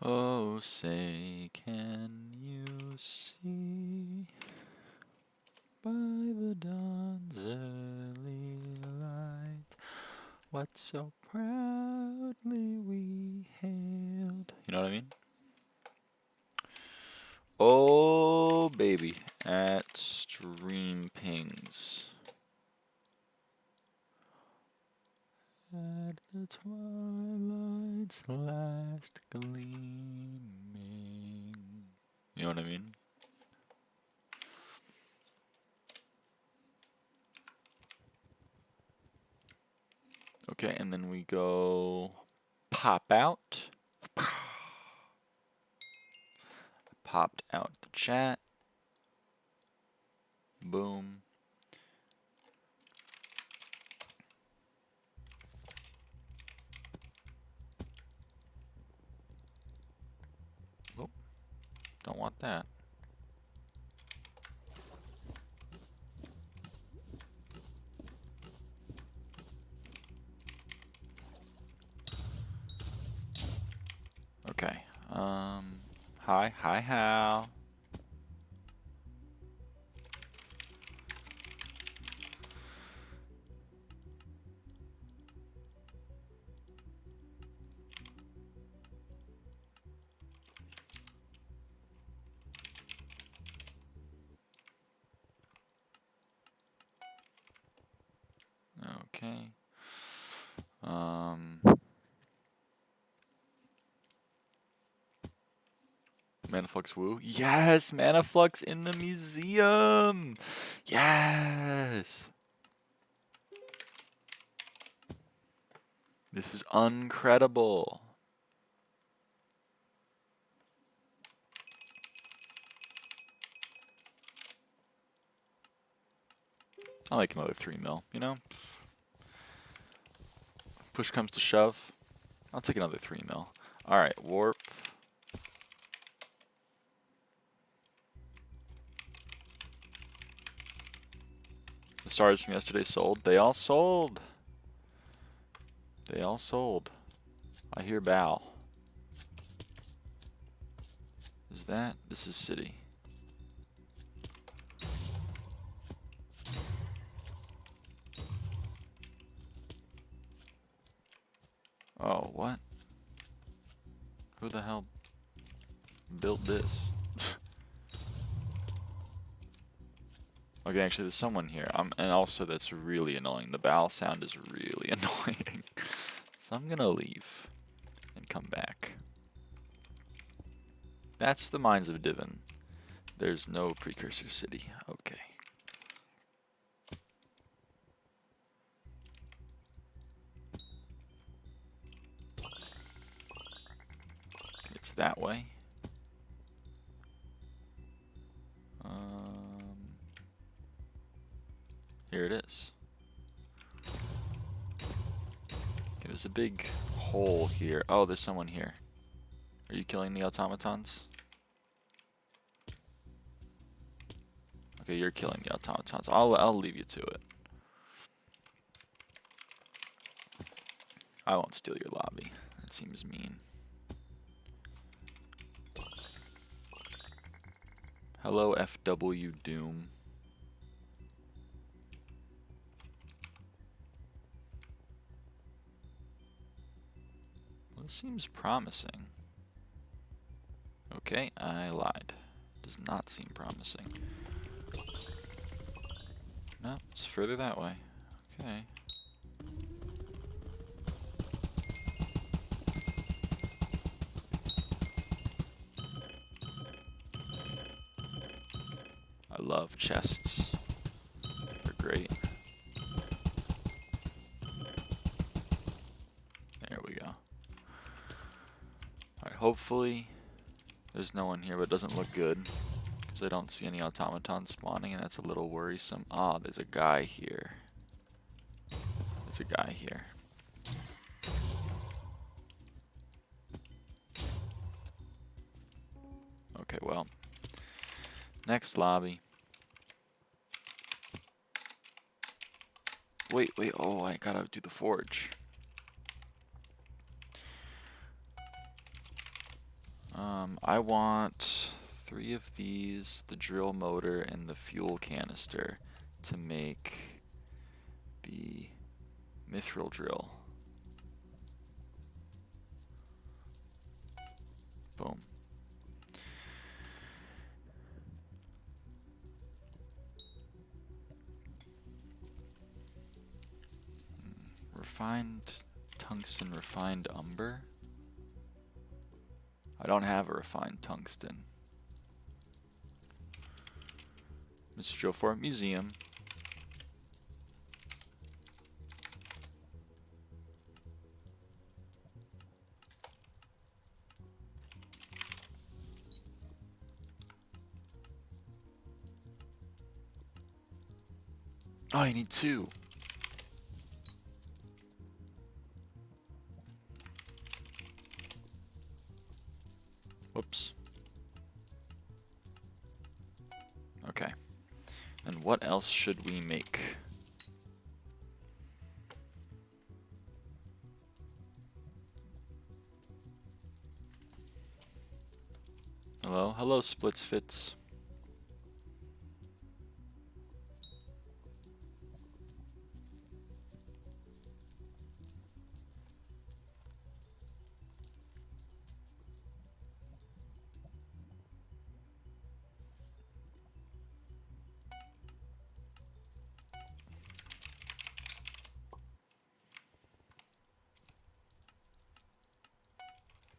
Oh, say, can you see by the dawn's early light what so proudly we hailed? You know what I mean? Oh, baby, at stream pings. At the twilight's last gleaming. You know what I mean? Okay, and then we go pop out. Popped out the chat. Boom. Oh, don't want that. Okay. Hi, how? Okay. Manaflux woo. Yes, Manaflux in the museum. Yes. This is incredible. I like another 3 mil, you know? Push comes to shove. I'll take another 3 mil. Alright, warp. The stars from yesterday sold. They all sold. They all sold. I hear bow. Is that? This is city. Oh, what? Who the hell built this? Okay, actually, there's someone here. And also, that's really annoying. The bow sound is really annoying. So I'm gonna leave and come back. That's the Mines of Divin. There's no precursor city. Okay. It's that way. Here it is. Okay, there's a big hole here. Oh, there's someone here. Are you killing the automatons? Okay, you're killing the automatons. I'll leave you to it. I won't steal your lobby. That seems mean. Hello, FW Doom. Well, this seems promising. Okay, I lied. Does not seem promising. No, it's further that way. Okay. I love chests. They're great. There we go. Alright, hopefully there's no one here, but it doesn't look good. Because I don't see any automatons spawning, and that's a little worrisome. Ah, there's a guy here. There's a guy here. Okay, well. Next lobby. Wait, oh, I gotta do the forge. I want 3 of these, the drill motor, and the fuel canister to make the mithril drill. Boom. Refined tungsten, refined umber. I don't have a refined tungsten. Mr. Joe for museum. Oh, you need 2. Whoops. Okay. And what else should we make? Hello? Hello, Splits Fits.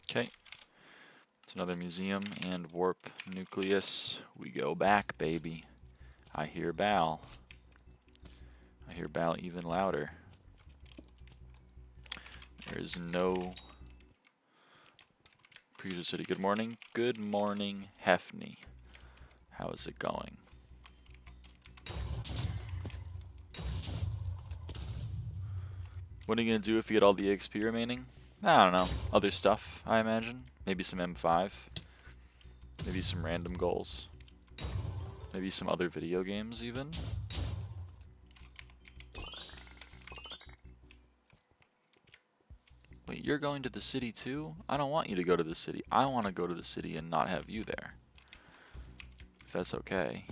Okay. It's another museum and warp nucleus. We go back, baby. I hear Bal. I hear Bal even louder. There is no previous city. Good morning. Good morning, Hefney. How is it going? What are you going to do if you get all the XP remaining? I don't know. Other stuff, I imagine. Maybe some M5. Maybe some random goals. Maybe some other video games, even. Wait, you're going to the city too? I don't want you to go to the city. I want to go to the city and not have you there. If that's okay.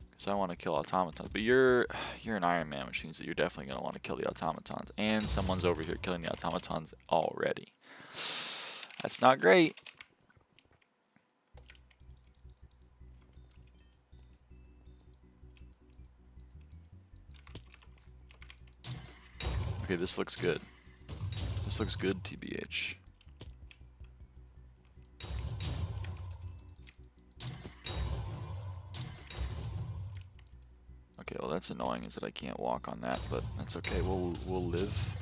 Because I want to kill automatons. But you're an Iron Man, which means that you're definitely going to want to kill the automatons. And someone's over here killing the automatons already. That's not great. Okay, this looks good. This looks good, TBH. Okay, well that's annoying is that I can't walk on that, but that's okay. We'll live.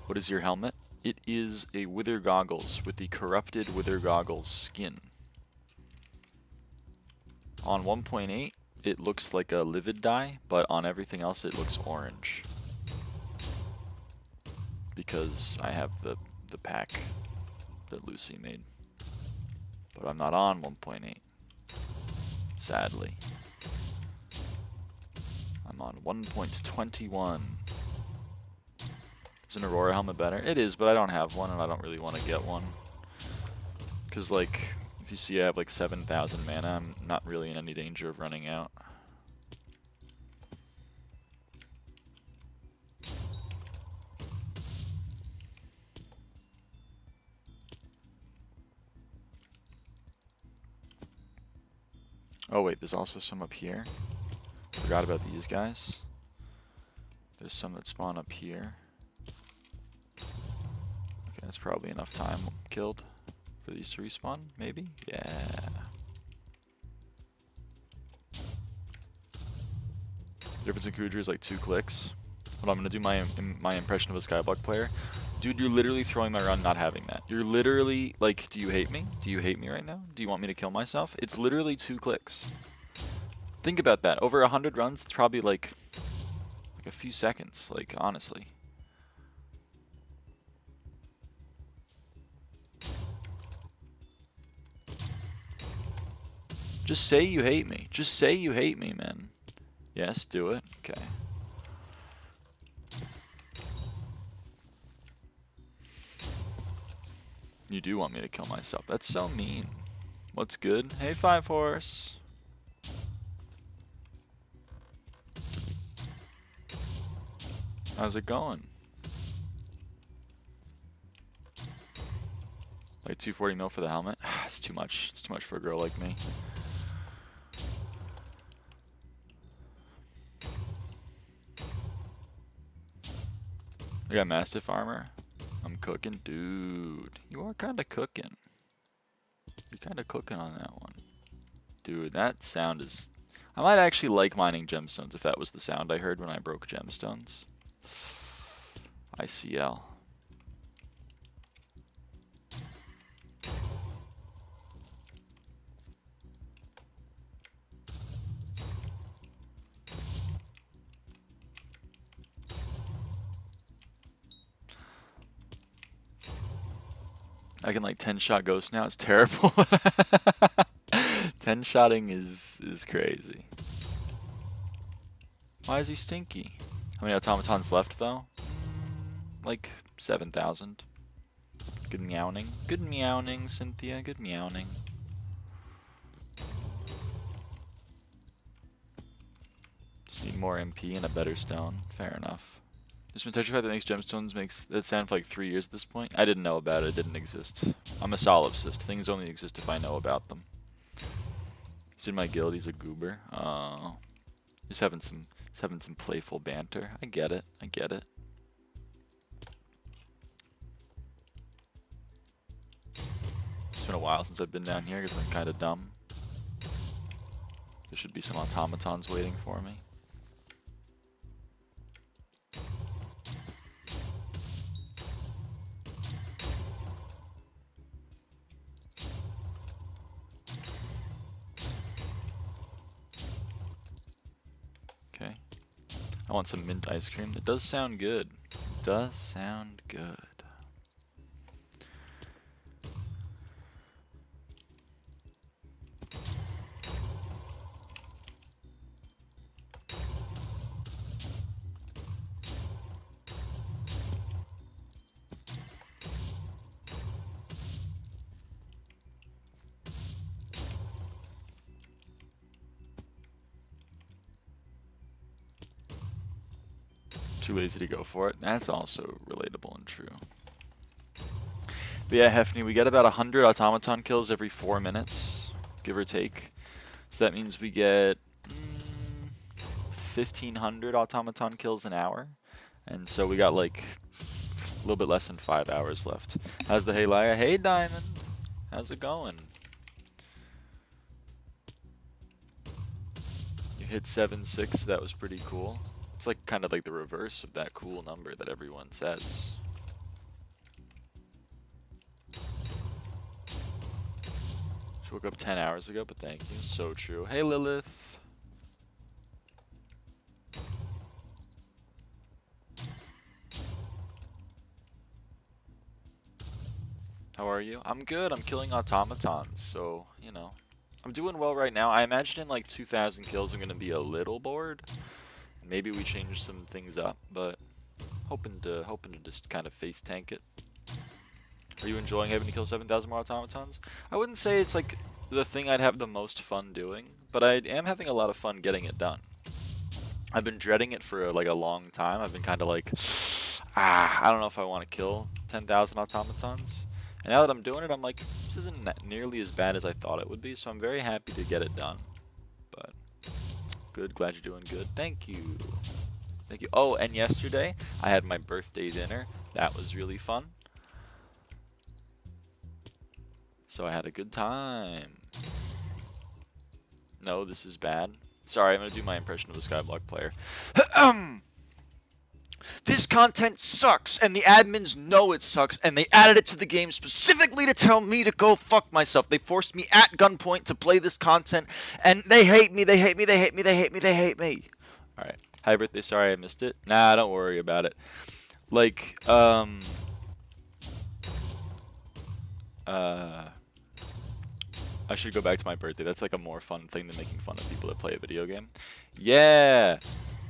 What is your helmet? It is a Wither Goggles with the corrupted Wither Goggles skin. On 1.8, it looks like a livid dye, but on everything else it looks orange. Because I have the pack that Lucy made. But I'm not on 1.8. Sadly. I'm on 1.21. Is an Aurora helmet better? It is, but I don't have one and I don't really want to get one. Because, like, if you see I have like 7,000 mana, I'm not really in any danger of running out. Oh wait, there's also some up here. Forgot about these guys. There's some that spawn up here. Okay, that's probably enough time killed for these to respawn, maybe? Yeah. The difference in Kudra is like 2 clicks. But I'm gonna do my impression of a SkyBlock player. Dude, you're literally throwing my run not having that. You're literally, like, do you hate me? Do you hate me right now? Do you want me to kill myself? It's literally 2 clicks. Think about that. Over 100 runs, it's probably like a few seconds, like, honestly. Just say you hate me. Just say you hate me, man. Yes, do it. Okay. You do want me to kill myself. That's so mean. What's good? Hey, 5-horse. How's it going? Like 240 mil for the helmet? It's too much. It's too much for a girl like me. I got Mastiff armor. I'm cooking. Dude, you are kind of cooking. You're kind of cooking on that one. Dude, that sound is... I might actually like mining gemstones if that was the sound I heard when I broke gemstones. ICL. I can like 10-shot ghost now. It's terrible. 10-shotting is crazy. Why is he stinky? How many automatons left though? Like 7,000. Good meowing. Good meowing, Cynthia. Good meowing. Just need more MP and a better stone. Fair enough. There's been texture that makes gemstones makes that sound for like 3 years at this point. I didn't know about it. It didn't exist. I'm a solipsist. Things only exist if I know about them. He's in my guild. He's a goober. Just having some playful banter. I get it. I get it. It's been a while since I've been down here because I'm kind of dumb. There should be some automatons waiting for me. Okay. I want some mint ice cream. That does sound good. It does sound good. Too lazy to go for it. That's also relatable and true. But yeah, Hefney, we get about 100 automaton kills every 4 minutes, give or take. So that means we get 1,500 automaton kills an hour. And so we got like a little bit less than 5 hours left. How's the hey Lyra? Hey Diamond! How's it going? You hit 7.6, so that was pretty cool. It's like kind of like the reverse of that cool number that everyone says. She woke up 10 hours ago, but thank you. So true. Hey Lilith. How are you? I'm good. I'm killing automatons, so, you know. I'm doing well right now. I imagine in like 2,000 kills I'm going to be a little bored. Maybe we change some things up, but hoping to just kind of face tank it. Are you enjoying having to kill 7,000 more automatons? I wouldn't say it's like the thing I'd have the most fun doing, but I am having a lot of fun getting it done. I've been dreading it for like a long time. I've been kind of like, I don't know if I want to kill 10,000 automatons. And now that I'm doing it, I'm like, this isn't nearly as bad as I thought it would be, so I'm very happy to get it done. But good, glad you're doing good. Thank you. Thank you. Oh, and yesterday, I had my birthday dinner. That was really fun. So I had a good time. No, this is bad. Sorry, I'm going to do my impression of the SkyBlock player. This content sucks, and the admins know it sucks, and they added it to the game specifically to tell me to go fuck myself. They forced me at gunpoint to play this content, and they hate me, they hate me, they hate me, they hate me, they hate me. Alright. Hi, birthday. Sorry I missed it. Nah, don't worry about it. Like, I should go back to my birthday. That's like a more fun thing than making fun of people that play a video game. Yeah!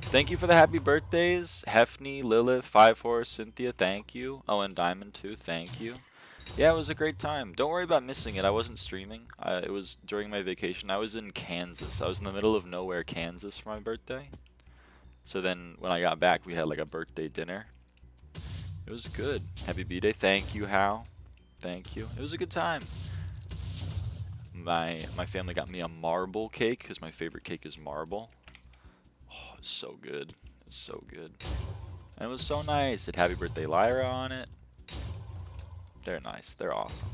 Thank you for the happy birthdays. Hefney, Lilith, 5-horse, Cynthia, thank you. Oh, and Diamond too, thank you. Yeah, it was a great time. Don't worry about missing it. I wasn't streaming. It was during my vacation. I was in Kansas. I was in the middle of nowhere, Kansas for my birthday. So then when I got back, we had like a birthday dinner. It was good. Happy B-Day. Thank you, Hal. Thank you. It was a good time. My family got me a marble cake because my favorite cake is marble. Oh, it's so good. It's so good. And it was so nice. It had Happy Birthday Lyra on it. They're nice. They're awesome.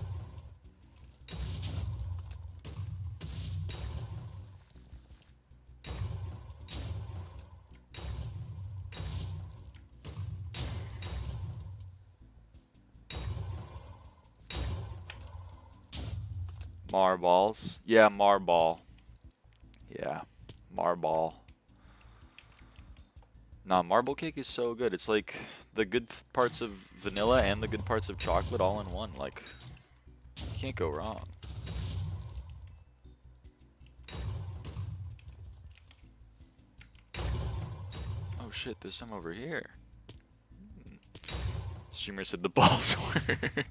Marballs. Yeah, marball. Yeah, marball. Nah, marble cake is so good. It's like the good parts of vanilla and the good parts of chocolate all in one. Like, you can't go wrong. Oh shit, there's some over here. Streamer said the balls word.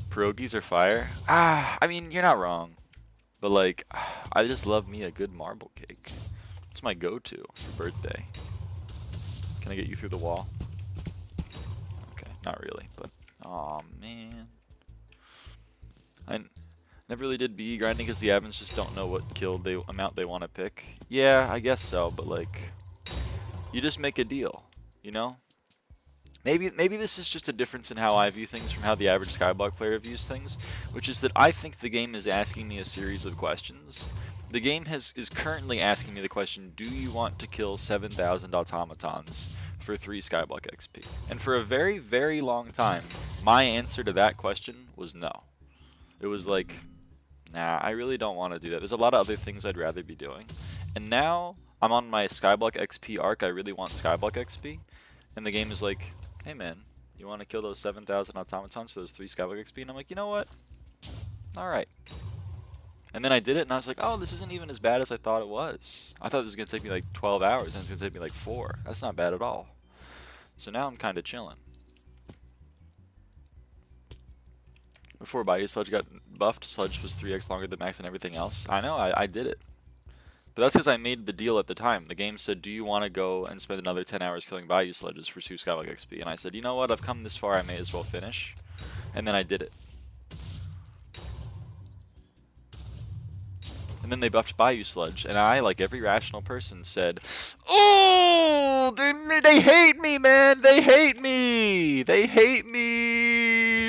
Pierogies are fire. I mean, you're not wrong. But like, I just love me a good marble cake. It's my go-to for birthday. Can I get you through the wall? Okay, not really, but aw, man. I never really did BE grinding because the admins just don't know what kill amount they want to pick. Yeah, I guess so, but like, you just make a deal, you know? Maybe this is just a difference in how I view things from how the average SkyBlock player views things, which is that I think the game is asking me a series of questions. The game is currently asking me the question, do you want to kill 7,000 automatons for 3 SkyBlock XP? And for a very, very long time, my answer to that question was no. It was like, nah, I really don't want to do that. There's a lot of other things I'd rather be doing. And now, I'm on my SkyBlock XP arc, I really want SkyBlock XP. And the game is like, hey man, you want to kill those 7,000 automatons for those 3 SkyBlock XP? And I'm like, you know what? Alright. And then I did it, and I was like, oh, this isn't even as bad as I thought it was. I thought this was going to take me like 12 hours, and it's going to take me like 4. That's not bad at all. So now I'm kind of chilling. Before Bayou Sludge got buffed, Sludge was 3x longer than max and everything else. I know, I did it. But that's because I made the deal at the time. The game said, do you want to go and spend another 10 hours killing Bayou Sludges for 2 SkyBlock XP? And I said, you know what, I've come this far, I may as well finish. And then I did it. And then they buffed Bayou Sludge, and I, like every rational person, said, oh, they hate me, man, they hate me, they hate me.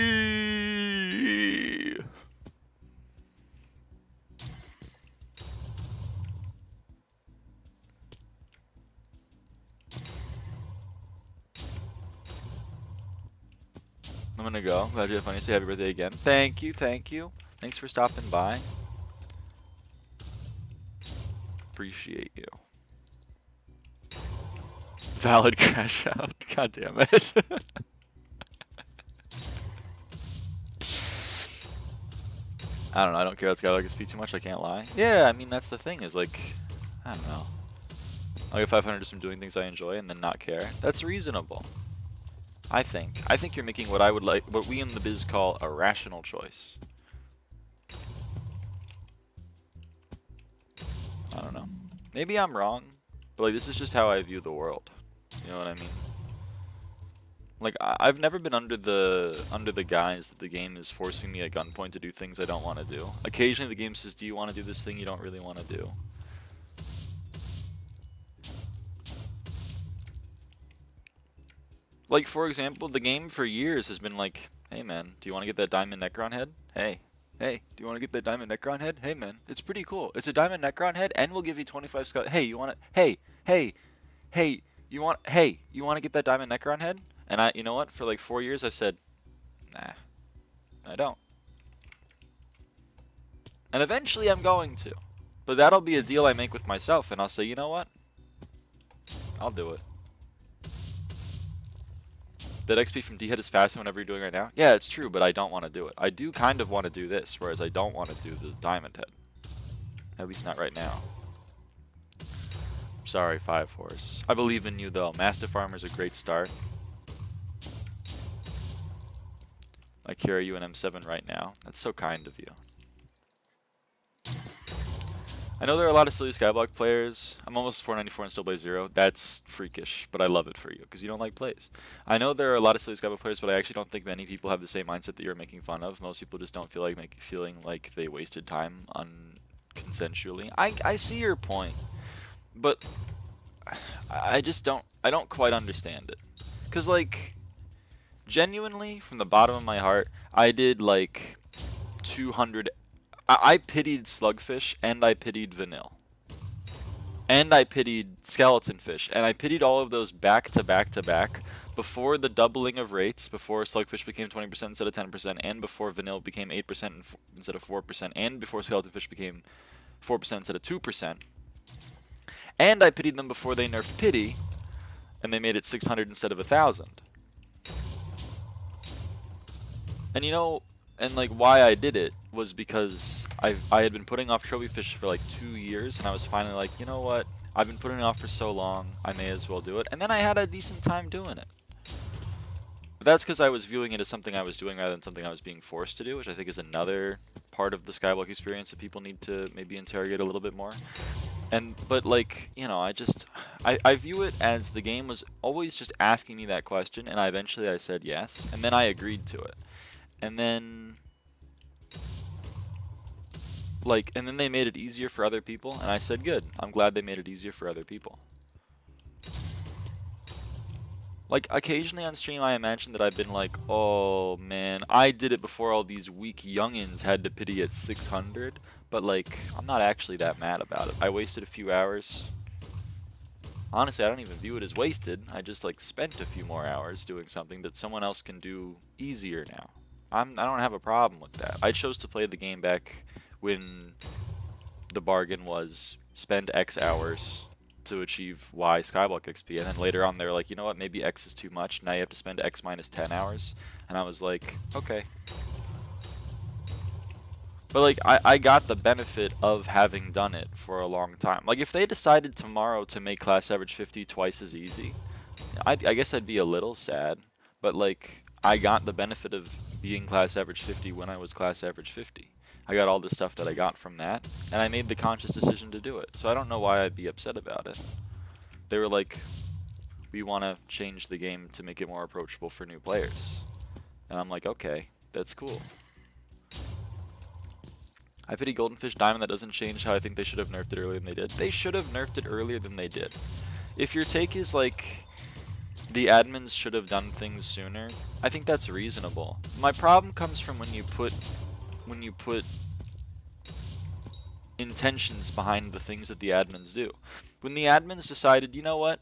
I'm gonna go. Glad you had fun. You say happy birthday again. Thank you, thank you. Thanks for stopping by. Appreciate you. Valid crash out. God damn it. I don't know. I don't care about SkyBlock XP too much. I can't lie. Yeah, I mean, that's the thing is like, I don't know. I'll get 500 just from doing things I enjoy and then not care. That's reasonable. I think. I think you're making what I would like, what we in the biz call a rational choice. I don't know. Maybe I'm wrong, but like this is just how I view the world. You know what I mean? Like I've never been under the guise that the game is forcing me at gunpoint to do things I don't want to do. Occasionally the game says, "Do you want to do this thing you don't really want to do?" Like for example, the game for years has been like, "Hey man, do you want to get that diamond Necron head? Hey, hey, do you want to get that diamond Necron head? Hey man, it's pretty cool. It's a diamond Necron head, and we'll give you 25 skull. Hey, you want it? Hey, hey, hey, you want? Hey, you want to get that diamond Necron head?" And you know what? For like 4 years, I've said, "Nah, I don't." And eventually, I'm going to, but that'll be a deal I make with myself, and I'll say, you know what? I'll do it. That XP from D-Head is faster than whatever you're doing right now? Yeah, it's true, but I don't want to do it. I do kind of want to do this, whereas I don't want to do the Diamond Head. At least not right now. Sorry, 5 Horse. I believe in you, though. Mastiff Armor's a great start. I carry you an M7 right now. That's so kind of you. I know there are a lot of silly SkyBlock players. I'm almost 494 and still play 0. That's freakish, but I love it for you because you don't like plays. I know there are a lot of silly SkyBlock players, but I actually don't think many people have the same mindset that you're making fun of. Most people just don't feel like feeling like they wasted time unconsensually. I see your point, but I don't quite understand it. Because, like, genuinely, from the bottom of my heart, I did like 200. I pitied Slugfish, and I pitied Vanille. And I pitied Skeleton Fish, and I pitied all of those back to back to back before the doubling of rates, before Slugfish became 20% instead of 10%, and before Vanille became 8% instead of 4%, and before Skeleton Fish became 4% instead of 2%. And I pitied them before they nerfed Pity, and they made it 600 instead of 1,000. And you know, and like why I did it was because I had been putting off trophy fish for like 2 years, and I was finally like, you know what? I've been putting it off for so long, I may as well do it. And then I had a decent time doing it. But that's because I was viewing it as something I was doing rather than something I was being forced to do, which I think is another part of the SkyBlock experience that people need to maybe interrogate a little bit more. But like, you know, I view it as the game was always just asking me that question, and eventually I said yes, and then I agreed to it. And then they made it easier for other people, and I said good. I'm glad they made it easier for other people. Like, occasionally on stream I imagine that I've been like, oh man, I did it before all these weak youngins had to pity at 600, but like, I'm not actually that mad about it. I wasted a few hours. Honestly, I don't even view it as wasted. I just like spent a few more hours doing something that someone else can do easier now. I don't have a problem with that. I chose to play the game back when the bargain was spend X hours to achieve Y SkyBlock XP, and then later on they were like, you know what, maybe X is too much, now you have to spend X minus 10 hours, and I was like, okay. But like, I got the benefit of having done it for a long time. Like, if they decided tomorrow to make class average 50 twice as easy, I guess I'd be a little sad, but like, I got the benefit of being class average 50 when I was class average 50. I got all the stuff that I got from that, and I made the conscious decision to do it. So I don't know why I'd be upset about it. They were like, we want to change the game to make it more approachable for new players. And I'm like, okay, that's cool. I pity Goldenfish Diamond. That doesn't change how I think they should have nerfed it earlier than they did. They should have nerfed it earlier than they did. If your take is like, the admins should have done things sooner, I think that's reasonable. My problem comes from when you put intentions behind the things that the admins do. When the admins decided, you know what,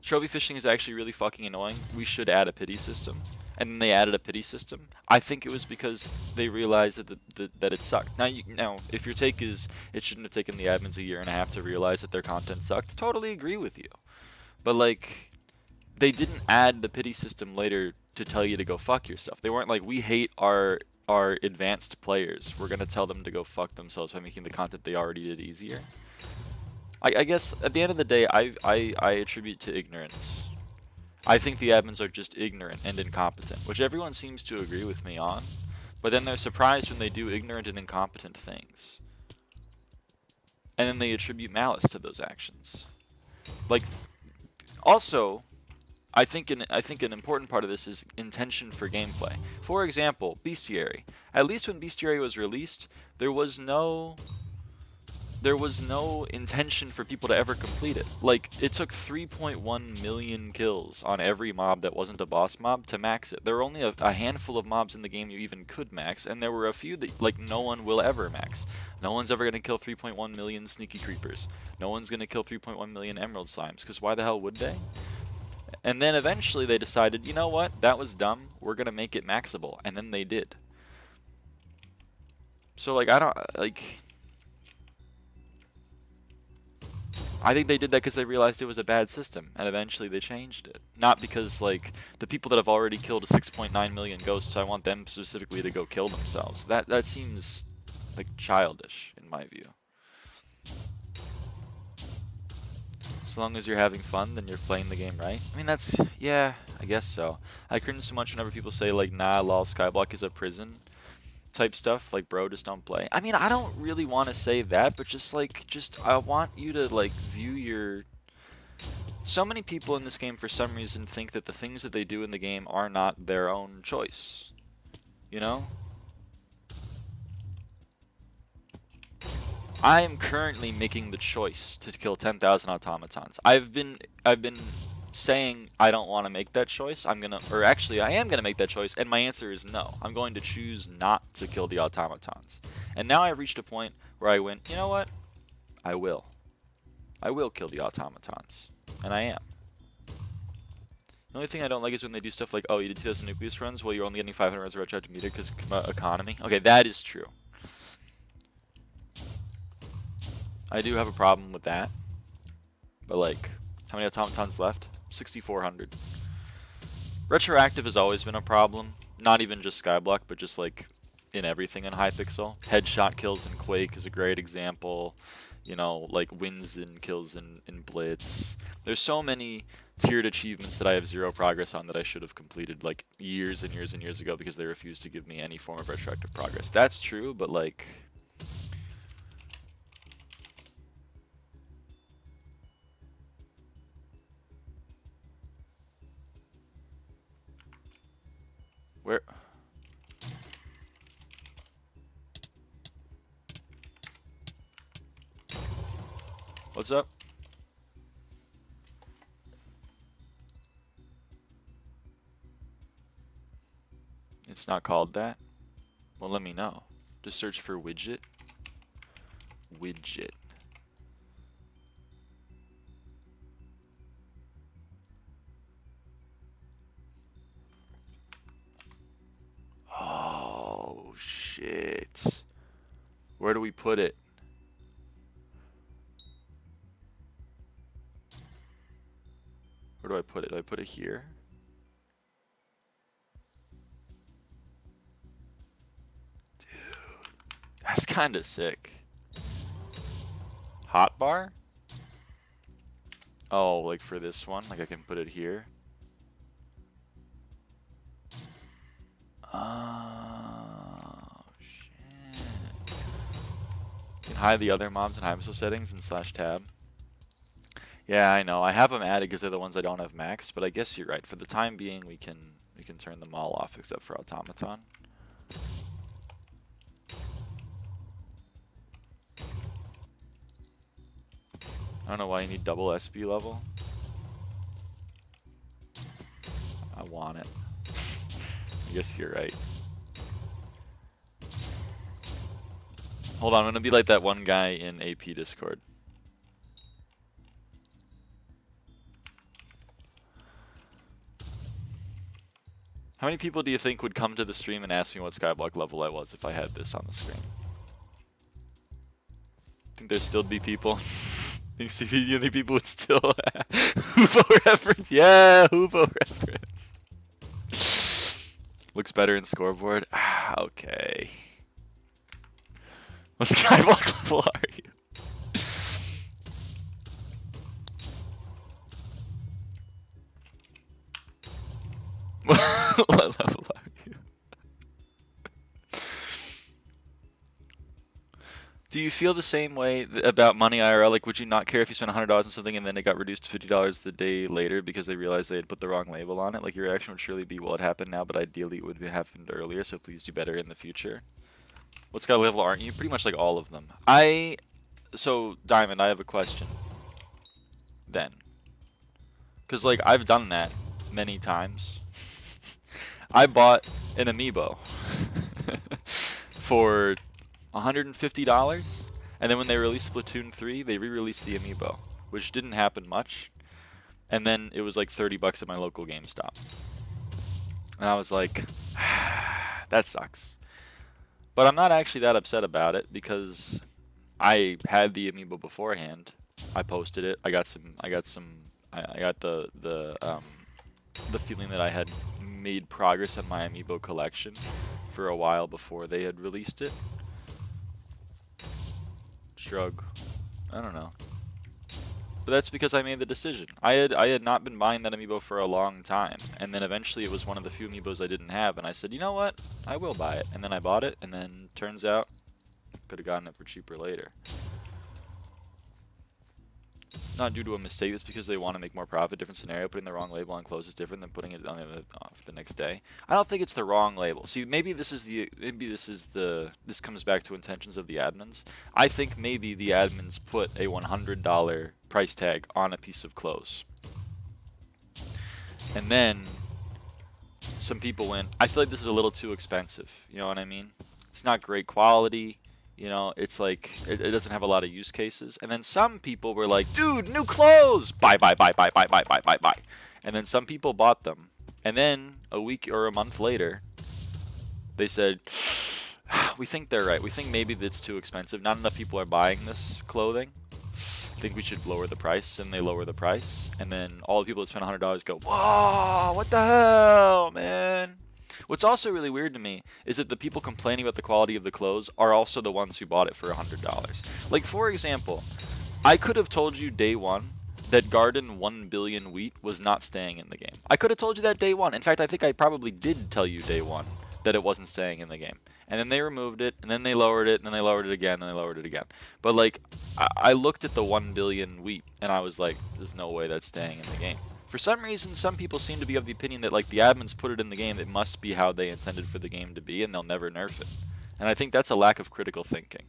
trophy fishing is actually really fucking annoying, we should add a pity system, and then they added a pity system, I think it was because they realized that it sucked. Now, if your take is it shouldn't have taken the admins a year and a half to realize that their content sucked, totally agree with you. But like, they didn't add the pity system later to tell you to go fuck yourself. They weren't like, we hate our advanced players, we're gonna tell them to go fuck themselves by making the content they already did easier. I guess at the end of the day, I attribute to ignorance. I think the admins are just ignorant and incompetent, which everyone seems to agree with me on, but then they're surprised when they do ignorant and incompetent things. And then they attribute malice to those actions. Like, also, I think an important part of this is intention for gameplay. For example, Beastiary. At least when Beastiary was released, there was no intention for people to ever complete it. Like, it took 3.1 million kills on every mob that wasn't a boss mob to max it. There were only a handful of mobs in the game you even could max, and there were a few that like no one will ever max. No one's ever gonna kill 3.1 million sneaky creepers. No one's gonna kill 3.1 million emerald slimes, because why the hell would they? And then eventually they decided, you know what, that was dumb, we're gonna make it maxable, and then they did. So like, I think they did that because they realized it was a bad system, and eventually they changed it. Not because like, the people that have already killed 6.9 million ghosts, I want them specifically to go kill themselves. That seems like childish in my view. As long as you're having fun, then you're playing the game right. I mean, that's, yeah, I guess so. I cringe so much whenever people say, like, nah, lol, SkyBlock is a prison type stuff. Like, bro, just don't play. I mean, I don't really want to say that, but just, like, I want you to, like, view your... So many people in this game, for some reason, think that the things that they do in the game are not their own choice. You know? I am currently making the choice to kill 10,000 automatons. I've been saying I don't want to make that choice. I am gonna make that choice, and my answer is no. I'm going to choose not to kill the automatons. And now I've reached a point where I went, you know what? I will kill the automatons, and I am. The only thing I don't like is when they do stuff like, oh, you did 2,000 nucleus runs, well, you're only getting 500 runs of retroactive meter because economy. Okay, that is true. I do have a problem with that. But, like, how many automatons left? 6,400. Retroactive has always been a problem. Not even just SkyBlock, but just, like, in everything in Hypixel. Headshot kills in Quake is a great example. You know, like, wins and kills in Blitz. There's so many tiered achievements that I have zero progress on that I should have completed, like, years and years and years ago because they refused to give me any form of retroactive progress. That's true, but, like... Where? What's up? It's not called that? Well, let me know. Just search for widget. Widget. Oh, shit. Where do we put it? Where do I put it? Do I put it here? Dude, that's kind of sick. Hotbar? Oh, like for this one? Like I can put it here? Oh, shit. You can hide the other mobs in Hypixel settings and /tab. Yeah, I know. I have them added because they're the ones I don't have maxed, but I guess you're right. For the time being, we can turn them all off except for Automaton. I don't know why you need double SB level. I want it. I guess you're right. Hold on, I'm gonna be like that one guy in AP Discord. How many people do you think would come to the stream and ask me what SkyBlock level I was if I had this on the screen? Think there'd still be people? You think people would still Huvo reference? Yeah, Huvo reference. Looks better in Scoreboard. Okay. What SkyBlock level are you? What level are you? Do you feel the same way about money IRL? Like, would you not care if you spent $100 on something and then it got reduced to $50 the day later because they realized they had put the wrong label on it? Like, your reaction would surely be, well, it happened now, but ideally it would have happened earlier, so please do better in the future. What Sky level aren't you? Pretty much like all of them. So, Diamond, I have a question. Then. Because, like, I've done that many times. I bought an amiibo for $150, and then when they released Splatoon 3, they re-released the amiibo, which didn't happen much, and then it was like $30 at my local GameStop. And I was like, that sucks. But I'm not actually that upset about it because I had the amiibo beforehand. I posted it. I got the feeling that I had made progress on my amiibo collection for a while before they had released it. Shrug. I don't know. But that's because I made the decision. I had not been buying that amiibo for a long time, and then eventually it was one of the few amiibos I didn't have, and I said, you know what, I will buy it. And then I bought it, and then turns out could have gotten it for cheaper later. It's not due to a mistake. It's because they want to make more profit. Different scenario. Putting the wrong label on clothes is different than putting it on the next day. I don't think it's the wrong label. See, maybe this comes back to intentions of the admins. I think maybe the admins put a $100 price tag on a piece of clothes, and then some people went, I feel like this is a little too expensive. You know what I mean? It's not great quality. You know, it's like, it doesn't have a lot of use cases. And then some people were like, dude, new clothes! Buy, buy, buy, buy, buy, buy, buy, buy, buy. And then some people bought them. And then a week or a month later, they said, we think they're right. We think maybe that's too expensive. Not enough people are buying this clothing. I think we should lower the price. And they lower the price. And then all the people that spend $100 go, whoa, what the hell, man? What's also really weird to me is that the people complaining about the quality of the clothes are also the ones who bought it for $100. Like, for example, I could have told you day one that Garden 1 billion wheat was not staying in the game. I could have told you that day one. In fact, I think I probably did tell you day one that it wasn't staying in the game. And then they removed it, and then they lowered it, and then they lowered it again, and they lowered it again. But, like, I looked at the 1 billion wheat, and I was like, there's no way that's staying in the game. For some reason, some people seem to be of the opinion that, like, the admins put it in the game, it must be how they intended for the game to be, and they'll never nerf it. And I think that's a lack of critical thinking.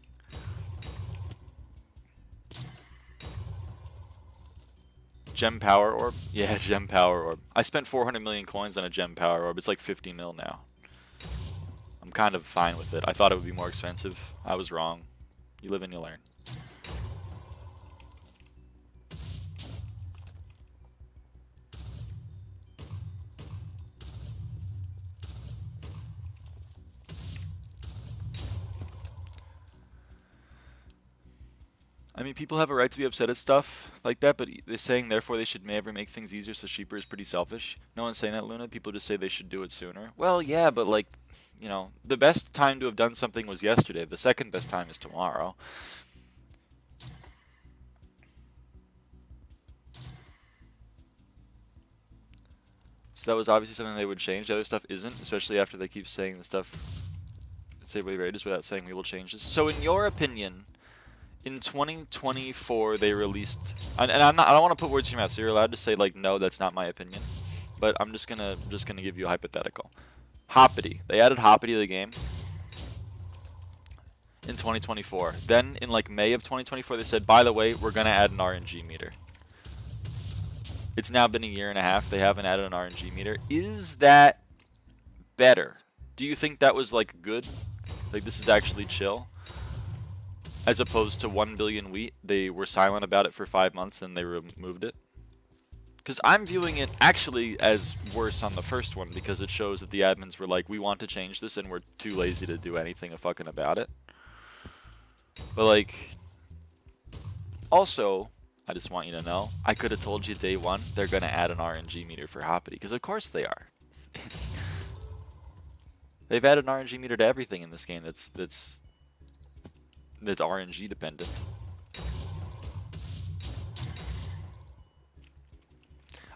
Gem Power Orb? Yeah, Gem Power Orb. I spent 400 million coins on a Gem Power Orb. It's like 50 mil now. I'm kind of fine with it. I thought it would be more expensive. I was wrong. You live and you learn. I mean, people have a right to be upset at stuff like that, but they're saying therefore they should never make things easier, so cheaper is pretty selfish. No one's saying that, Luna. People just say they should do it sooner. Well, yeah, but, like, you know, the best time to have done something was yesterday. The second best time is tomorrow. So that was obviously something they would change. The other stuff isn't, especially after they keep saying the stuff that's everybody rated without saying we will change this. So in your opinion, in 2024 they released, and I don't want to put words in your mouth, so you're allowed to say, like, no, that's not my opinion, but I'm just gonna give you a hypothetical. Hoppity. They added Hoppity to the game in 2024. Then in, like, May of 2024 they said, by the way, we're gonna add an RNG meter. It's now been a year and a half. They haven't added an RNG meter. Is that better? Do you think that was, like, good? Like, this is actually chill? As opposed to 1 billion wheat, they were silent about it for 5 months and they removed it? Because I'm viewing it actually as worse on the first one, because it shows that the admins were like, we want to change this and we're too lazy to do anything fucking about it. But, like, also, I just want you to know, I could have told you day one they're going to add an RNG meter for Hoppity, because of course they are. They've added an RNG meter to everything in this game that's RNG dependent.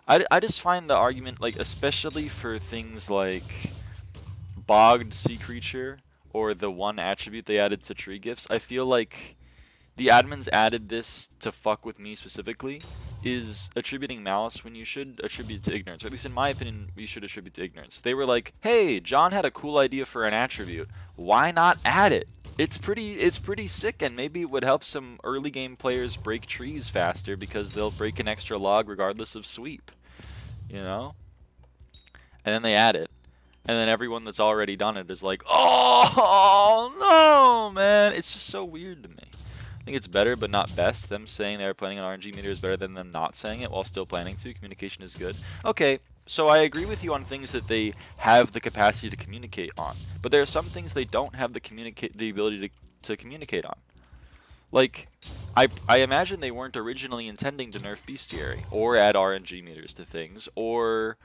I just find the argument, like, especially for things like bogged sea creature or the one attribute they added to tree gifts, I feel like the admins added this to fuck with me specifically, is attributing malice when you should attribute to ignorance. Or at least in my opinion, we should attribute to ignorance. They were like, hey, John had a cool idea for an attribute. Why not add it? It's pretty sick, and maybe it would help some early game players break trees faster because they'll break an extra log regardless of sweep. You know? And then they add it. And then everyone that's already done it is like, oh, no, man. It's just so weird to me. I think it's better, but not best. Them saying they're planning an RNG meter is better than them not saying it while still planning to. Communication is good. Okay, so I agree with you on things that they have the capacity to communicate on. But there are some things they don't have the ability to communicate on. Like, I imagine they weren't originally intending to nerf Beastiary, or add RNG meters to things, or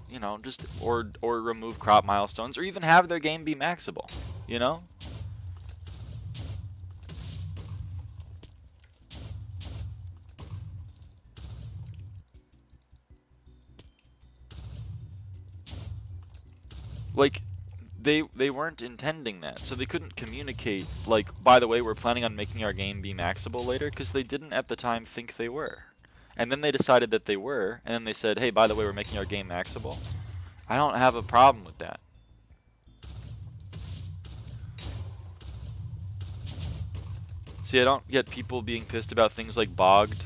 you know, just or remove crop milestones, or even have their game be maxable, you know? like, they weren't intending that, so they couldn't communicate, like, by the way, we're planning on making our game be maxable later, because they didn't at the time think they were. And then they decided that they were, and then they said, hey, by the way, we're making our game maxable. I don't have a problem with that. See, I don't get people being pissed about things like bogged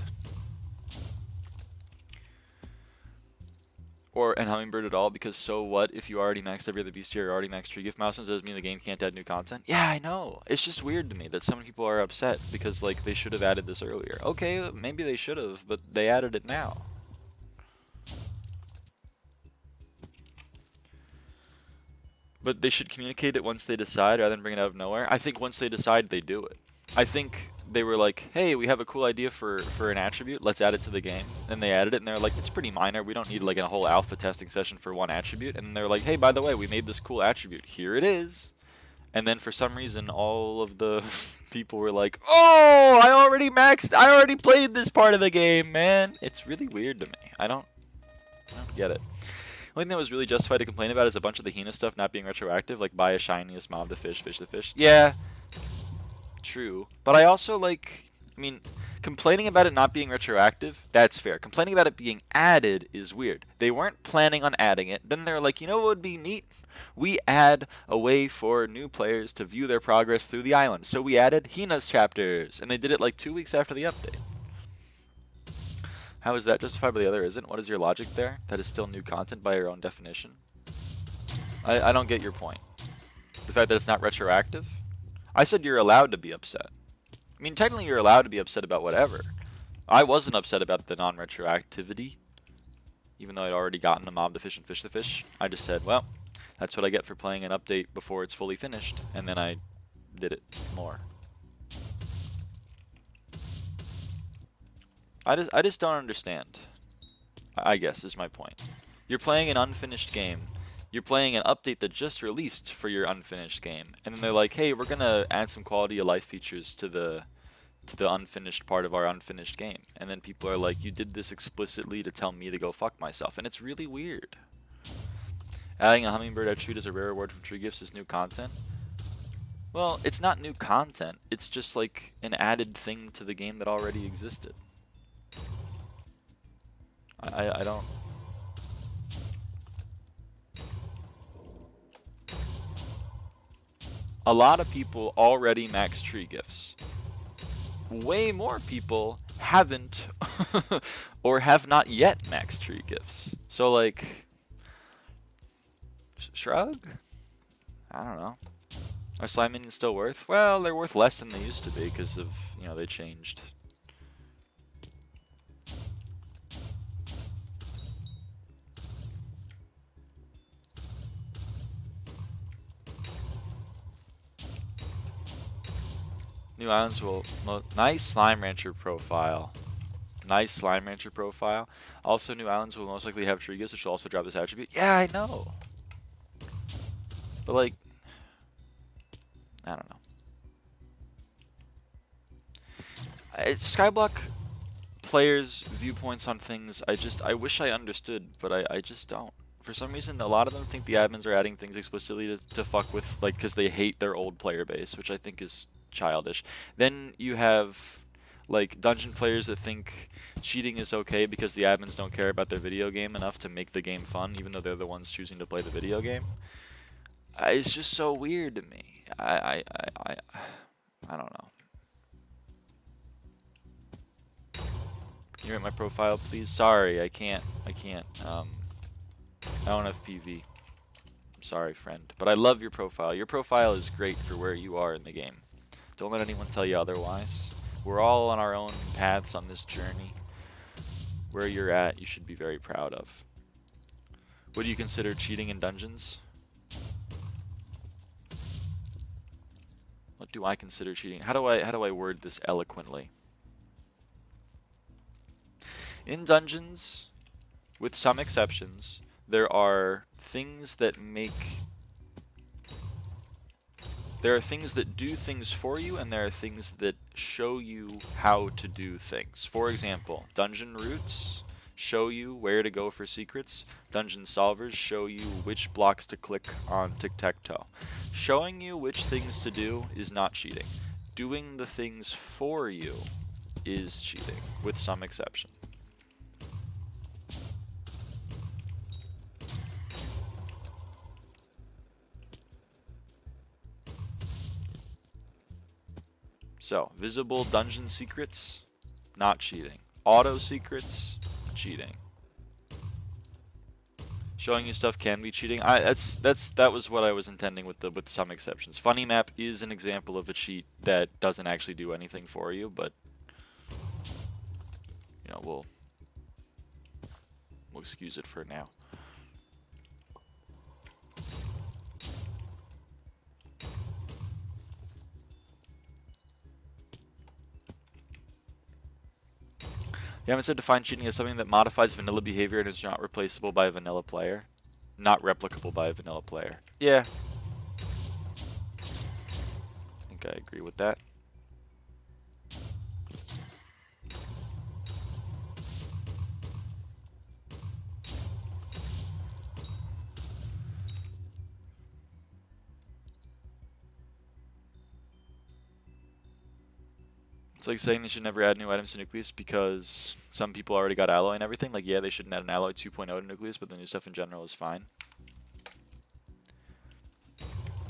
and hummingbird at all, because so what if you already maxed every other beastiary or already maxed tree gift milestones? Does it mean the game can't add new content? Yeah, I know. It's just weird to me that some people are upset because, like, they should have added this earlier. Okay, maybe they should have, but they added it now. But they should communicate it once they decide rather than bring it out of nowhere. I think once they decide, they do it. I think they were like, hey, we have a cool idea for an attribute, let's add it to the game. And they added it, and they're like, it's pretty minor, we don't need like a whole alpha testing session for one attribute. And they're like, hey, by the way, we made this cool attribute, here it is. And then for some reason, all of the people were like, oh, I already played this part of the game, man. It's really weird to me. I don't get it. The only thing that was really justified to complain about is a bunch of the Hina stuff not being retroactive, like buy a shiniest mob to fish the fish. Yeah, true. But I also like, I mean, complaining about it not being retroactive, that's fair. Complaining about it being added is weird. They weren't planning on adding it. Then they're like, you know what would be neat? We add a way for new players to view their progress through the island. So we added Hina's chapters, and they did it like 2 weeks after the update. How is that justified but the other isn't? What is your logic there? That is still new content by your own definition. I don't get your point. The fact that it's not retroactive? I said you're allowed to be upset. I mean, technically you're allowed to be upset about whatever. I wasn't upset about the non-retroactivity, even though I'd already gotten the mob to fish and fish the fish. I just said, well, that's what I get for playing an update before it's fully finished, and then I did it more. I just don't understand, I guess, is my point. You're playing an unfinished game. You're playing an update that just released for your unfinished game. And then they're like, hey, we're going to add some quality of life features to the unfinished part of our unfinished game. And then people are like, you did this explicitly to tell me to go fuck myself. And it's really weird. Adding a hummingbird attribute as a rare reward from tree gifts is new content. Well, it's not new content. It's just like an added thing to the game that already existed. I don't... A lot of people already max tree gifts. Way more people haven't or have not yet maxed tree gifts. So, like, shrug? I don't know. Are slime minions still worth? Well, they're worth less than they used to be because of, you know, they changed. New islands will... Nice Slime Rancher profile. Nice Slime Rancher profile. Also, new islands will most likely have tree gifts, which will also drop this attribute. Yeah, I know. But, like... I don't know. SkyBlock players' viewpoints on things, I wish I understood, but I just don't. For some reason, a lot of them think the admins are adding things explicitly to fuck with, like, because they hate their old player base, which I think is childish. Then you have like dungeon players that think cheating is okay because the admins don't care about their video game enough to make the game fun, even though they're the ones choosing to play the video game. It's just so weird to me. I don't know. Can you rate my profile, please? Sorry, I can't. I don't have PV. I'm sorry, friend. But I love your profile. Your profile is great for where you are in the game. Don't let anyone tell you otherwise. We're all on our own paths on this journey. Where you're at, you should be very proud of. Would you consider cheating in dungeons? What do I consider cheating? How do I word this eloquently? In dungeons, with some exceptions, there are things that make... There are things that do things for you, and there are things that show you how to do things. For example, dungeon routes show you where to go for secrets. Dungeon solvers show you which blocks to click on tic-tac-toe. Showing you which things to do is not cheating. Doing the things for you is cheating, with some exception. So, visible dungeon secrets, not cheating. Auto secrets, cheating. Showing you stuff can be cheating. That was what I was intending with some exceptions. Funny map is an example of a cheat that doesn't actually do anything for you, but you know, we'll excuse it for now. The Yaman said define cheating as something that modifies vanilla behavior and is not replaceable by a vanilla player. Not replicable by a vanilla player. Yeah. I think I agree with that. It's like saying they should never add new items to Nucleus because some people already got Alloy and everything. Like, yeah, they shouldn't add an Alloy 2.0 to Nucleus, but the new stuff in general is fine.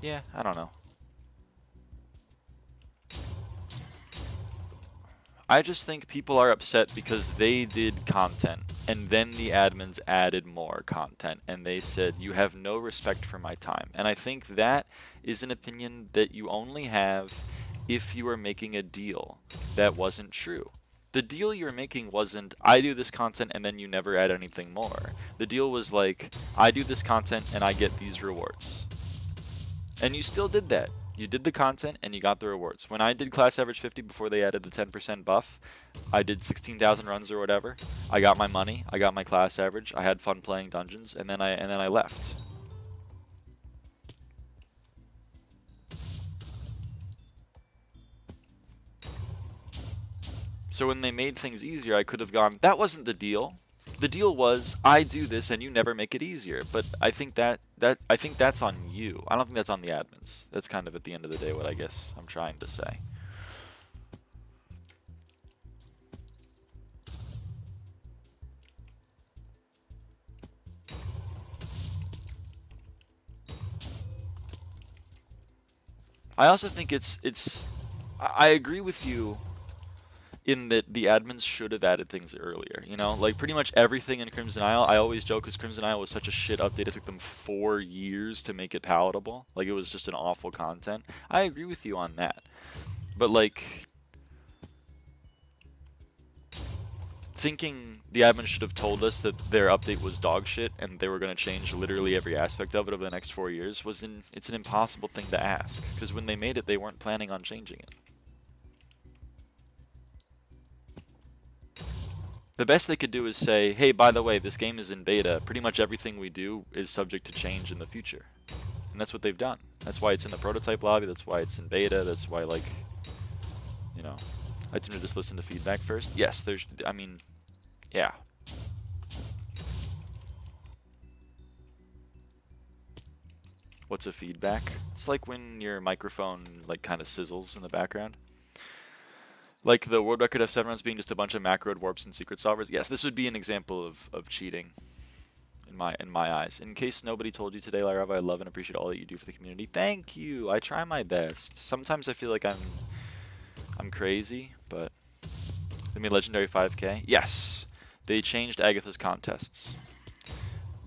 Yeah, I don't know. I just think people are upset because they did content, and then the admins added more content, and they said, you have no respect for my time. And I think that is an opinion that you only have if you are making a deal that wasn't true. The deal you were making wasn't, I do this content and then you never add anything more. The deal was like, I do this content and I get these rewards. And you still did that. You did the content and you got the rewards. When I did class average 50 before they added the 10% buff, I did 16,000 runs or whatever. I got my money, I got my class average, I had fun playing dungeons, and then I left. So when they made things easier, I could have gone, that wasn't the deal. The deal was, I do this and you never make it easier. But I think that's on you. I don't think that's on the admins. That's kind of at the end of the day what I guess I'm trying to say. I also think I agree with you in that the admins should have added things earlier, you know? Like, pretty much everything in Crimson Isle, I always joke because Crimson Isle was such a shit update, it took them 4 years to make it palatable. Like, it was just an awful content. I agree with you on that. But, like, thinking the admins should have told us that their update was dog shit and they were going to change literally every aspect of it over the next 4 years it's an impossible thing to ask. Because when they made it, they weren't planning on changing it. The best they could do is say, hey, by the way, this game is in beta. Pretty much everything we do is subject to change in the future. And that's what they've done. That's why it's in the prototype lobby. That's why it's in beta. That's why, like, you know, I tend to just listen to feedback first. Yes, I mean, yeah. What's a feedback? It's like when your microphone, like, kind of sizzles in the background. Like the world record F7 runs being just a bunch of macroed warps and secret solvers. Yes, this would be an example of cheating in my eyes. In case nobody told you today, lyraava, I love and appreciate all that you do for the community. Thank you. I try my best. Sometimes I feel like I'm crazy, but they made legendary 5K. Yes, they changed Agatha's contests.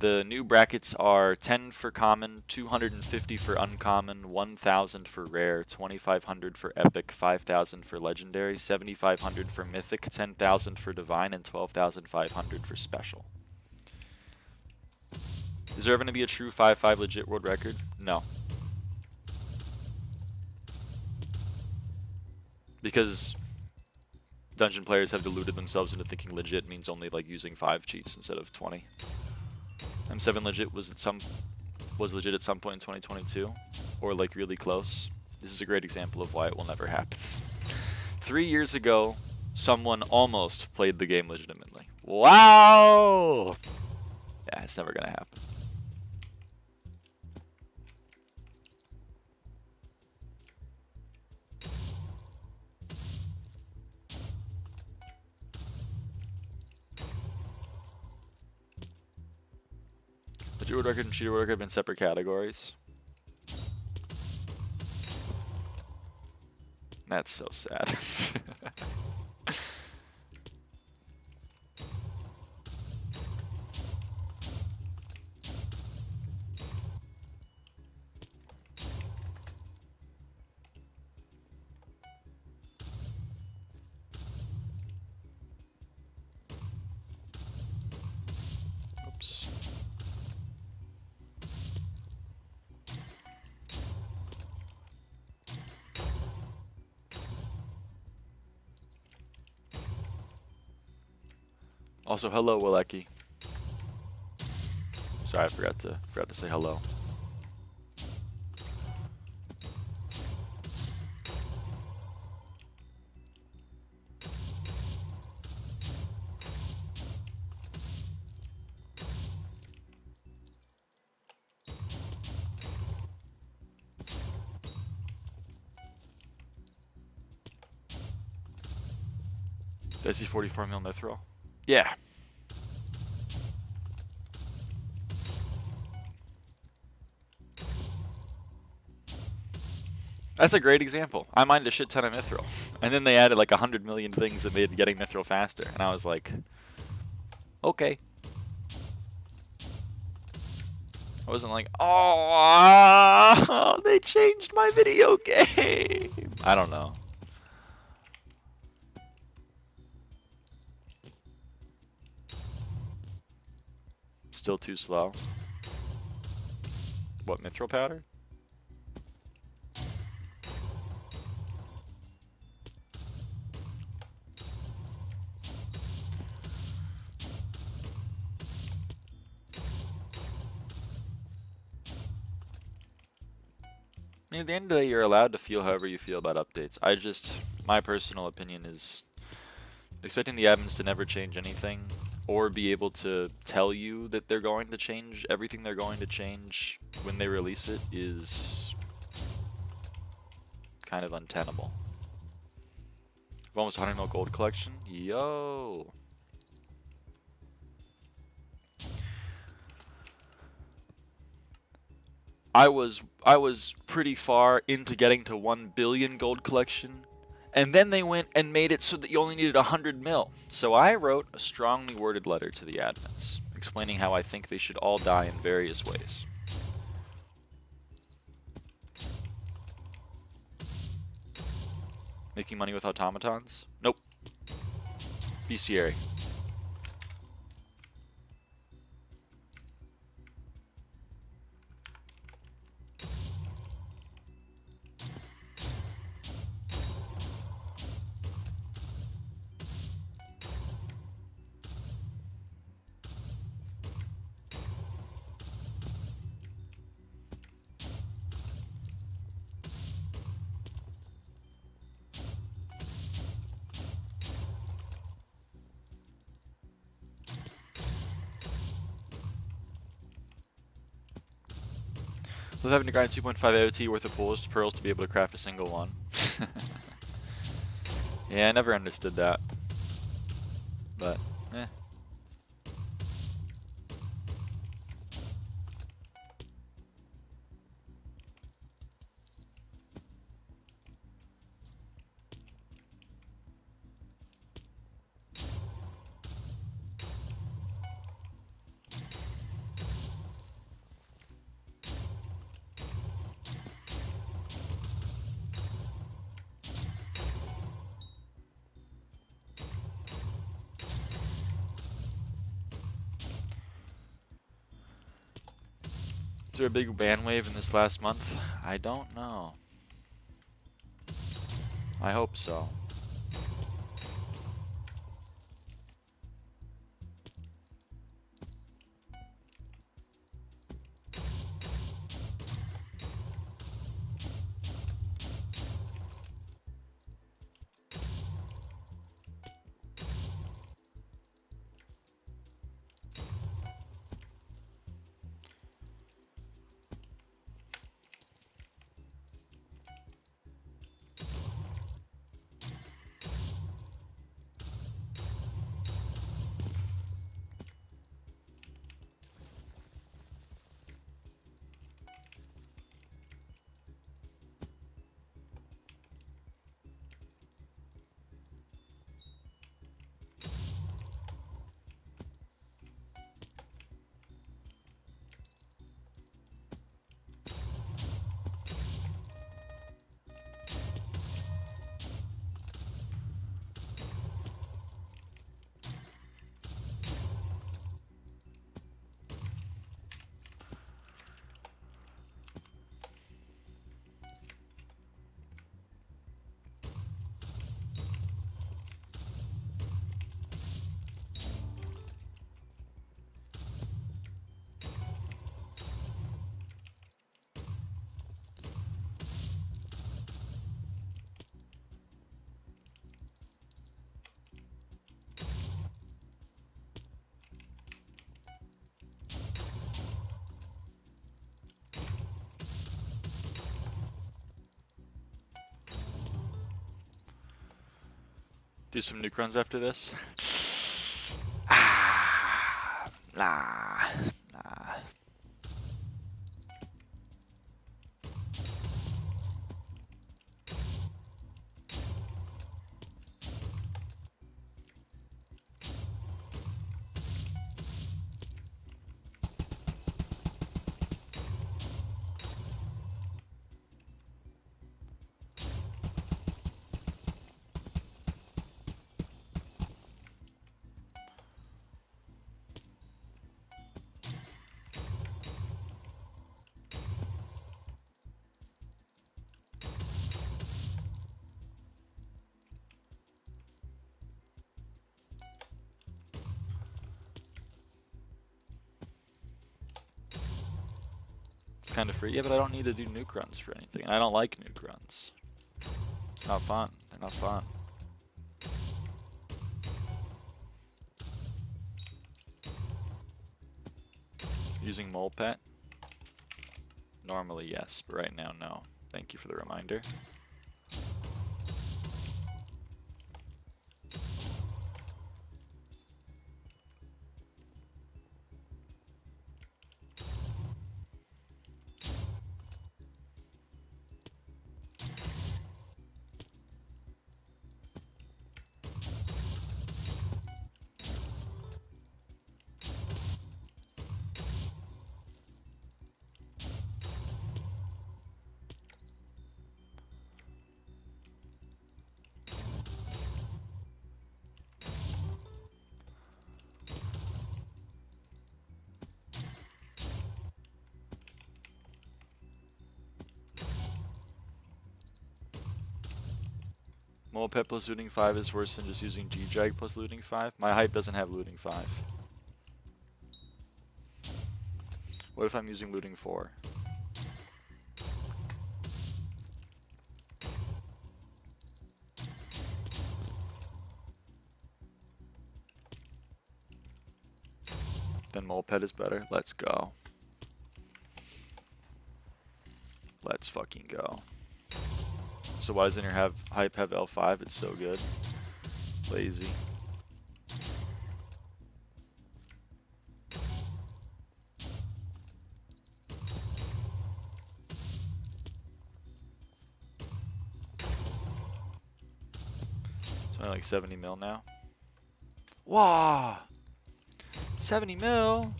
The new brackets are 10 for common, 250 for uncommon, 1,000 for rare, 2,500 for epic, 5,000 for legendary, 7,500 for mythic, 10,000 for divine, and 12,500 for special. Is there ever going to be a true 5-5 legit world record? No. Because dungeon players have deluded themselves into thinking legit means only like using 5 cheats instead of 20. M7 legit was legit at some point in 2022, or like really close. This is a great example of why it will never happen. 3 years ago, someone almost played the game legitimately. Wow! Yeah, it's never gonna happen. The world record and cheater world record have been separate categories. That's so sad. Oops. Also, hello, Wilecki. Sorry, I forgot to say hello. Did I see 44 mil mithril? Yeah. That's a great example. I mined a shit ton of mithril. And then they added like 100 million things that made getting mithril faster. And I was like, okay. I wasn't like, oh, they changed my video game. I don't know. Still too slow. What, mithril powder? At the end of the day, you're allowed to feel however you feel about updates. My personal opinion is expecting the admins to never change anything or be able to tell you that they're going to change everything they're going to change when they release it is kind of untenable. I've almost 100 mil gold collection. Yo! I was pretty far into getting to 1 billion gold collection, and then they went and made it so that you only needed 100 mil. So I wrote a strongly worded letter to the admins, explaining how I think they should all die in various ways. Making money with automatons? Nope. Beastiary. With having to grind 2.5 AOT worth of pearls to be able to craft a single one. Yeah, I never understood that. But, eh. Is there a big ban wave in this last month? I don't know. I hope so. Do some nuke runs after this. Nah. It's kind of free. Yeah, but I don't need to do nuke runs for anything. And I don't like nuke runs. It's not fun. They're not fun. Using mole pet? Normally, yes, but right now, no. Thank you for the reminder. Mole pet plus looting 5 is worse than just using G-Drag plus looting 5. My hype doesn't have looting 5. What if I'm using looting 4? Then mole pet is better. Let's go. Let's fucking go. So why doesn't your hype have L5? It's so good. Lazy. It's only like 70 mil now. Wow! 70 mil?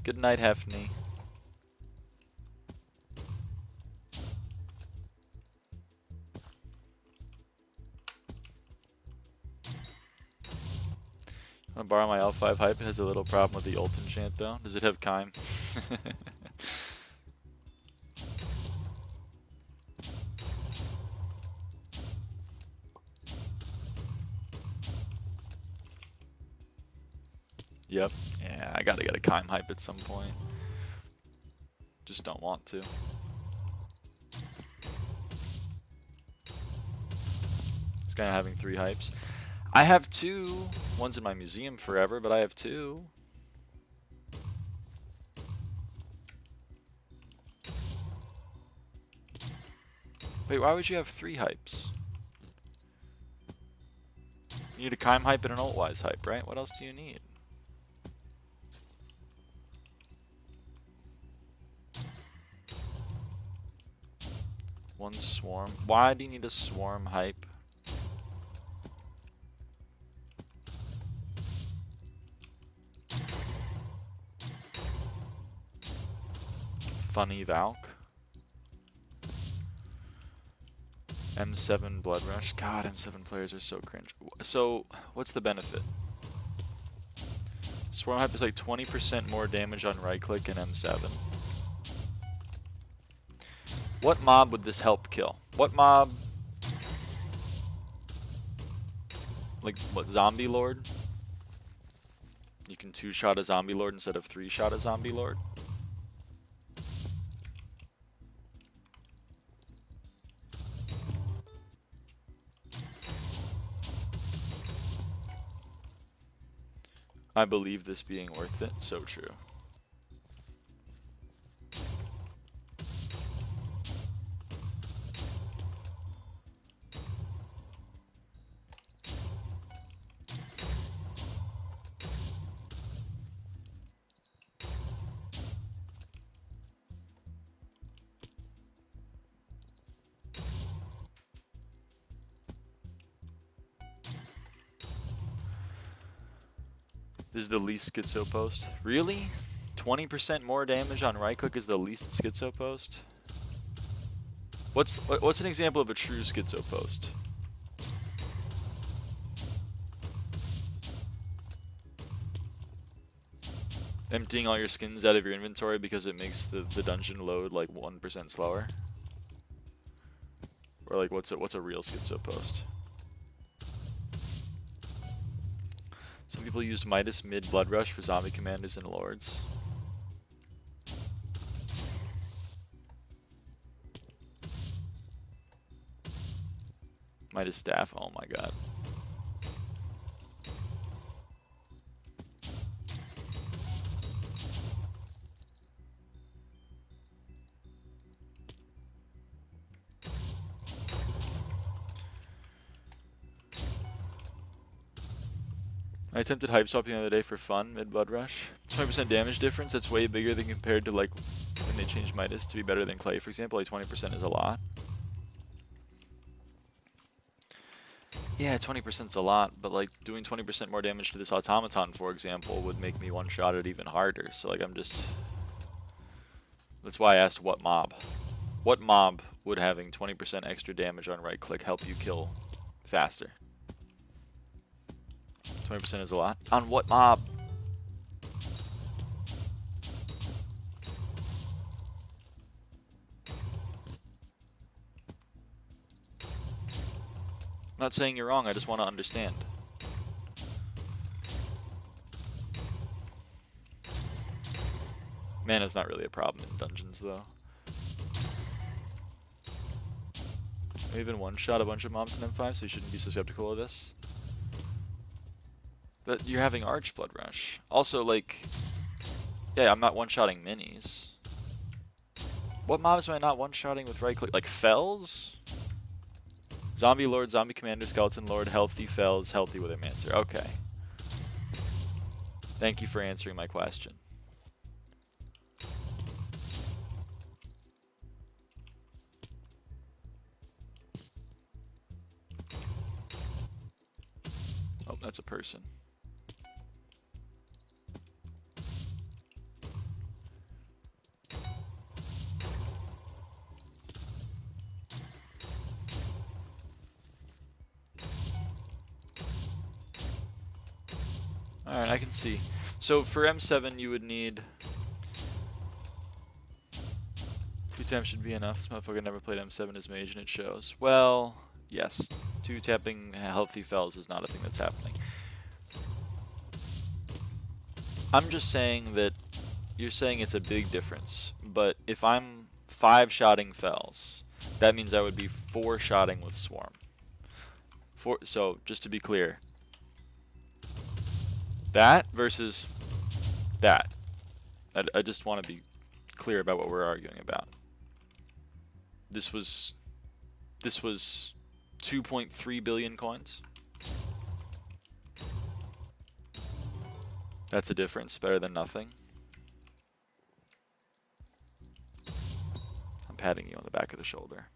Good night, Hefney. I'm gonna borrow my L5 hype. It has a little problem with the ult enchant though. Does it have Kime? Yep. Yeah, I gotta get a Kime hype at some point. Just don't want to. This guy having 3 hypes. I have 2. One's in my museum forever, but I have 2. Wait, why would you have 3 hypes? You need a Kime hype and an ult-wise hype, right? What else do you need? One swarm. Why do you need a swarm hype? Funny Valk. M7 Blood Rush. God, M7 players are so cringe. So, what's the benefit? Swarm hype is like 20% more damage on right click in M7. What mob would this help kill? What mob? Like, what, Zombie Lord? You can 2-shot a Zombie Lord instead of 3-shot a Zombie Lord? I believe this being worth it. So true. This is the least schizo post. Really? 20% more damage on right click is the least schizo post? What's an example of a true schizo post? Emptying all your skins out of your inventory because it makes the dungeon load like 1% slower? Or like what's a real schizo post? Some people used Midas mid Blood Rush for zombie commanders and lords. Midas staff, oh my god. I attempted hype swapping the other day for fun, mid Blood Rush. 20% damage difference, that's way bigger than compared to like when they changed Midas to be better than Clay, for example. Like 20% is a lot. Yeah, 20% is a lot, but like doing 20% more damage to this Automaton, for example, would make me one-shot it even harder. So like I'm just... That's why I asked what mob. What mob would having 20% extra damage on right click help you kill faster? 20% is a lot. On what mob? I'm not saying you're wrong, I just want to understand. Mana's not really a problem in dungeons, though. I even one-shot a bunch of mobs in M5, so you shouldn't be so skeptical of this. But you're having Arch Blood Rush. Also, like... Yeah, I'm not one-shotting minis. What mobs am I not one-shotting with right-click? Like Fells? Zombie Lord, Zombie Commander, Skeleton Lord, Healthy Fells, Healthy Withermancer. Okay. Thank you for answering my question. Oh, that's a person. Alright, I can see. So for M7 you would need... 2 taps should be enough. This motherfucker never played M7 as mage and it shows. Well, yes. 2 tapping healthy fells is not a thing that's happening. I'm just saying that you're saying it's a big difference. But if I'm 5-shotting fells, that means I would be 4-shotting with swarm. So just to be clear, that versus that. I just want to be clear about what we're arguing about. This was 2.3 billion coins. That's a difference, better than nothing. I'm patting you on the back of the shoulder.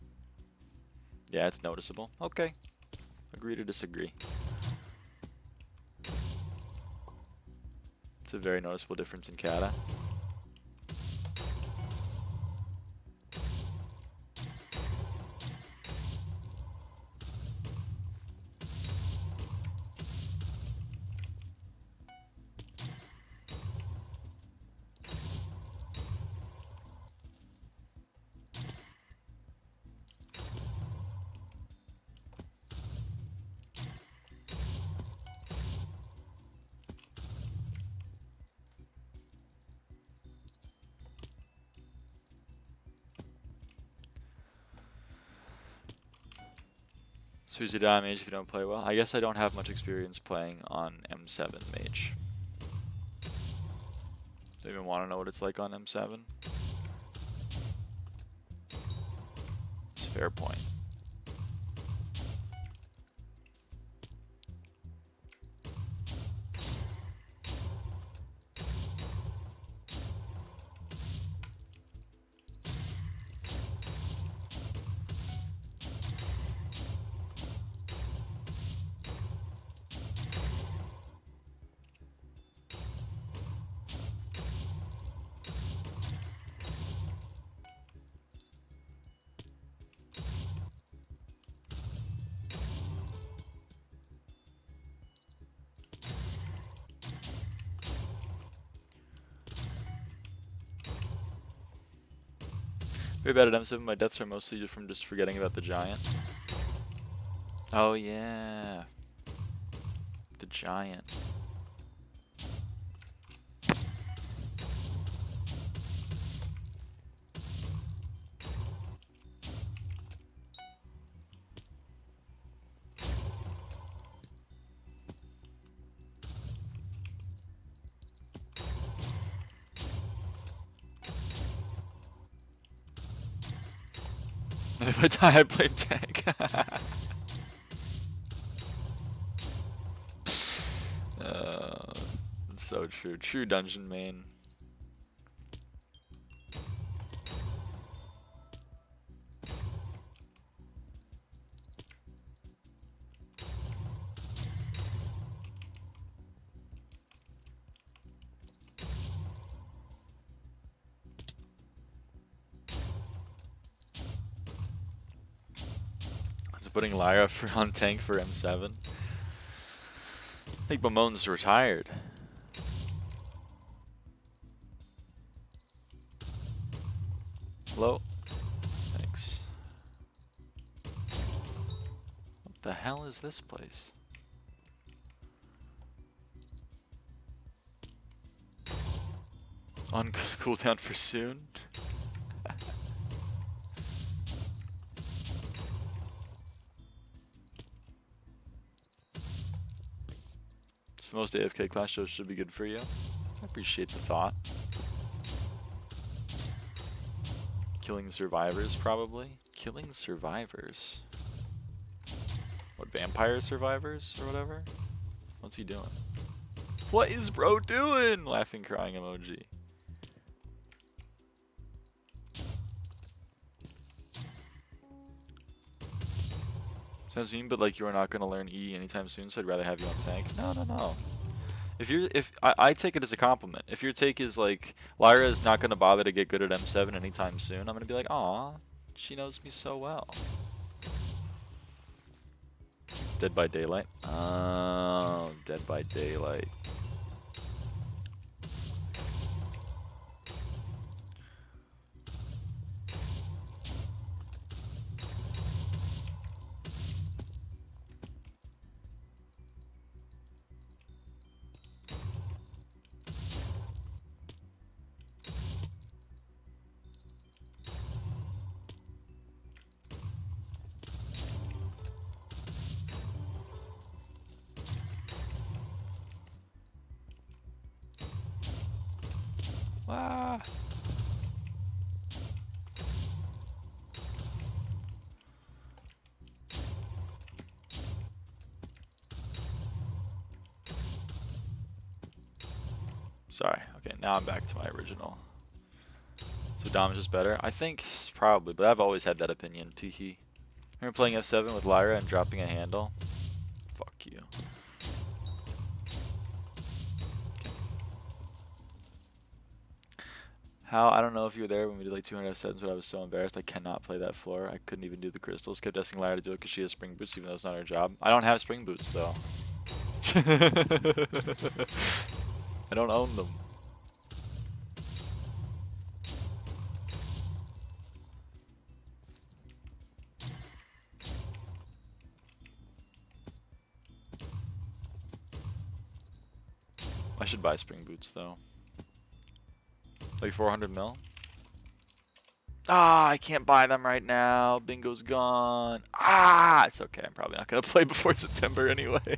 Yeah, it's noticeable. Okay. Agree to disagree. It's a very noticeable difference in kata. So who's your die mage if you don't play well? I guess I don't have much experience playing on M7 mage. Don't even want to know what it's like on M7. It's a fair point. Very bad at M7. My deaths are mostly from just forgetting about the giant. Oh yeah, the giant. And if I die, I play tank. It's so true. True dungeon main. Putting Lyra on tank for M7. I think Mamon's retired. Hello? Thanks. What the hell is this place? On cooldown for soon? It's the most AFK class shows should be good for you. I appreciate the thought. Killing survivors, probably. Killing survivors. What, vampire survivors or whatever? What's he doing? What is bro doing? Laughing, crying emoji. Sounds mean, but like you are not going to learn E anytime soon, so I'd rather have you on tank. No, no, no. I take it as a compliment. If your take is like Lyra is not going to bother to get good at M7 anytime soon, I'm going to be like, aw, she knows me so well. Dead by Daylight. Oh, Dead by Daylight. Ah. Sorry. Okay, now I'm back to my original. So Dom's just better? I think probably, but I've always had that opinion. Teehee. Remember playing F7 with Lyra and dropping a handle? Fuck you. How? I don't know if you were there when we did like 200 F7s, but I was so embarrassed. I cannot play that floor. I couldn't even do the crystals. Kept asking Lyra to do it because she has spring boots, even though it's not her job. I don't have spring boots, though. I don't own them. I should buy spring boots, though. Like 400 mil? Ah, I can't buy them right now. Bingo's gone. Ah, it's okay. I'm probably not going to play before September anyway.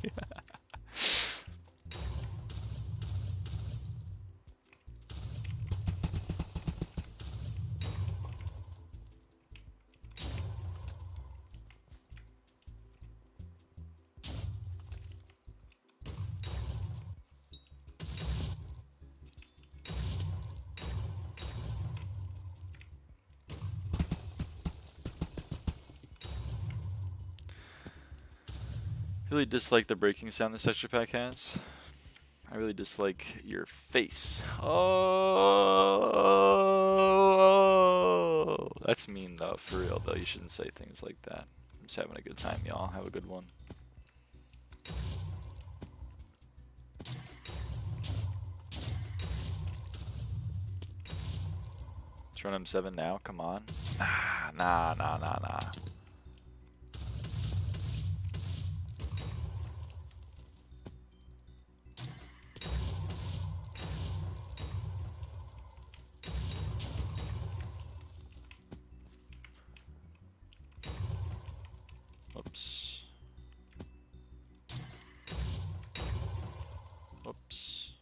Really dislike the breaking sound this texture pack has. I really dislike your face. Oh, that's mean though, for real though. You shouldn't say things like that. I'm just having a good time, y'all. Have a good one. Let's run M7 now. Come on. Nah. Oops. Oops.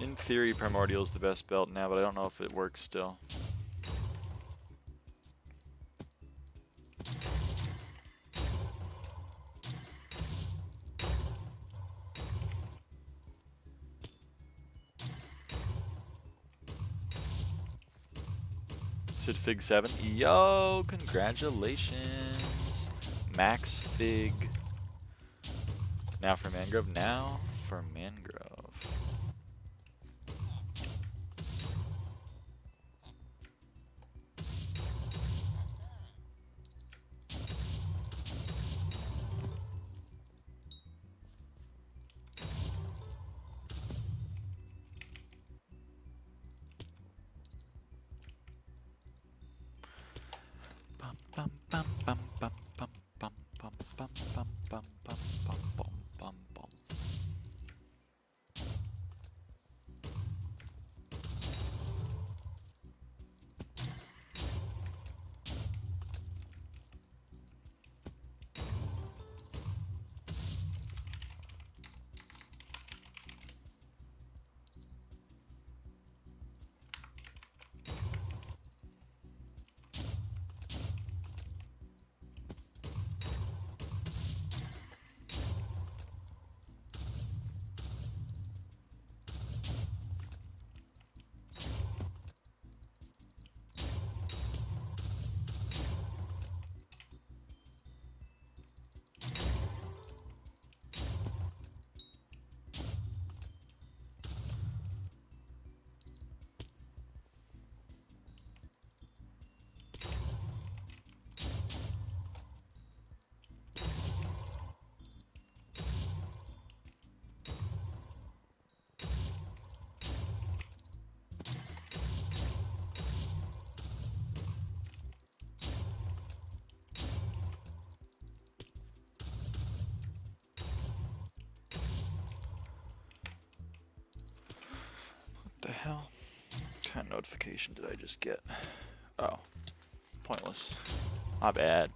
In theory, Primordial is the best belt now, but I don't know if it works still. Should Fig 7? Yo, congratulations. Max Fig. Now for Mangrove. Now for Mangrove. The hell? What kind of notification did I just get? Oh, pointless. My bad.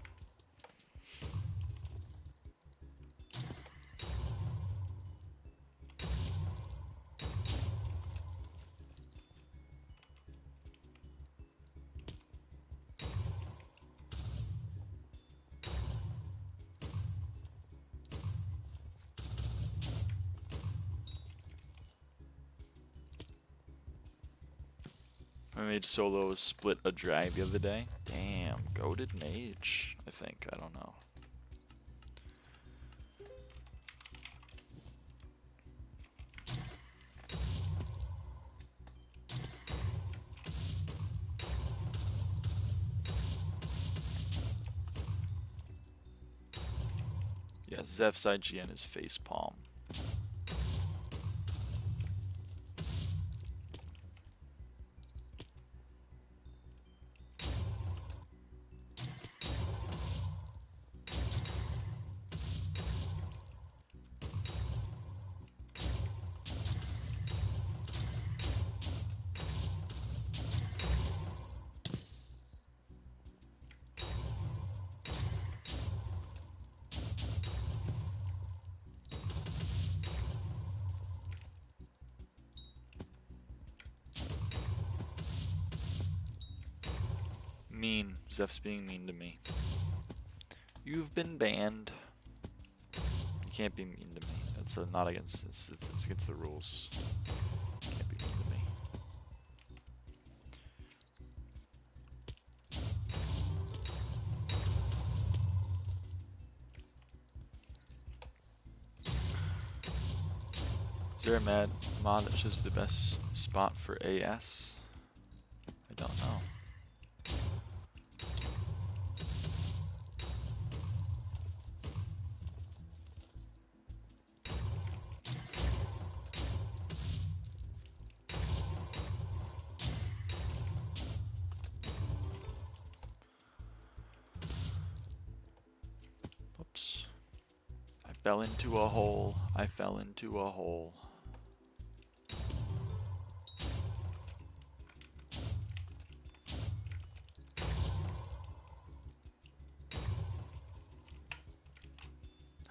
I made solo split a drag the other day. Damn, goated mage, I think. I don't know. Yeah, Zeph's IGN is facepalm. Mean. Zeph's being mean to me. You've been banned. You can't be mean to me. That's not against. It's against the rules. You can't be mean to me. Is there a mod that shows the best spot for AS? I don't know. Oops. I fell into a hole. I fell into a hole.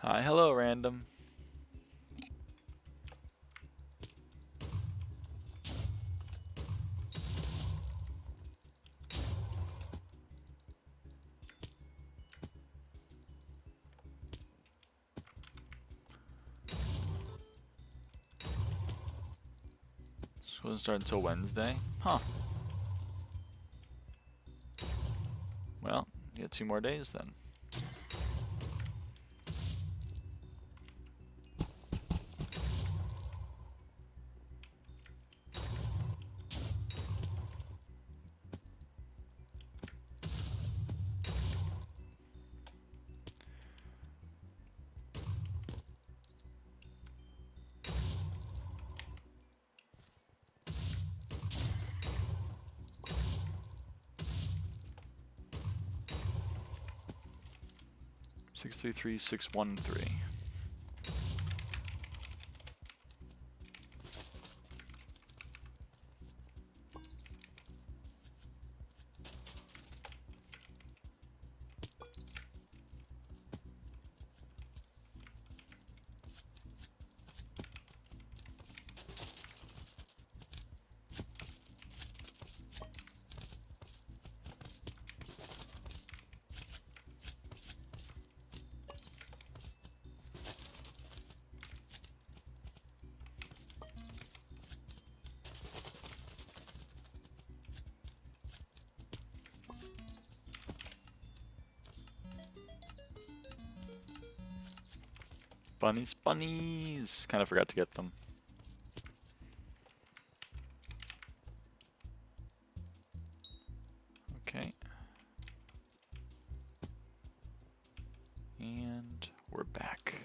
Hi, hello, random. This doesn't start until Wednesday? Huh. Well, you got 2 more days then. Six 33613. Bunnies, bunnies! Kind of forgot to get them. Okay. And we're back.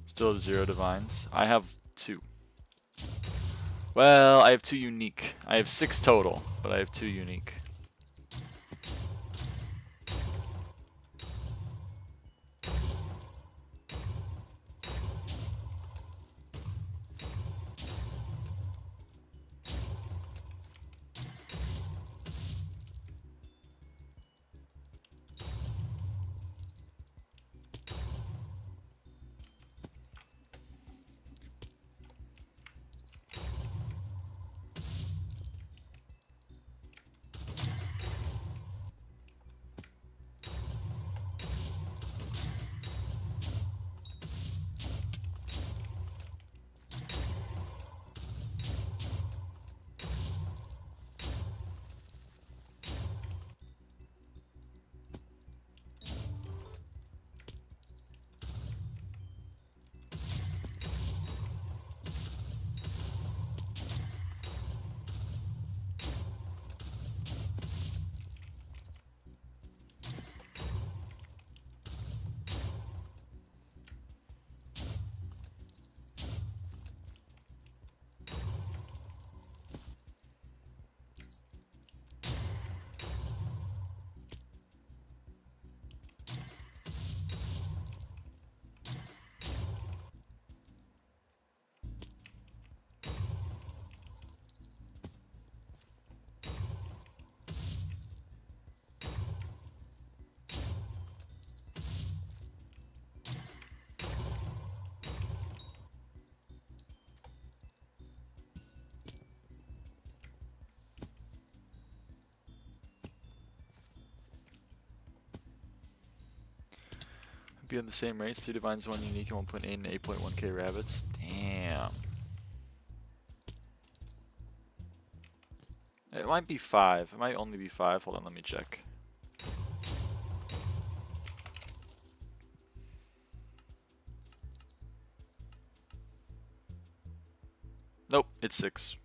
Still have 0 divines. I have 2. Well, I have 2 unique. I have 6 total, but I have 2 unique. be on the same rates. 3 divines, 1 unique, and 1.8 and 8.1k rabbits. Damn. It might be 5. It might only be 5. Hold on, let me check. Nope, it's 6.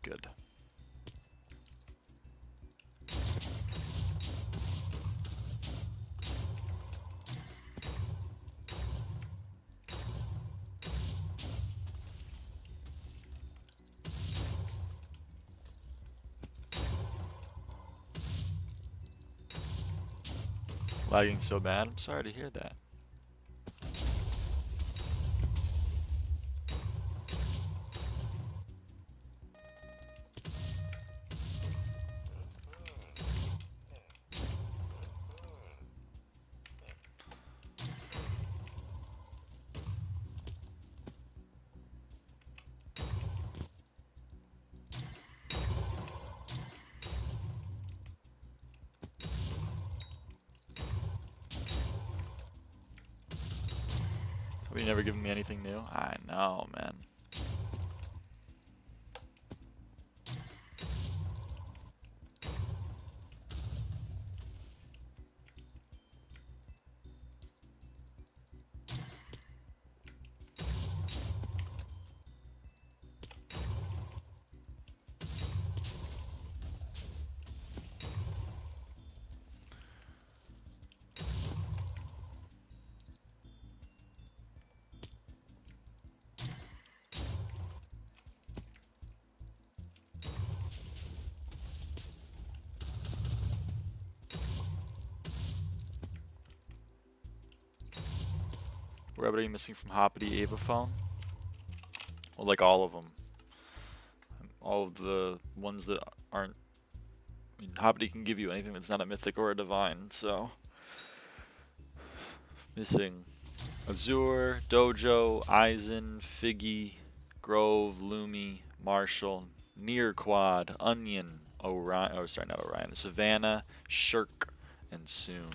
Good. Lagging so bad. I'm sorry to hear that. Have you never given me anything new? I know, man. What are you missing from Hoppity Ava phone? Well, like all of them. All of the ones that aren't. I mean, Hoppity can give you anything that's not a mythic or a divine, so. Missing Azure, Dojo, Eisen, Figgy, Grove, Lumi, Marshall, Near Quad, Onion, Orion. Oh, sorry, not Orion. Savannah, Shirk, and Soon.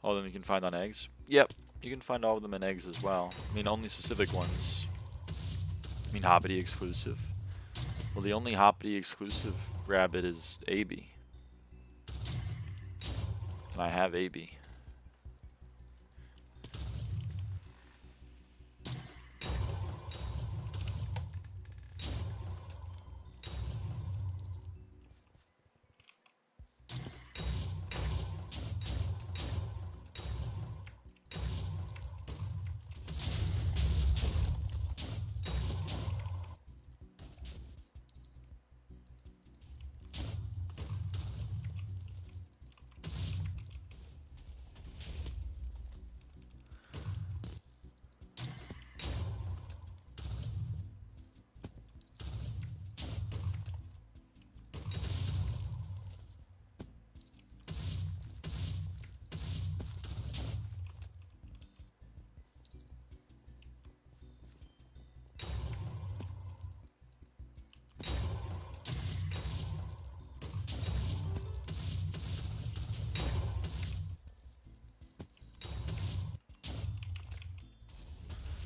All of them you can find on eggs? Yep, you can find all of them in eggs as well. I mean, only specific ones. I mean, Hoppity exclusive. Well, the only Hoppity exclusive rabbit is AB. And I have AB.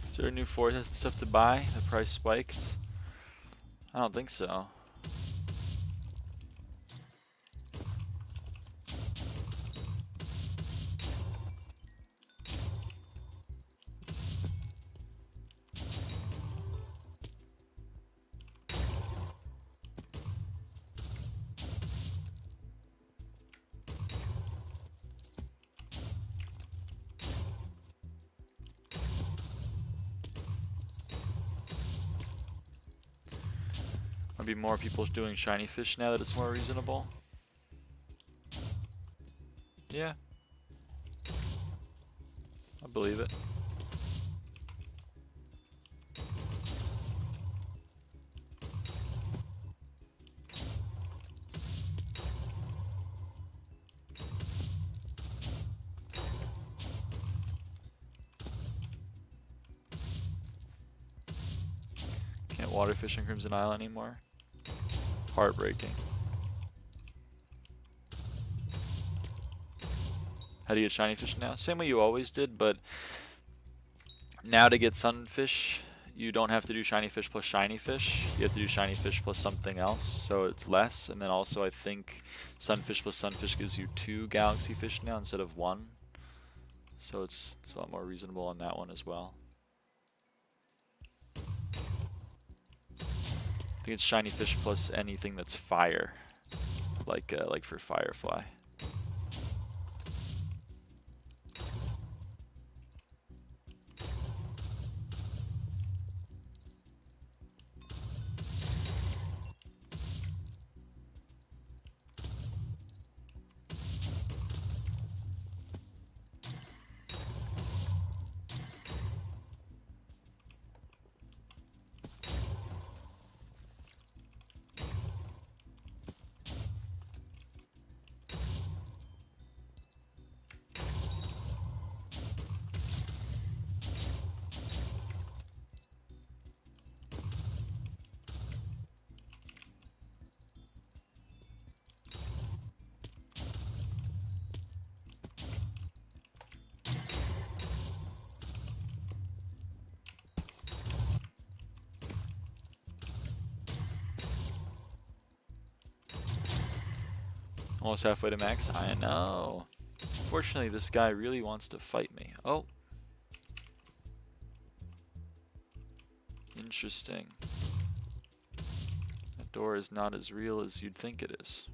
Is there a new forest stuff to buy? The price spiked? I don't think so. Maybe more people doing shiny fish now that it's more reasonable. Yeah. I believe it. Can't water fish in Crimson Isle anymore. Heartbreaking. How do you get shiny fish now? Same way you always did, but now to get sunfish, you don't have to do shiny fish plus shiny fish. You have to do shiny fish plus something else, so it's less. And then also I think sunfish plus sunfish gives you 2 galaxy fish now instead of 1. So it's a lot more reasonable on that one as well. I think it's shiny fish plus anything that's fire, like for Firefly. Almost halfway to max. I know. Fortunately, this guy really wants to fight me. Oh. Interesting. That door is not as real as you'd think it is.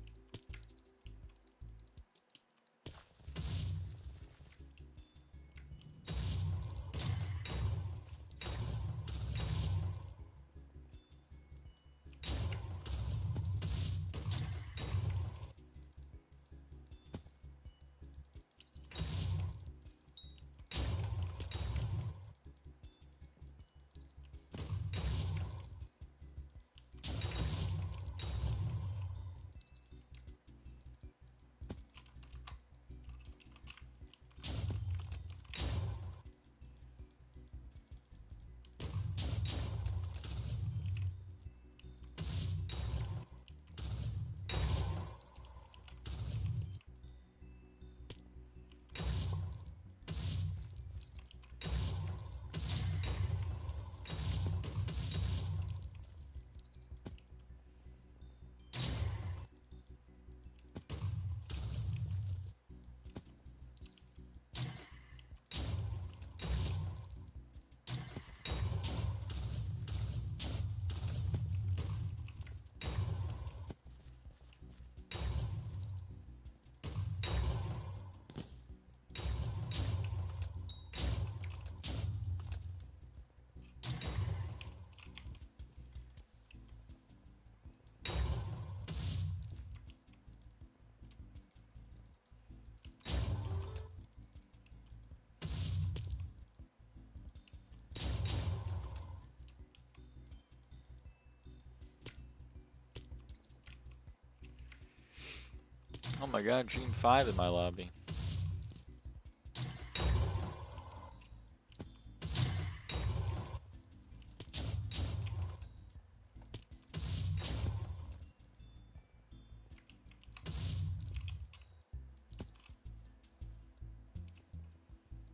Oh my god, Dream 5 in my lobby.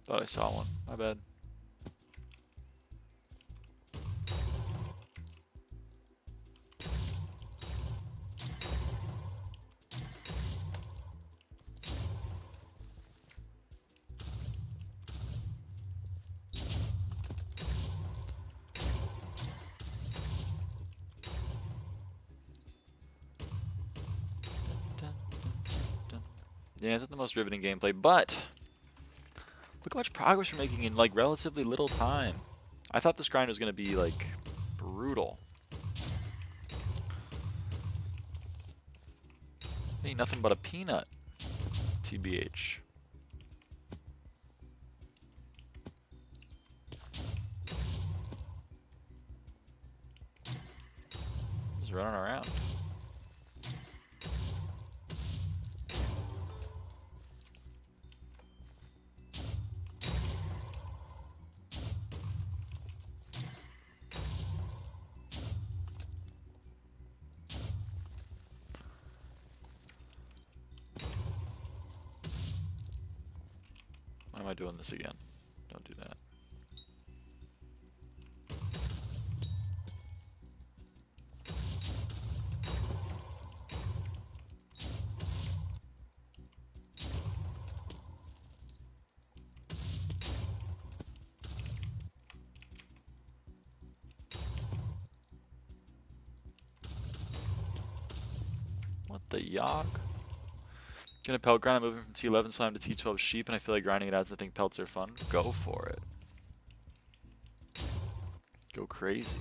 Thought I saw one. My bad. Yeah, it's not the most riveting gameplay, but look how much progress we're making in like relatively little time. I thought this grind was going to be like brutal. Ain't nothing but a peanut. TBH. He's running around. Why am I doing this again? Don't do that. What the yog? Gonna pelt grind. I'm moving from T11 slime to T12 sheep, and I feel like grinding it adds. I think pelts are fun. Go for it. Go crazy.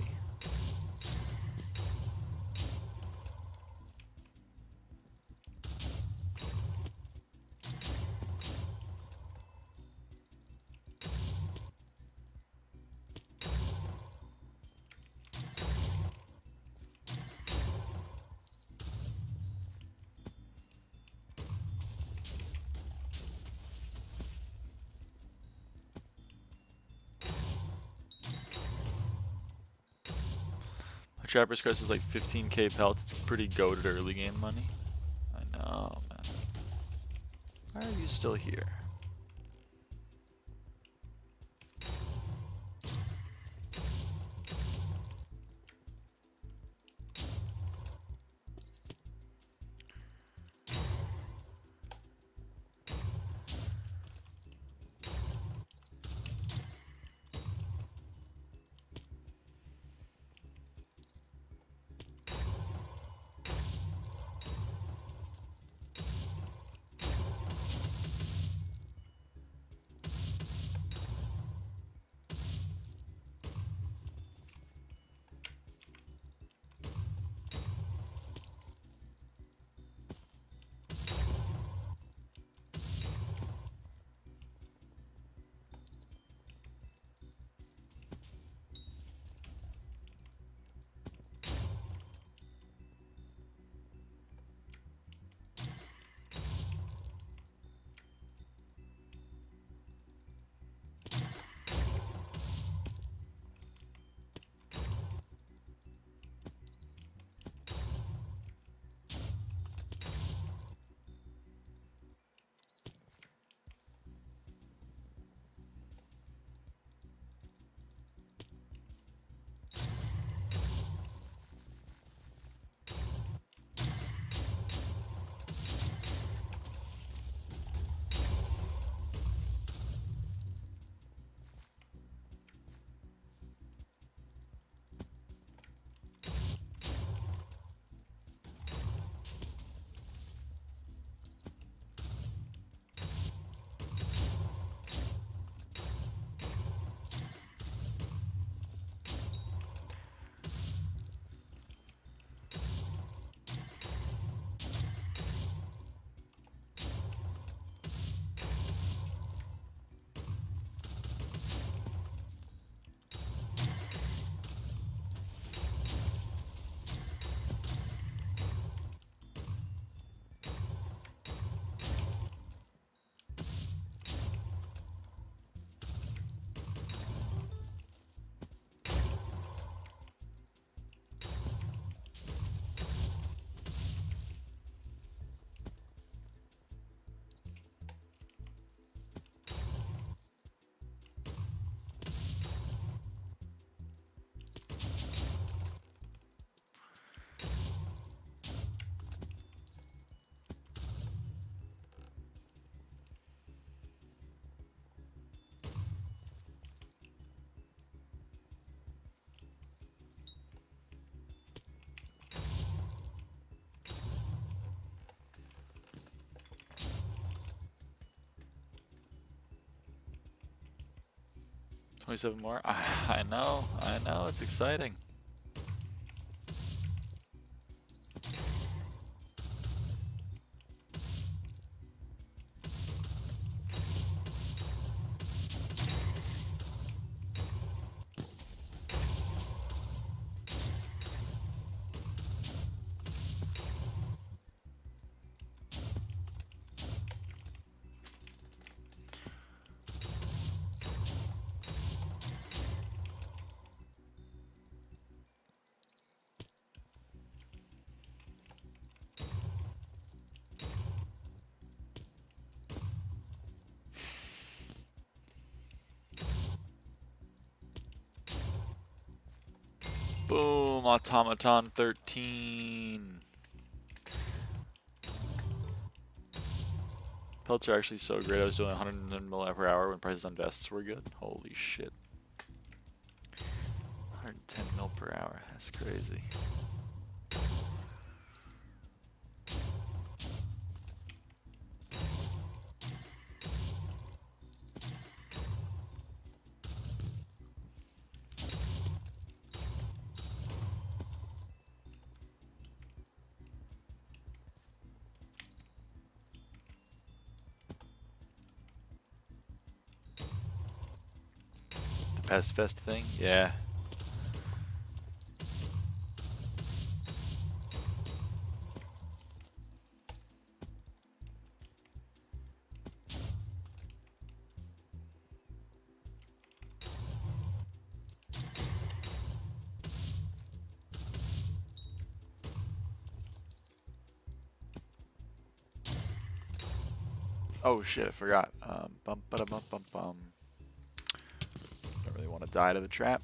Trapper's Crest is like 15k pelt. It's pretty goated early game money. I know, man. Why are you still here? $27 more. I know, it's exciting. Boom, Automaton 13. Pelts are actually so great. I was doing 100 mil per hour when prices on vests were good. Holy shit. 110 mil per hour. That's crazy. Past fest thing? Yeah. Oh shit, I forgot. Bum ba da bum bum bum. Don't really want to die to the trap.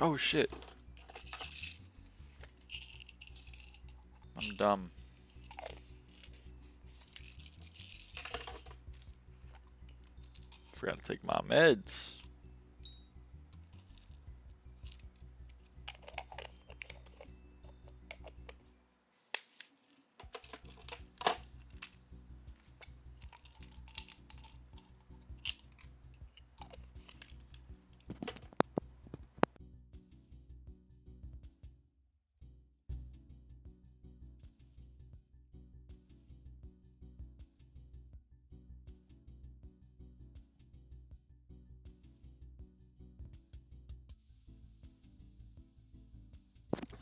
Oh shit. I'm dumb. Forgot to take my meds.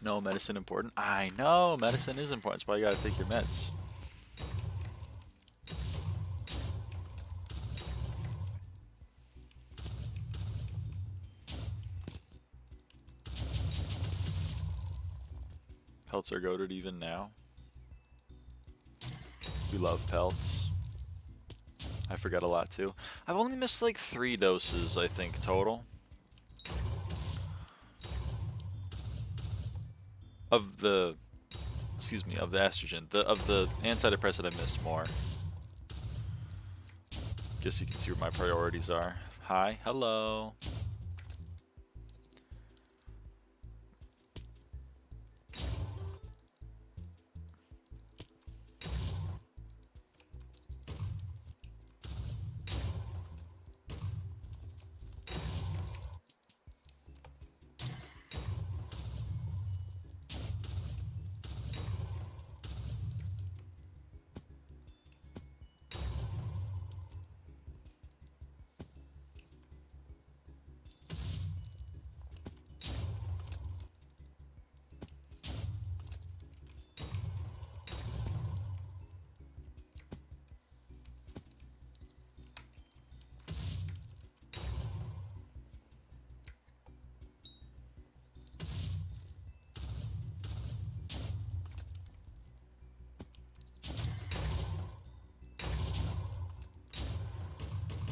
No medicine important. I know medicine is important. That's why you gotta take your meds. Pelts are goated even now. We love pelts. I forget a lot too. I've only missed like 3 doses, I think, total. Of the, excuse me, of the estrogen. Of the antidepressant I missed more. Guess you can see where my priorities are. Hi, hello.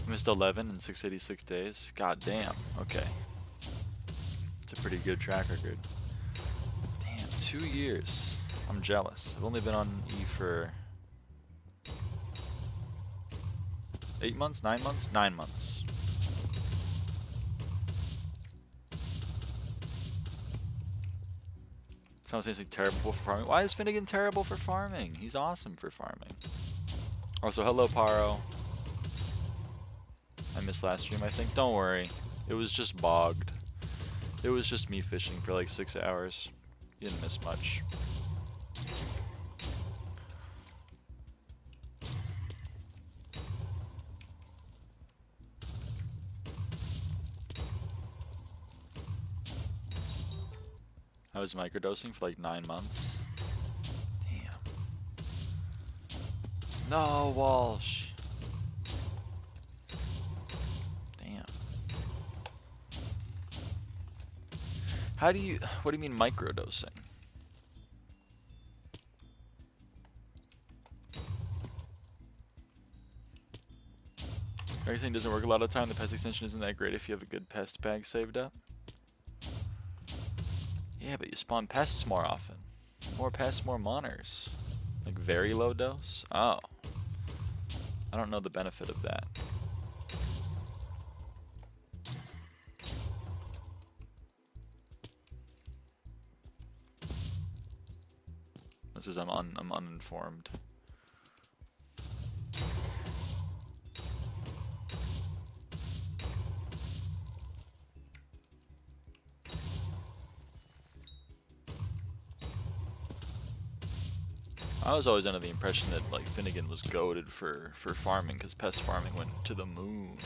Missed 11 in 686 days. God damn. Okay. It's a pretty good track record. Damn, 2 years. I'm jealous. I've only been on E for 8 months, 9 months, 9 months. Sounds like terrible for farming. Why is Finnegan terrible for farming? He's awesome for farming. Also, hello, Paro. I missed last stream, I think. Don't worry. It was just bogged. It was just me fishing for like 6 hours. You didn't miss much. I was microdosing for like 9 months. Damn. No, Walsh. Damn. What do you mean microdosing? Everything doesn't work a lot of the time. The pest extension isn't that great if you have a good pest bag saved up. Yeah, but you spawn pests more often. More pests, more moners. Like very low dose? Oh. I don't know the benefit of that. This is I'm uninformed. I was always under the impression that like Finnegan was goated for farming because pest farming went to the moon.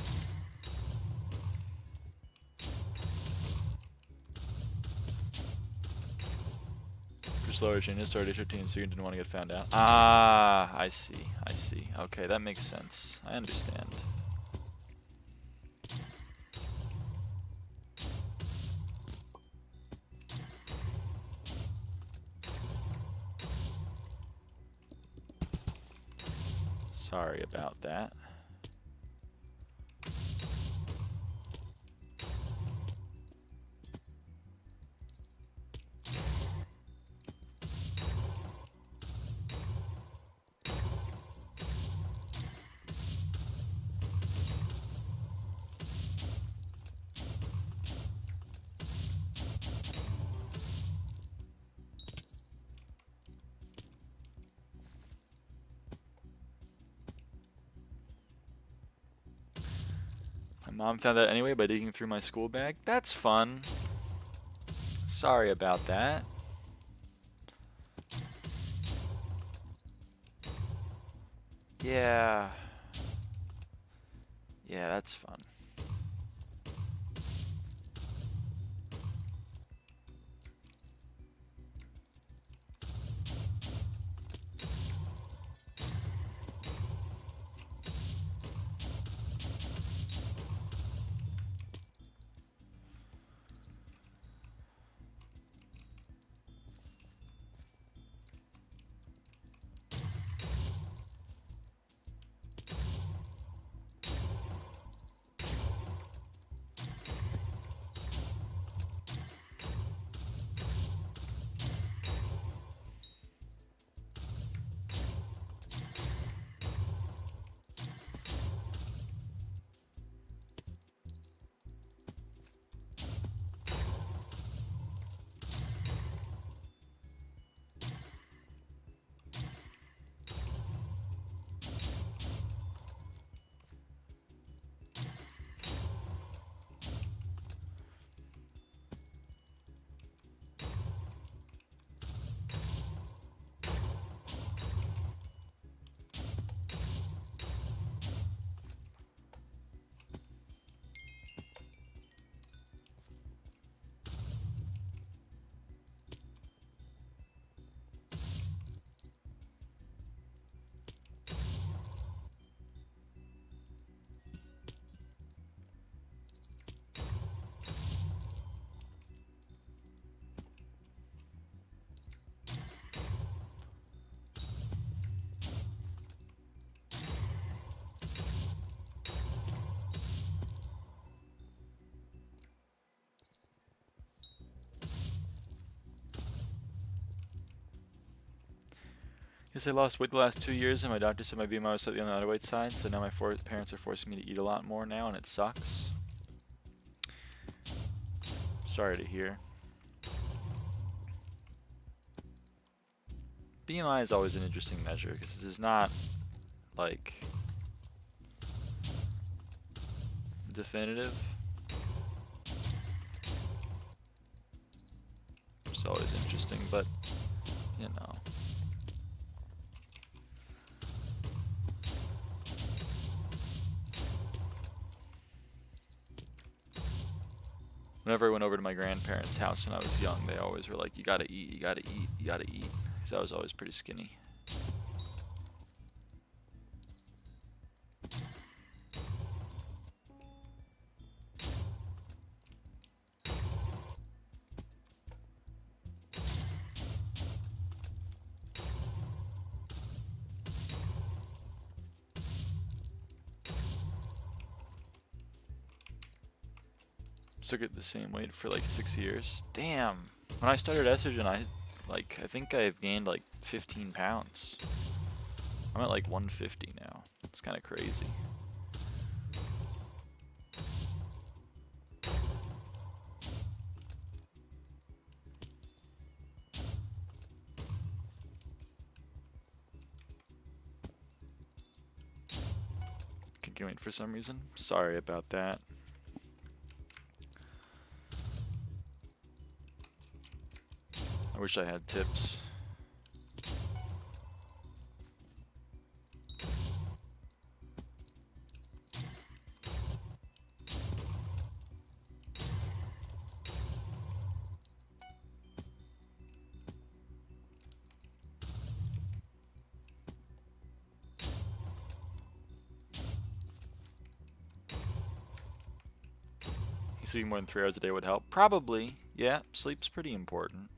For slower changes, started 15 so you didn't want to get found out. Ah, I see. I see. Okay, that makes sense. I understand. Sorry about that. My mom found out anyway by digging through my school bag. That's fun. Sorry about that. Yeah. Yeah, that's fun. Yes, I lost weight the last 2 years, and my doctor said my BMI was slightly on the underweight side, so now my parents are forcing me to eat a lot more now, and it sucks. Sorry to hear. BMI is always an interesting measure, because this is not, like, definitive. It's always interesting, but, you know. Whenever I went over to my grandparents' house when I was young, they always were like, you gotta eat, you gotta eat, you gotta eat. Because I was always pretty skinny. Took it the same weight for like 6 years. Damn. When I started estrogen, I think I've gained like 15 pounds. I'm at like 150 now. It's kind of crazy. Kicking weight for some reason. Sorry about that. I wish I had tips. Sleeping more than 3 hours a day would help. Probably. Yeah, sleep's pretty important.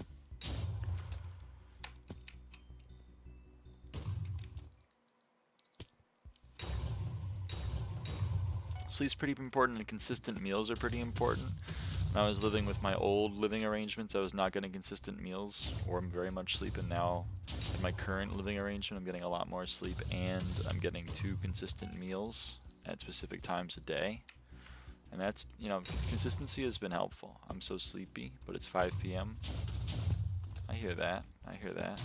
Sleep's pretty important, and consistent meals are pretty important. When I was living with my old living arrangements, I was not getting consistent meals or very much sleep, and now in my current living arrangement, I'm getting a lot more sleep and I'm getting 2 consistent meals at specific times a day. And that's, you know, consistency has been helpful. I'm so sleepy, but it's 5 p.m. I hear that. I hear that.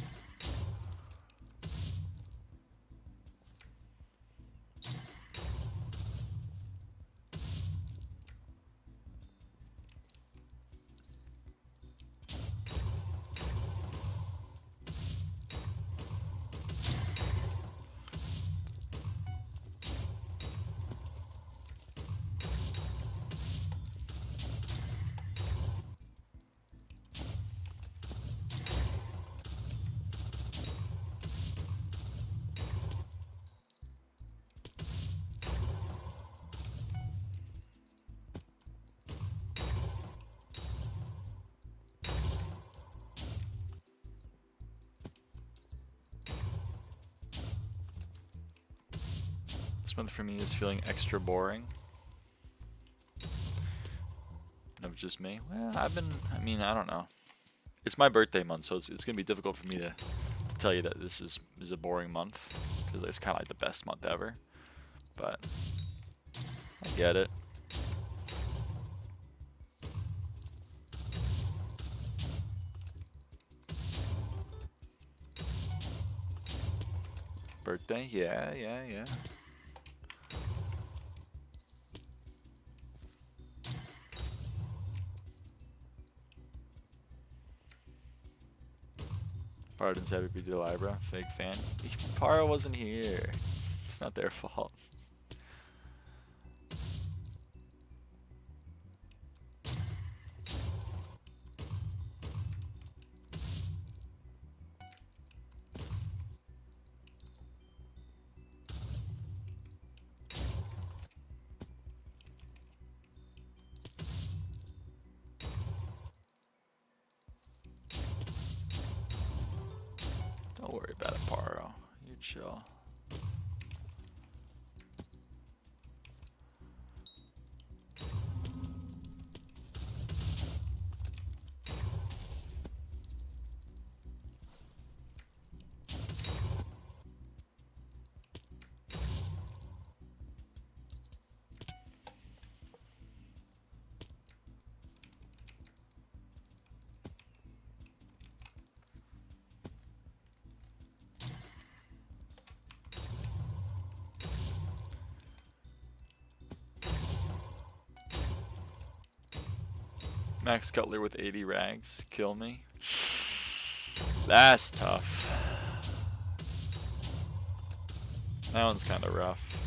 This month for me is feeling extra boring. Of just me. Well, I don't know. It's my birthday month, so it's gonna be difficult for me to tell you that this is a boring month, because it's kind of like the best month ever. But I get it. Birthday? Yeah. Pardon's happy birthday to Libra. Fake fan. Paro wasn't here. It's not their fault. Don't worry about it, Paro. You chill. Max Cutler with 80 rags. Kill me. That's tough. That one's kind of rough.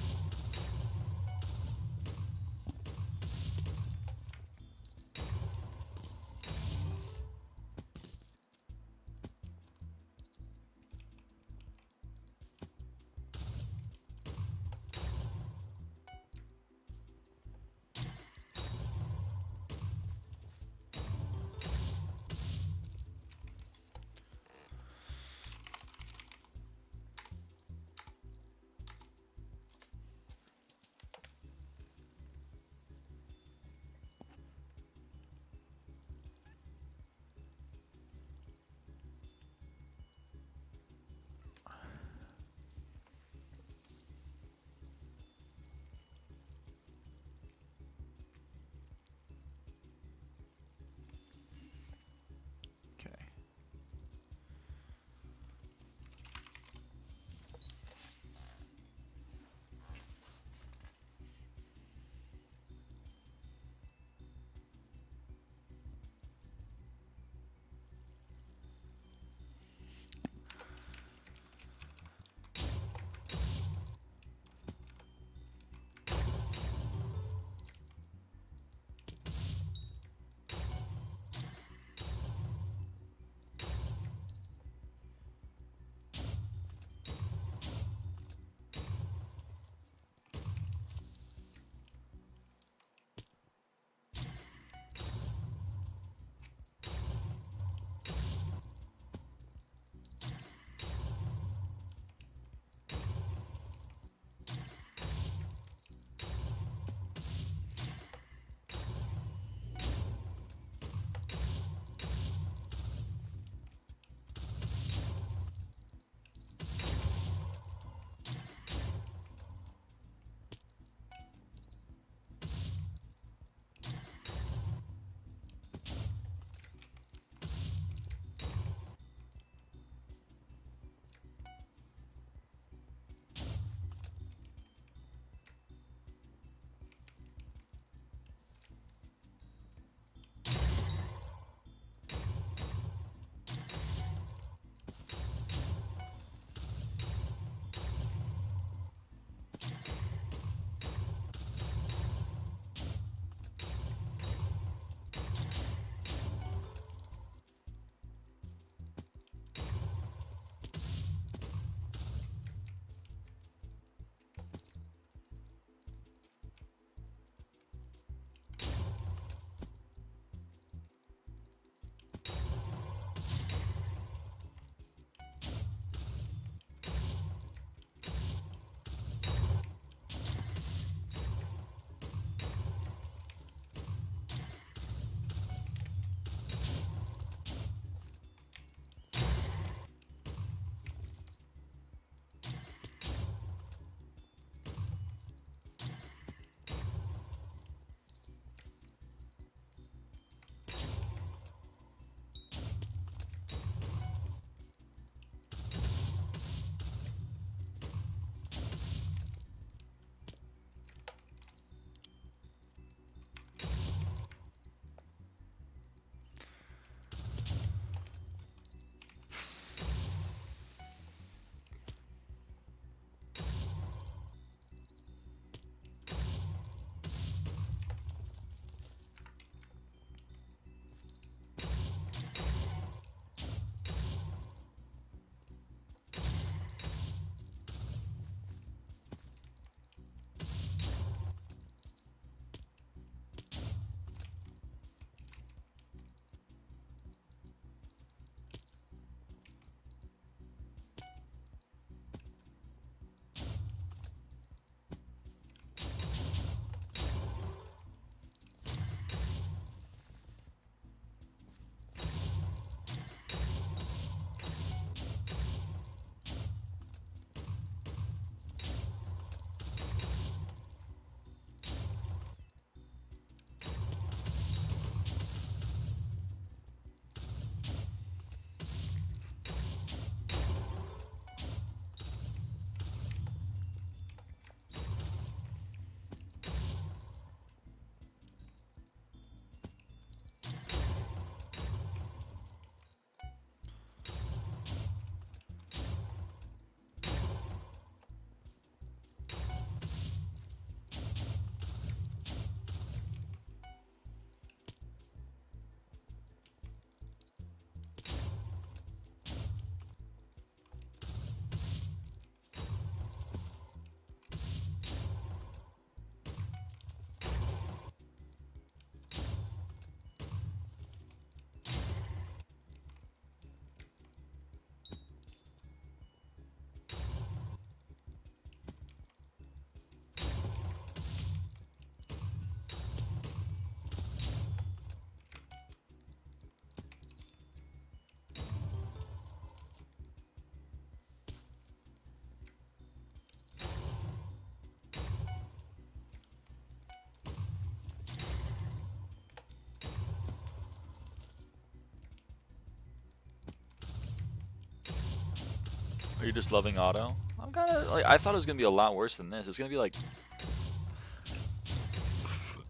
Are you just loving auto? I'm kind of like, I thought it was gonna be a lot worse than this. It's gonna be like,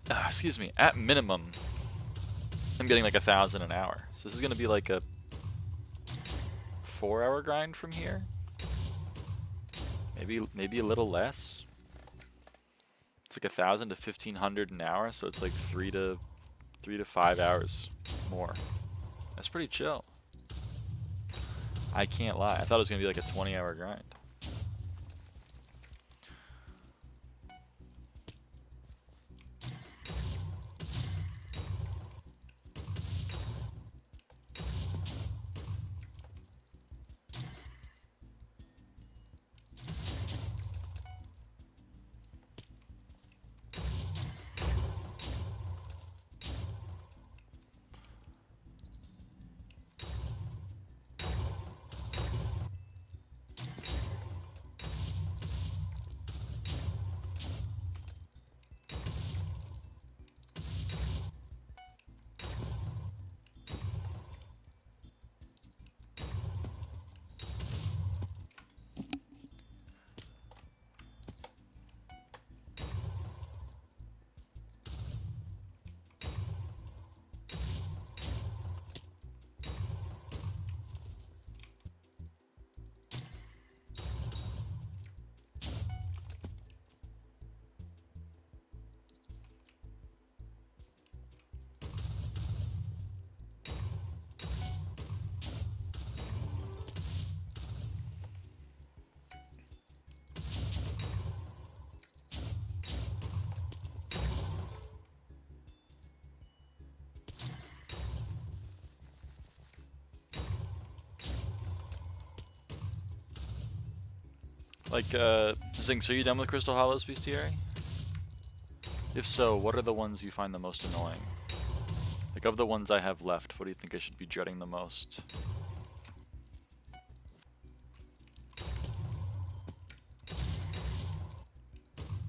excuse me, at minimum, I'm getting like 1,000 an hour. So this is gonna be like a 4-hour grind from here. Maybe a little less. It's like 1,000 to 1,500 an hour, so it's like 3 to 5 hours more. That's pretty chill. I can't lie. I thought it was gonna be like a 20-hour grind. Like, Zinx, are you done with Crystal Hollows, Beastiary? If so, what are the ones you find the most annoying? Like, of the ones I have left, what do you think I should be dreading the most?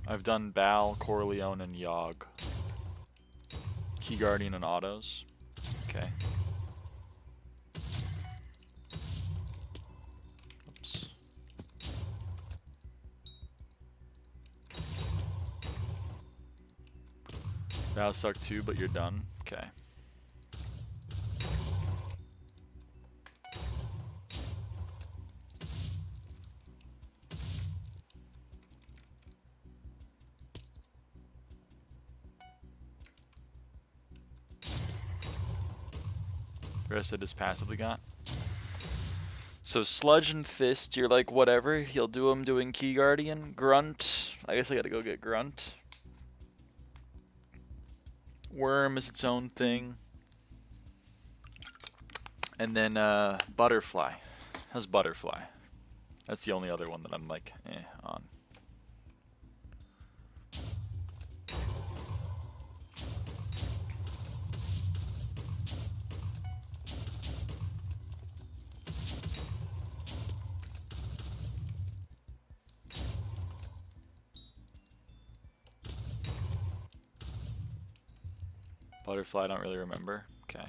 I've done Bal, Corleone, and Yogg. Key Guardian and Autos. Okay. Oops. Bal suck too, but you're done. Okay. The rest I just passively got. So Sludge and Fist, you're like, whatever, he'll do him doing Key Guardian. Grunt, I guess I gotta go get Grunt. Worm is its own thing. And then Butterfly. How's Butterfly? That's the only other one that I'm like, on. Butterfly, I don't really remember. Okay.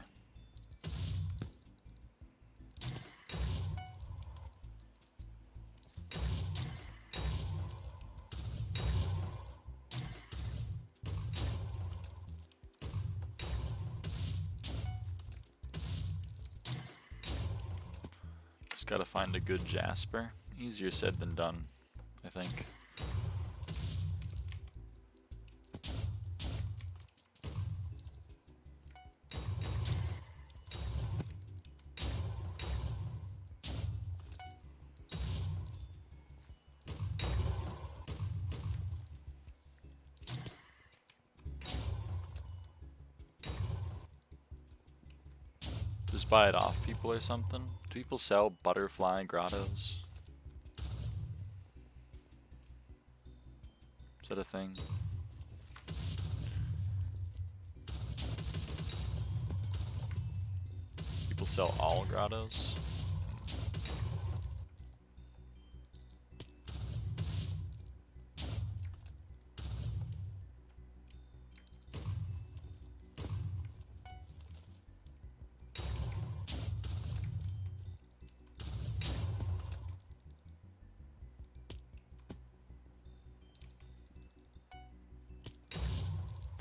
Just gotta find a good Jasper. Easier said than done, I think. Just buy it off people or something? Do people sell butterfly grottos? Is that a thing? People sell all grottos?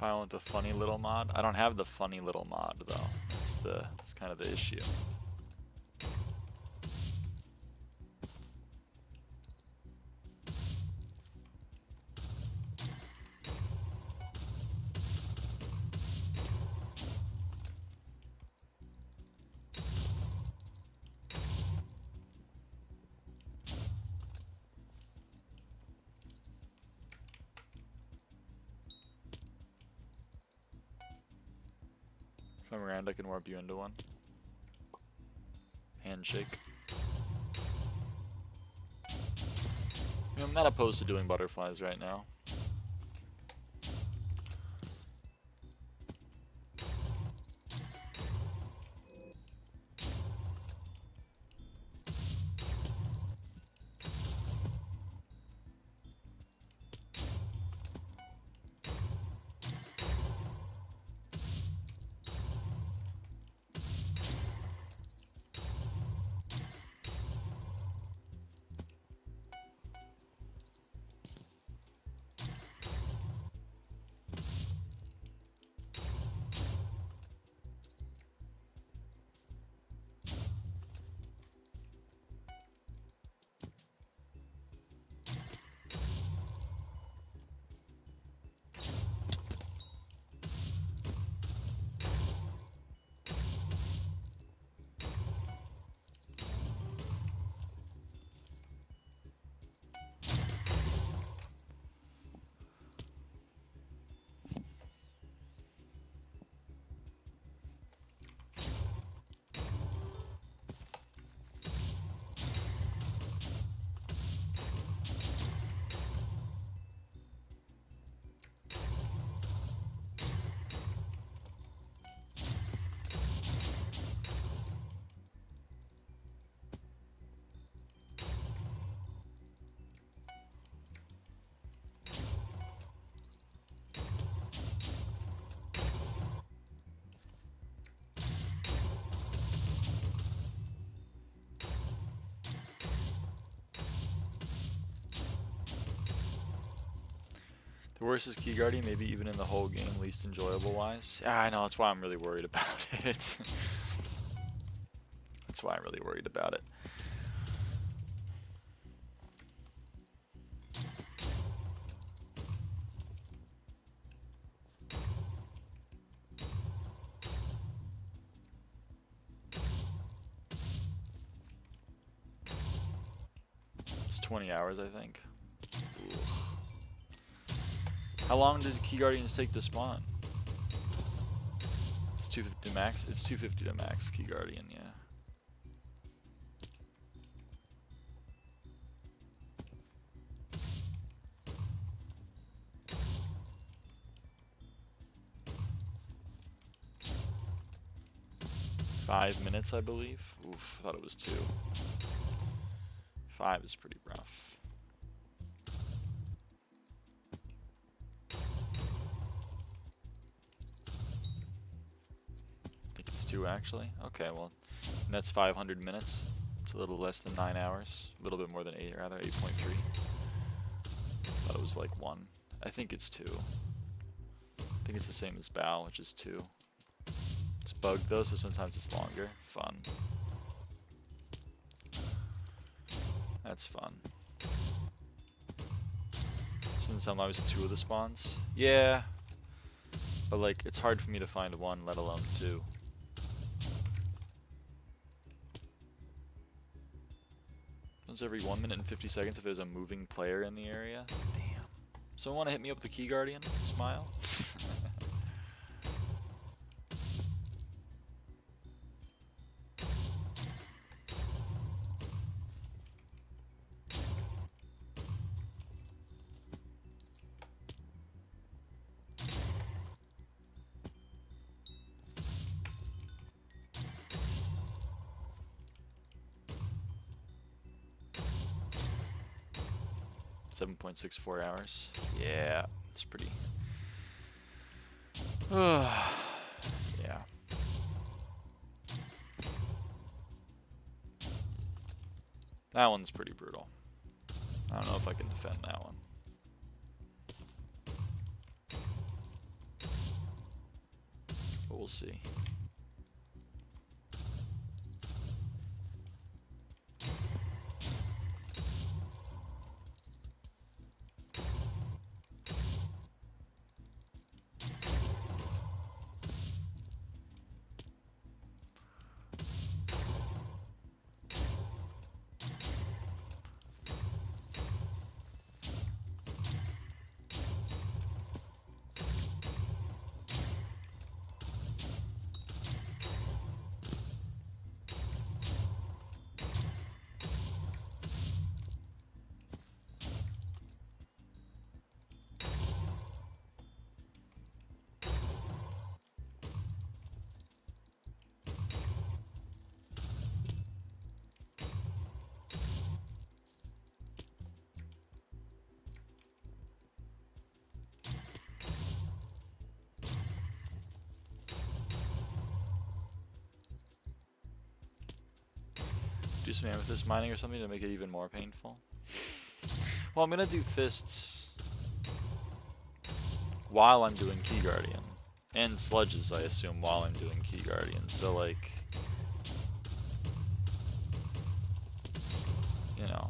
I want the funny little mod. I don't have the funny little mod though. That's kind of the issue. If I'm around, I can warp you into one. Handshake. I mean, I'm not opposed to doing butterflies right now. The worst is Key Guardian, maybe even in the whole game, least enjoyable wise. Yeah, I know, that's why I'm really worried about it. That's why I'm really worried about it. It's 20 hours, I think. Ooh. How long did Key Guardians take to spawn? It's 250 to max? It's 250 to max Key Guardian, yeah. Five minutes, I believe. Oof, I thought it was 2. 5 is pretty rough. I think it's 2 actually. Okay, well, and that's 500 minutes. It's a little less than 9 hours. A little bit more than 8, rather, 8.3. Thought it was like 1. I think it's 2. I think it's the same as Bow, which is 2. It's bugged though, so sometimes it's longer. Fun. That's fun. Shouldn't sound like it was 2 of the spawns. Yeah. But like, it's hard for me to find 1, let alone 2. Once every 1 minute and 50 seconds if there's a moving player in the area. Damn. Someone wanna hit me up with the Key Guardian? Smile. 7.64 hours. Yeah, it's pretty. Yeah. That one's pretty brutal. I don't know if I can defend that one. we'll see. Do some amethyst mining or something to make it even more painful. Well, I'm gonna do fists while I'm doing Key Guardian. And sludges, I assume, while I'm doing Key Guardian. So, like, you know,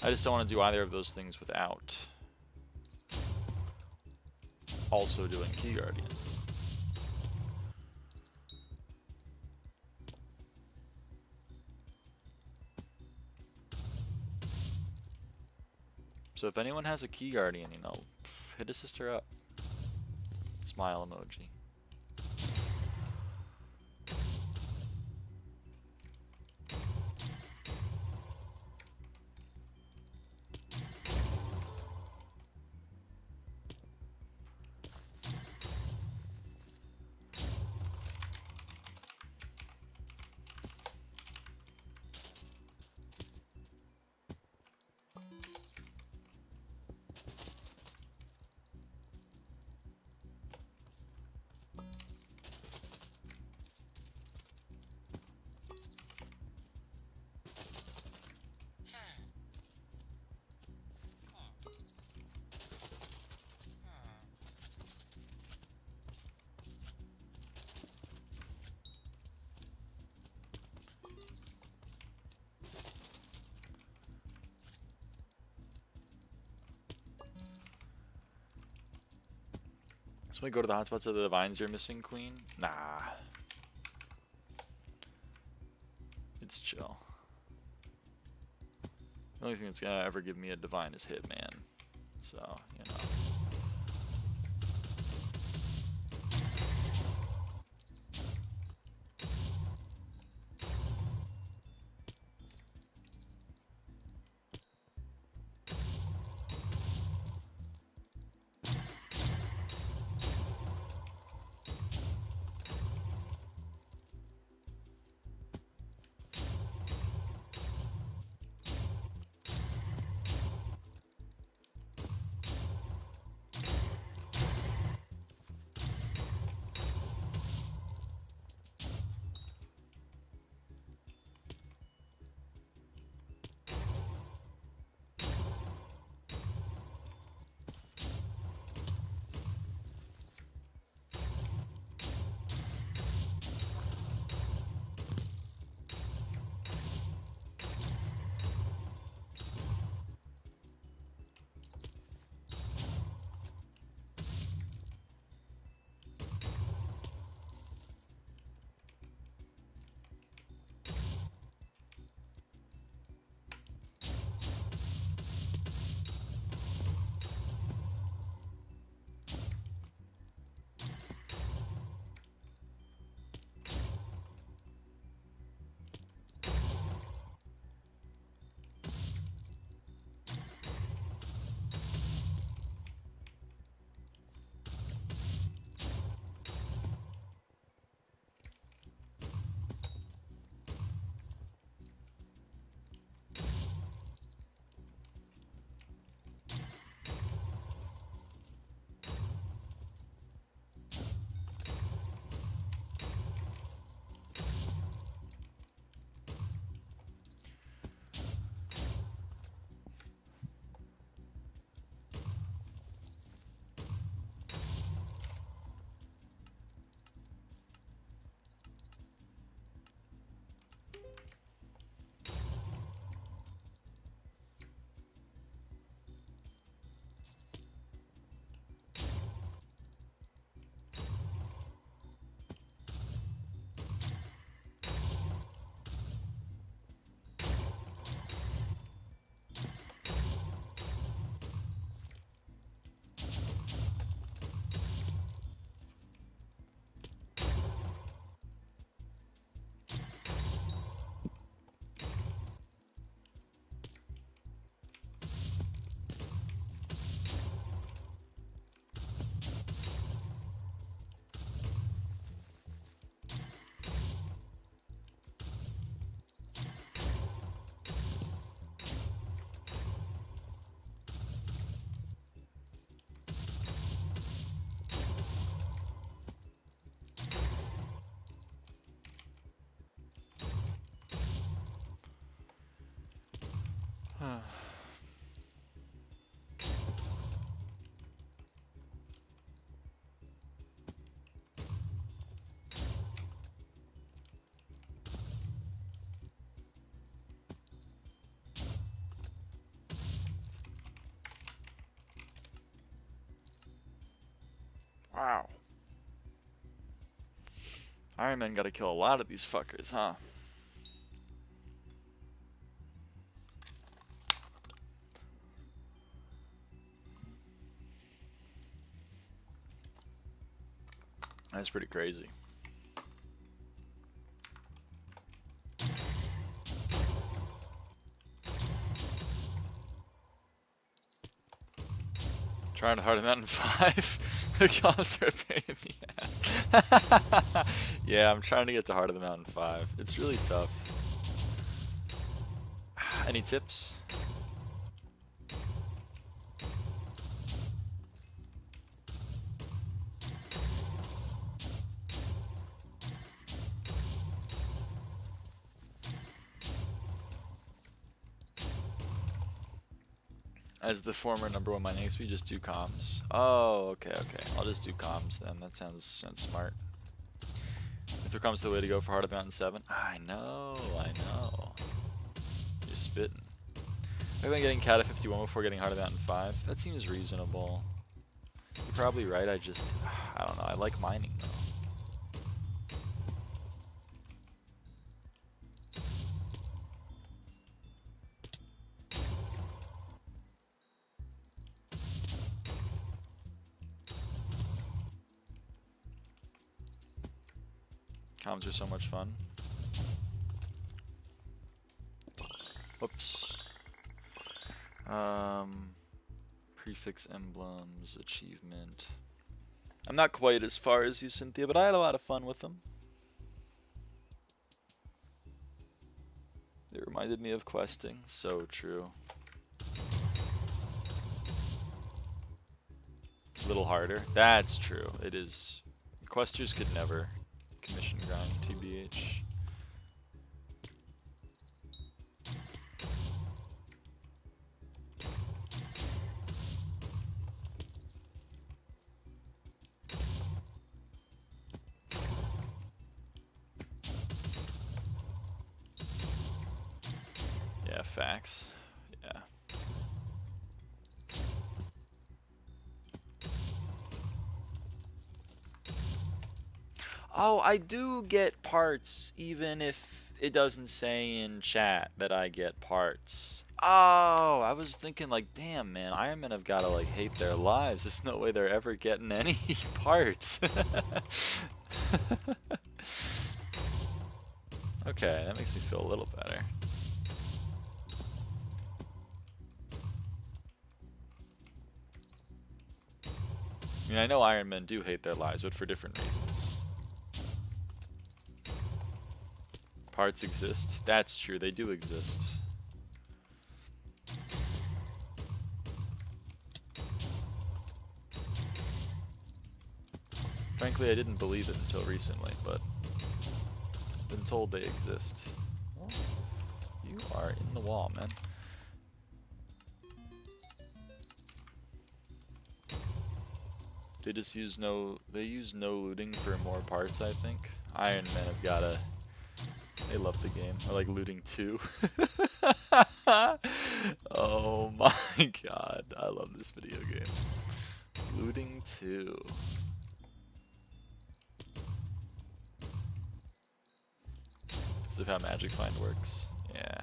I just don't want to do either of those things without also doing Key Guardian. So if anyone has a Key Guardian, you know, hit a sister up. Smile emoji. So we go to the hotspots of the vines you're missing, Queen? Nah. It's chill. The only thing that's gonna ever give me a divine is Hitman. So, you know. Wow. Iron Man gotta kill a lot of these fuckers, huh? That's pretty crazy. Trying to hard him out in 5. The comps are a pain in the ass. Yeah, I'm trying to get to hard of the mountain 5. It's really tough. Any tips? As the former #1 mining XP, just do comms. Oh, okay. I'll just do comms then. That sounds smart. If there comes the way to go for Heart of Mountain 7. I know. You're spitting. Maybe I'm getting Cat at 51 before getting Heart of Mountain 5. That seems reasonable. You're probably right. I don't know. I like mining though. Comms are so much fun. Whoops. Prefix emblems, achievement. I'm not quite as far as you, Cynthia, but I had a lot of fun with them. It reminded me of questing. So true. It's a little harder. That's true. It is. Questers could never commission grind, TBH. Yeah, facts. Yeah. Oh, I do get parts, even if it doesn't say in chat that I get parts. Oh, I was thinking like, damn, man, Iron Men have got to like hate their lives. There's no way they're ever getting any parts. Okay, that makes me feel a little better. I mean, I know Iron Men do hate their lives, but for different reasons. Parts exist. That's true, they do exist. Frankly, I didn't believe it until recently, but I've been told they exist. Well, you are in the wall, man. They just use they use no looting for more parts, I think. Iron Men have gotta, they love the game. I like looting too. Oh my god, I love this video game. Looting 2. This is how Magic Find works. Yeah.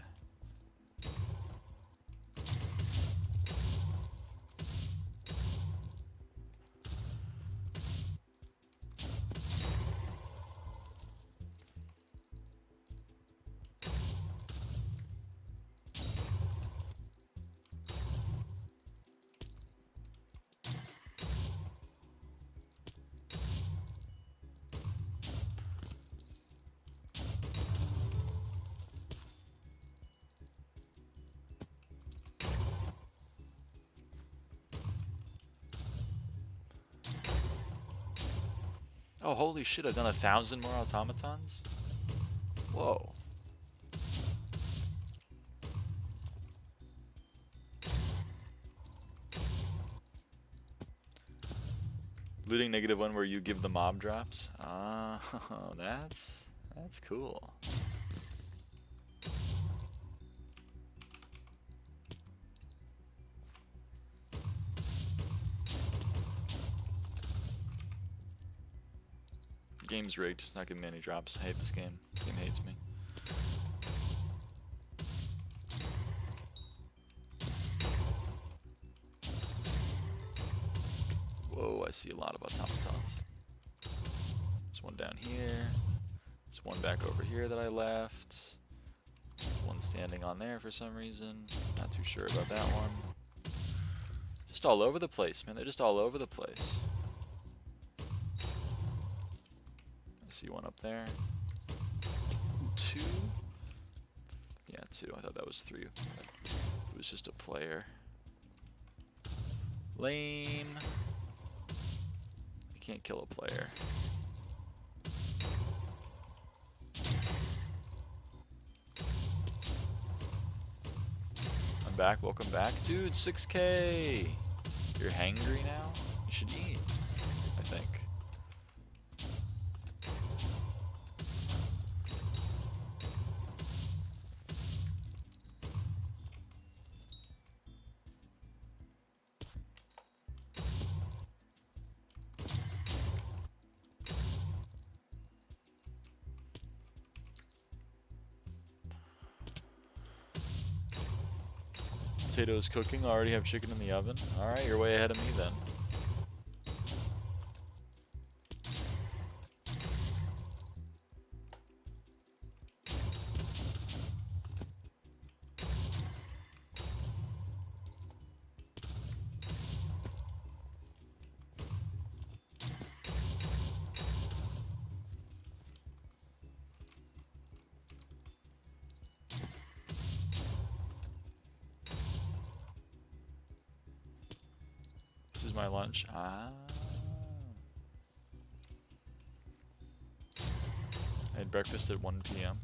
Oh, holy shit, I've done 1,000 more automatons? Whoa. Looting -1 where you give the mob drops? Oh, that's cool. game's rigged. It's not giving me any drops. I hate this game. This game hates me. Whoa, I see a lot of automatons. There's one down here. There's one back over here that I left. One standing on there for some reason. Not too sure about that one. Just all over the place, man. They're just all over the place. I see one up there. Ooh, 2? Yeah, 2. I thought that was 3. It was just a player. Lame. I can't kill a player. I'm back. Welcome back. Dude, 6K! You're hangry now? You should eat, I think. Potatoes cooking. Already have chicken in the oven. Alright, you're way ahead of me then. This is my lunch. Ah. I had breakfast at 1 p.m.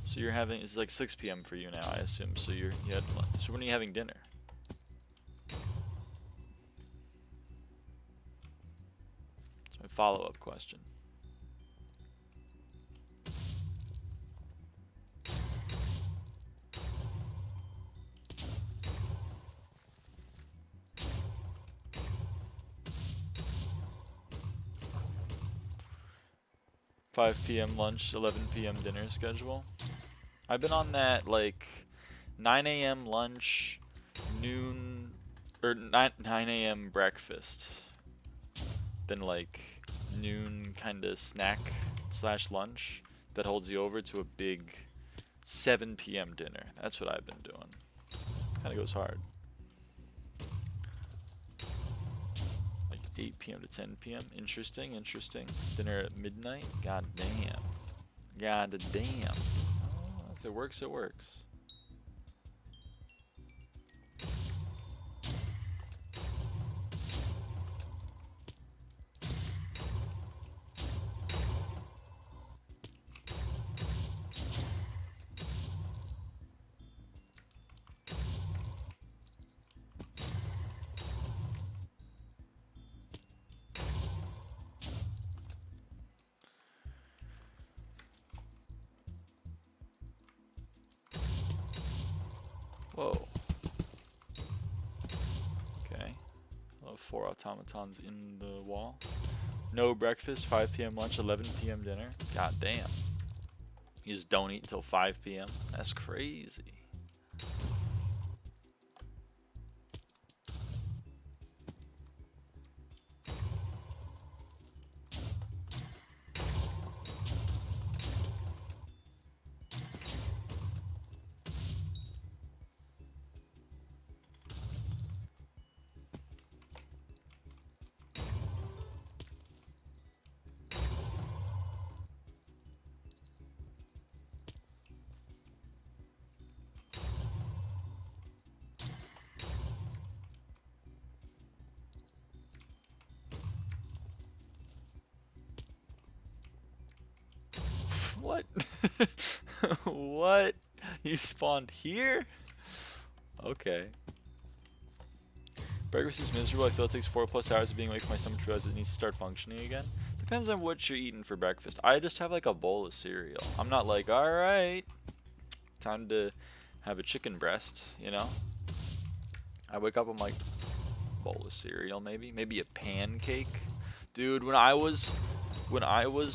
So you're having, it's like 6 p.m. for you now, I assume. So you had lunch. So when are you having dinner? That's my follow-up question. (5 p.m. lunch, 11 p.m. dinner schedule. I've been on that like 9 a.m. lunch, noon, or 9 a.m. breakfast, then like noon kind of snack / lunch that holds you over to a big 7 p.m. dinner. That's what I've been doing. Kind of goes hard. 8 p.m. to 10 p.m. Interesting, interesting. Dinner at midnight? God damn. God damn. Oh, if it works, it works. Whoa. Okay. 4 automatons in the wall. No breakfast, 5 p.m. lunch, 11 p.m. dinner. God damn. You just don't eat until 5 p.m. That's crazy. What? What? You spawned here? Okay. Breakfast is miserable. I feel it takes 4+ hours of being awake for my stomach to realize it needs to start functioning again. Depends on what you're eating for breakfast. I just have like a bowl of cereal. I'm not like, alright, time to have a chicken breast, you know? I wake up, I'm like, bowl of cereal, maybe a pancake. Dude, when I was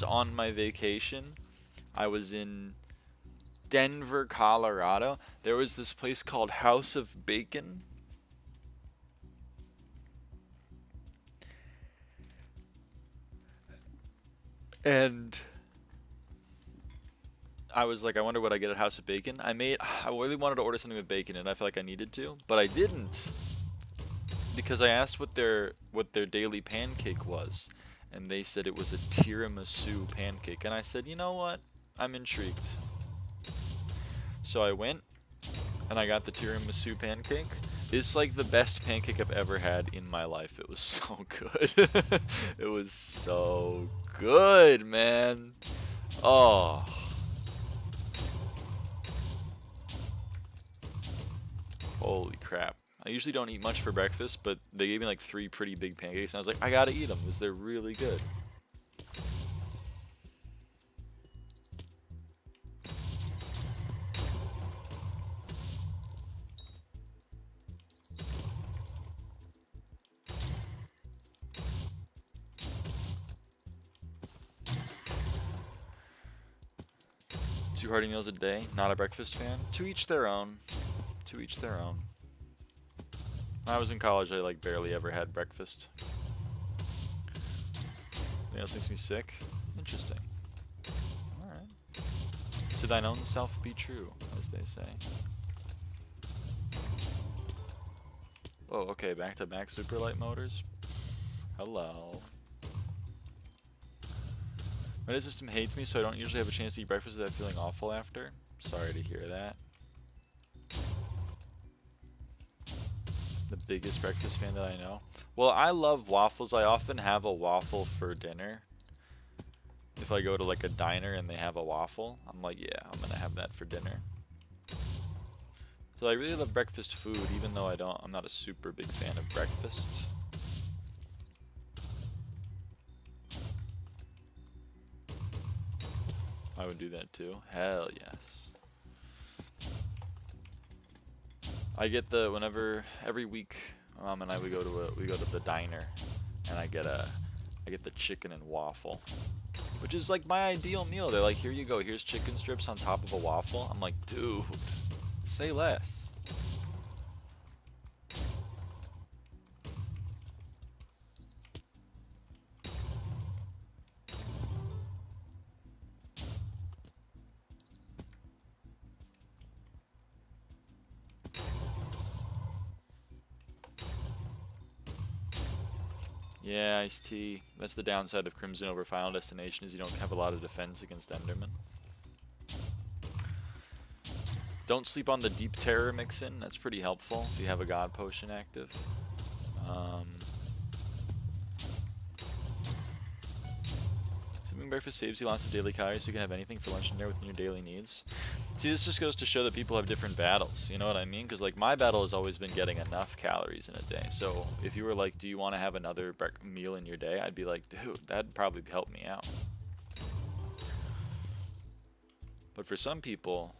on my vacation, I was in Denver, Colorado. There was this place called House of Bacon. And I was like, I wonder what I get at House of Bacon. I really wanted to order something with bacon, and I felt like I needed to, but I didn't, because I asked what their daily pancake was, and they said it was a tiramisu pancake, and I said, you know what? I'm intrigued. So I went, and I got the tiramisu pancake. It's like the best pancake I've ever had in my life. It was so good. It was so good, man. Oh. Holy crap. I usually don't eat much for breakfast, but they gave me like 3 pretty big pancakes, and I was like, I gotta eat them because they're really good. Two hearty meals a day, not a breakfast fan. To each their own. To each their own. When I was in college, I like barely ever had breakfast. Anything else makes me sick? Interesting. Alright. To thine own self be true, as they say. Oh, okay, back-to-back super light motors. Hello. My system hates me, so I don't usually have a chance to eat breakfast without feeling awful after. Sorry to hear that. The biggest breakfast fan that I know. Well, I love waffles. I often have a waffle for dinner. If I go to like a diner and they have a waffle, I'm like, yeah, I'm gonna have that for dinner. So I really love breakfast food, even though I'm not a super big fan of breakfast. I would do that too. Hell yes. I get every week, my mom and I we go to the diner, and I get the chicken and waffle, which is like my ideal meal. They're like, here you go, here's chicken strips on top of a waffle. I'm like, dude, say less. Yeah, iced tea. That's the downside of Crimson over Final Destination, is you don't have a lot of defense against Enderman. Don't sleep on the Deep Terror mix-in. That's pretty helpful if you have a God Potion active. Sleeping breakfast saves you lots of daily calories, so you can have anything for lunch and dinner within your daily needs. See, this just goes to show that people have different battles, you know what I mean? Because like my battle has always been getting enough calories in a day. So if you were like, do you want to have another meal in your day? I'd be like, dude, that'd probably help me out. But for some people,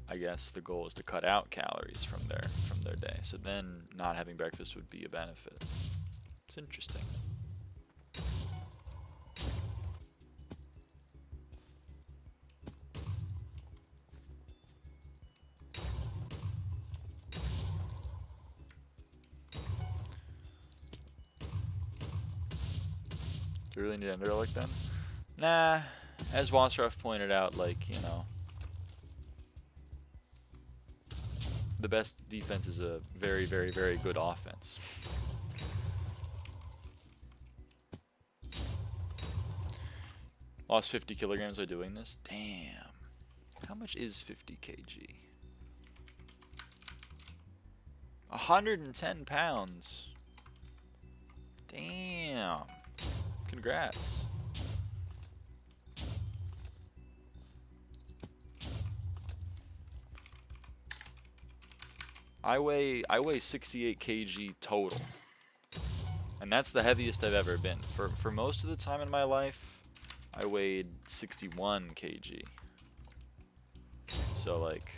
I guess the goal is to cut out calories from their day. So then not having breakfast would be a benefit. It's interesting. Do you really need Ender Relic then? Nah, as Wasserov pointed out, like, you know, the best defense is a very, very, very good offense. Lost 50 kilograms by doing this? Damn. How much is 50 kg? 110 pounds. Damn. Congrats. I weigh 68 kg total. And that's the heaviest I've ever been. For most of the time in my life, I weighed 61 kg. So like,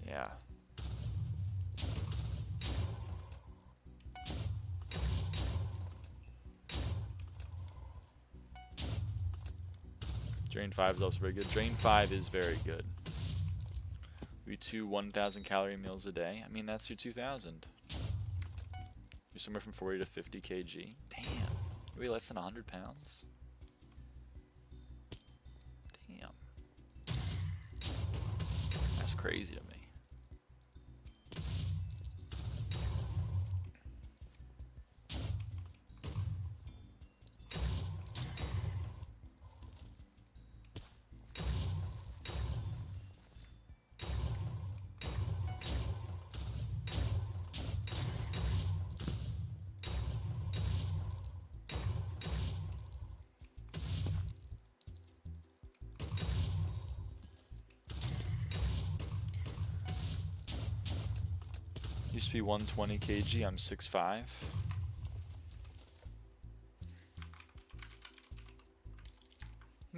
yeah. Drain 5 is also very good. Drain 5 is very good. We eat 2 1,000 calorie meals a day. I mean, that's your 2,000. You're somewhere from 40 to 50 kg. Damn. You weigh less than 100 pounds? Damn. That's crazy to me. Used to be 120 kg, I'm 6'5".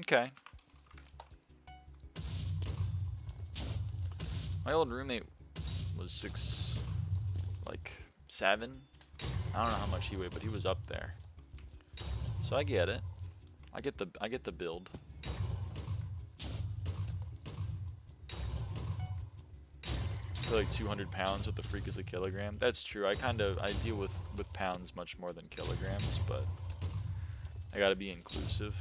Okay. My old roommate was 6'7". I don't know how much he weighed, but he was up there. So I get it. I get the build. Like 200 pounds with the freak is a kilogram. That's true. I deal with pounds much more than kilograms, but I gotta be inclusive.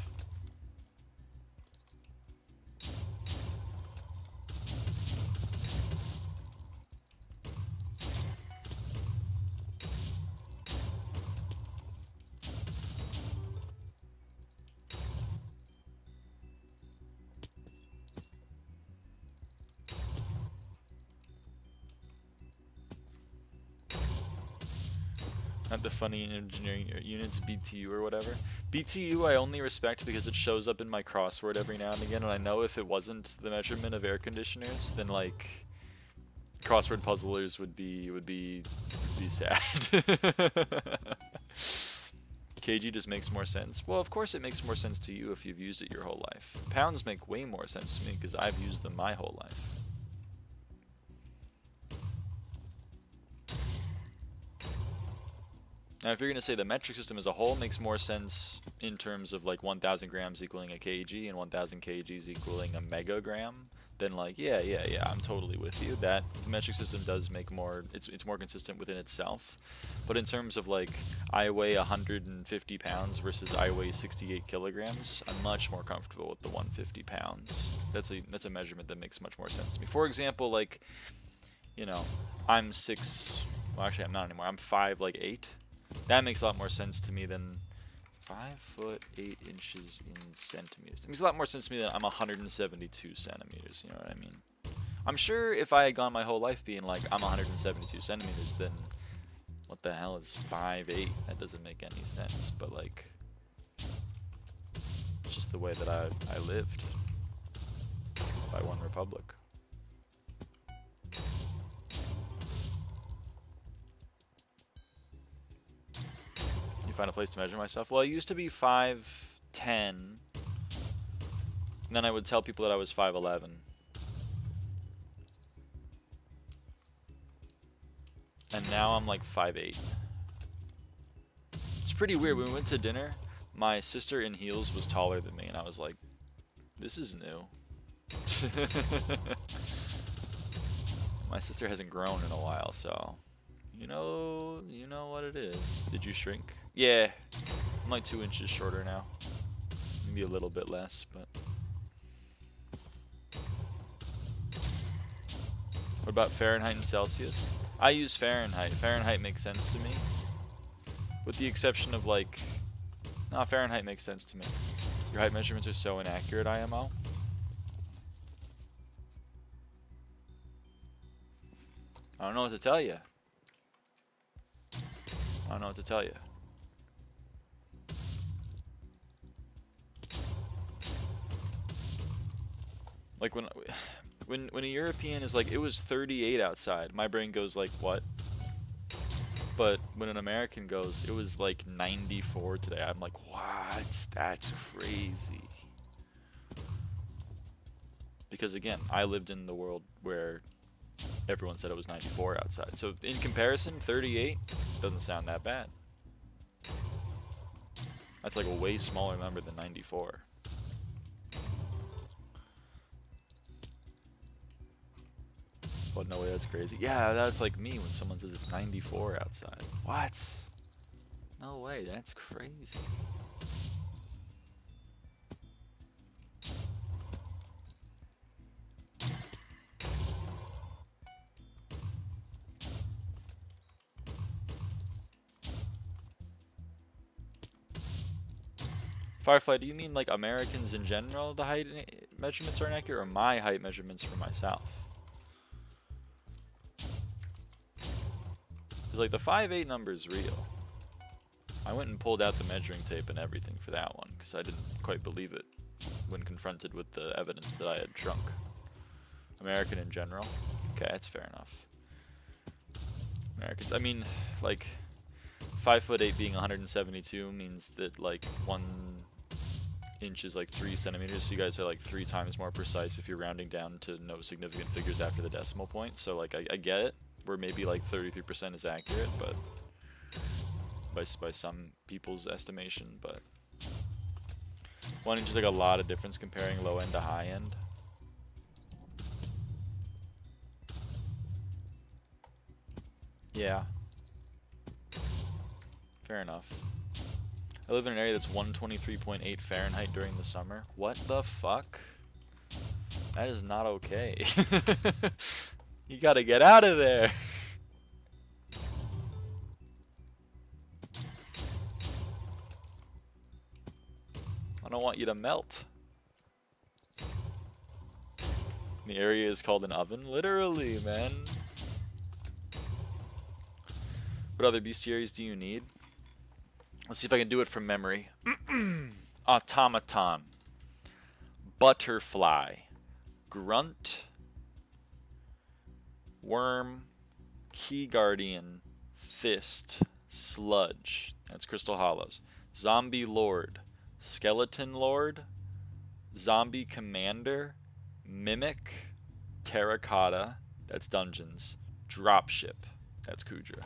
Not the funny engineering units, BTU or whatever. BTU I only respect because it shows up in my crossword every now and again, and I know if it wasn't the measurement of air conditioners, then like crossword puzzlers would be sad. KG just makes more sense. Well, of course it makes more sense to you if you've used it your whole life. Pounds make way more sense to me because I've used them my whole life. Now, if you're going to say the metric system as a whole makes more sense in terms of like 1,000 grams equaling a kg and 1,000 kgs equaling a megagram, then like, yeah, I'm totally with you. That the metric system does make more, it's more consistent within itself. But in terms of like, I weigh 150 pounds versus I weigh 68 kilograms, I'm much more comfortable with the 150 pounds. That's a measurement that makes much more sense to me. For example, like, you know, I'm well actually I'm not anymore, I'm 5'8". That makes a lot more sense to me than 5'8" in centimeters. It makes a lot more sense to me than I'm 172 centimeters, you know what I mean? I'm sure if I had gone my whole life being like, I'm 172 centimeters, then what the hell is 5'8"? That doesn't make any sense, but like, it's just the way that I lived by One Republic. Find a place to measure myself. Well, I used to be 5'10", and then I would tell people that I was 5'11". And now I'm like 5'8". It's pretty weird. When we went to dinner, my sister in heels was taller than me, and I was like, this is new. My sister hasn't grown in a while, so you know what it is. Did you shrink? Yeah, I'm like 2 inches shorter now. Maybe a little bit less, but. What about Fahrenheit and Celsius? I use Fahrenheit. Fahrenheit makes sense to me. With the exception of like, nah, Fahrenheit makes sense to me. Your height measurements are so inaccurate, IMO. I don't know what to tell you. I don't know what to tell you. Like when a European is like, it was 38 outside, my brain goes like, what? But when an American goes, it was like 94 today, I'm like, what? That's crazy. Because again, I lived in the world where everyone said it was 94 outside. So in comparison, 38 doesn't sound that bad. That's like a way smaller number than 94. Oh, no way, that's crazy. Yeah, that's like me when someone says it's 94 outside. What? No way, that's crazy. Firefly, do you mean like Americans in general, the height measurements are inaccurate, or my height measurements for myself? Because like the 5'8" number is real. I went and pulled out the measuring tape and everything for that one, because I didn't quite believe it when confronted with the evidence that I had shrunk. American in general? Okay, that's fair enough. Americans, I mean, like, 5'8" being 172 means that like 1 inch is like 3 centimeters, so you guys are like 3 times more precise if you're rounding down to no significant figures after the decimal point. So like I get it, where maybe like 33% is accurate, but by some people's estimation, but 1 inch is like a lot of difference comparing low end to high end. Yeah. Fair enough. I live in an area that's 123.8 Fahrenheit during the summer. What the fuck? That is not okay. You gotta get out of there. I don't want you to melt. The area is called an oven? Literally, man. What other bestiaries do you need? Let's see if I can do it from memory. Automaton. Butterfly. Grunt. Worm. Key Guardian. Fist. Sludge. That's Crystal Hollows. Zombie Lord. Skeleton Lord. Zombie Commander. Mimic. Terracotta. That's Dungeons. Dropship. That's Kudra.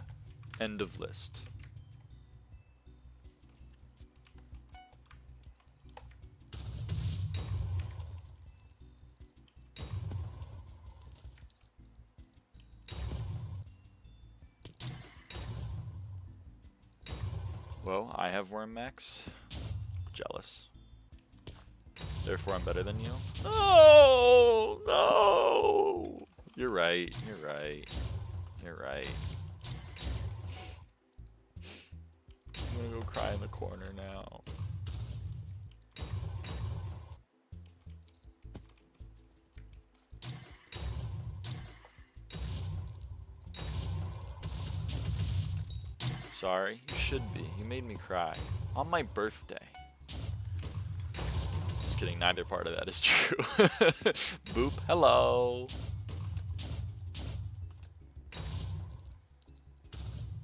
End of list. Well, I have Worm Max. Jealous. Therefore, I'm better than you. No! No! You're right. You're right. You're right. I'm gonna go cry in the corner now. Sorry, you should be. You made me cry. On my birthday. Just kidding, neither part of that is true. Boop, hello.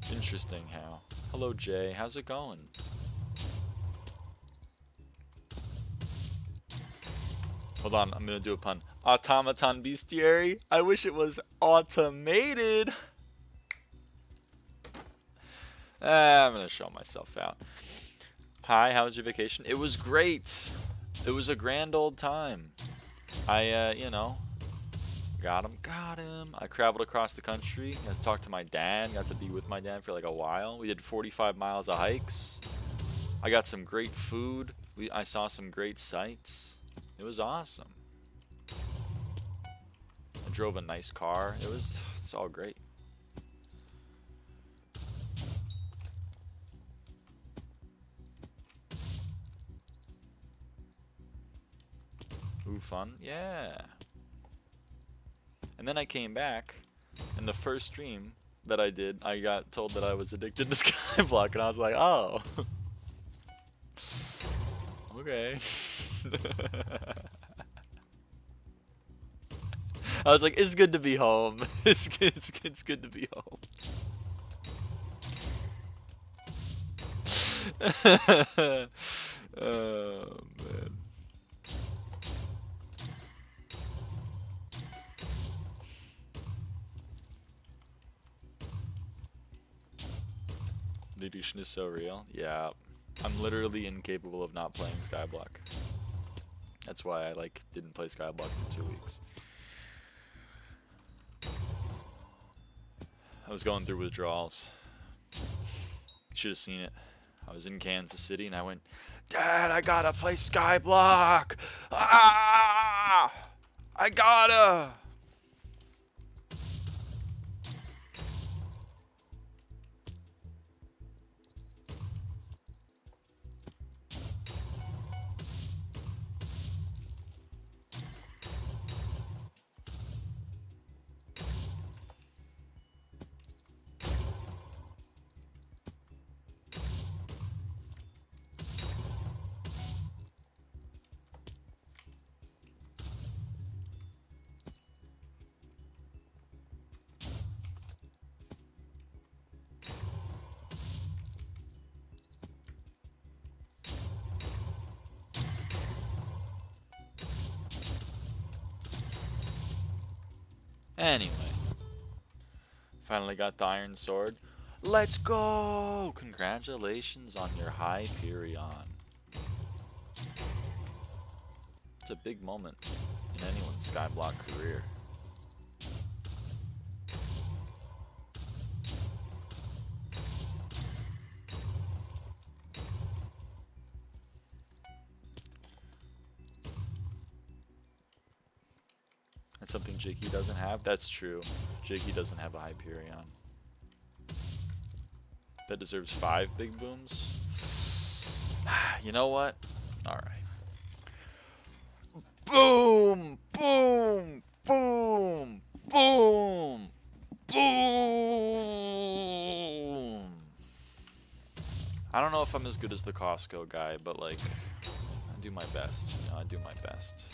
Interesting how. Hello Jay, how's it going? Hold on, I'm gonna do a pun. Automaton Beastiary? I wish it was automated. I'm gonna show myself out. Hi, how was your vacation? It was great. It was a grand old time. I, you know, got him. I traveled across the country. Got to talk to my dad. Got to be with my dad for like a while. We did 45 miles of hikes. I got some great food. I saw some great sights. It was awesome. I drove a nice car. It's all great. Ooh, fun. Yeah. And then I came back, and the first stream that I did, I got told that I was addicted to SkyBlock, and I was like, oh. Okay. I was like, it's good to be home. It's good to be home. Oh, man. The addiction is so real. Yeah. I'm literally incapable of not playing SkyBlock. That's why I like didn't play SkyBlock for 2 weeks. I was going through withdrawals. Should have seen it. I was in Kansas City and I went, Dad, I gotta play SkyBlock! Ah! I gotta! Anyway, finally got the Iron Sword. Let's go! Congratulations on your Hyperion. It's a big moment in anyone's SkyBlock career. That's something Jakey doesn't have? That's true. Jakey doesn't have a Hyperion. That deserves 5 big booms. You know what? Alright. Boom! Boom! Boom! Boom! Boom! I don't know if I'm as good as the Costco guy, but like, I do my best. You know, I do my best.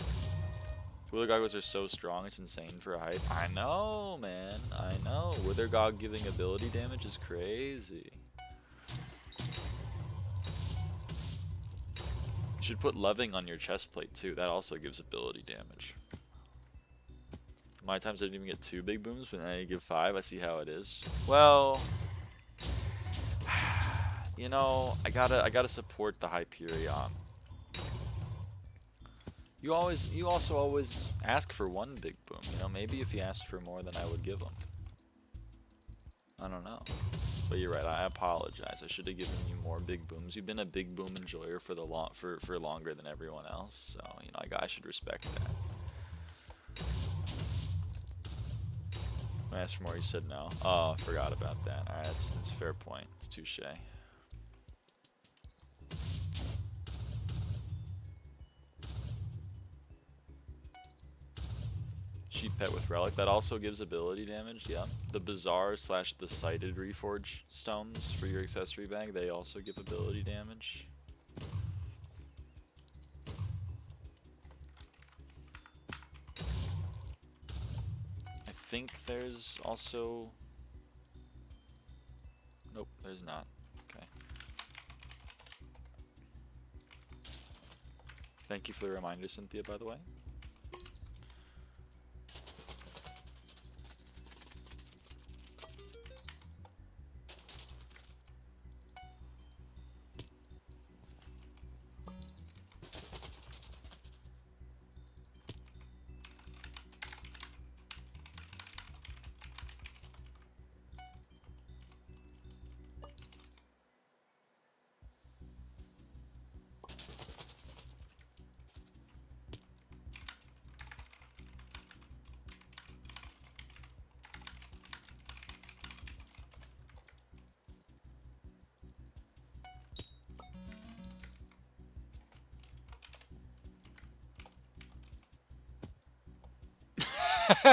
Wither Goggles are so strong, it's insane for a hype. I know, man. I know. Wither Gog giving ability damage is crazy. You should put Loving on your chest plate too. That also gives ability damage. My times I didn't even get 2 big booms, but now you give 5. I see how it is. Well, you know, I gotta support the Hyperion. You also always ask for 1 big boom. You know, maybe if you asked for more, then I would give them. I don't know. But you're right. I apologize. I should have given you more big booms. You've been a big boom enjoyer for for longer than everyone else, so you know I should respect that. When I asked for more, you said no. Oh, I forgot about that. All right, it's a fair point. It's touche. Sheep Pet with Relic. That also gives ability damage, yeah. The Bazaar / the Sighted Reforge stones for your accessory bag, they also give ability damage. I think there's also... Nope, there's not. Okay. Thank you for the reminder, Cynthia, by the way.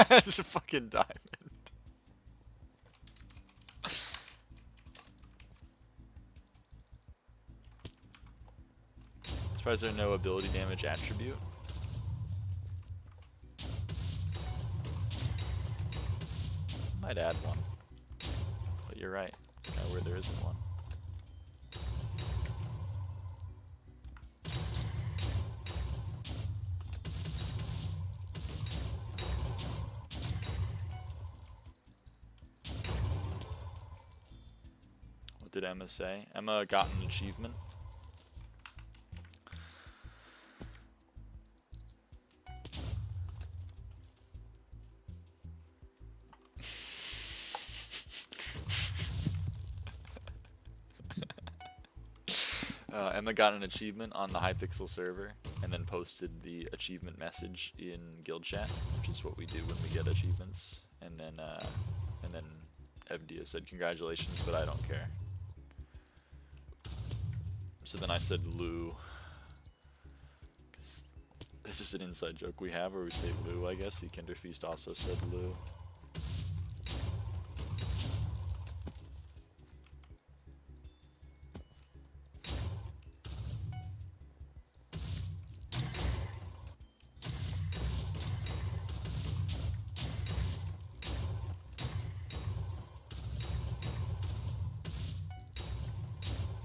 It's a fucking diamond. Surprised there's no ability damage attribute. Might add one. But you're right. It's kind of weird there isn't one. What did Emma say? Emma got an achievement. Emma got an achievement on the Hypixel server and then posted the achievement message in guild chat, which is what we do when we get achievements. And then Evdia said, "Congratulations, but I don't care." So then I said Lou. It's just an inside joke we have where we say Lou, I guess. The Kinderfeast also said Lou.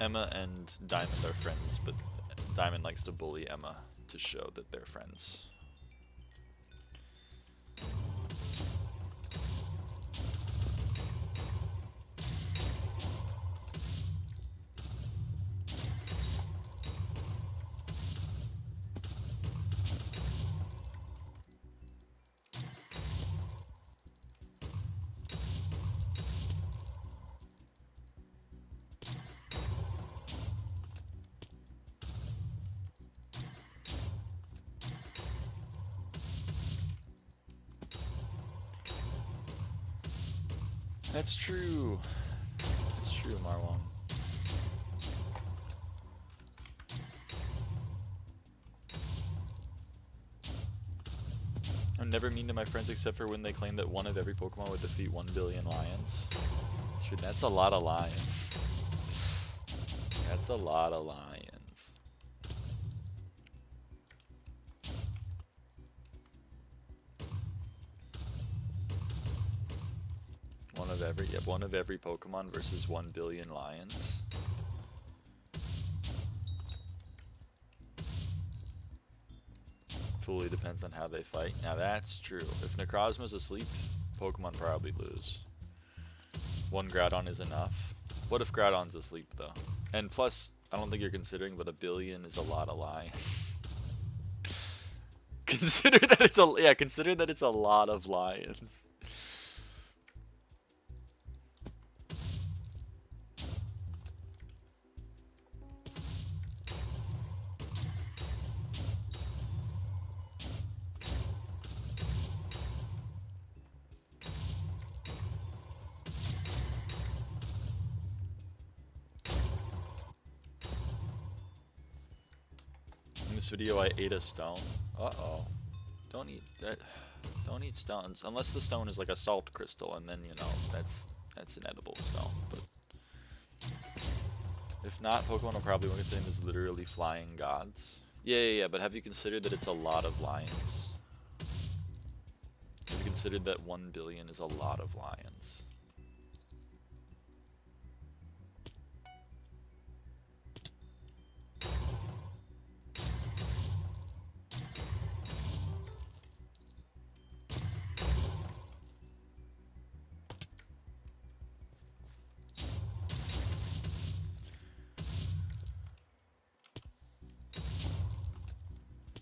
Emma and Diamond are friends, but Diamond likes to bully Emma to show that they're friends. That's true. That's true, Marwan. I'm never mean to my friends except for when they claim that one of every Pokemon would defeat 1 billion lions. That's a lot of lions. That's a lot of lions. One of every Pokemon versus 1 billion lions. Fully depends on how they fight. Now that's true. If Necrozma's asleep, Pokemon probably lose. 1 Groudon is enough. What if Groudon's asleep though? And plus, I don't think you're considering, but 1 billion is a lot of lions. Consider that it's a lot of lions. In this video I ate a stone. Uh-oh. Don't eat that. Don't eat stones. Unless the stone is like a salt crystal, and then, you know, that's an edible stone. But if not, Pokemon will probably want to say them as literally flying gods. Yeah, but have you considered that it's a lot of lions? Have you considered that 1 billion is a lot of lions?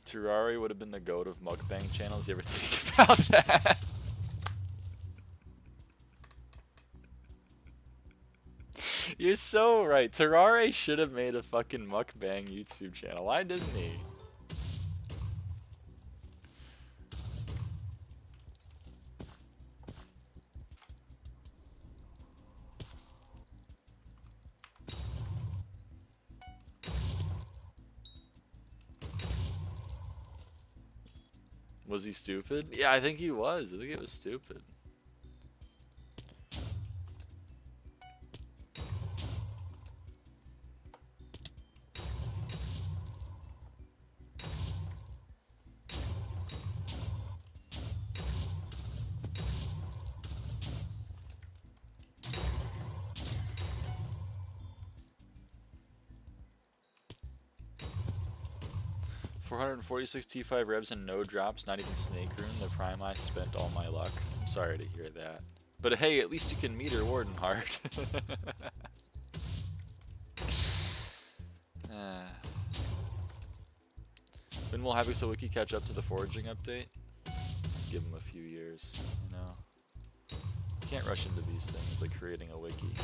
Terraria would have been the goat of mukbang channels. You ever think about that? You're so right. Terraria should have made a fucking mukbang YouTube channel. Why didn't he? Was he stupid? Yeah, I think he was. I think it was stupid. $446 T5 revs and no drops, not even Snake Rune. The Prime I spent all my luck. I'm sorry to hear that. But hey, at least you can meter Wardenheart. When will Hypixel Wiki catch up to the foraging update? Give them a few years, you know. You can't rush into these things like creating a wiki.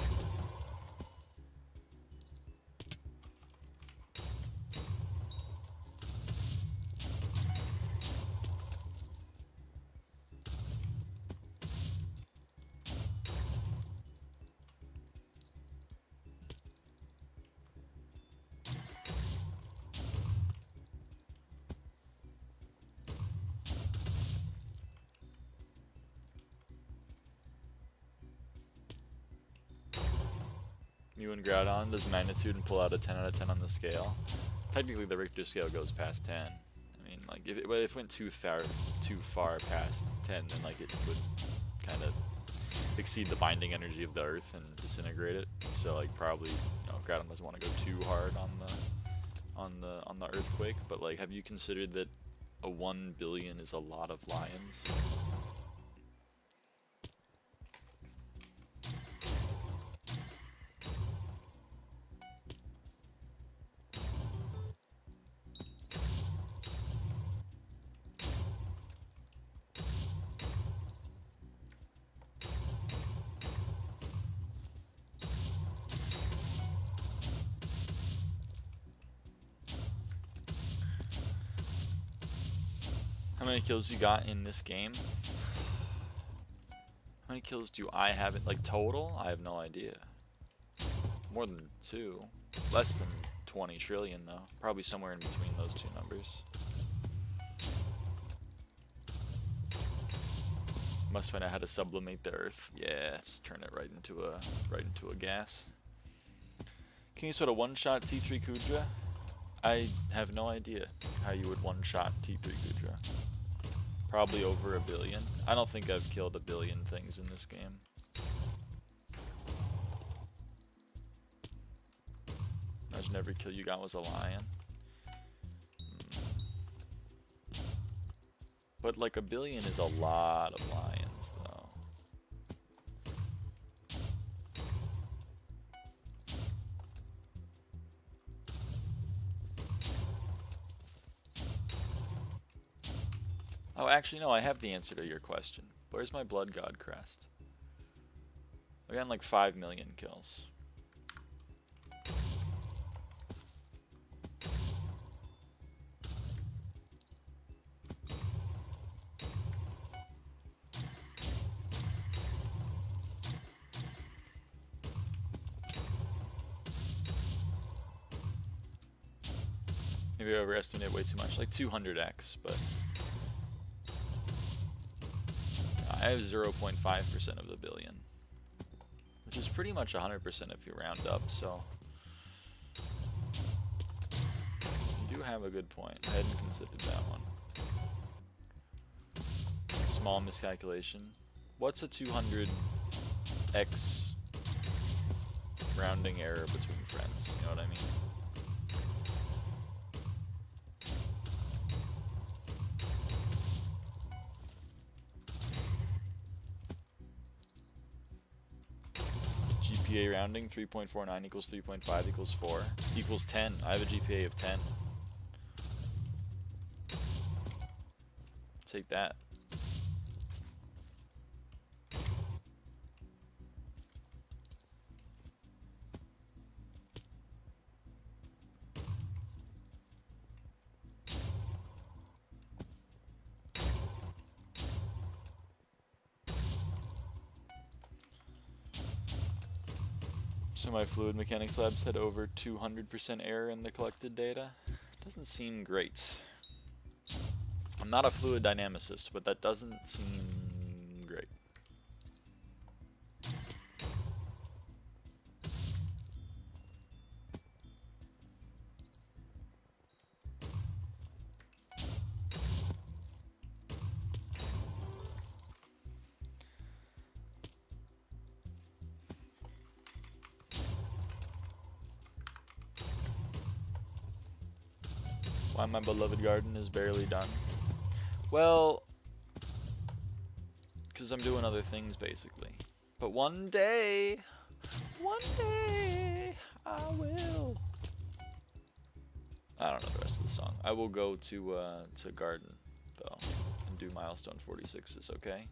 You and Groudon does magnitude and pull out a 10 out of 10 on the scale. Technically, the Richter scale goes past 10. I mean, like, if it went too far past 10, then, like, it would kind of exceed the binding energy of the Earth and disintegrate it. So, like, probably, you know, Groudon doesn't want to go too hard on the earthquake. But, like, have you considered that a 1 billion is a lot of lions? How many kills you got in this game? How many kills do I have it, like, total? I have no idea. More than 2. Less than 20 trillion, though. Probably somewhere in between those two numbers. Must find out how to sublimate the Earth. Yeah, just turn it right into a gas. Can you sort of one-shot T3 Kudra? I have no idea how you would one-shot T3 Kudra. Probably over 1 billion. I don't think I've killed 1 billion things in this game. Imagine every kill you got was a lion. But like 1 billion is a lot of lions, though. Oh, actually, no, I have the answer to your question. Where's my Blood God crest? I got like 5 million kills. Maybe I overestimated way too much, like 200x, but I have 0.5% of the billion, which is pretty much 100% if you round up, so you do have a good point. I hadn't considered that one. Small miscalculation. What's a 200x rounding error between friends? You know what I mean? GPA rounding, 3.49 equals 3.5 equals 4 equals 10. I have a GPA of 10. Take that. So my fluid mechanics labs had over 200% error in the collected data. Doesn't seem great. I'm not a fluid dynamicist, but that doesn't seem great. Why my beloved garden is barely done? Well, because I'm doing other things, basically. But one day, I will. I don't know the rest of the song. I will go to garden, though, and do milestone 46s, okay?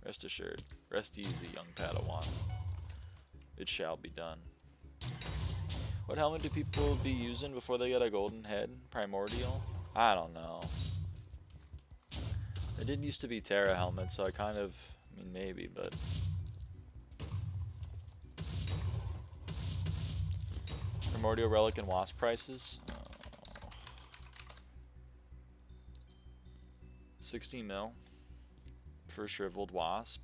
Rest assured. Rest easy, young Padawan. It shall be done. What helmet do people be using before they get a golden head? Primordial? I don't know. It did used to be Terra helmet, so I kind of, I mean, maybe, but Primordial Relic and Wasp prices? 60 mil for Shriveled Wasp.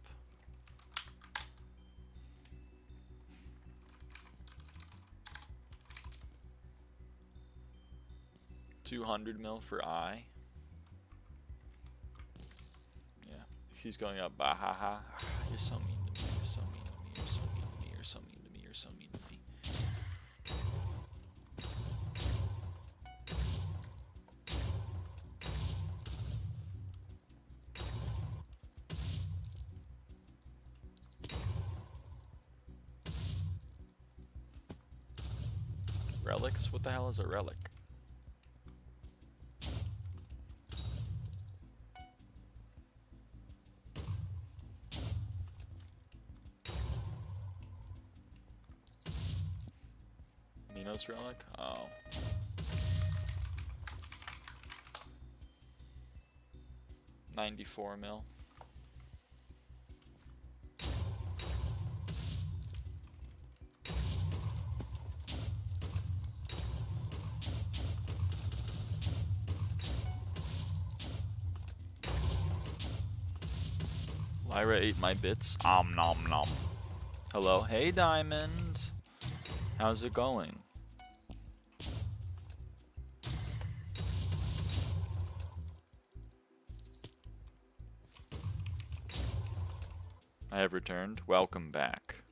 200 mil for I. Yeah, he's going up. Bahaha. You're so mean to me. You're so mean to me. You're so mean to me. You're so mean to me. You're so mean to me. Relics? What the hell is a relic? Minos relic? Oh. $94 mil. Lyra ate my bits. Nom nom. Hello? Hey, Diamond. How's it going? I have returned. Welcome back.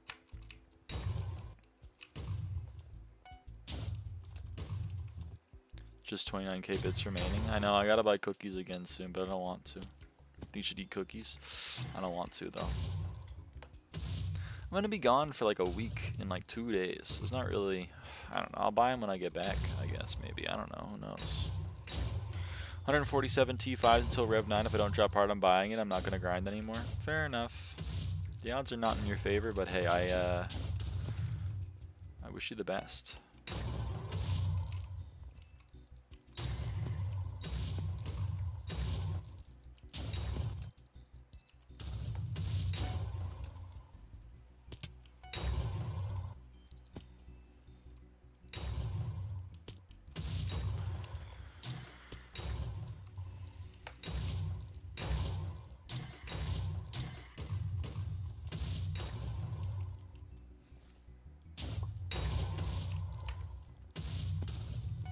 Just 29k bits remaining. I know, I gotta buy cookies again soon, but I don't want to. Think you should eat cookies? I don't want to, though. I'm gonna be gone for like a week in like 2 days. It's not really... I don't know. I'll buy them when I get back, I guess, maybe. I don't know. Who knows? 147 T5s until Rev 9. If I don't drop hard on buying it, I'm not gonna grind anymore. Fair enough. The odds are not in your favor, but hey, I wish you the best.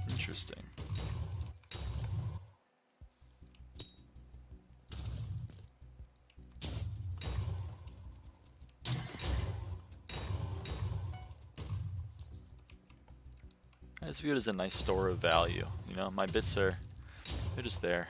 Interesting. I just view it as a nice store of value. You know, my bits are, they're just there.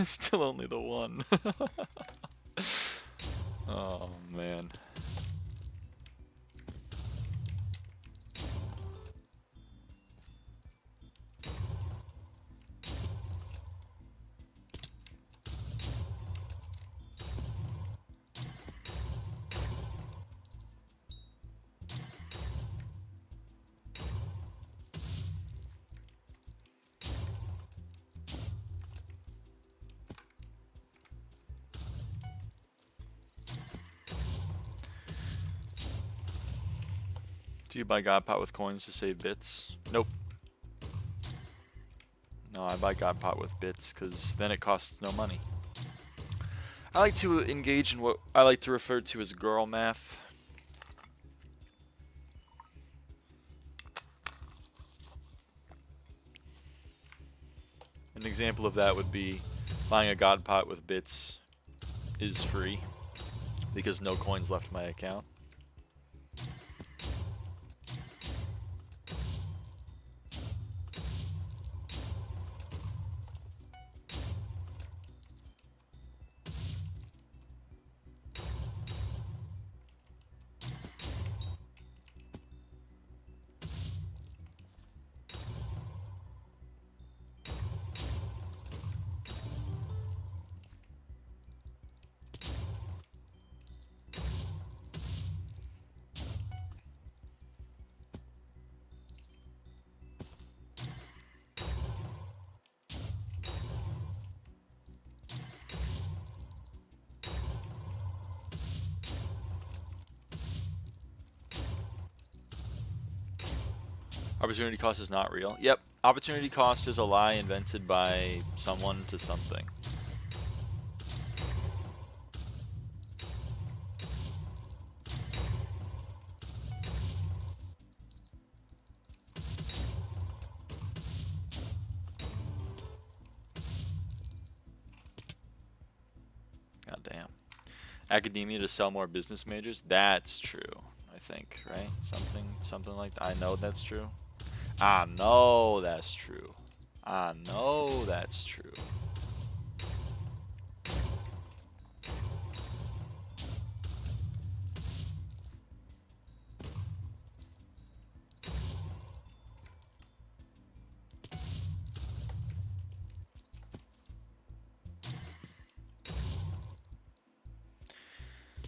Still only the one. Oh man. Do you buy Godpot with coins to save bits? Nope. No, I buy Godpot with bits because then it costs no money. I like to engage in what I like to refer to as girl math. An example of that would be buying a Godpot with bits is free because no coins left in my account. Opportunity cost is not real. Yep, opportunity cost is a lie invented by someone to something. God damn. Academia to sell more business majors? That's true, I think, right? Something like that. I know that's true. I know that's true. I know that's true.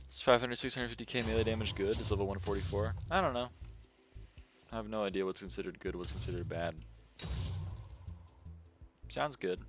Is 500, 650k melee damage good? Is level 144? I don't know. I have no idea what's considered good, what's considered bad. Sounds good.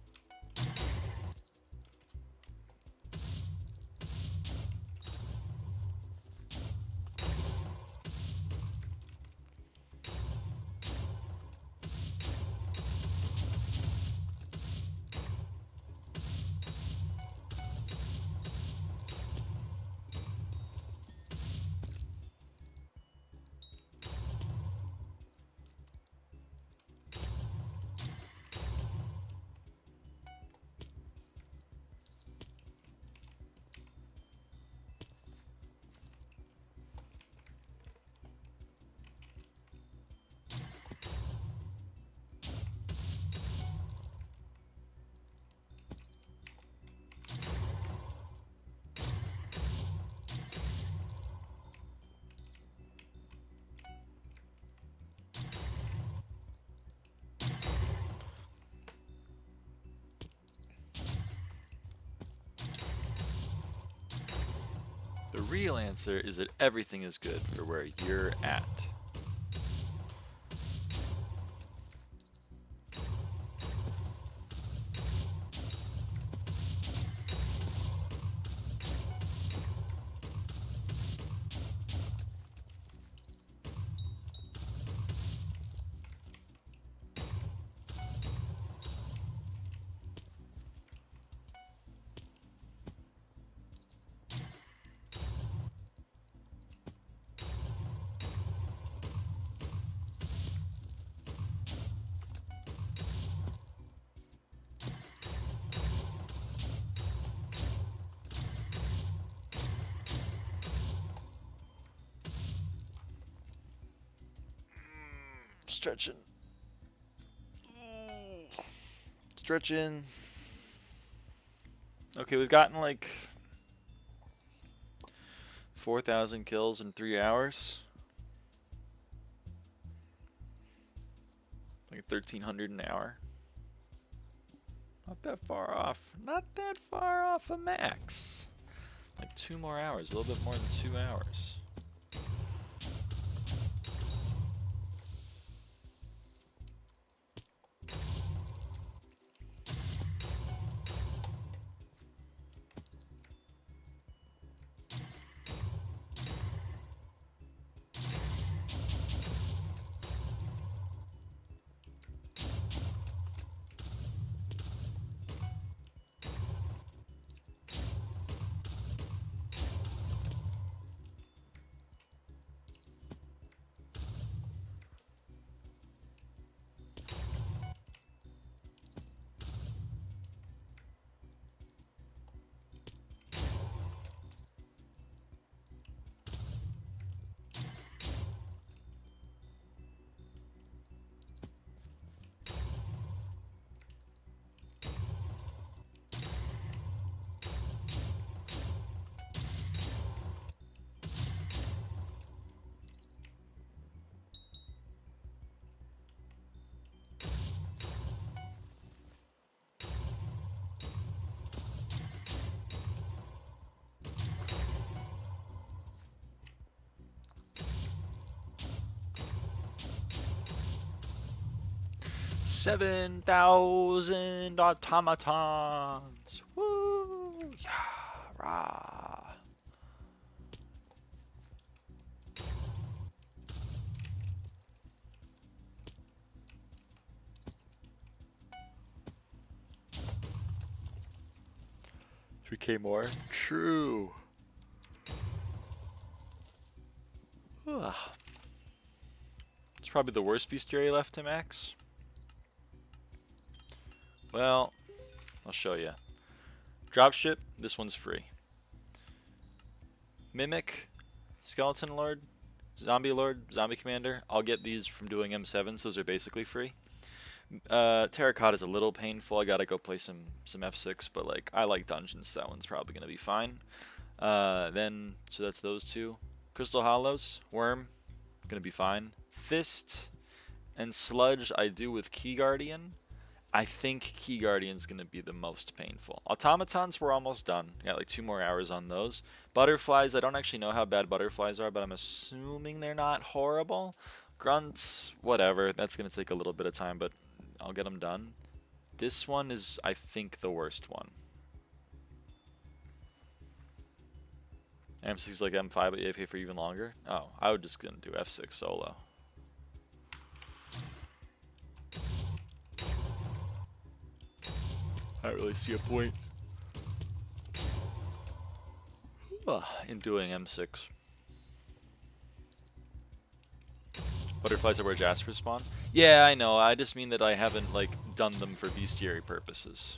The real answer is that everything is good for where you're at. Stretching. Stretching. Okay, we've gotten like 4,000 kills in 3 hours. Like 1,300 an hour. Not that far off. Not that far off a max. Like 2 more hours. A little bit more than 2 hours. $7,000 automatons. Woo! Yeah, rah. 3k more? True. Ugh. It's probably the worst Beastiary left to max. Well, I'll show you. Dropship, this one's free. Mimic, Skeleton Lord, Zombie Lord, Zombie Commander. I'll get these from doing M7s. Those are basically free. Terracotta is a little painful. I gotta go play some F6, but like I like dungeons. So that one's probably gonna be fine. Then so that's those two. Crystal Hollows, Worm, gonna be fine. Fist and Sludge I do with Key Guardian. I think Key Guardian's gonna be the most painful. Automatons we're almost done. Got like 2 more hours on those. Butterflies, I don't actually know how bad butterflies are, but I'm assuming they're not horrible. Grunts, whatever. That's gonna take a little bit of time, but I'll get them done. This one is, I think, the worst one. M6 is like M5, but AFK for even longer. Oh, I would just gonna do F6 solo. I don't really see a point in doing M6. Butterflies are where Jasper spawn? Yeah, I know. I just mean that I haven't like done them for Beastiary purposes.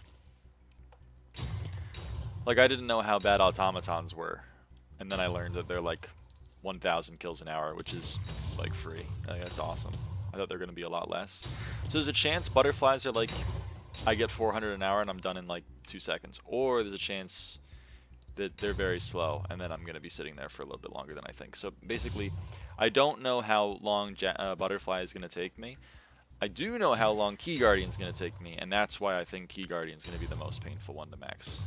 Like I didn't know how bad automatons were, and then I learned that they're like 1,000 kills an hour, which is like free. Like, that's awesome. I thought they're gonna be a lot less. So there's a chance butterflies are like I get 400 an hour and I'm done in like 2 seconds, or there's a chance that they're very slow and then I'm gonna be sitting there for a little bit longer than I think. So basically, I don't know how long Butterfly is gonna take me. I do know how long Key Guardian's gonna take me, and that's why I think Key Guardian's gonna be the most painful one to max.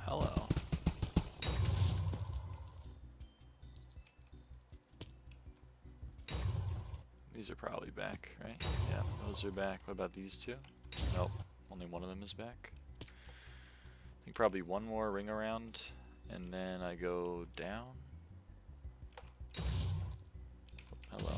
Hello. These are probably back, right? Yeah, those are back. What about these two? Nope, only one of them is back. I think probably one more ring around, and then I go down. Hello.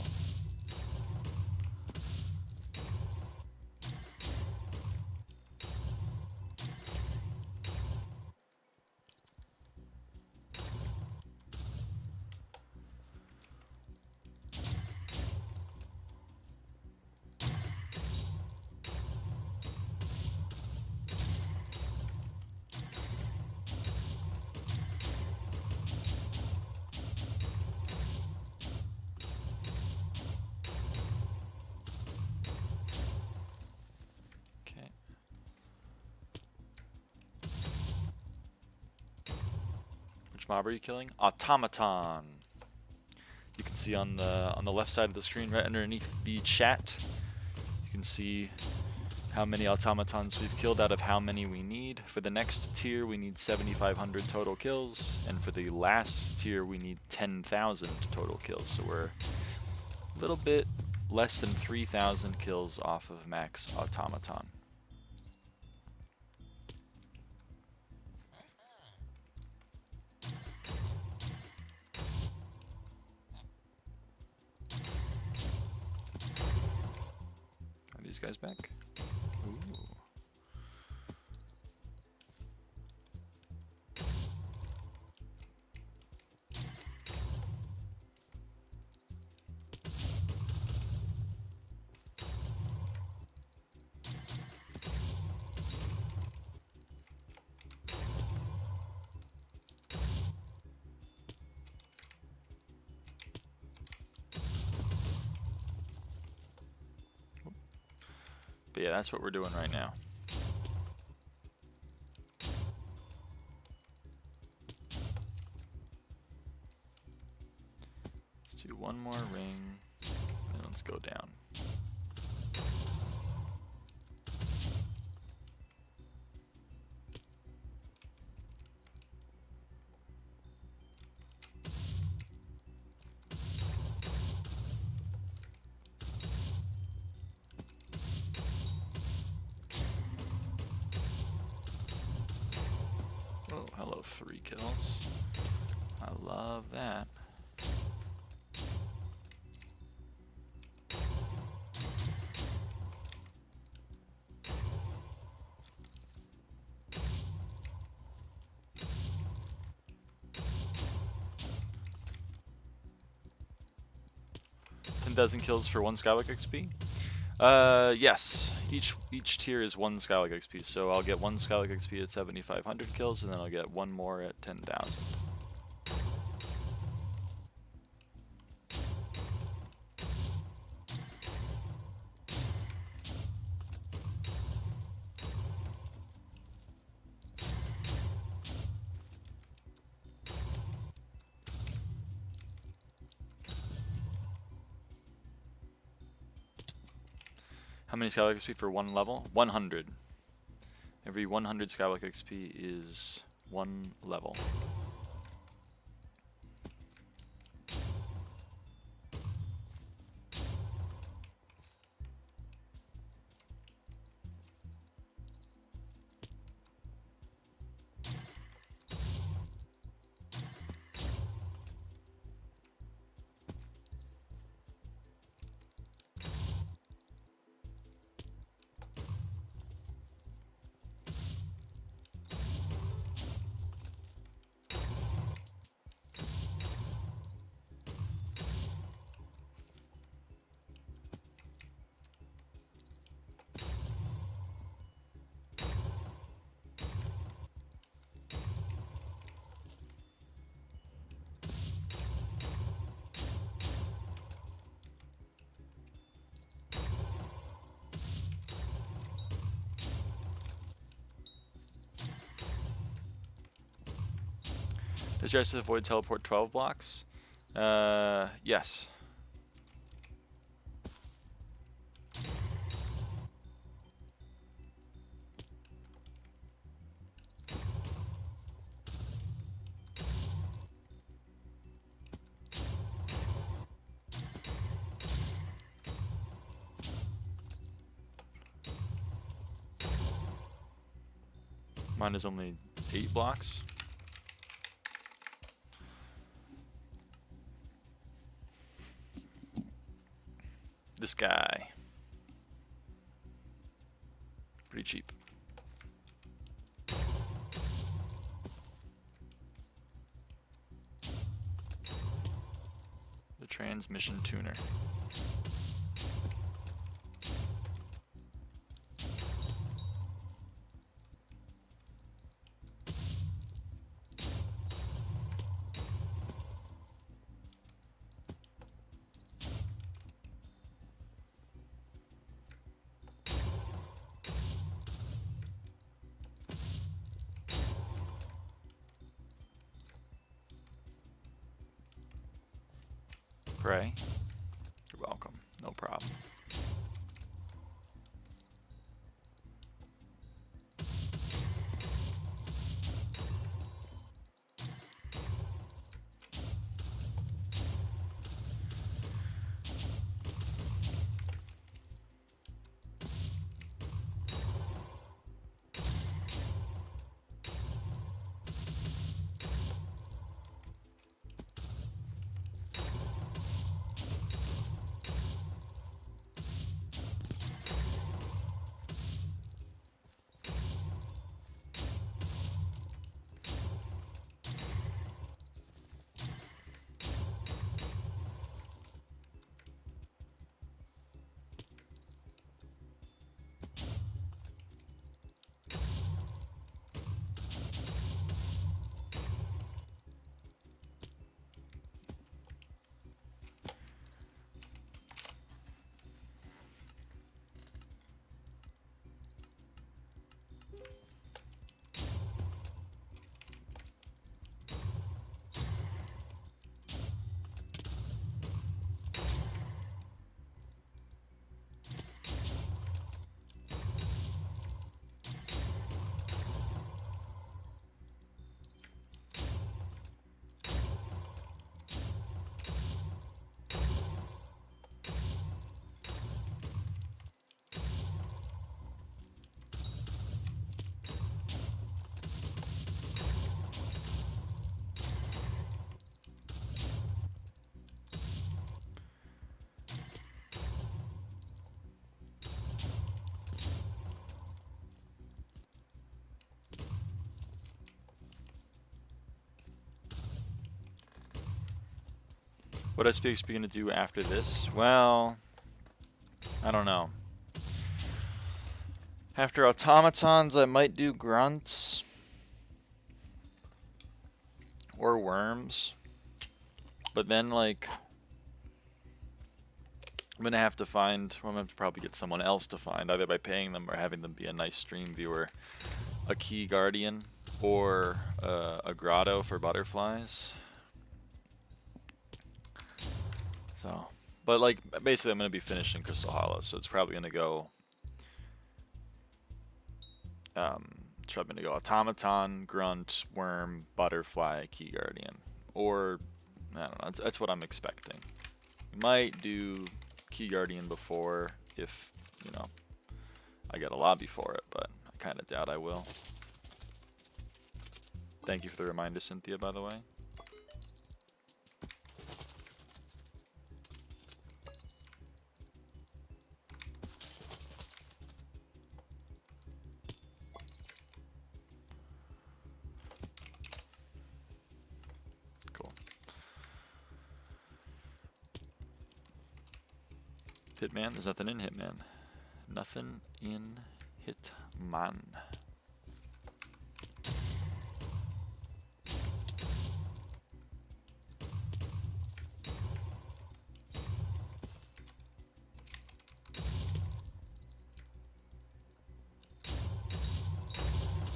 Which mob are you killing? Automaton. You can see on the left side of the screen, right underneath the chat, you can see how many automatons we've killed out of how many we need. For the next tier, we need 7,500 total kills, and for the last tier, we need 10,000 total kills. So we're a little bit less than 3,000 kills off of max automaton. Are these guys back? Ooh. But yeah, that's what we're doing right now. Let's do one more ring, and let's go down. Oh, hello, 3 kills. I love that. Dozen kills for 1 SkyBlock XP? Yes. Each tier is 1 SkyBlock XP, so I'll get 1 SkyBlock XP at 7,500 kills, and then I'll get 1 more at 10,000. How many SkyBlock XP for 1 level? 100. Every 100 SkyBlock XP is 1 level. Does Justice avoid teleport 12 blocks? Yes. Mine is only 8 blocks. This guy. Pretty cheap. The transmission tuner. Pray. You're welcome. No problem. What SBXP gonna do after this? Well, I don't know. After automatons, I might do grunts or worms, but then like I'm gonna have to find. Well, I'm gonna have to probably get someone else to find, either by paying them or having them be a nice stream viewer, a key guardian or a grotto for butterflies. So, but like basically, I'm gonna be finishing Crystal Hollow, so it's probably gonna go. It's probably gonna go automaton, grunt, worm, butterfly, key guardian, or I don't know. That's what I'm expecting. We might do key guardian before if you know I get a lobby for it, but I kind of doubt I will. Thank you for the reminder, Cynthia, by the way. Cool. Hitman? There's nothing in Hitman. Nothing in Hitman.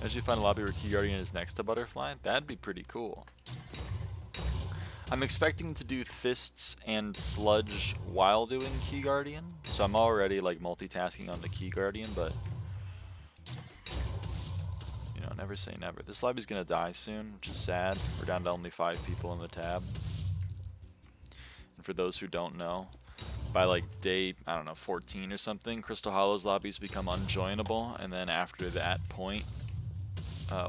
As you find a lobby where Key Guardian is next to Butterfly, that'd be pretty cool. I'm expecting to do Fists and Sludge while doing Key Guardian, so I'm already like multitasking on the Key Guardian, but you know, never say never. This lobby's gonna die soon, which is sad. We're down to only 5 people in the tab. And for those who don't know, by like day, I don't know, 14 or something, Crystal Hollow's lobbies become unjoinable, and then after that point,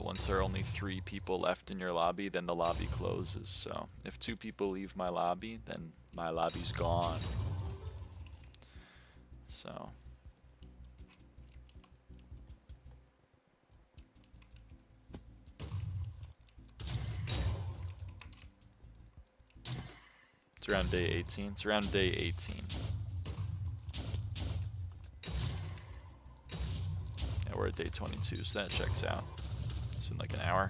once there are only 3 people left in your lobby, then the lobby closes. So if 2 people leave my lobby, then my lobby's gone. So it's around day 18. It's around day 18. Yeah, we're at day 22, so that checks out. It's been like an hour.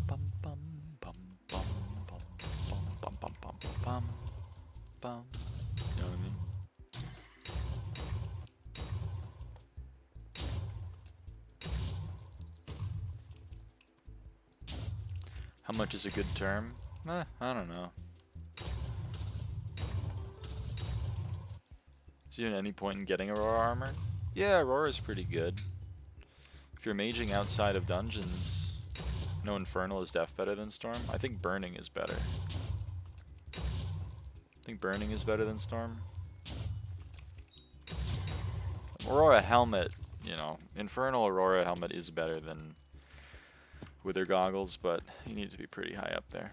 Bum bum bum bum bum bum bum bum bum bum. You know what I mean? How much is a good term? I don't know. Is there any point in getting Aurora armor? Yeah, Aurora's pretty good. If you're maging outside of dungeons, no Infernal is def better than Storm. I think Burning is better. I think Burning is better than Storm. Aurora Helmet, you know, Infernal Aurora Helmet is better than Wither Goggles, but you need to be pretty high up there.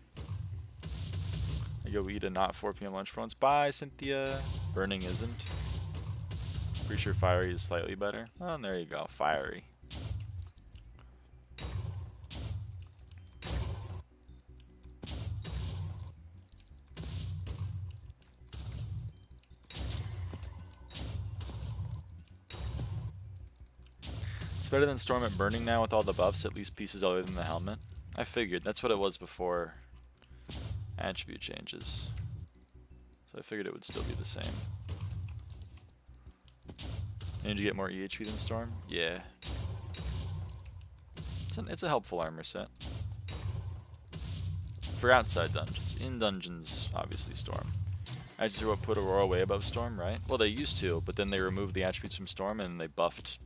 I go eat a not 4 PM lunch for once. Bye, Cynthia. Burning isn't. Pretty sure Fiery is slightly better. Oh, and there you go, Fiery. It's better than Storm at Burning now with all the buffs, at least pieces other than the helmet. I figured, that's what it was before attribute changes. So I figured it would still be the same. And you get more EHP than Storm? Yeah. It's a helpful armor set. For outside dungeons. In dungeons, obviously Storm. I just put Aurora way above Storm, right? Well, they used to, but then they removed the attributes from Storm and they buffed...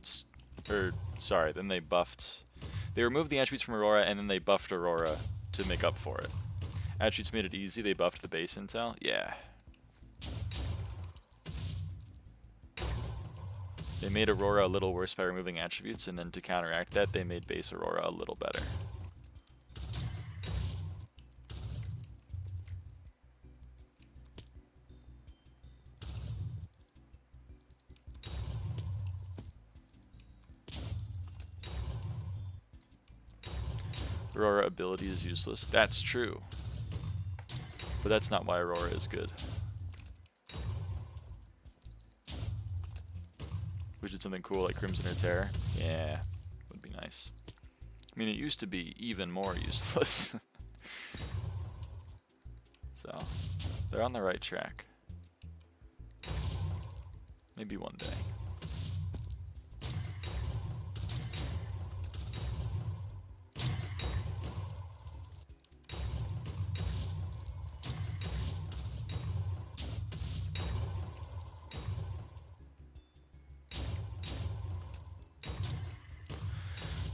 then they buffed... They removed the attributes from Aurora and then they buffed Aurora to make up for it. Attributes made it easy, they buffed the base intel? Yeah. They made Aurora a little worse by removing attributes, and then to counteract that, they made base Aurora a little better. Aurora ability is useless. That's true. But that's not why Aurora is good. We did something cool like Crimson or Terror. Yeah, would be nice. I mean, it used to be even more useless. So, they're on the right track. Maybe one day.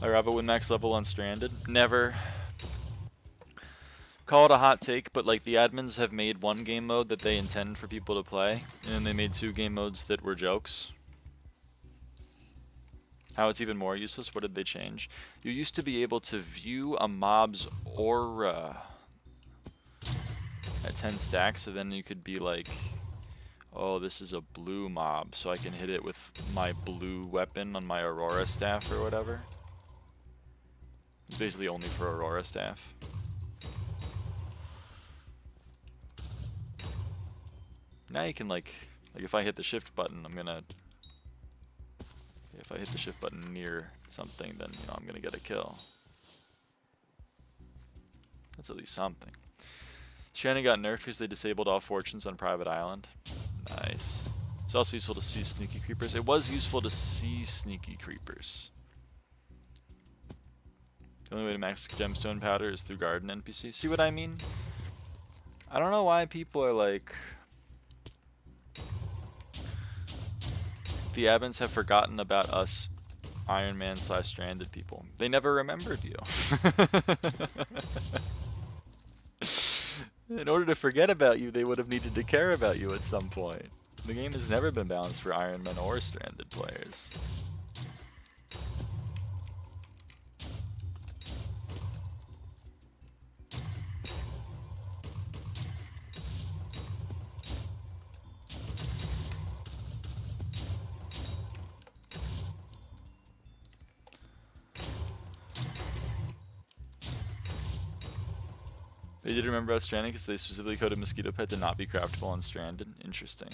Lyraava win max level on Stranded? Never. Call it a hot take, but like the admins have made one game mode that they intend for people to play, and then they made 2 game modes that were jokes. How it's even more useless, what did they change? You used to be able to view a mob's aura at 10 stacks, so then you could be like, oh, this is a blue mob, so I can hit it with my blue weapon on my Aurora staff or whatever. It's basically only for Aurora staff. Now you can like if I hit the shift button, if I hit the shift button near something, then you know I'm gonna get a kill. That's at least something. Shannon got nerfed because they disabled all fortunes on Private Island. Nice. It's also useful to see sneaky creepers. It was useful to see sneaky creepers. The only way to max gemstone powder is through garden NPC. See what I mean? I don't know why people are like... The admins have forgotten about us Iron Man / Stranded people. They never remembered you. In order to forget about you, they would have needed to care about you at some point. The game has never been balanced for Iron Man or Stranded players. They did remember about Stranded because they specifically coded Mosquito Pet to not be craftable on Stranded. Interesting.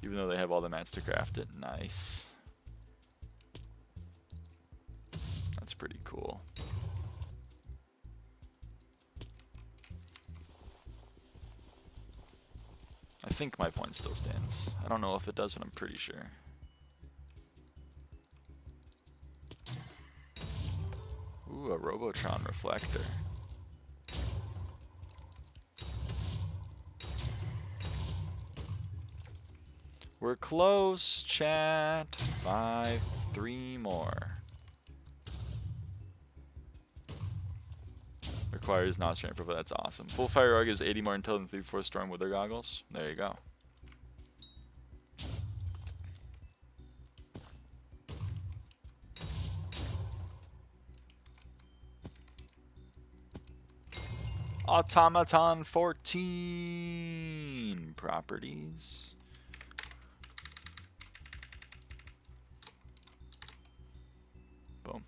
Even though they have all the mats to craft it. Nice. That's pretty cool. I think my point still stands. I don't know if it does, but I'm pretty sure. Ooh, a Robotron reflector. We're close, chat. 3 more. Requires not strength profile. That's awesome. Full fire arc gives 80 more intel than 3/4 storm wither goggles. There you go. Automaton 14 properties. Boom.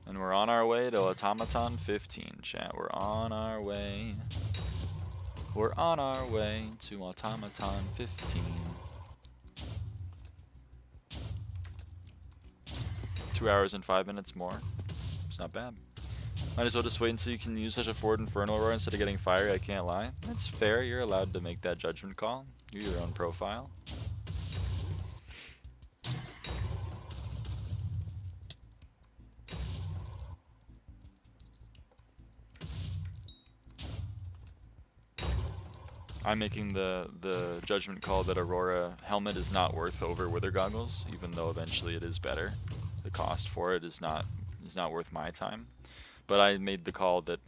And we're on our way to Automaton 15, chat. We're on our way. We're on our way to Automaton 15. 2 hours and 5 minutes more. It's not bad. Might as well just wait until you can use such a Ford Inferno Aurora instead of getting fiery, I can't lie. That's fair, you're allowed to make that judgment call. You're your own profile. I'm making the judgment call that Aurora helmet is not worth over Wither goggles, even though eventually it is better. The cost for it is not worth my time. But I made the call that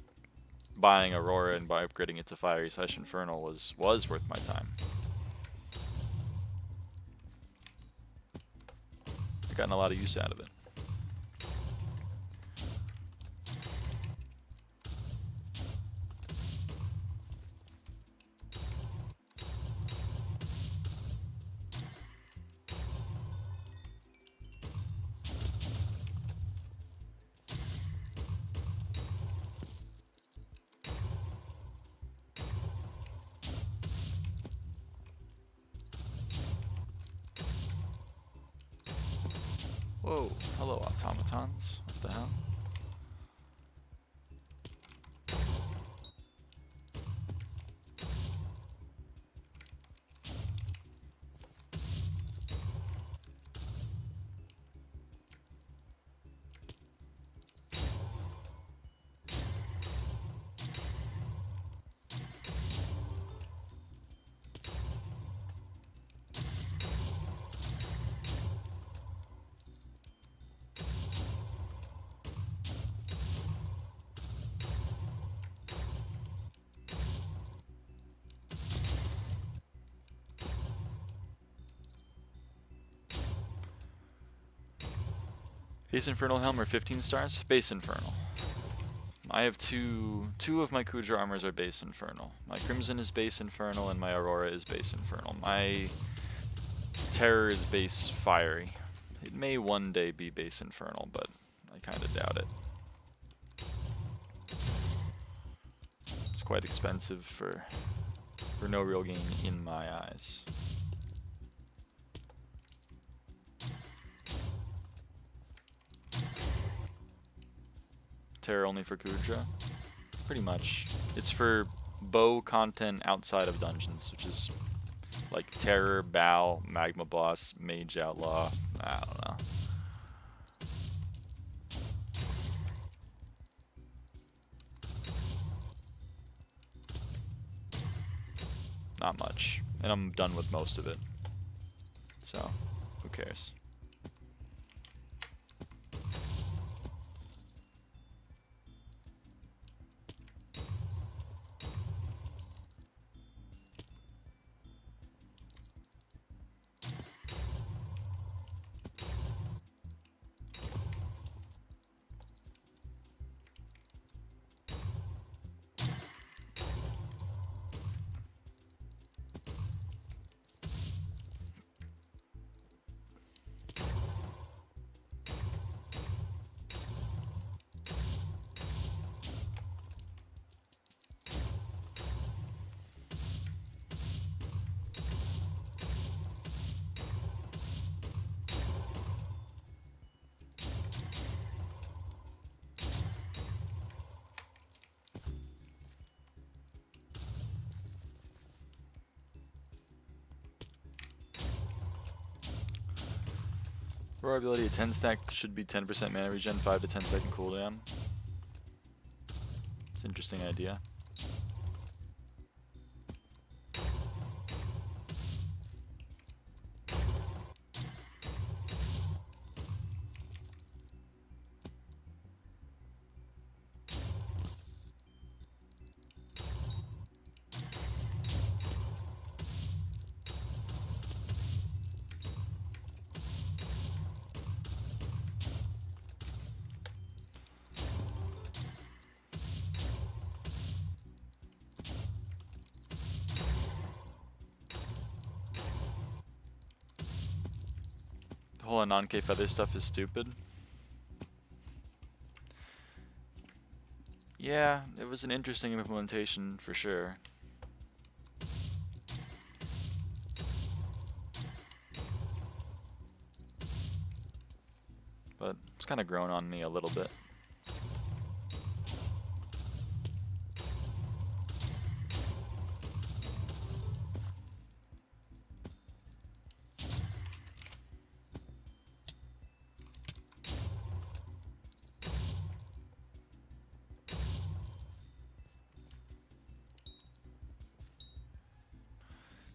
buying Aurora and by upgrading it to Fiery / Infernal was worth my time. I've gotten a lot of use out of it. Whoa, hello automatons. What the hell? Base Infernal Helm are 15 stars? Base Infernal. I have two of my Kudra armors are base Infernal. My Crimson is base Infernal and my Aurora is base Infernal. My Terror is base Fiery. It may one day be base Infernal, but I kind of doubt it. It's quite expensive for no real gain in my eyes. Terror only for Kudra? Pretty much. It's for bow content outside of dungeons, which is like Terror, Bow, Magma Boss, Mage Outlaw, I don't know. Not much. And I'm done with most of it. So, who cares? Roar ability, a 10 stack should be 10% mana regen, 5 to 10 second cooldown. It's an interesting idea. The whole non-K feather stuff is stupid. Yeah, it was an interesting implementation for sure. But it's kind of grown on me a little bit.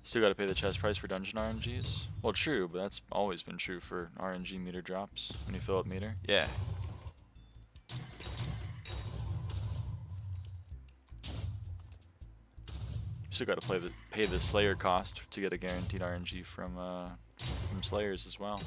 Still gotta pay the chest price for dungeon RNGs? Well, true, but that's always been true for RNG meter drops when you fill up meter. Yeah. Still gotta pay the Slayer cost to get a guaranteed RNG from Slayers as well.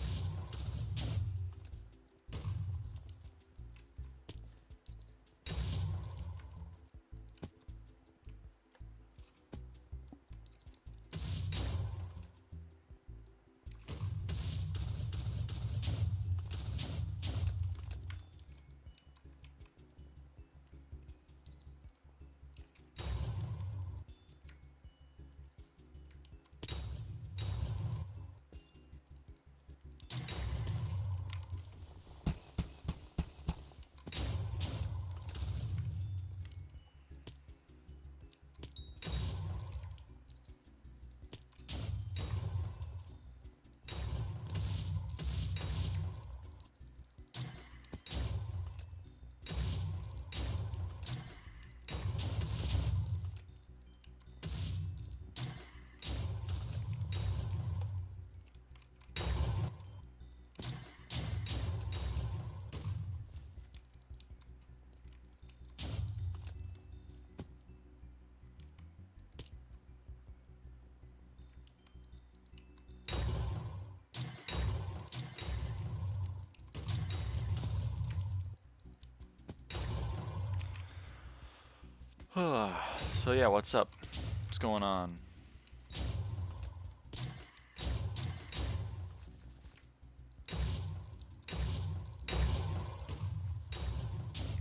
So yeah, what's up? What's going on?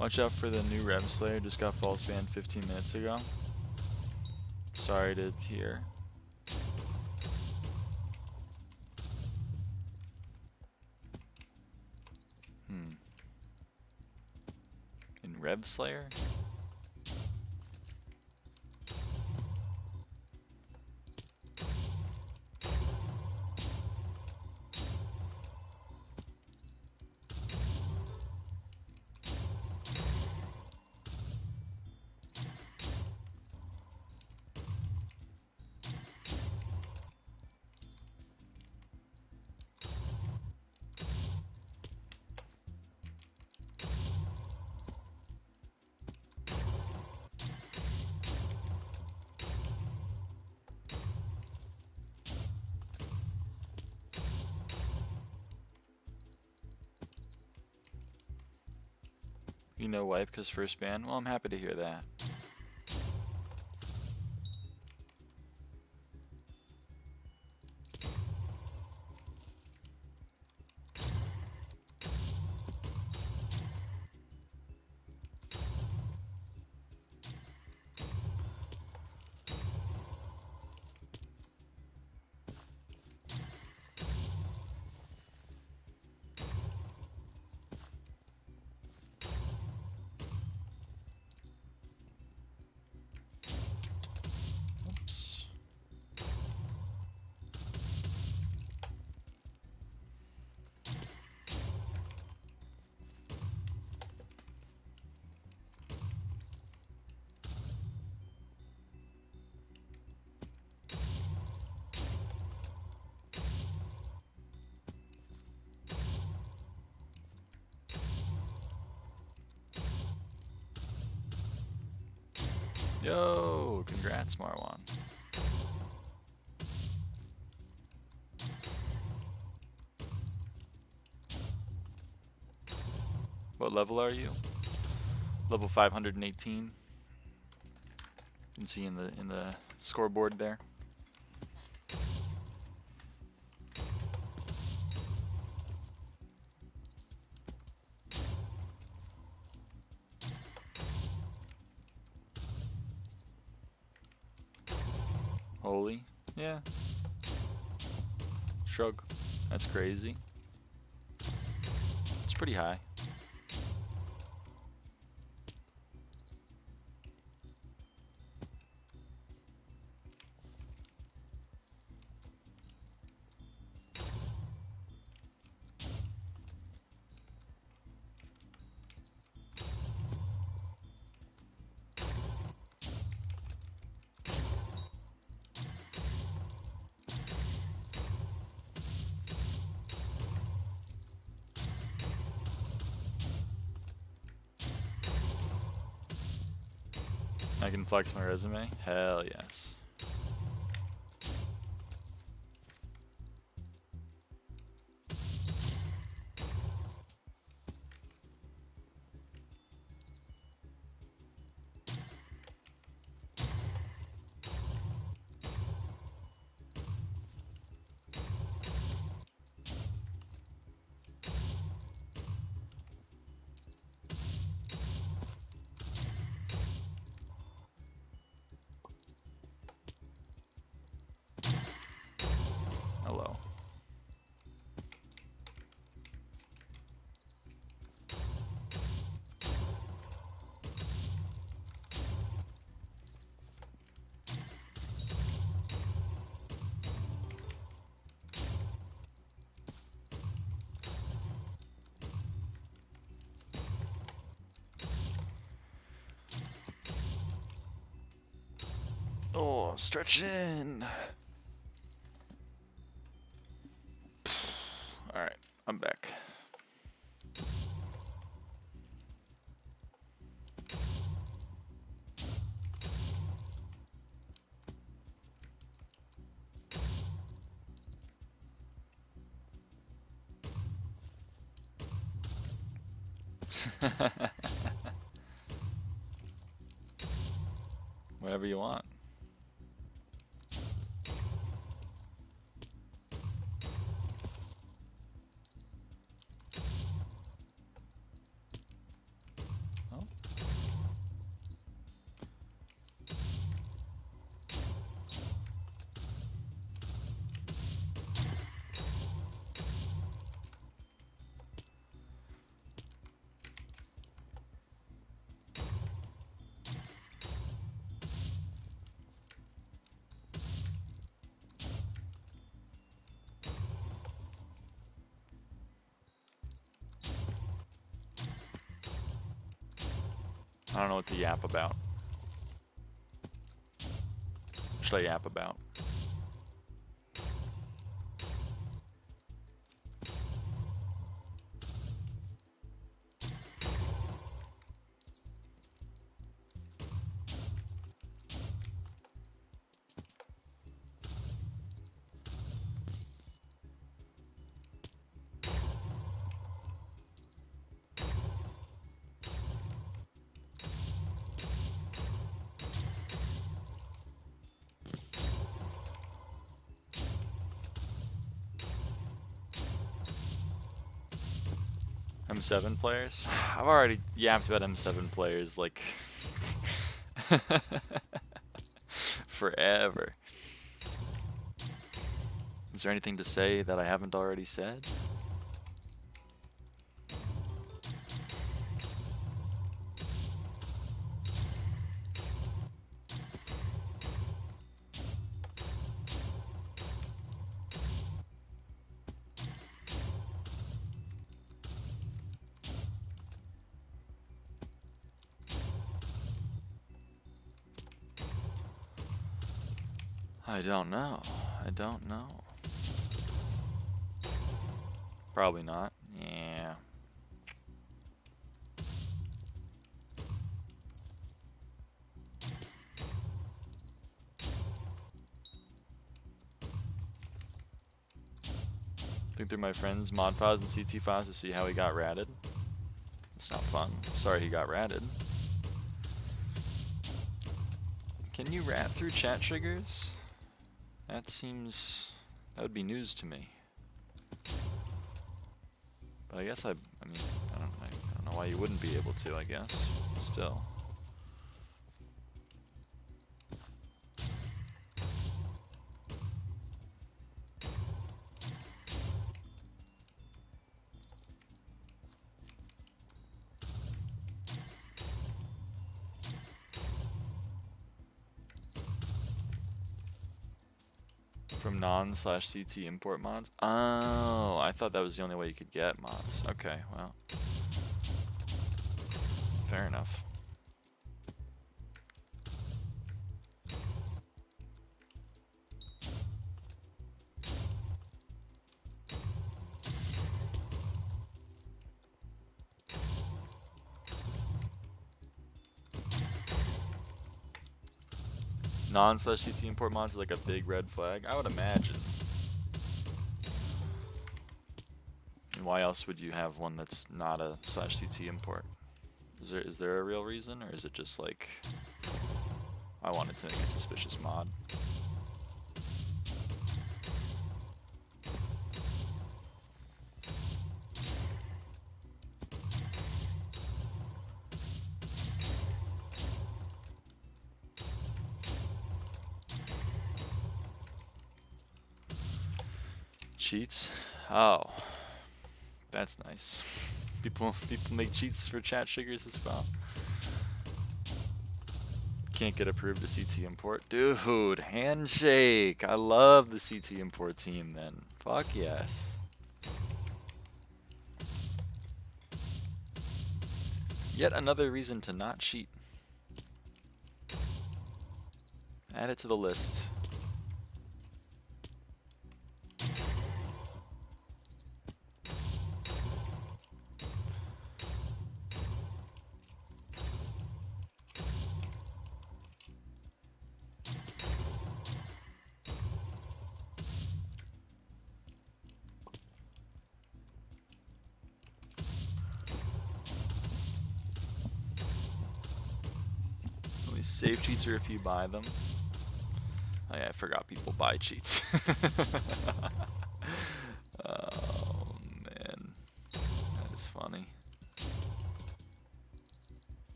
Watch out for the new Rev Slayer, just got false banned 15 minutes ago. Sorry to hear. In Rev Slayer? You know wipe because first ban? Well, I'm happy to hear that. Oops. Yo, congrats, Marwan. What level are you? Level 518. You can see in the scoreboard there. Holy, yeah. Shrug. That's crazy. It's pretty high. I can flex my resume? Hell yes. Hello. Oh, stretching. All right, I'm back. Whatever you want. Oh. I don't know what to yap about. What should I yap about? M7 players? I've already yapped about M7 players like forever. Is there anything to say that I haven't already said? I don't know. I don't know. Probably not. Yeah. Think through my friend's mod files and CT files to see how he got ratted. It's not fun. Sorry he got ratted. Can you rat through chat triggers? That would be news to me. But I guess I mean, I don't know why you wouldn't be able to, I guess. Still. From non/CT import mods? Oh, I thought that was the only way you could get mods. Okay, well. Fair enough. Non/CT import mods is like a big red flag, I would imagine. And why else would you have one that's not a /CT import? Is there a real reason, or is it just like I wanted to make a suspicious mod? Cheats? Oh, that's nice. People make cheats for chat triggers as well. Can't get approved to CT import. Dude, handshake. I love the CT import team then. Fuck yes. Yet another reason to not cheat. Add it to the list. Only save cheats are if you buy them. Oh yeah, I forgot people buy cheats. Oh man, that is funny.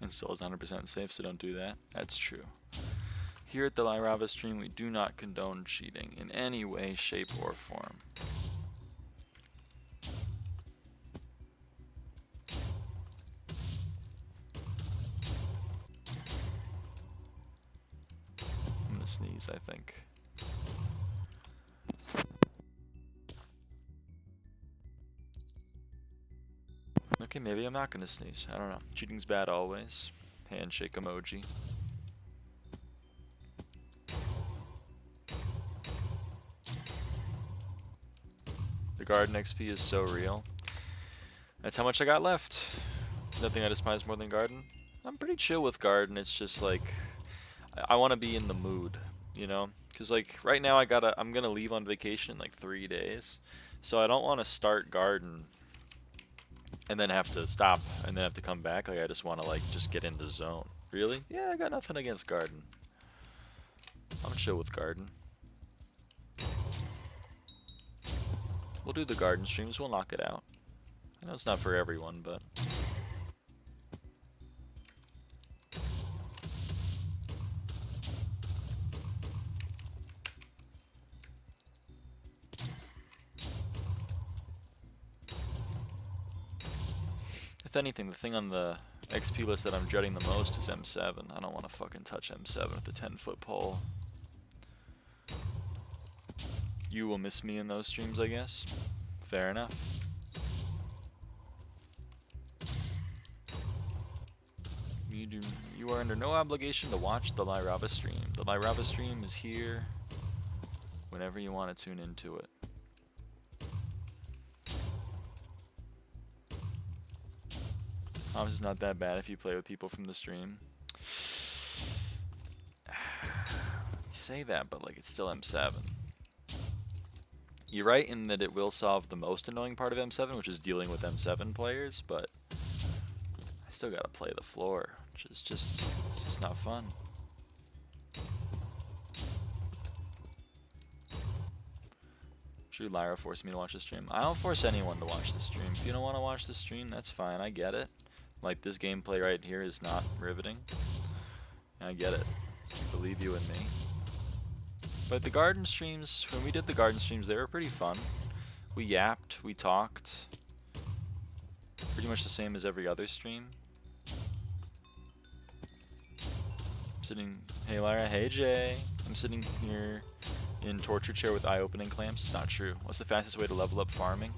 And still is 100% safe, so don't do that. That's true. Here at the lyraava stream, we do not condone cheating in any way, shape, or form. I'm gonna sneeze, I think. Okay, maybe I'm not gonna sneeze. I don't know. Cheating's bad always. Handshake emoji. The garden XP is so real. That's how much I got left. Nothing I despise more than garden. I'm pretty chill with garden. It's just like I want to be in the mood, you know? Cause like right now I'm gonna leave on vacation in like 3 days, so I don't want to start garden and then have to stop and then have to come back. Like I just want to like just get in the zone. Really? Yeah, I got nothing against garden. I'm chill with garden. We'll do the garden streams. We'll knock it out. I know it's not for everyone, but if anything, the thing on the XP list that I'm dreading the most is M7. I don't want to fucking touch M7 with the 10-foot pole. You will miss me in those streams, I guess. Fair enough. You are under no obligation to watch the lyraava stream. The lyraava stream is here whenever you want to tune into it. Comms is not that bad if you play with people from the stream. You say that, but like it's still M7. You're right in that it will solve the most annoying part of M7, which is dealing with M7 players, but I still gotta play the floor, which is just not fun. True, Lyra forced me to watch the stream. I don't force anyone to watch the stream. If you don't want to watch the stream, that's fine. I get it. Like, this gameplay right here is not riveting. I get it. I believe you and me. But the garden streams, when we did the garden streams, they were pretty fun. We yapped, we talked. Pretty much the same as every other stream. I'm sitting, hey Lyra, hey Jay. I'm sitting here in torture chair with eye-opening clamps. It's not true. What's the fastest way to level up farming?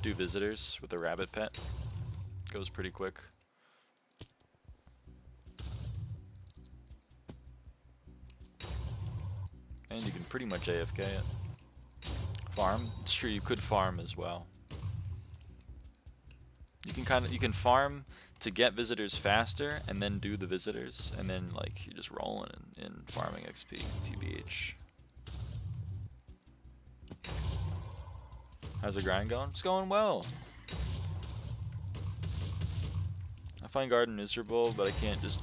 Do visitors with a rabbit pet. Goes pretty quick. And you can pretty much AFK it. Farm. It's true, you could farm as well. You can farm to get visitors faster and then do the visitors and then like you're just rolling in farming XP, TBH. How's the grind going? It's going well. I find garden miserable, but I can't just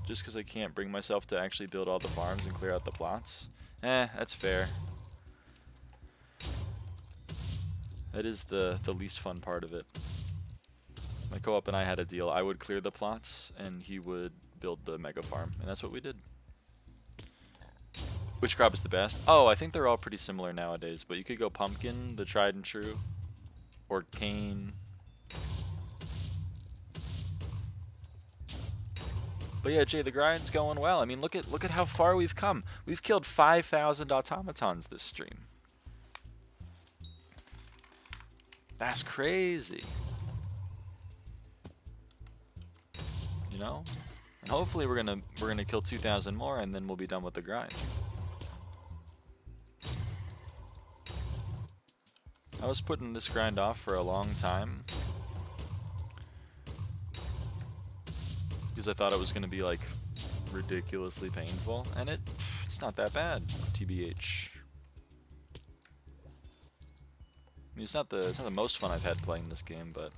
because I can't bring myself to actually build all the farms and clear out the plots. That's fair. That is the least fun part of it. My co-op and I had a deal. I would clear the plots, and he would build the mega farm, and that's what we did. Which crop is the best? Oh, I think they're all pretty similar nowadays, but you could go pumpkin, the tried and true, or cane. But yeah, Jay, the grind's going well. I mean, look at how far we've come. We've killed 5,000 automatons this stream. That's crazy. You know? And hopefully we're gonna kill 2,000 more, and then we'll be done with the grind. I was putting this grind off for a long time because I thought it was gonna be like ridiculously painful, and it's not that bad, TBH. I mean, it's not the most fun I've had playing this game, but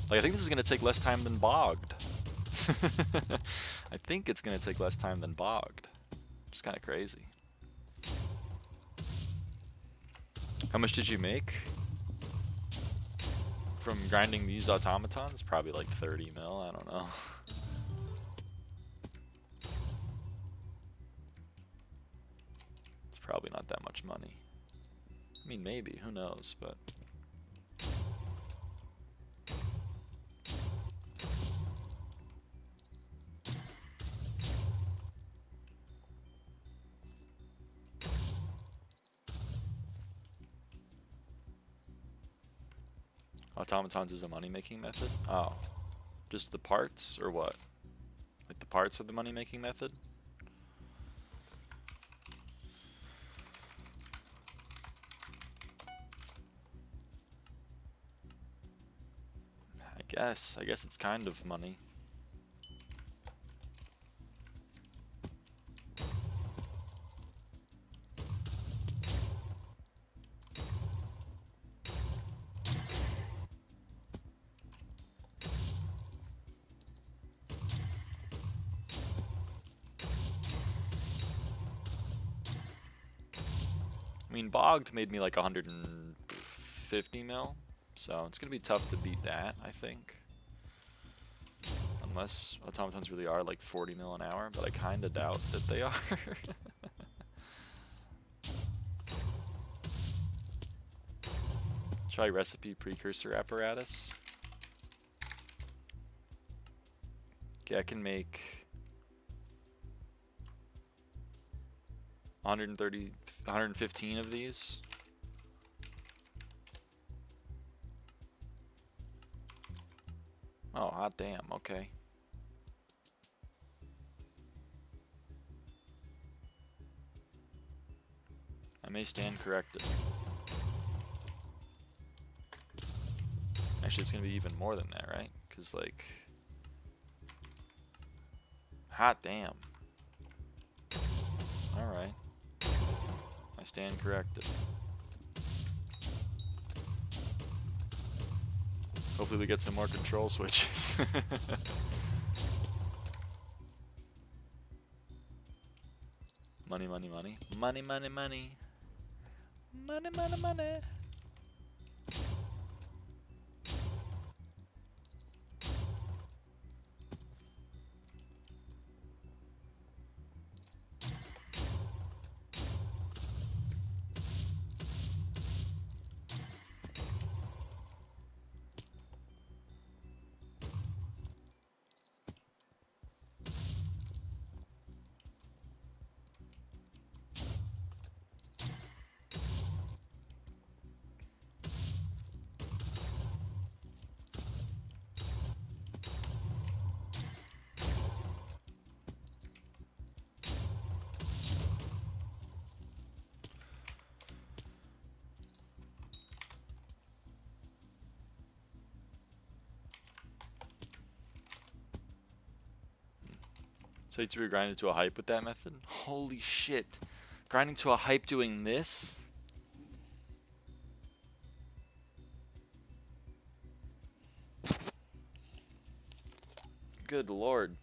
like I think this is gonna take less time than bogged. I think it's gonna take less time than bogged. Just kind of crazy. How much did you make from grinding these automatons? Probably like 30 mil, I don't know. It's probably not that much money. I mean, maybe, who knows, but... Automatons is a money-making method? Oh. Just the parts, or what? Like the parts of the money-making method? I guess it's kind of money. I mean, bogged made me like 150 mil, so it's gonna be tough to beat that, I think. Unless automatons really are like 40 mil an hour, but I kinda doubt that they are. Try recipe precursor apparatus. Okay, I can make 115 of these. Oh, hot damn, okay. I may stand corrected. Actually, it's gonna be even more than that, right? Because, like... Hot damn. Alright. I stand corrected. Hopefully we get some more control switches. Money, money, money. Money, money, money. Money, money, money. So you grinded to a hype with that method? Holy shit. Grinding to a hype doing this? Good lord.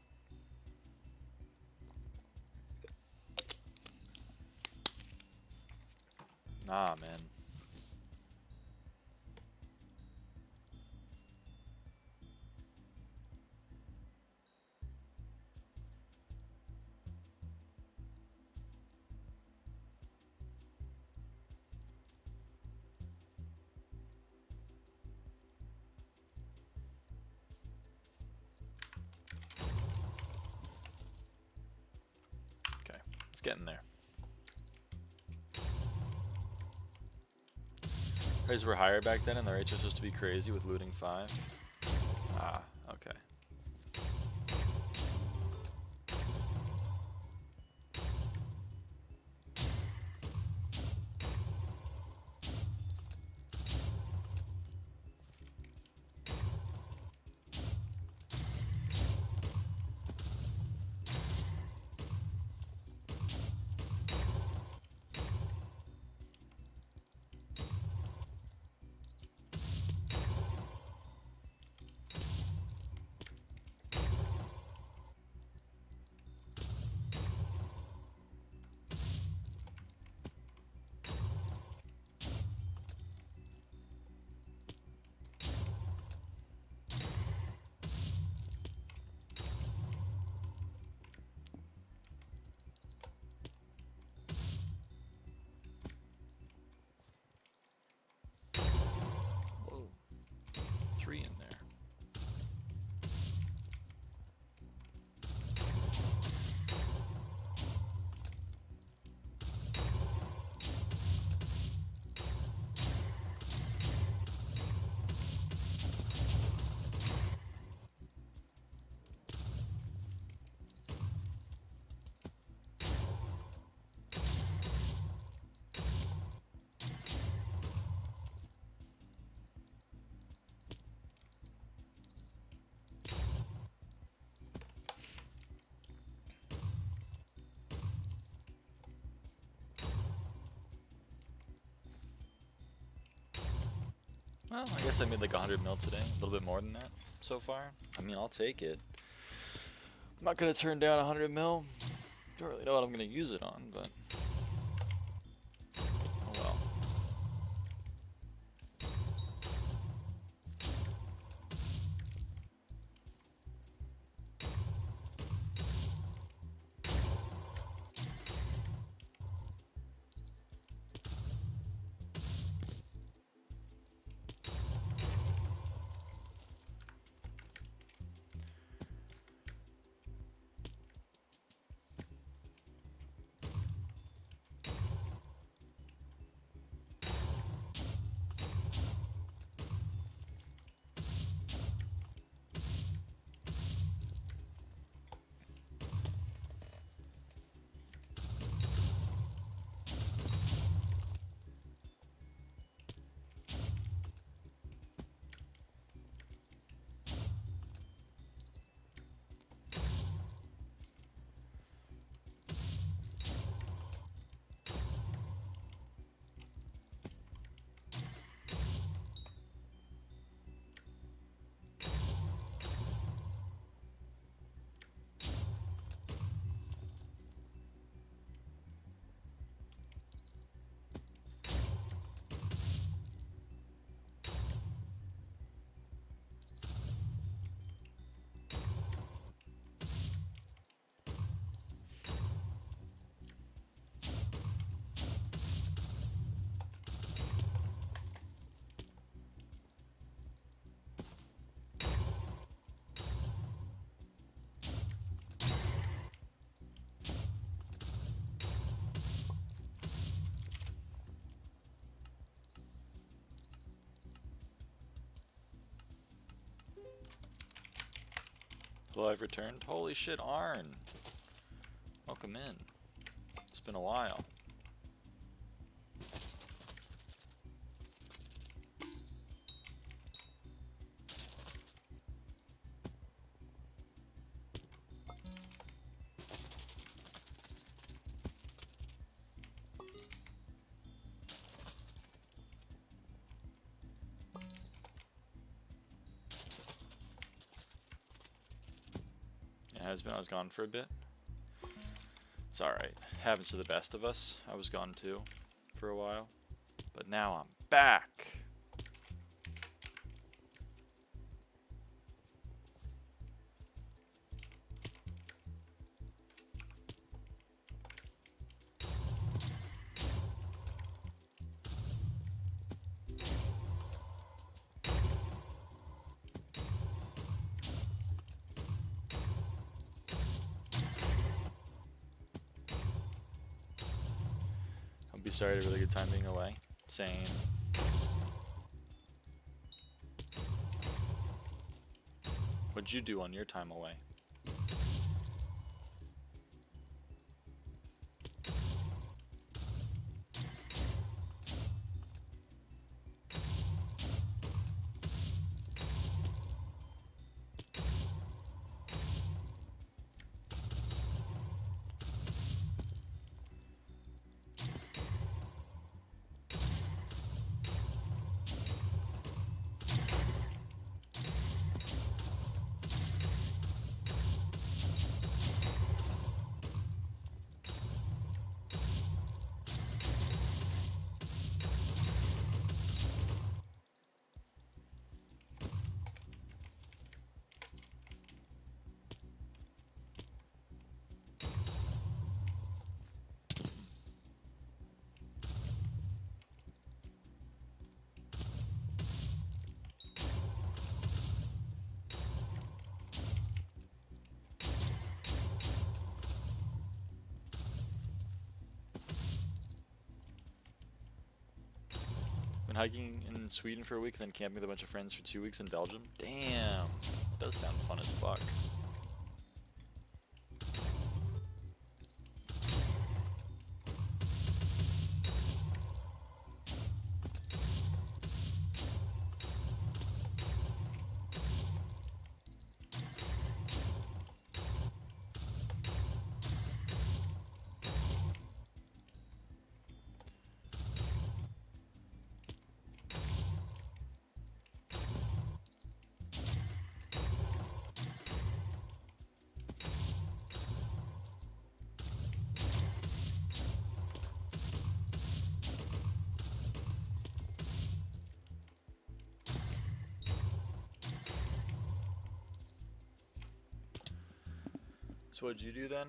Nah, man. It's getting there. Prices were higher back then, and the rates are supposed to be crazy with looting 5. Ah, okay. Whoa. 3 in there. Well, I guess I made like 100 mil today, a little bit more than that so far. I mean, I'll take it. I'm not gonna turn down 100 mil. Don't really know what I'm gonna use it on, but oh well. Hello, I've returned. Holy shit, Arn! Welcome in. It's been a while. It has been. I was gone for a bit. It's alright. Happens to the best of us. I was gone too for a while. But now I'm back! Beastiary had a really good time being away. Same. What'd you do on your time away? Been hiking in Sweden for a week, then camping with a bunch of friends for 2 weeks in Belgium. Damn, that does sound fun as fuck. So what'd you do then?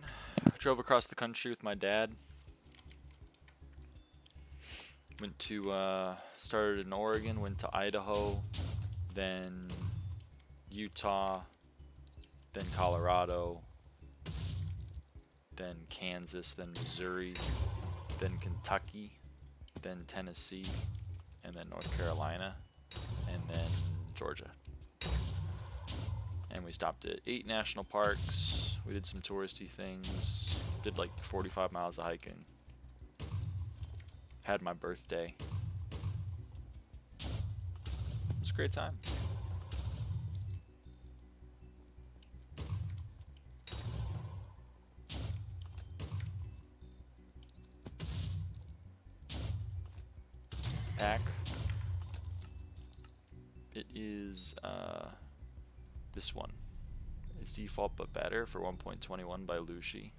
Drove across the country with my dad. Went to, started in Oregon, went to Idaho, then Utah, then Colorado, then Kansas, then Missouri, then Kentucky, then Tennessee, and then North Carolina, and then Georgia. And we stopped at 8 national parks. We did some touristy things. Did like 45 miles of hiking. Had my birthday. It was a great time. Pack. It is this one. It's default but better for 1.21 by Lucy.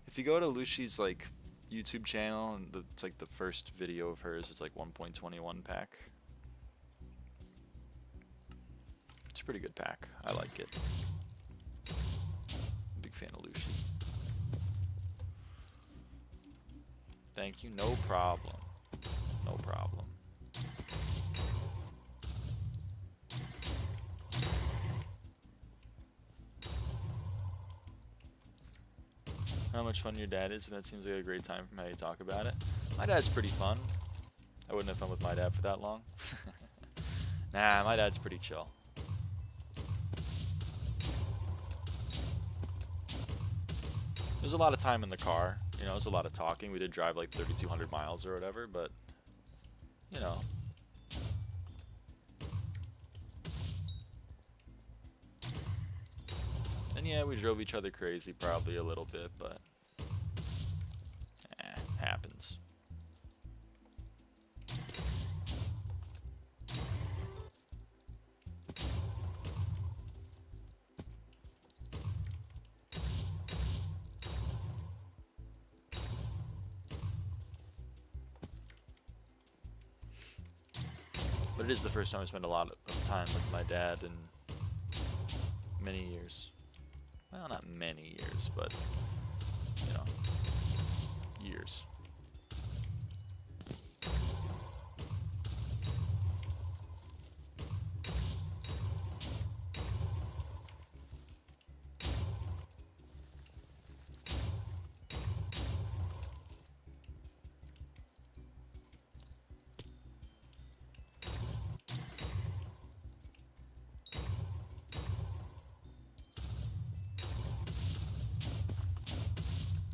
If you go to Lucy's like YouTube channel and it's like the first video of hers, it's like 1.21 pack. It's a pretty good pack. I like it. Big fan of Lucy. Thank you. No problem. No problem. How much fun your dad is, but that seems like a great time from how you talk about it. My dad's pretty fun. I wouldn't have fun with my dad for that long. Nah, my dad's pretty chill. There's a lot of time in the car. You know, there's a lot of talking. We did drive like 3,200 miles or whatever, but, you know. And yeah, we drove each other crazy probably a little bit, but happens. But it is the first time I spent a lot of time with my dad in many years. Well, not many years, but, you know, years.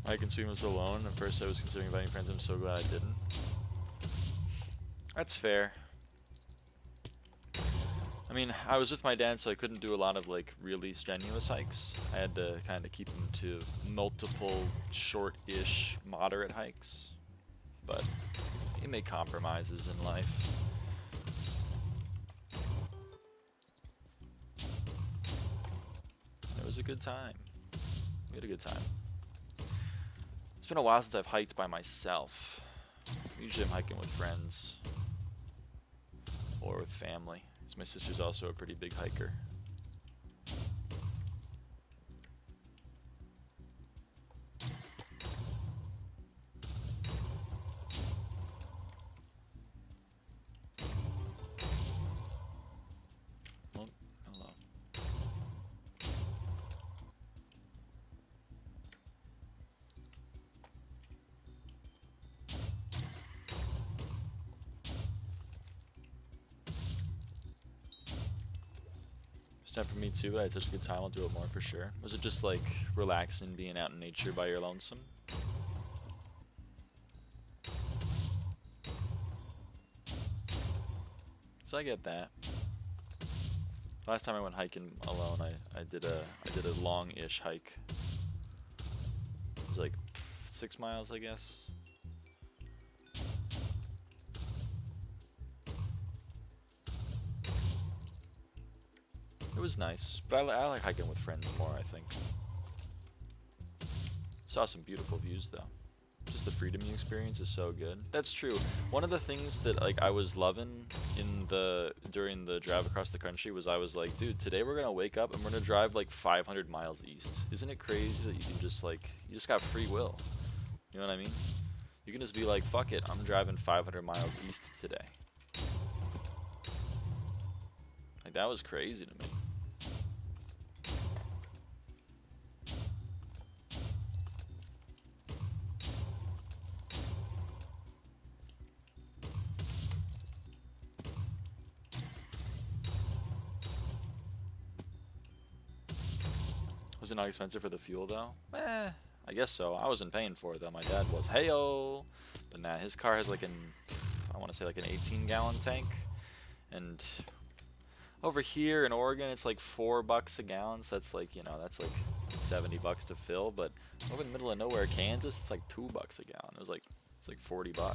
I can swim was alone. At first I was considering inviting friends. I'm so glad I didn't. That's fair. I mean, I was with my dad, so I couldn't do a lot of like really strenuous hikes. I had to kind of keep him to multiple short-ish moderate hikes. But you make compromises in life. It was a good time. We had a good time. It's been a while since I've hiked by myself. Usually I'm hiking with friends. Or with family. Because my sister's also a pretty big hiker. Oh, hello. Time for me too, but I had such a good time, I'll do it more for sure. Was it just like relaxing, being out in nature by your lonesome? So I get that. Last time I went hiking alone, I did a long-ish hike. It was like 6 miles, I guess. It was nice, but I like hiking with friends more, I think. Saw some beautiful views though. Just the freedom you experience is so good. That's true. One of the things that like I was loving during the drive across the country was I was like, dude, today we're gonna wake up and we're gonna drive like 500 miles east. Isn't it crazy that you can just like, you just got free will? You know what I mean? You can just be like, fuck it, I'm driving 500 miles east today. Like that was crazy to me. Was it not expensive for the fuel though? Eh, I guess so. I wasn't paying for it though. My dad was. Heyo! But nah, his car has like I want to say like an 18-gallon tank. And over here in Oregon, it's like $4 a gallon. So that's like, you know, that's like $70 to fill. But over in the middle of nowhere, Kansas, it's like $2 a gallon. It's like $40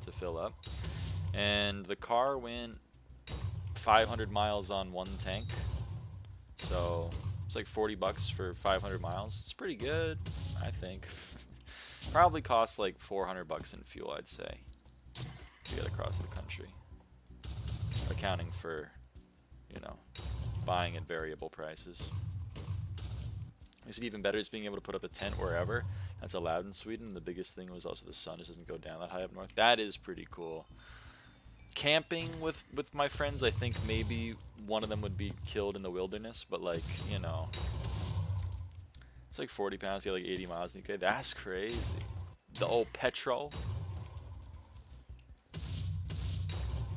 to fill up. And the car went 500 miles on one tank. So it's like $40 for 500 miles. It's pretty good, I think. Probably costs like $400 in fuel, I'd say, to get across the country. Accounting for, you know, buying at variable prices. Makes it even better is being able to put up a tent wherever. That's allowed in Sweden. The biggest thing was also the sun just doesn't go down that high up north. That is pretty cool. Camping with my friends, I think maybe one of them would be killed in the wilderness, but like, you know, it's like 40 pounds, you get like 80 miles in the UK. That's crazy. The old petrol.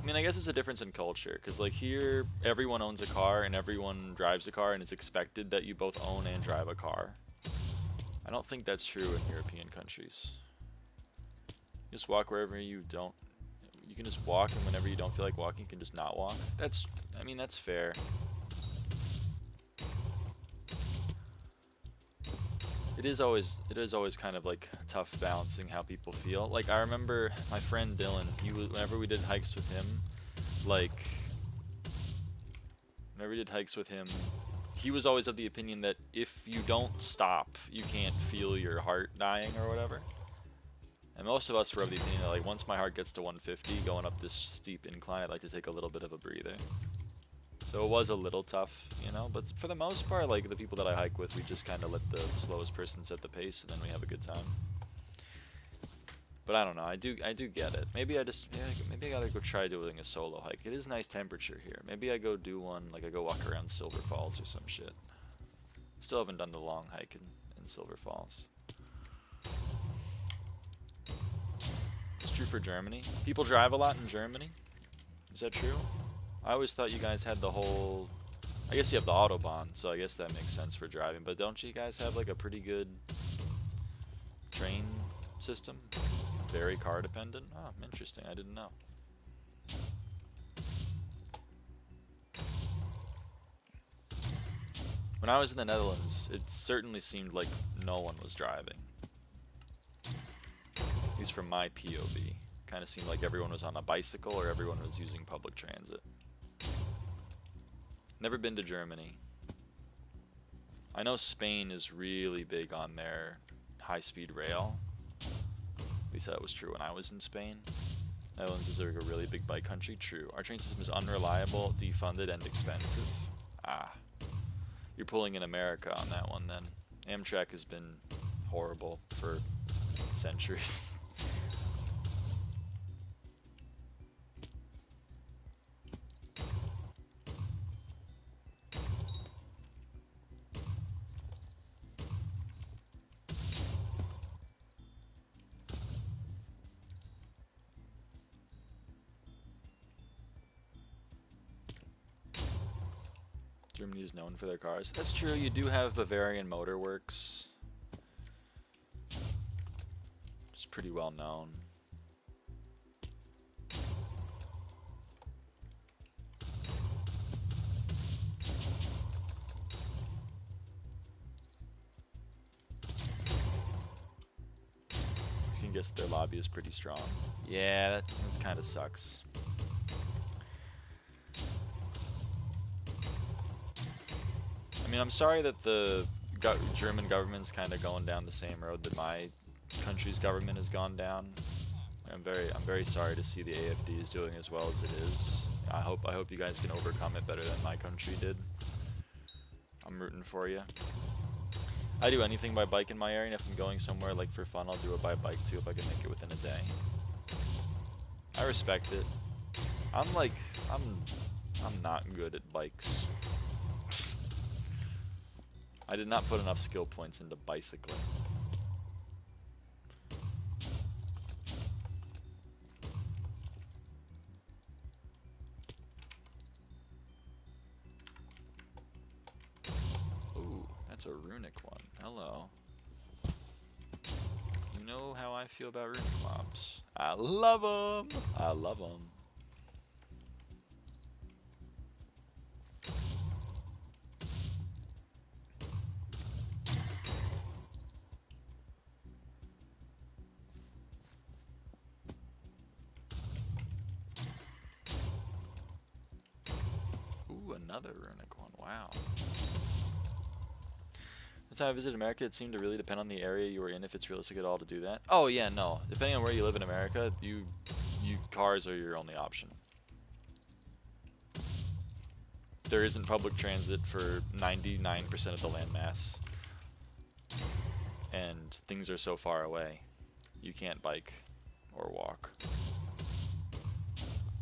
I mean, I guess it's a difference in culture, because like here, everyone owns a car and everyone drives a car, and it's expected that you both own and drive a car. I don't think that's true in European countries. You just walk wherever you don't. You can just walk, and whenever you don't feel like walking, you can just not walk. That's, I mean, that's fair. It is always kind of like tough balancing how people feel. Like I remember my friend Dylan, whenever we did hikes with him, he was always of the opinion that if you don't stop, you can't feel your heart dying or whatever. And most of us were of the opinion that like once my heart gets to 150 going up this steep incline, I'd like to take a little bit of a breather. So it was a little tough, you know, but for the most part, like the people that I hike with, we just kind of let the slowest person set the pace, and then we have a good time. But I don't know, I do get it. Maybe I gotta go try doing a solo hike. It is nice temperature here. Maybe I go do one, like I go walk around Silver Falls or some shit. Still haven't done the long hike in Silver Falls. It's true for Germany. People drive a lot in Germany. Is that true? I always thought you guys had the whole... I guess you have the Autobahn, so I guess that makes sense for driving. But don't you guys have like a pretty good train system. Very car dependent. Oh, interesting. I didn't know. When I was in the Netherlands, it certainly seemed like no one was driving. At least from my POV. Kind of seemed like everyone was on a bicycle or everyone was using public transit. Never been to Germany. I know Spain is really big on their high-speed rail. At least that was true when I was in Spain. Netherlands is like a really big bike country. True. Our train system is unreliable, defunded, and expensive. Ah. You're pulling in America on that one then. Amtrak has been horrible for centuries. Germany is known for their cars. That's true, you do have Bavarian Motor Works. It's pretty well known. You can guess their lobby is pretty strong. Yeah, that kind of sucks. I mean, I'm sorry that the German government's kind of going down the same road that my country's government has gone down. I'm very sorry to see the AFD is doing as well as it is. I hope you guys can overcome it better than my country did. I'm rooting for you. I do anything by bike in my area, and if I'm going somewhere like for fun, I'll do it by bike too if I can make it within a day. I respect it. I'm not good at bikes. I did not put enough skill points into bicycling. Ooh, that's a runic one. Hello. You know how I feel about runic mobs. I love them. I love them. Another runic one, wow. The time I visited America, it seemed to really depend on the area you were in, if it's realistic at all to do that. Oh yeah, no. Depending on where you live in America, cars are your only option. There isn't public transit for 99% of the landmass. And things are so far away. You can't bike or walk.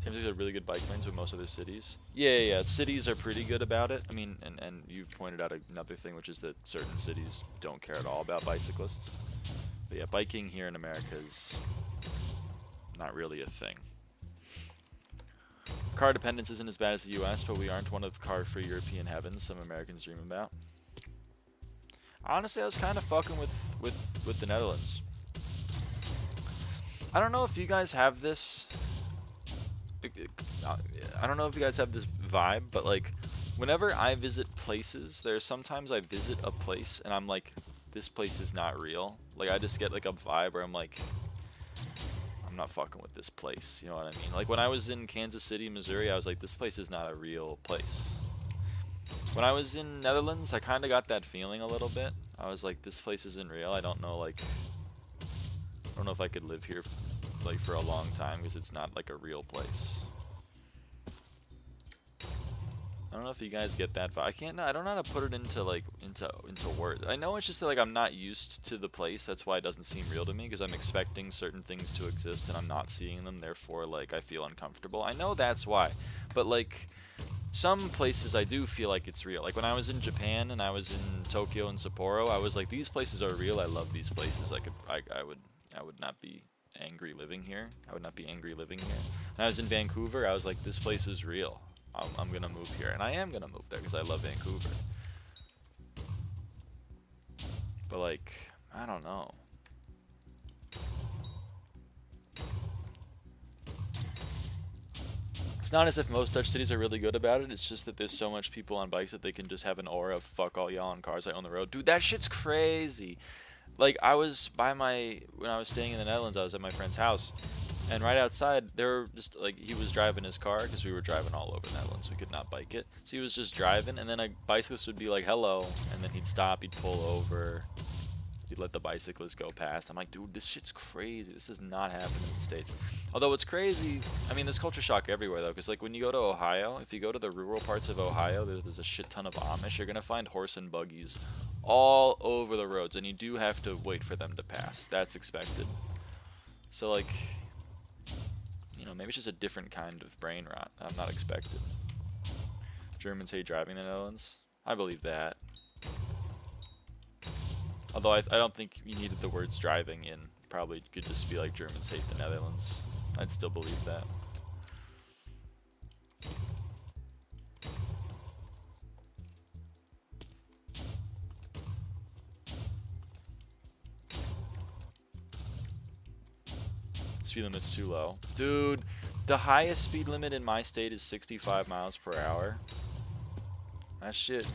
Seems like a really good bike lanes with most other cities. Yeah. Cities are pretty good about it. I mean, and you've pointed out another thing, which is that certain cities don't care at all about bicyclists. But yeah, biking here in America is not really a thing. Car dependence isn't as bad as the US, but we aren't one of car-free European heavens some Americans dream about. Honestly, I was kind of fucking with the Netherlands. I don't know if you guys have this. I don't know if you guys have this vibe, but like whenever I visit places, there's sometimes I visit a place and I'm like, this place is not real. Like I just get like a vibe where I'm like, I'm not fucking with this place, you know what I mean? Like when I was in Kansas City, Missouri, I was like, this place is not a real place. When I was in Netherlands, I kind of got that feeling a little bit. I was like, this place isn't real. I don't know, like, I don't know if I could live here like for a long time because it's not like a real place. I don't know if you guys get that vibe. I don't know how to put it into like into words. I know it's just that like I'm not used to the place. That's why it doesn't seem real to me, because I'm expecting certain things to exist and I'm not seeing them, therefore like I feel uncomfortable. I know that's why. But like some places I do feel like it's real. Like when I was in Japan and I was in Tokyo and Sapporo, I was like, these places are real. I love these places. I would not be angry living here. I would not be angry living here. When I was in Vancouver, I was like, this place is real. I'm gonna move here, and I am gonna move there because I love Vancouver. But like, I don't know. It's not as if most Dutch cities are really good about it. It's just that there's so much people on bikes that they can just have an aura of fuck all y'all on cars I own the road. Dude, that shit's crazy. Like, I was when I was staying in the Netherlands, I was at my friend's house. And right outside, there were just, like, he was driving his car, because we were driving all over the Netherlands. We could not bike it. So he was just driving, and then a bicyclist would be like, hello. And then he'd stop, he'd pull over. He'd let the bicyclist go past. I'm like, dude, this shit's crazy. This does not happen in the States. Although it's crazy, I mean, there's culture shock everywhere, though. Because, like, when you go to Ohio, if you go to the rural parts of Ohio, there's a shit ton of Amish. You're going to find horse and buggies all over the roads. And you do have to wait for them to pass. That's expected. So, like, you know, maybe it's just a different kind of brain rot. I'm not expected. Germans hate driving in the Netherlands. I believe that. Although I don't think you needed the words driving in. Probably could just be like Germans hate the Netherlands. I'd still believe that. Speed limit's too low. Dude, the highest speed limit in my state is 65 miles per hour. That shit.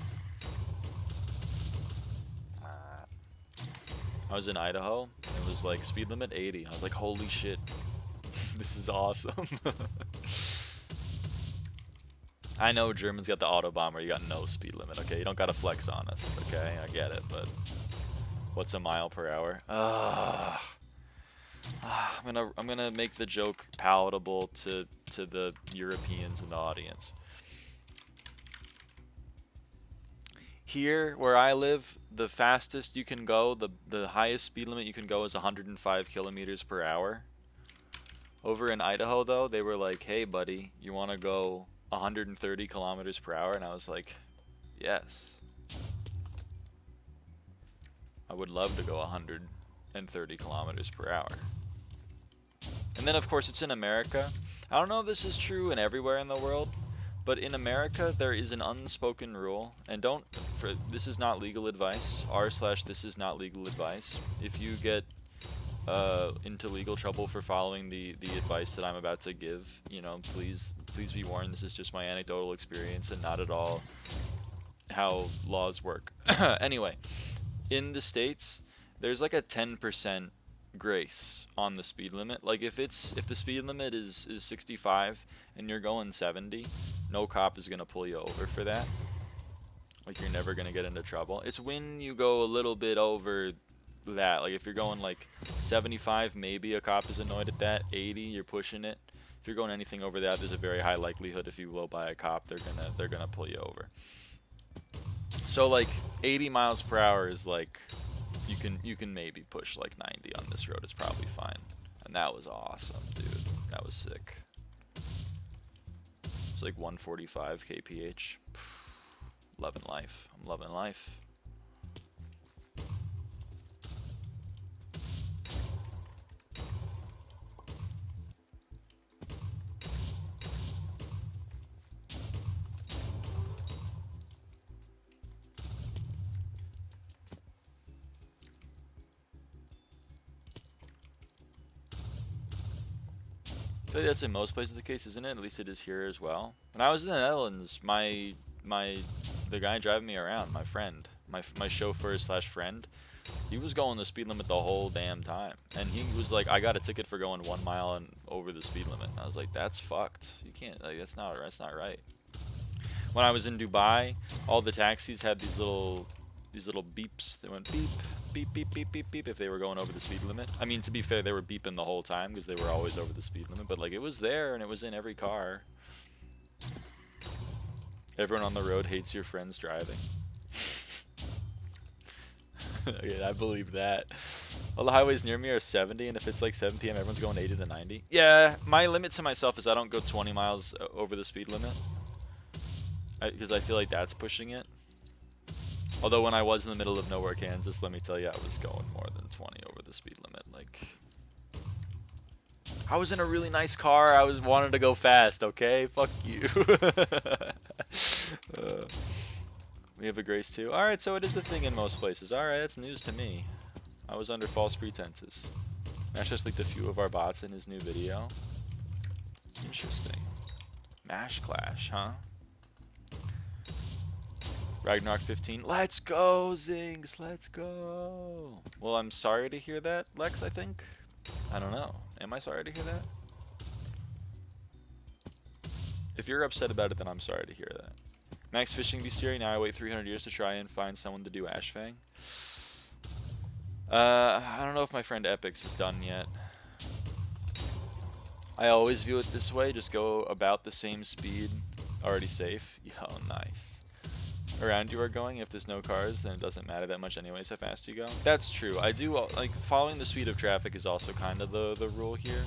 I was in Idaho. It was like speed limit 80. I was like, holy shit. This is awesome. I know Germans got the Autobahn where you got no speed limit, okay? You don't gotta flex on us, okay? I get it, but what's a mile per hour? I'm gonna make the joke palatable to the Europeans in the audience. Here, where I live, the fastest you can go, the highest speed limit you can go is 105 kilometers per hour. Over in Idaho, though, they were like, hey, buddy, you want to go 130 kilometers per hour? And I was like, yes. I would love to go 130 kilometers per hour. And then, of course, it's in America. I don't know if this is true in everywhere in the world, but in America, there is an unspoken rule, and this is not legal advice, r/this is not legal advice. If you get into legal trouble for following the advice that I'm about to give, you know, please be warned, this is just my anecdotal experience and not at all how laws work. Anyway, in the States, there's like a 10% grace on the speed limit. Like if the speed limit is 65 and you're going 70, no cop is gonna pull you over for that. Like, you're never gonna get into trouble. It's when you go a little bit over that, like if you're going like 75, maybe a cop is annoyed at that. 80, you're pushing it. If you're going anything over that, there's a very high likelihood if you blow by a cop, they're gonna pull you over. So like 80 miles per hour is like, you can maybe push like 90 on this road. It's probably fine. And that was awesome, dude. That was sick. It's like 145 kph. Loving life. I'm loving life. I feel like that's in most places the case, isn't it? At least it is here as well. When I was in the Netherlands, the guy driving me around, my friend, my chauffeur slash friend, he was going the speed limit the whole damn time. And he was like, I got a ticket for going 1 mile and over the speed limit. And I was like, that's fucked. You can't, like, that's not right. When I was in Dubai, all the taxis had these little beeps. They went beep, beep, beep, beep, beep, beep if they were going over the speed limit. I mean, to be fair, they were beeping the whole time because they were always over the speed limit. But like, it was there and it was in every car. Everyone on the road hates your friends driving. Okay, I believe that. All the highways near me are 70, and if it's like 7 p.m., everyone's going 80 to 90. Yeah, my limit to myself is I don't go 20 miles over the speed limit. Because I feel like that's pushing it. Although when I was in the middle of nowhere, Kansas, let me tell you, I was going more than 20 over the speed limit. Like, I was in a really nice car. I wanted to go fast, okay? Fuck you. We have a grace too. Alright, so it is a thing in most places. Alright, that's news to me. I was under false pretenses. Mash just leaked a few of our bots in his new video. Interesting. Mash Clash, huh? Ragnarok 15. Let's go, Zings. Let's go. Well, I'm sorry to hear that, Lex, I think. I don't know. Am I sorry to hear that? If you're upset about it, then I'm sorry to hear that. Max Fishing Beastiary. Now I wait 300 years to try and find someone to do Ashfang. I don't know if my friend Epix is done yet. I always view it this way. Just go about the same speed. Already safe. Yo, nice. Around you are going. If there's no cars, then it doesn't matter that much anyways how fast you go. That's true. I do, like, following the speed of traffic is also kind of the rule here.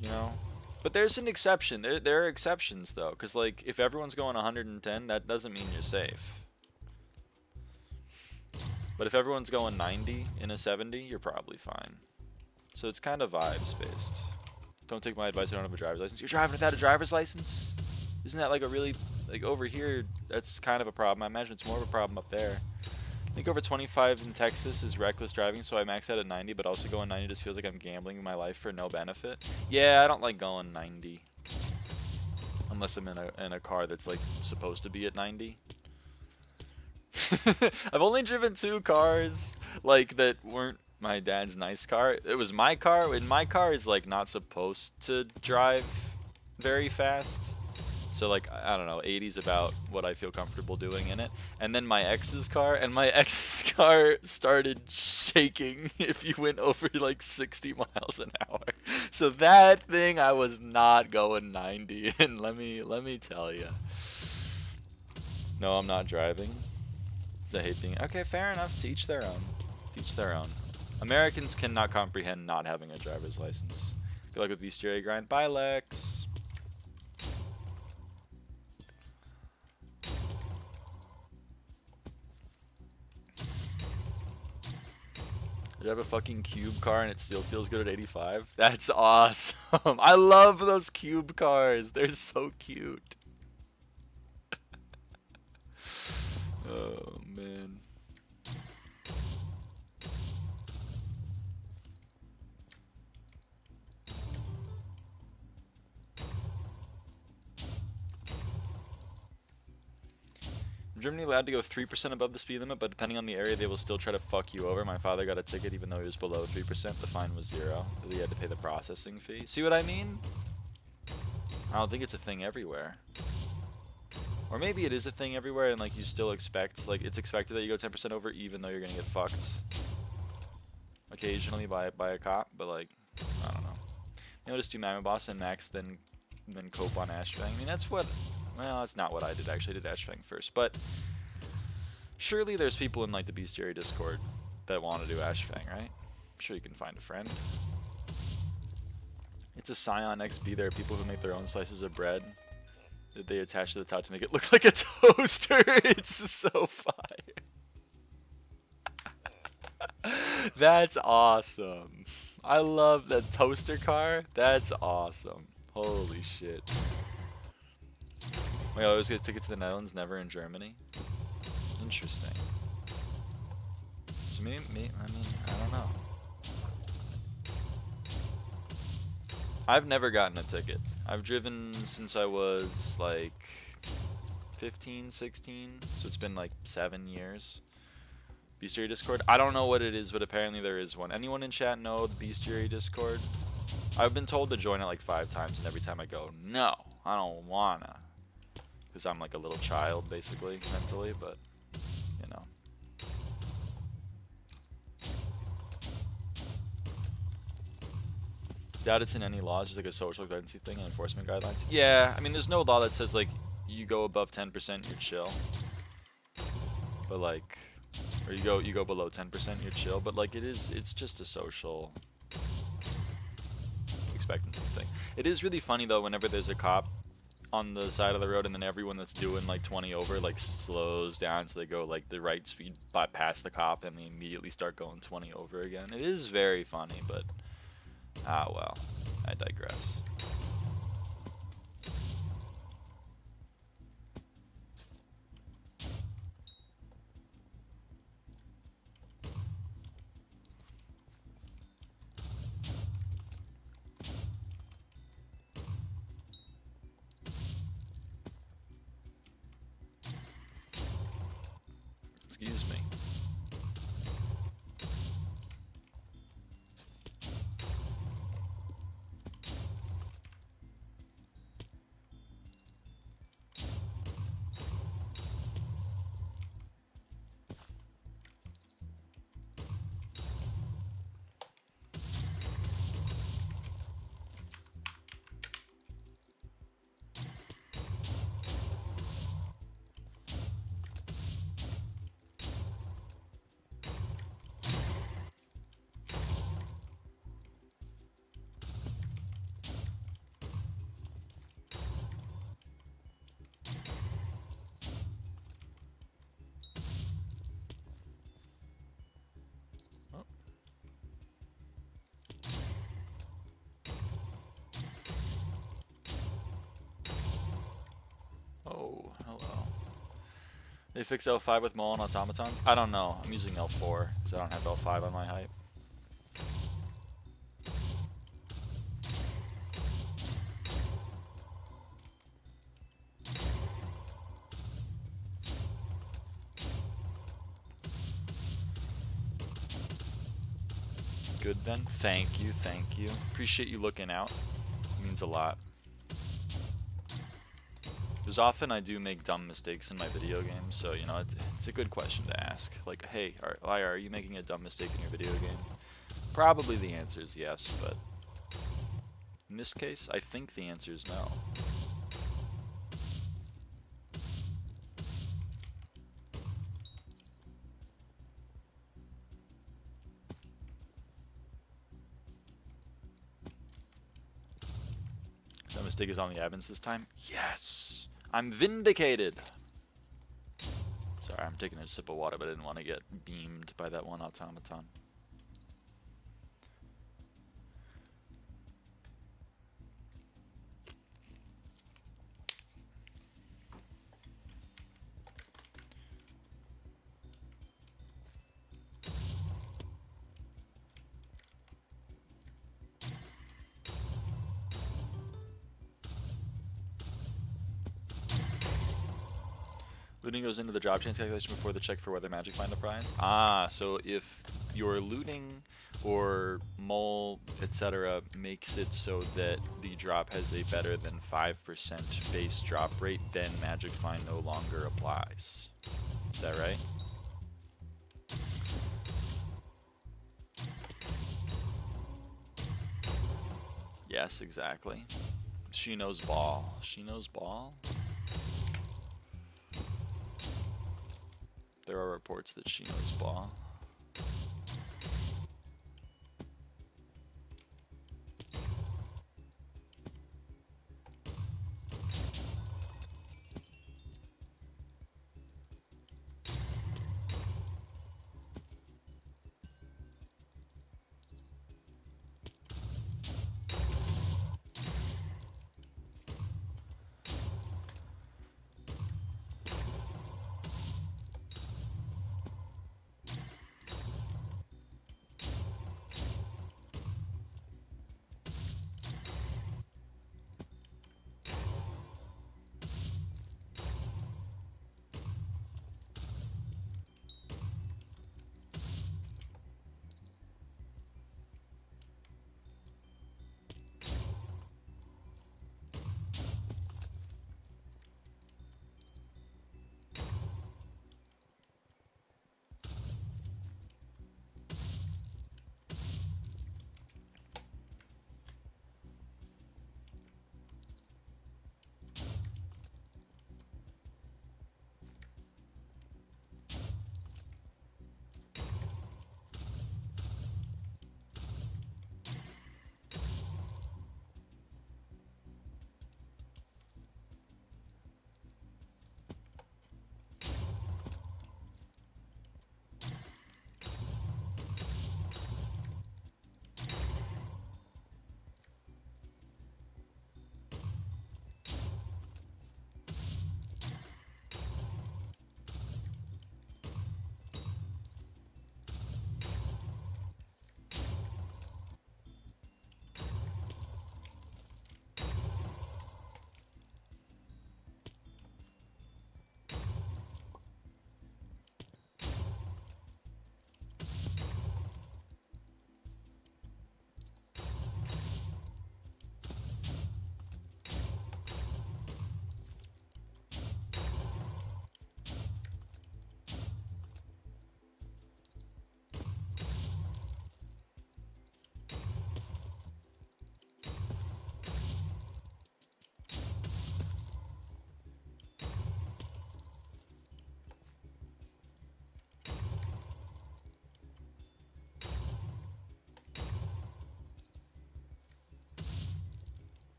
You know? But there's an exception. There are exceptions, though. Because, like, if everyone's going 110, that doesn't mean you're safe. But if everyone's going 90 in a 70, you're probably fine. So it's kind of vibes based. Don't take my advice, I don't have a driver's license. You're driving without a driver's license? Isn't that like a really, like over here, that's kind of a problem. I imagine it's more of a problem up there. I think over 25 in Texas is reckless driving, so I max out at 90, but also going 90 just feels like I'm gambling my life for no benefit. Yeah, I don't like going 90. Unless I'm in a car that's like supposed to be at 90. I've only driven 2 cars like that weren't my dad's nice car. It was my car, and my car is like not supposed to drive very fast. So like, I don't know, 80's about what I feel comfortable doing in it. And then my ex's car, and my ex's car started shaking if you went over like 60 miles an hour. So that thing, I was not going 90, and let me tell you. No, I'm not driving. I hate being okay. Fair enough. To each their own. To each their own. Americans cannot comprehend not having a driver's license. Good luck with Beastiary grind. Bye, Lex. Did I have a fucking cube car and it still feels good at 85? That's awesome. I love those cube cars. They're so cute. Oh, man. In Germany, allowed to go 3% above the speed limit, but depending on the area, they will still try to fuck you over. My father got a ticket even though he was below 3%. The fine was 0, but he had to pay the processing fee. See what I mean? I don't think it's a thing everywhere. Or maybe it is a thing everywhere and like you still expect, like it's expected that you go 10% over even though you're gonna get fucked occasionally by a cop, but like, I don't know. You know, just do Mammoth Boss and Max, then cope on Ashfang. I mean, that's what, well, that's not what I did actually. I did Ashfang first, but surely there's people in like the Beastiary Discord that want to do Ashfang, right? I'm sure you can find a friend. It's a Scion XB. There are people who make their own slices of bread that they attach to the top to make it look like a toaster. It's so fire. That's awesome. I love that toaster car. That's awesome. Holy shit. Wait, I always get tickets to the Netherlands, never in Germany. Interesting. So me, I mean, I don't know. I've never gotten a ticket. I've driven since I was like 15, 16, so it's been like 7 years. Beastiary Discord? I don't know what it is, but apparently there is one. Anyone in chat know the Beastiary Discord? I've been told to join it like 5 times, and every time I go, no, I don't wanna. Because I'm like a little child, basically, mentally, but, you know. Doubt it's in any laws, just like a social currency thing and enforcement guidelines. Yeah, I mean, there's no law that says, like, you go above 10%, you're chill. But, like, or you go below 10%, you're chill. But, like, it's just a social expectancy thing. It is really funny, though, whenever there's a cop on the side of the road and then everyone that's doing, like, 20 over, like, slows down so they go, like, the right speed past the cop and they immediately start going 20 over again. It is very funny, but... ah, well, I digress. Excuse me. Oh, hello. They fix L5 with Mole and Automatons? I don't know. I'm using L4 because I don't have L5 on my hype. Good then. Thank you, thank you. Appreciate you looking out. It means a lot. Because often I do make dumb mistakes in my video games, so you know it's a good question to ask. Like, hey, are you making a dumb mistake in your video game? Probably the answer is yes, but in this case, I think the answer is no. The mistake is on the admins this time? Yes! I'm vindicated! Sorry, I'm taking a sip of water, but I didn't want to get beamed by that one automaton. Looting goes into the job chance calculation before the check for whether magic find the prize. Ah, so if your looting or mole, etc. makes it so that the drop has a better than 5% base drop rate, then magic find no longer applies. Is that right? Yes, exactly. She knows ball. She knows ball. There are reports that she knows ball.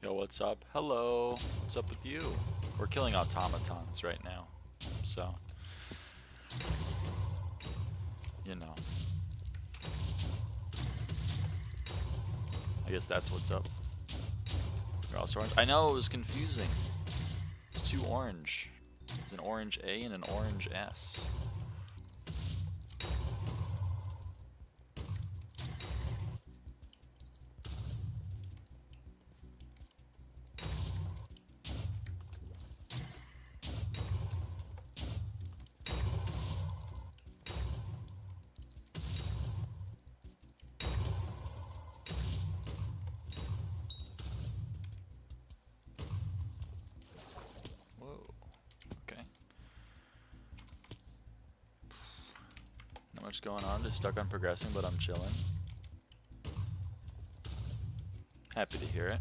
Yo, what's up? Hello. What's up with you? We're killing automatons right now. So, you know. I guess that's what's up. You're also orange. I know, it was confusing. It's too orange. It's an orange A and an orange S. Not much going on, just stuck on progressing, but I'm chilling. Happy to hear it.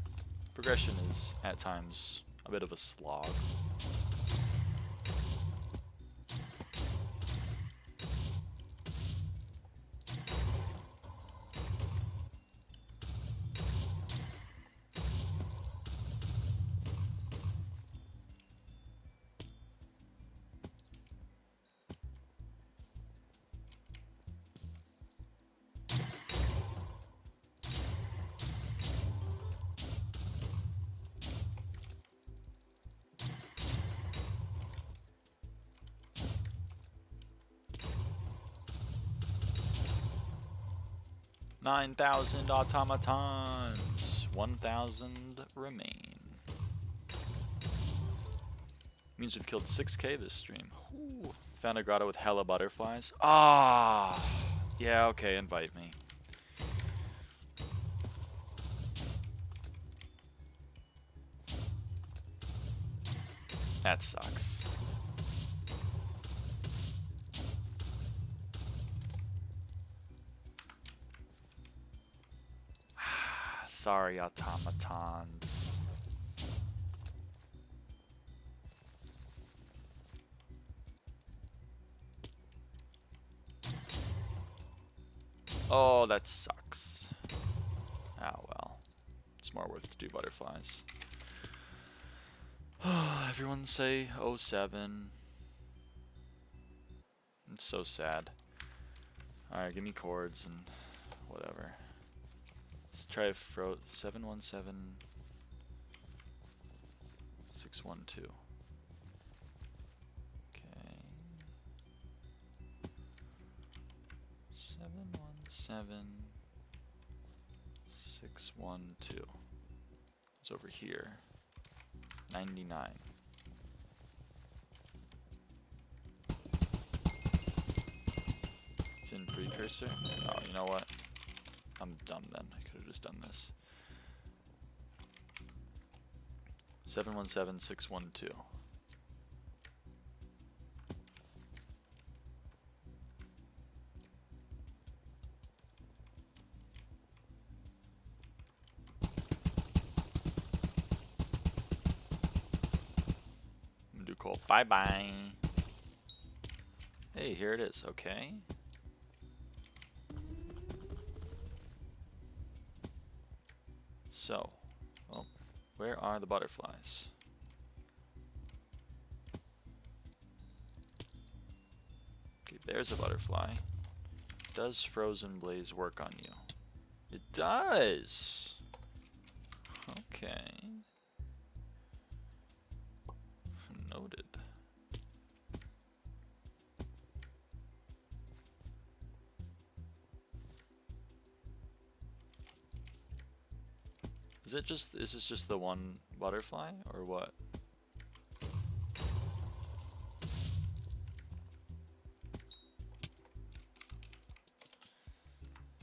Progression is, at times, a bit of a slog. $9,000 automatons. 1,000 remain. Means we've killed 6k this stream. Ooh. Found a grotto with hella butterflies. Ah, yeah, okay, invite me. That sucks. Sorry, automatons. Oh, that sucks. Oh well. It's more worth to do butterflies. Everyone say 07. It's so sad. Alright, give me chords and whatever. Let's try 717 612. Okay. 717 612. It's over here. 99. It's in precursor. Oh, you know what? I'm dumb then. I could have just done this. 717 612. I'm gonna do cool. Bye bye. Hey, here it is. Okay. So, well, where are the butterflies? Okay, there's a butterfly. Does Frozen Blaze work on you? It does! Okay. Noted. Is this just the one butterfly, or what?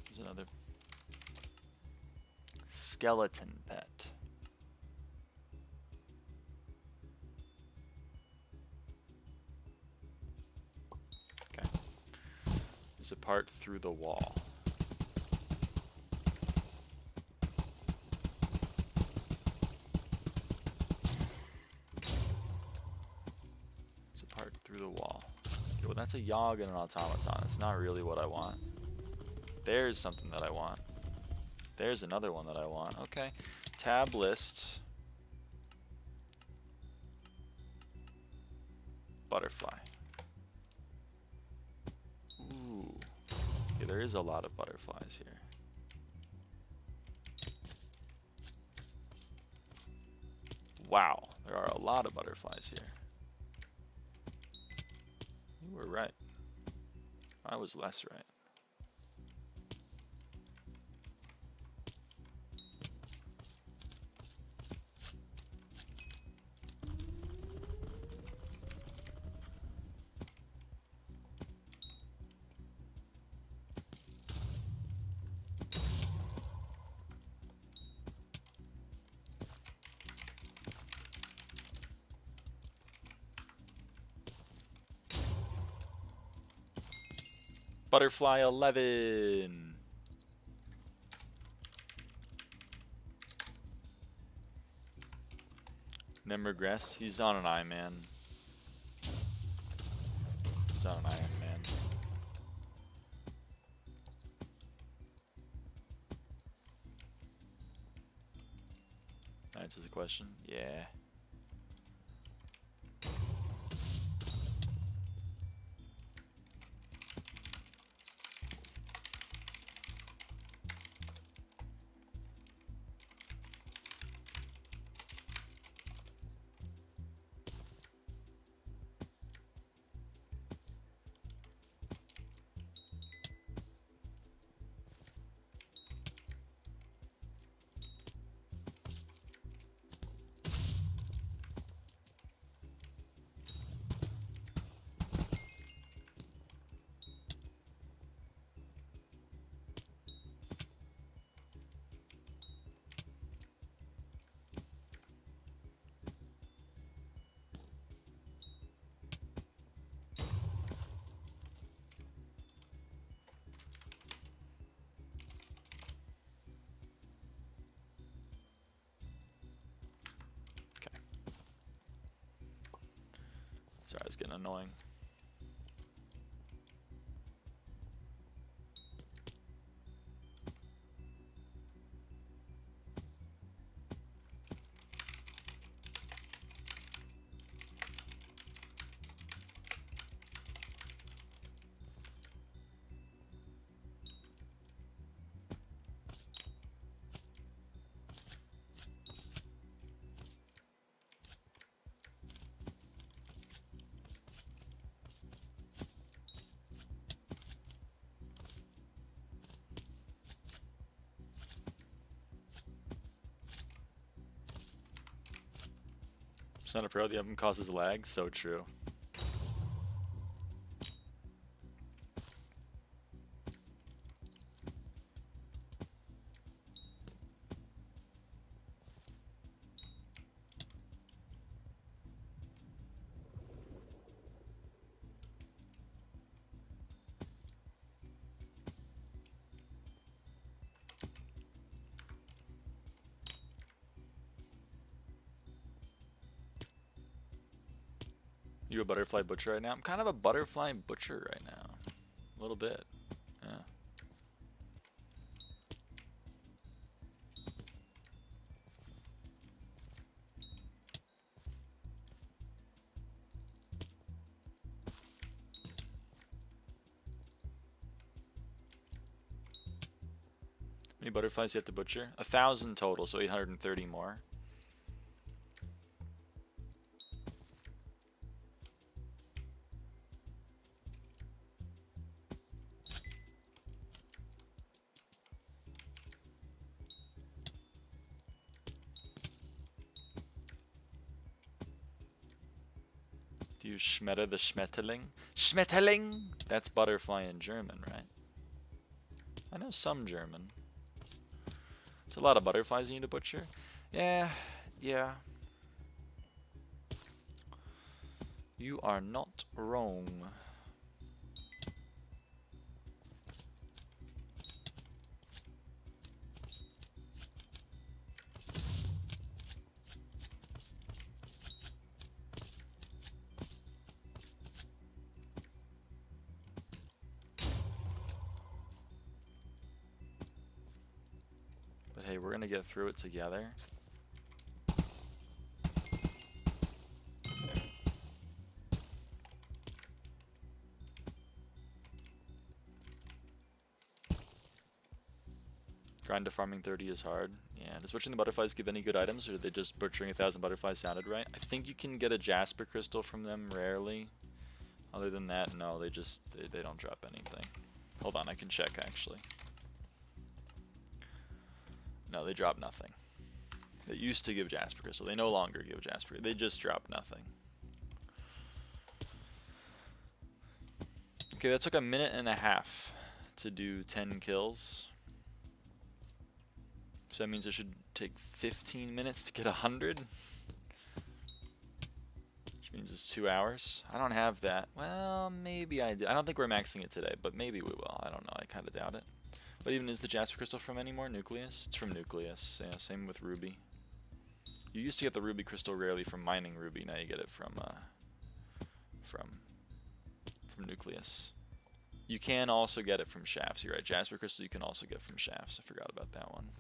There's another skeleton pet. Okay. There's a part through the wall. Through the wall. Okay, well, that's a Yogg and an automaton. It's not really what I want. There's something that I want. There's another one that I want. Okay. Tab list. Butterfly. Ooh. Okay, there is a lot of butterflies here. Wow, there are a lot of butterflies here. You were right. I was less right. Butterfly 11. Nimregress. He's on an eye, man. He's on an Iron Man. That answers the question. Yeah. Sorry, it's getting annoying. It's not a pro, the oven causes lag. So true. You a butterfly butcher right now? I'm kind of a butterfly butcher right now. A little bit. Yeah. How many butterflies you have to butcher? 1,000 total, so 830 more. Do you schmette the Schmetterling? Schmetterling! That's butterfly in German, right? I know some German. There's a lot of butterflies you need to butcher. Yeah. You are not wrong. But hey, we're gonna get through it together. Grind to farming 30 is hard. Yeah, does butchering the butterflies give any good items, or did they just butchering 1,000 butterflies sounded right? I think you can get a Jasper crystal from them rarely. Other than that, no, they don't drop anything. Hold on, I can check actually. No, they drop nothing. They used to give Jasper crystal. They no longer give Jasper. They just drop nothing. Okay, that took a minute and a half to do 10 kills. So that means it should take 15 minutes to get 100. Which means it's 2 hours. I don't have that. Well, maybe I do. I don't think we're maxing it today, but maybe we will. I don't know. I kind of doubt it. What even is the Jasper crystal from anymore? Nucleus? It's from Nucleus. Yeah, same with Ruby. You used to get the Ruby crystal rarely from mining Ruby. Now you get it from Nucleus. You can also get it from shafts. You're right. Jasper crystal you can also get from shafts. I forgot about that one.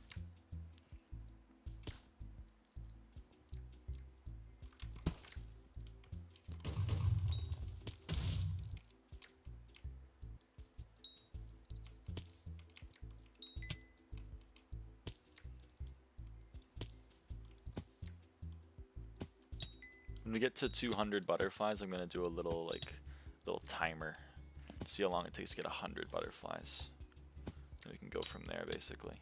When we get to 200 butterflies, I'm gonna do a little timer. See how long it takes to get 100 butterflies. And we can go from there basically.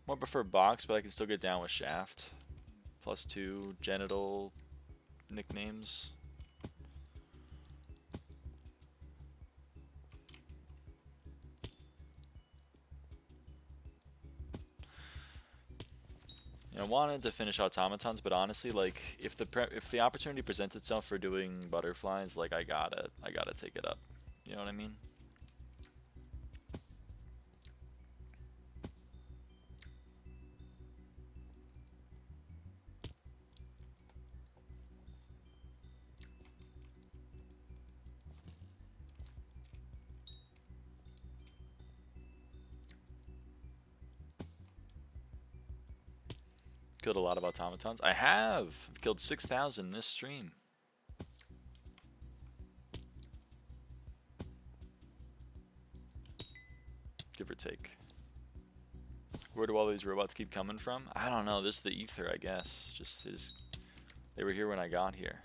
More prefer box, but I can still get down with shaft. +2 genital nicknames. You know, I wanted to finish automatons, but honestly, like if the opportunity presents itself for doing butterflies, like I gotta take it up. You know what I mean? Killed a lot of automatons. I have! I've killed 6,000 this stream. Give or take. Where do all these robots keep coming from? I don't know. This is the ether, I guess. They were here when I got here.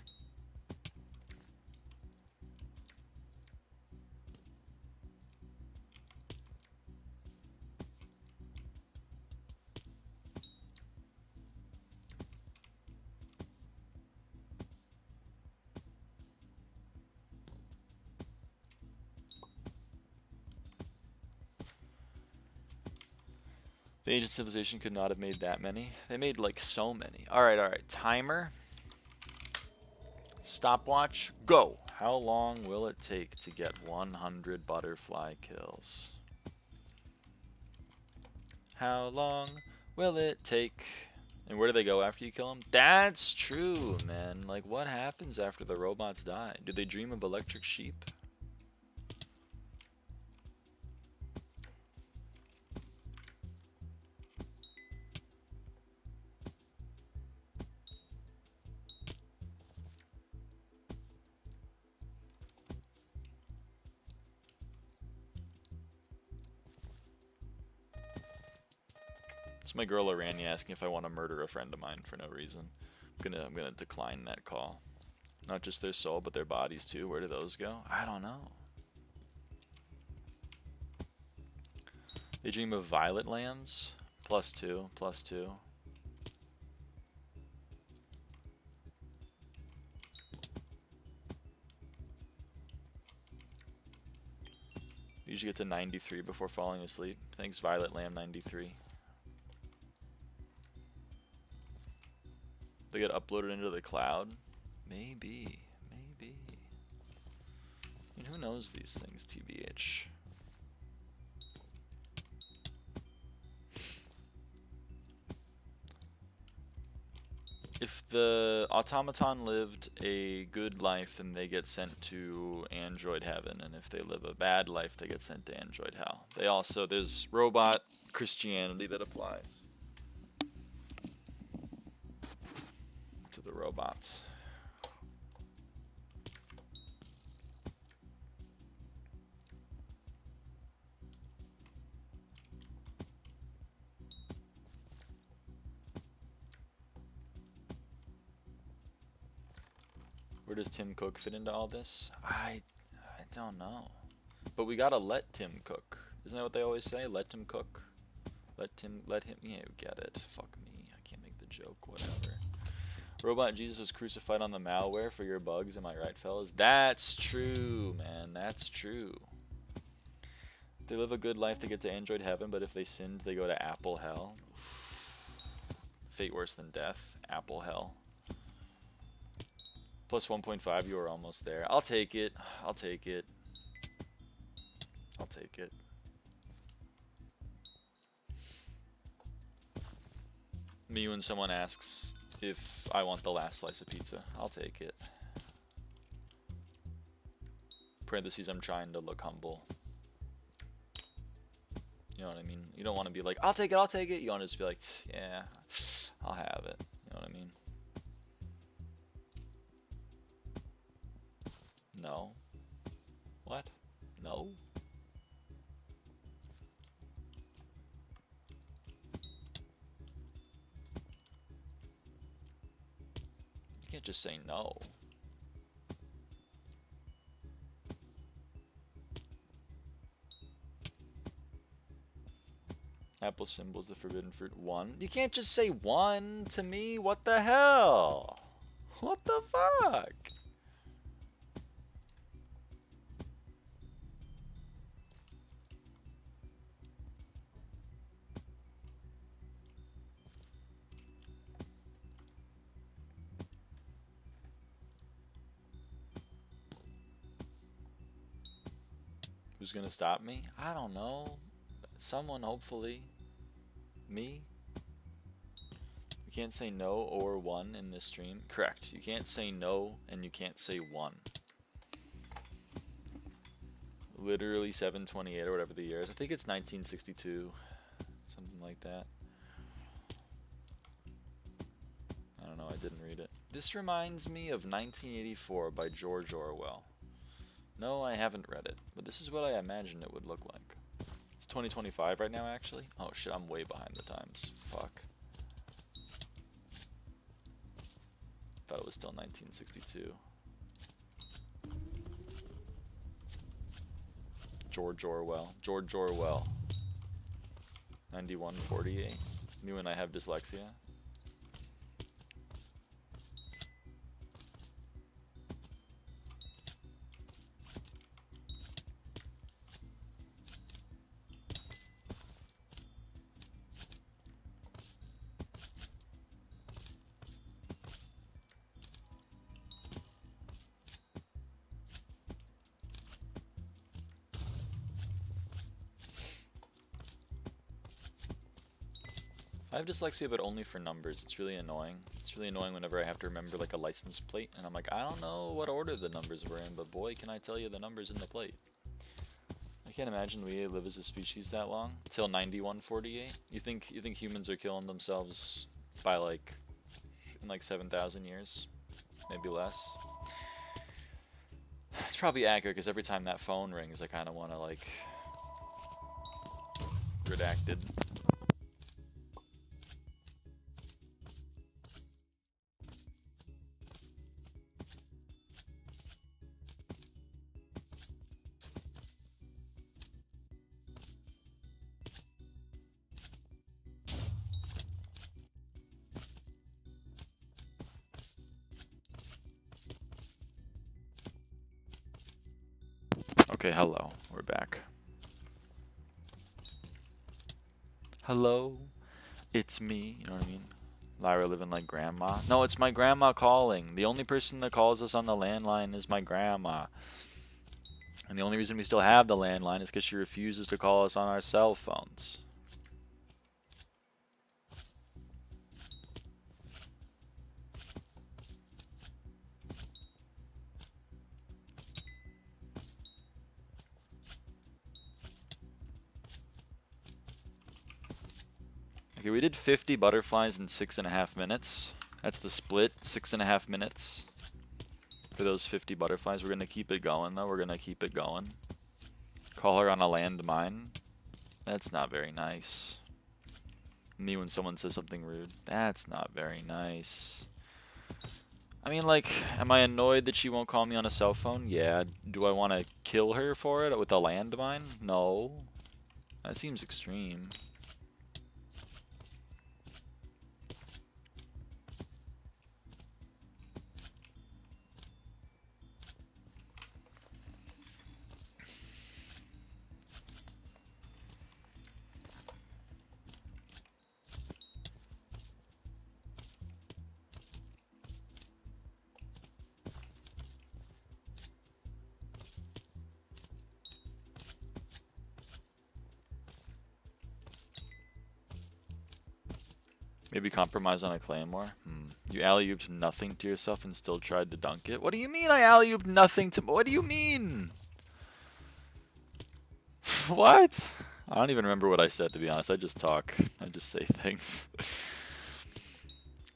The ancient civilization could not have made that many. They made like so many. Alright. Timer. Stopwatch. Go! How long will it take to get 100 butterfly kills? How long will it take? And where do they go after you kill them? That's true, man. Like, what happens after the robots die? Do they dream of electric sheep? It's my girl Arani asking if I want to murder a friend of mine for no reason. I'm gonna decline that call. Not just their soul, but their bodies too. Where do those go? I don't know. They dream of violet lambs. +2, +2. Usually get to 93 before falling asleep. Thanks, Violet Lamb 93. They get uploaded into the cloud? Maybe. I mean, who knows these things, TBH? If the automaton lived a good life, then they get sent to android heaven, and if they live a bad life, they get sent to android hell. There's robot Christianity that applies to the robots. Where does Tim Cook fit into all this? I don't know. But we gotta let Tim cook. Isn't that what they always say? Let him cook. Let him. Yeah, you get it. Fuck me. I can't make the joke. Whatever. Robot Jesus was crucified on the malware for your bugs. Am I right, fellas? That's true, man. That's true. They live a good life, they get to Android heaven, but if they sinned, they go to Apple hell. Fate worse than death. Apple hell. Plus 1.5, you are almost there. I'll take it. I'll take it. I'll take it. Me when someone asks if I want the last slice of pizza. I'll take it. Parentheses, I'm trying to look humble. You know what I mean? You don't want to be like, I'll take it, I'll take it. You want to just be like, yeah, I'll have it. You know what I mean? No. What? No? You can't just say no. Apple symbols, the forbidden fruit. 1. You can't just say 1 to me. What the hell? What the fuck? Who's gonna stop me? I don't know. Someone, hopefully. Me? You can't say no or 1 in this stream. Correct. You can't say no and you can't say 1. Literally 728 or whatever the year is. I think it's 1962. Something like that. I don't know. I didn't read it. This reminds me of 1984 by George Orwell. No, I haven't read it, but this is what I imagine it would look like. It's 2025 right now, actually. Oh shit, I'm way behind the times. Fuck. Thought it was still 1962. George Orwell. George Orwell. 9148. Me when I have dyslexia. I have dyslexia, but only for numbers. It's really annoying. It's really annoying whenever I have to remember like a license plate, and I'm like, I don't know what order the numbers were in, but boy, can I tell you the numbers in the plate. I can't imagine we live as a species that long. Till 9148. You think humans are killing themselves by like in like 7,000 years, maybe less. It's probably accurate because every time that phone rings, I kind of want to like redacted. Okay, hello. We're back. Hello, it's me. You know what I mean? Lyra living like grandma. No, it's my grandma calling. The only person that calls us on the landline is my grandma. And the only reason we still have the landline is because she refuses to call us on our cell phones. Okay, we did 50 butterflies in 6.5 minutes. That's the split, 6.5 minutes for those 50 butterflies. We're going to keep it going, though. We're going to keep it going. Call her on a landmine. That's not very nice. Me when someone says something rude. That's not very nice. I mean, like, am I annoyed that she won't call me on a cell phone? Yeah. Do I want to kill her for it with a landmine? No. That seems extreme. Maybe compromise on a claymore? You alley-ooped nothing to yourself and still tried to dunk it? What do you mean I alley-ooped nothing to... What do you mean? What? I don't even remember what I said, to be honest. I just talk. I just say things.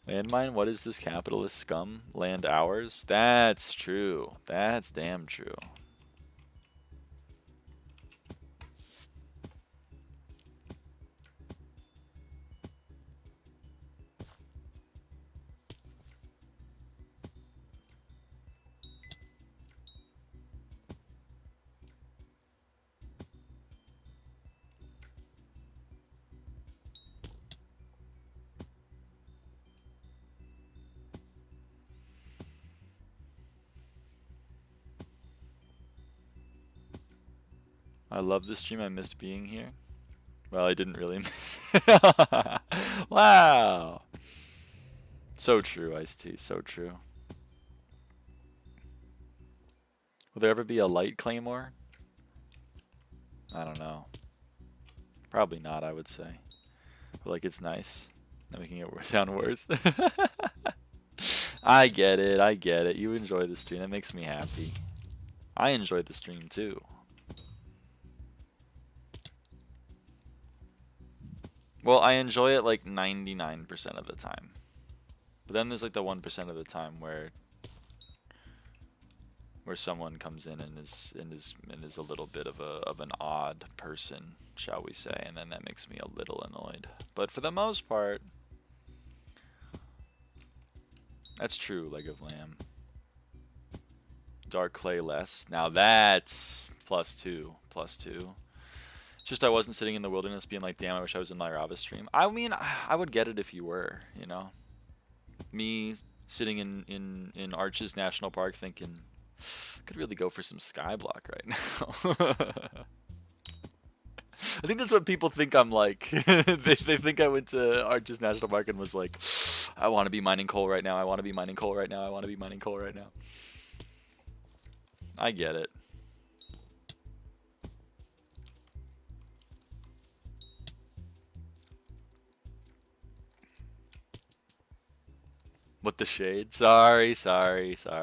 Landmine, what is this capitalist scum? Land ours? That's true. That's damn true. I love this stream. I missed being here. Well, I didn't really miss. Wow. So true, Ice-T. So true. Will there ever be a light claymore? I don't know. Probably not, I would say. But like, it's nice. Not making it sound worse. I get it. I get it. You enjoy the stream. That makes me happy. I enjoyed the stream too. Well, I enjoy it like 99% of the time. But then there's like the 1% of the time where someone comes in and is a little bit of an odd person, shall we say, and then that makes me a little annoyed. But for the most part, that's true, Leg of Lamb. Dark Clay less. Now that's +2. +2. Just I wasn't sitting in the wilderness being like, damn, I wish I was in lyraava stream. I mean, I would get it if you were, you know? Me sitting in Arches National Park thinking, could really go for some SkyBlock right now. I think that's what people think I'm like. they think I went to Arches National Park and was like, I want to be mining coal right now. I want to be mining coal right now. I want to be mining coal right now. I get it. What the shade? Sorry. Sorry.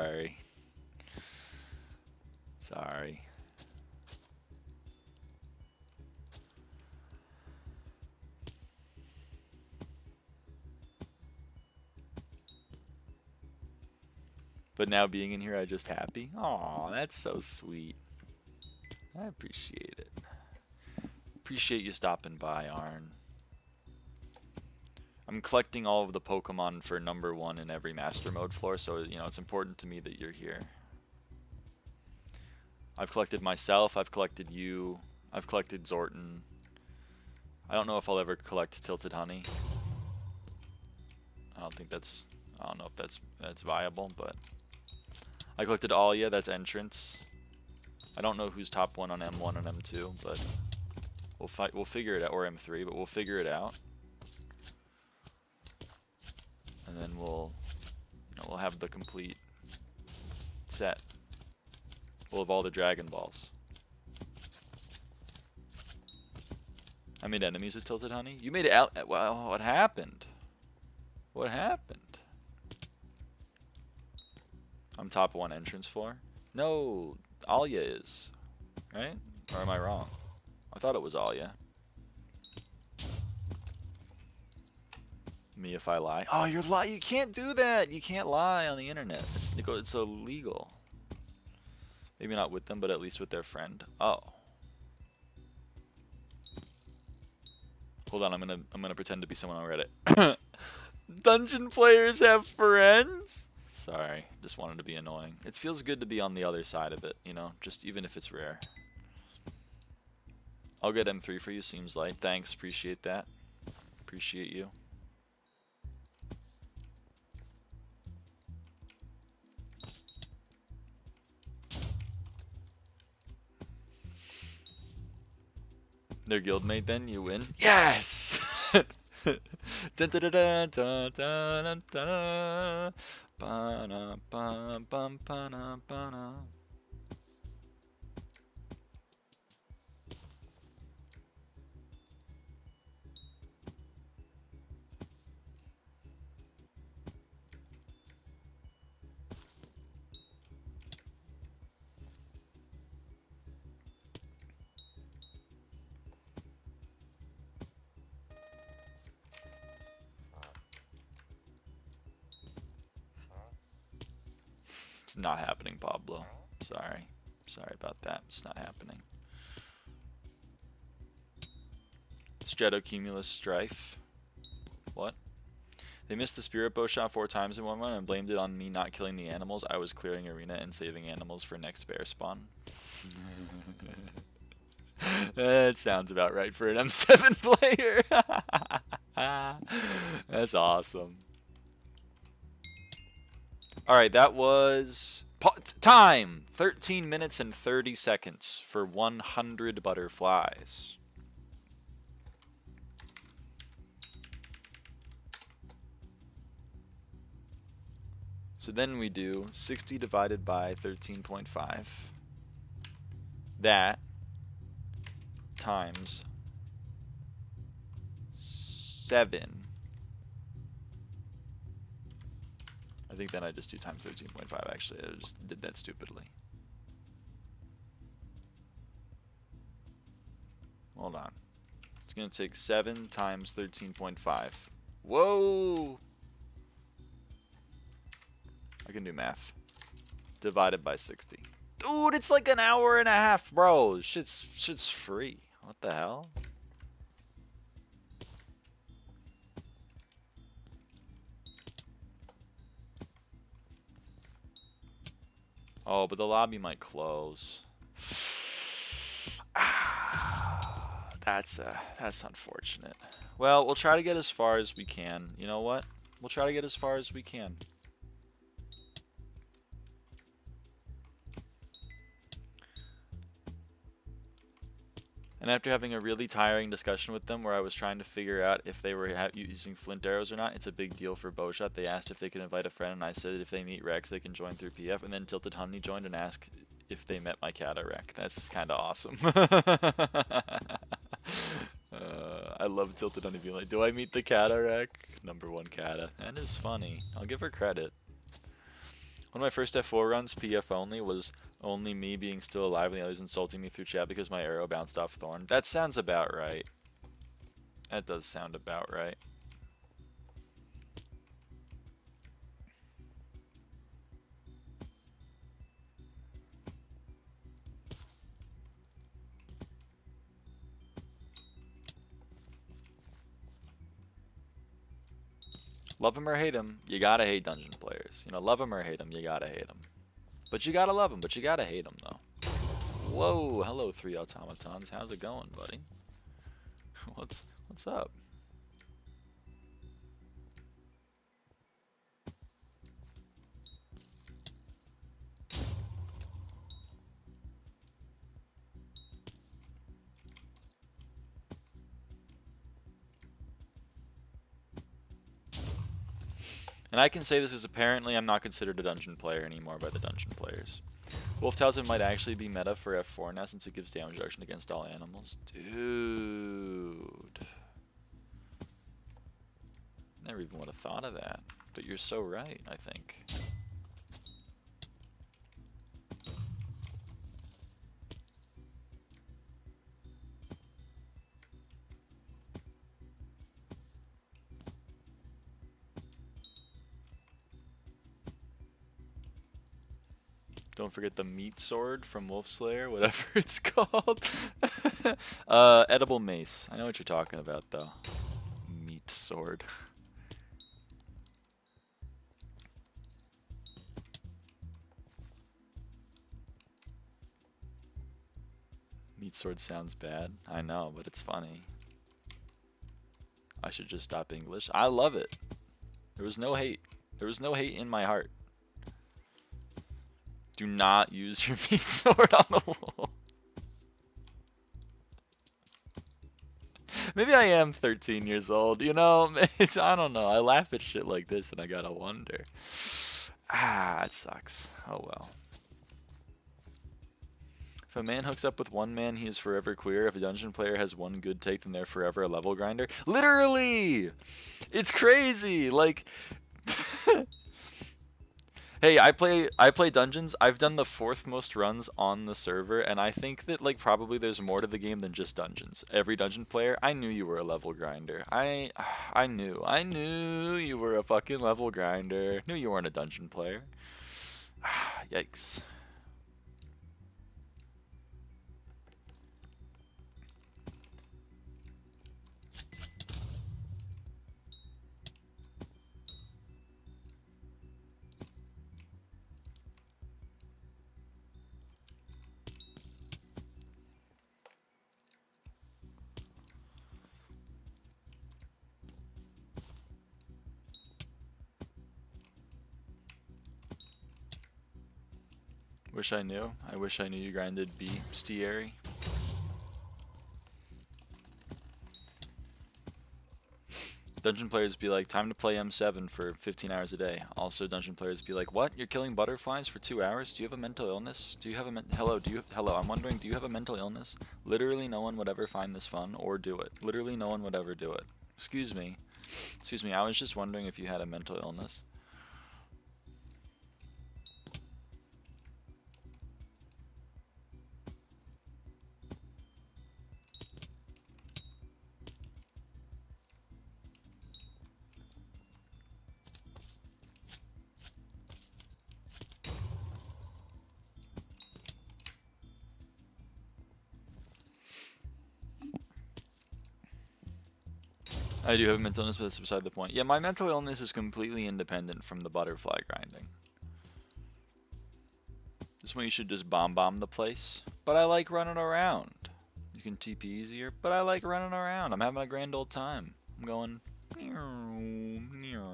But now being in here, I'm just happy. Aw, that's so sweet. I appreciate it. Appreciate you stopping by, Arn. I'm collecting all of the Pokemon for #1 in every Master Mode floor, so you know it's important to me that you're here. I've collected myself, I've collected you, I've collected Zorton. I don't know if I'll ever collect Tilted Honey. I don't know if that's viable, but I collected Alia, that's entrance. I don't know who's top 1 on M1 and M2, but we'll figure it out, or M3, but we'll figure it out. And then we'll have the complete set. We'll have all the Dragon Balls. I made enemies with Tilted Honey. You made it out. Well, what happened? What happened? I'm top 1 entrance floor. No, Alia is, right? Or am I wrong? I thought it was Alia. Me if I lie. Oh, you're lying. You can't do that. You can't lie on the internet. It's illegal. Maybe not with them, but at least with their friend. Oh. Hold on, I'm gonna pretend to be someone on Reddit. Dungeon players have friends? Sorry, just wanted to be annoying. It feels good to be on the other side of it, you know, just even if it's rare. I'll get M3 for you, seems light. Thanks, appreciate that. Appreciate you. Their guildmate, then you win. Yes! Dun, dun, dun, dun, dun, dun, dun. Ba-na, bum, bum, ba-na, ba-na. It's not happening, Pablo. Sorry. Sorry about that. It's not happening. Stratocumulus Strife. What? They missed the spirit bow shot 4 times in one run and blamed it on me not killing the animals. I was clearing arena and saving animals for next bear spawn. That sounds about right for an M7 player. That's awesome. Alright, that was time! 13 minutes and 30 seconds for 100 butterflies. So then we do 60 divided by 13.5. That times 7. I think then I just do times 13.5 actually. I just did that stupidly. Hold on. It's going to take 7 times 13.5. Whoa! I can do math. Divided by 60. Dude, it's like an hour and a half, bro. Shit's free. What the hell? Oh, but the lobby might close. That's unfortunate. Well, we'll try to get as far as we can. You know what? We'll try to get as far as we can. And after having a really tiring discussion with them where I was trying to figure out if they were using flint arrows or not, it's a big deal for bowshot. They asked if they could invite a friend, and I said if they meet Rex, they can join through PF. And then Tilted Honey joined and asked if they met my cat Rec. That's kind of awesome. I love Tilted Honey being like, do I meet the cat Rec? #1 Kata. That is funny. I'll give her credit. One of my first F4 runs, PF only, was only me being still alive and the others insulting me through chat because my arrow bounced off Thorn. That sounds about right. That does sound about right. Love him or hate him, you gotta hate dungeon players. You know, love him or hate him, you gotta hate him. But you gotta love him, but you gotta hate him, though. Whoa, hello 3 automatons. How's it going, buddy? What's up? And I can say this is apparently I'm not considered a dungeon player anymore by the dungeon players. Wolf Talisman might actually be meta for F4 now since it gives damage reduction against all animals. Dude. Never even would have thought of that. But you're so right, I think. Don't forget the meat sword from Wolf Slayer, whatever it's called. Edible mace. I know what you're talking about, though. Meat sword. Meat sword sounds bad. I know, but it's funny. I should just stop English. I love it. There was no hate. There was no hate in my heart. Do not use your meat sword on the wall. Maybe I am 13 years old, you know? I don't know. I laugh at shit like this and I gotta wonder. Ah, it sucks. Oh well. If a man hooks up with one man, he is forever queer. If a dungeon player has one good take, then they're forever a level grinder. Literally! It's crazy! Like... Hey, I play dungeons. I've done the 4th most runs on the server, and I think that like probably there's more to the game than just dungeons. Every dungeon player, I knew you were a level grinder. I knew you were a fucking level grinder. Knew you weren't a dungeon player. Yikes. Wish I knew. I wish I knew you grinded Beastiary. Dungeon players be like, time to play M7 for 15 hours a day. Also, dungeon players be like, what? You're killing butterflies for 2 hours? Do you have a mental illness? Do you have a hello, I'm wondering, do you have a mental illness? Literally no one would ever find this fun or do it. Literally no one would ever do it. Excuse me, I was just wondering if you had a mental illness. I do have a mental illness, but that's beside the point. Yeah, my mental illness is completely independent from the butterfly grinding. This one you should just bomb the place. But I like running around. You can TP easier, but I like running around. I'm having a grand old time. I'm going... I'm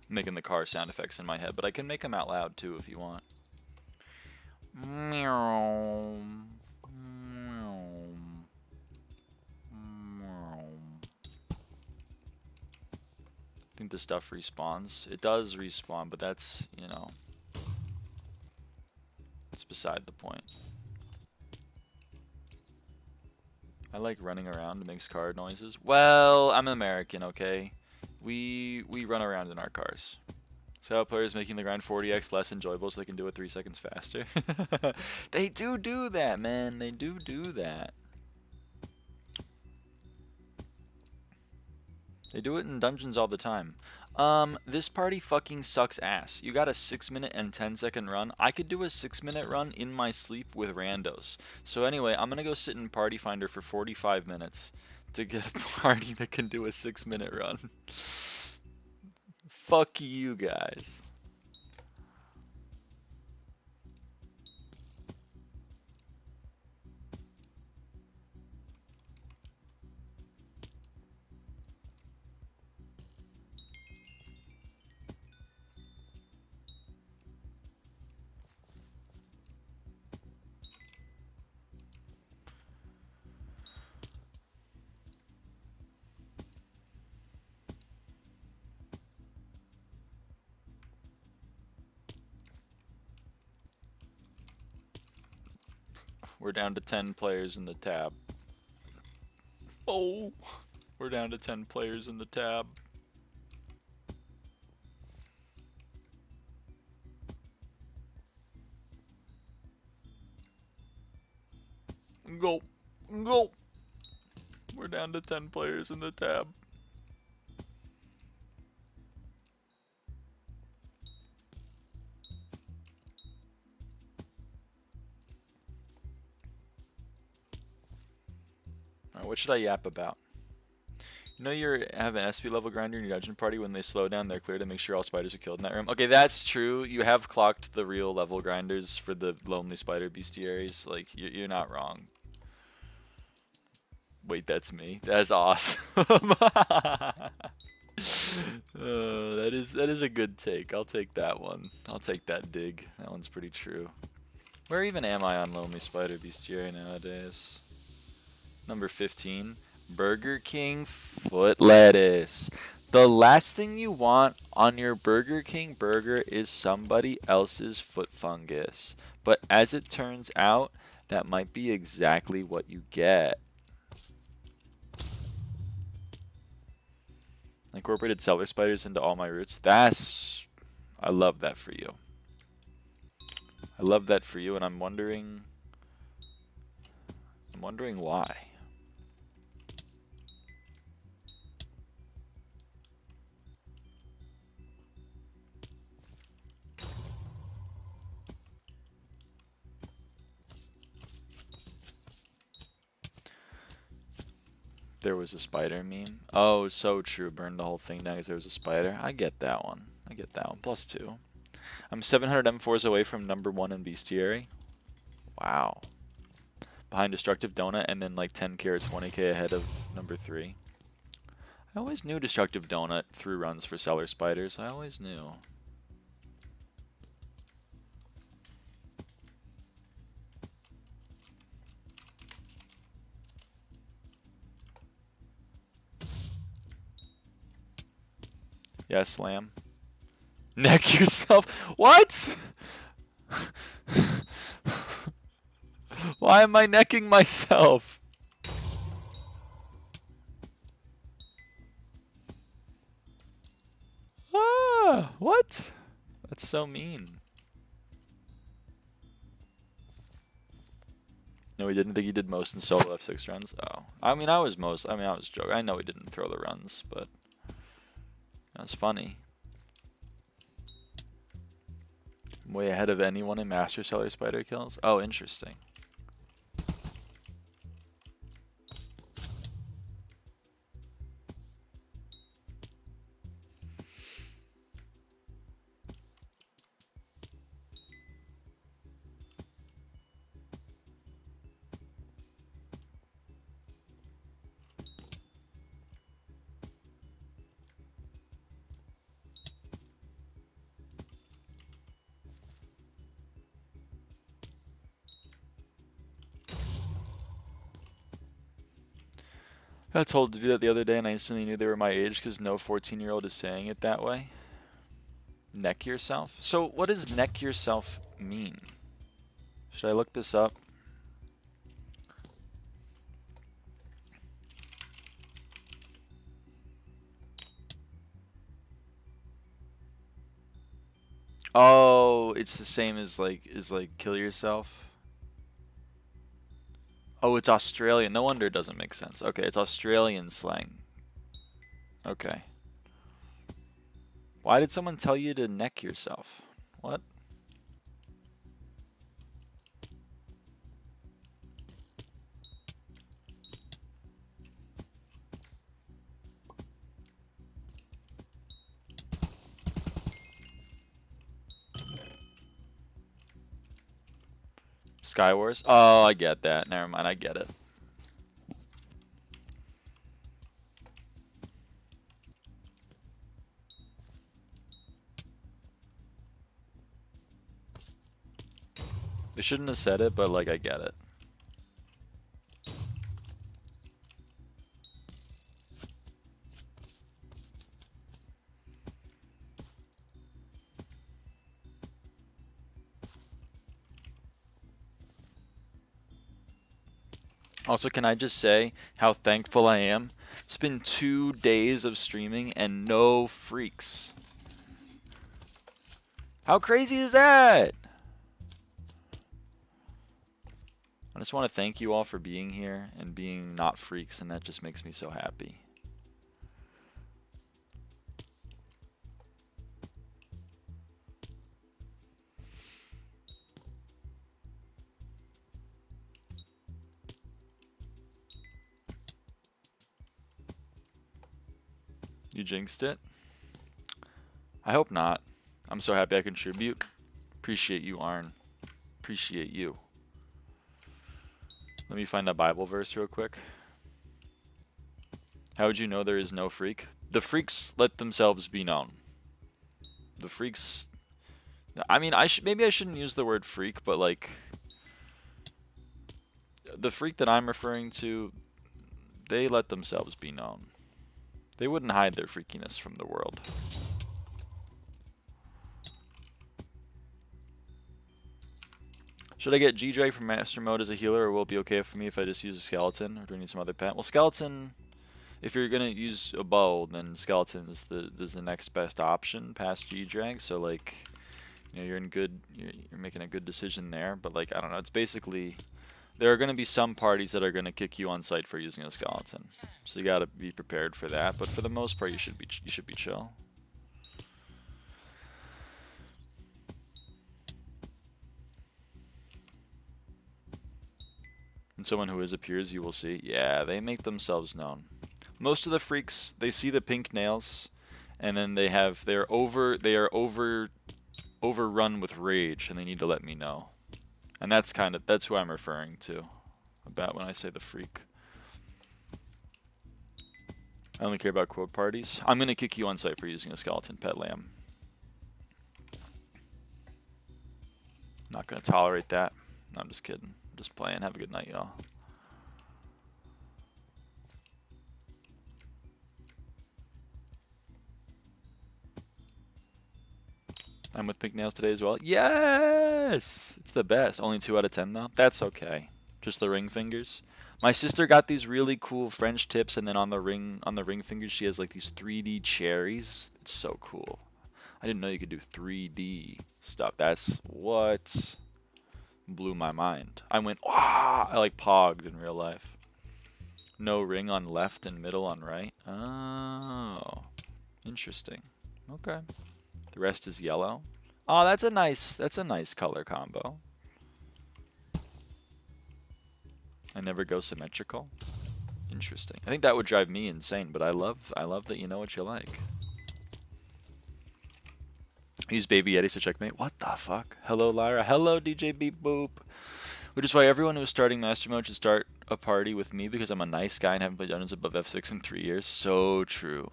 making the car sound effects in my head, but I can make them out loud too if you want. I think the stuff respawns. It does respawn, but that's, you know, it's beside the point. I like running around. It makes car noises. Well, I'm American, okay? We run around in our cars. So players making the grind 40x less enjoyable so they can do it 3 seconds faster. They do that, man. They do that. They do it in dungeons all the time. This party fucking sucks ass. You got a 6-minute and 10-second run. I could do a 6-minute run in my sleep with randos. So anyway, I'm gonna go sit in Party Finder for 45 minutes to get a party that can do a 6-minute run. Fuck you guys. We're down to 10 players in the tab. Oh, we're down to 10 players in the tab. Go. We're down to 10 players in the tab. Alright, what should I yap about? You know you have an SP level grinder in your dungeon party. When they slow down, they're clear to make sure all spiders are killed in that room. Okay, that's true. You have clocked the real level grinders for the lonely spider beastiaries. Like, you're not wrong. Wait, that's me. That's awesome. That is a good take. I'll take that one. I'll take that dig. That one's pretty true. Where even am I on lonely spider beastiary nowadays? Number 15. Burger King foot lettuce. The last thing you want on your Burger King burger is somebody else's foot fungus. But as it turns out, that might be exactly what you get. Incorporated cellar spiders into all my roots. I love that for you. I love that for you, and I'm wondering why. There was a spider meme. Oh, so true. Burned the whole thing down because there was a spider. I get that one. I get that one. +2. I'm 700 M4s away from number 1 in Beastiary. Wow. Behind Destructive Donut and then like 10k or 20k ahead of number 3. I always knew Destructive Donut threw runs for Cellar Spiders. I always knew. Yeah, slam. Neck yourself. What? Why am I necking myself? Ah, what? That's so mean. No, he didn't think he did most in solo F6 runs. Oh, I mean, I was joking. I know he didn't throw the runs, but that's funny. I'm way ahead of anyone in Master Cellar Spider kills. Oh, interesting. I got told to do that the other day, and I instantly knew they were my age because no 14-year-old is saying it that way. Neck yourself? So what does neck yourself mean? Should I look this up? Oh, it's the same as like kill yourself. Oh, it's Australian. No wonder it doesn't make sense. Okay, it's Australian slang. Okay. Why did someone tell you to neck yourself? What? Skywars? Oh, I get that. Never mind, I get it. They shouldn't have said it, but like I get it. Also, can I just say how thankful I am? It's been 2 days of streaming and no freaks. How crazy is that? I just want to thank you all for being here and being not freaks, and that just makes me so happy. You jinxed it? I hope not. I'm so happy I contribute. Appreciate you, Arn. Appreciate you. Let me find a Bible verse real quick. How would you know there is no freak? The freaks let themselves be known. The freaks... I mean, maybe I shouldn't use the word freak, but like... The freak that I'm referring to, they let themselves be known. They wouldn't hide their freakiness from the world. Should I get G-Drag from Master Mode as a healer, or will it be okay for me if I just use a Skeleton? Or do I need some other pet? Well, Skeleton, if you're going to use a bow, then Skeleton is the next best option past G-Drag. So, like, you know, you're making a good decision there. But, like, I don't know, it's basically... There are going to be some parties that are going to kick you on sight for using a Skeleton. So you got to be prepared for that. But for the most part, you should be chill. And someone who is appears, you will see. Yeah, they make themselves known. Most of the freaks, they see the pink nails, and then they are overrun with rage, and they need to let me know. And that's who I'm referring to about when I say the freak. I only care about quote parties. I'm gonna kick you on sight for using a skeleton, pet lamb. Not gonna tolerate that. No, I'm just kidding. I'm just playing. Have a good night, y'all. I'm with pink nails today as well. Yes! It's the best. Only 2 out of 10 though. That's okay. Just the ring fingers. My sister got these really cool French tips, and then on the ring fingers she has like these 3D cherries. It's so cool. I didn't know you could do 3D stuff. That's what blew my mind. I went, wow! I like pogged in real life. No ring on left and middle on right. Oh, interesting. Okay. The rest is yellow. Oh, that's a nice color combo. I never go symmetrical. Interesting. I think that would drive me insane, but I love that you know what you like. Use Baby Yeti to checkmate. What the fuck? Hello, Lyra. Hello, DJ Beep Boop. Which is why everyone who is starting Master Mode should start a party with me, because I'm a nice guy and haven't played dungeons above F6 in 3 years. So true.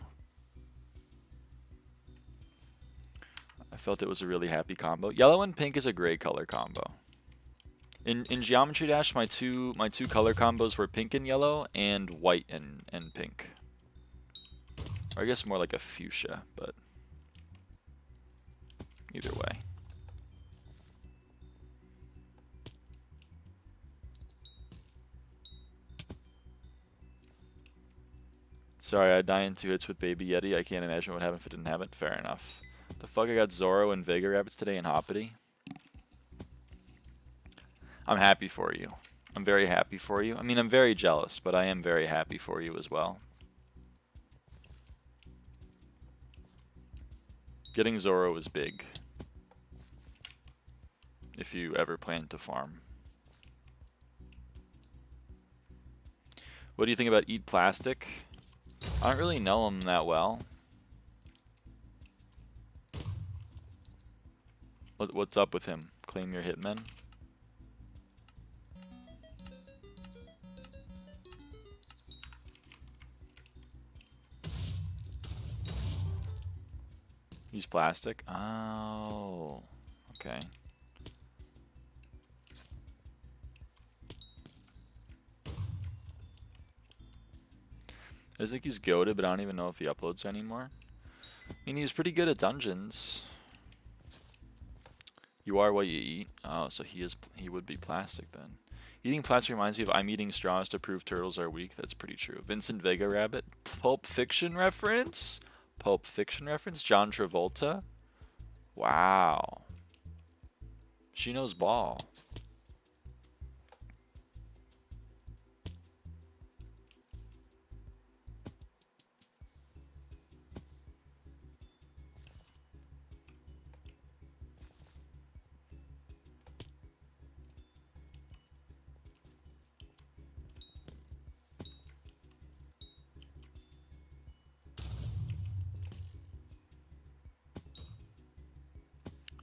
I felt it was a really happy combo. Yellow and pink is a great color combo. In Geometry Dash, my two color combos were pink and yellow, and white and pink. Or I guess more like a fuchsia, but either way. Sorry, I die in 2 hits with Baby Yeti. I can't imagine what would happen if it didn't have it. Fair enough. The fuck, I got Zoro and Vega Rabbits today in Hoppity. I'm happy for you. I'm very happy for you. I mean, I'm very jealous, but I am very happy for you as well. Getting Zoro is big. If you ever plan to farm. What do you think about Eat Plastic? I don't really know him that well. What's up with him? Claim your hitmen? He's plastic? Oh, okay. I think he's goated, but I don't even know if he uploads anymore. I mean, he was pretty good at dungeons. You are what you eat. Oh, so he would be plastic then. Eating plastic reminds me of I'm eating straws to prove turtles are weak. That's pretty true. Vincent Vega Rabbit. Pulp Fiction reference? Pulp Fiction reference? John Travolta? Wow. She knows ball.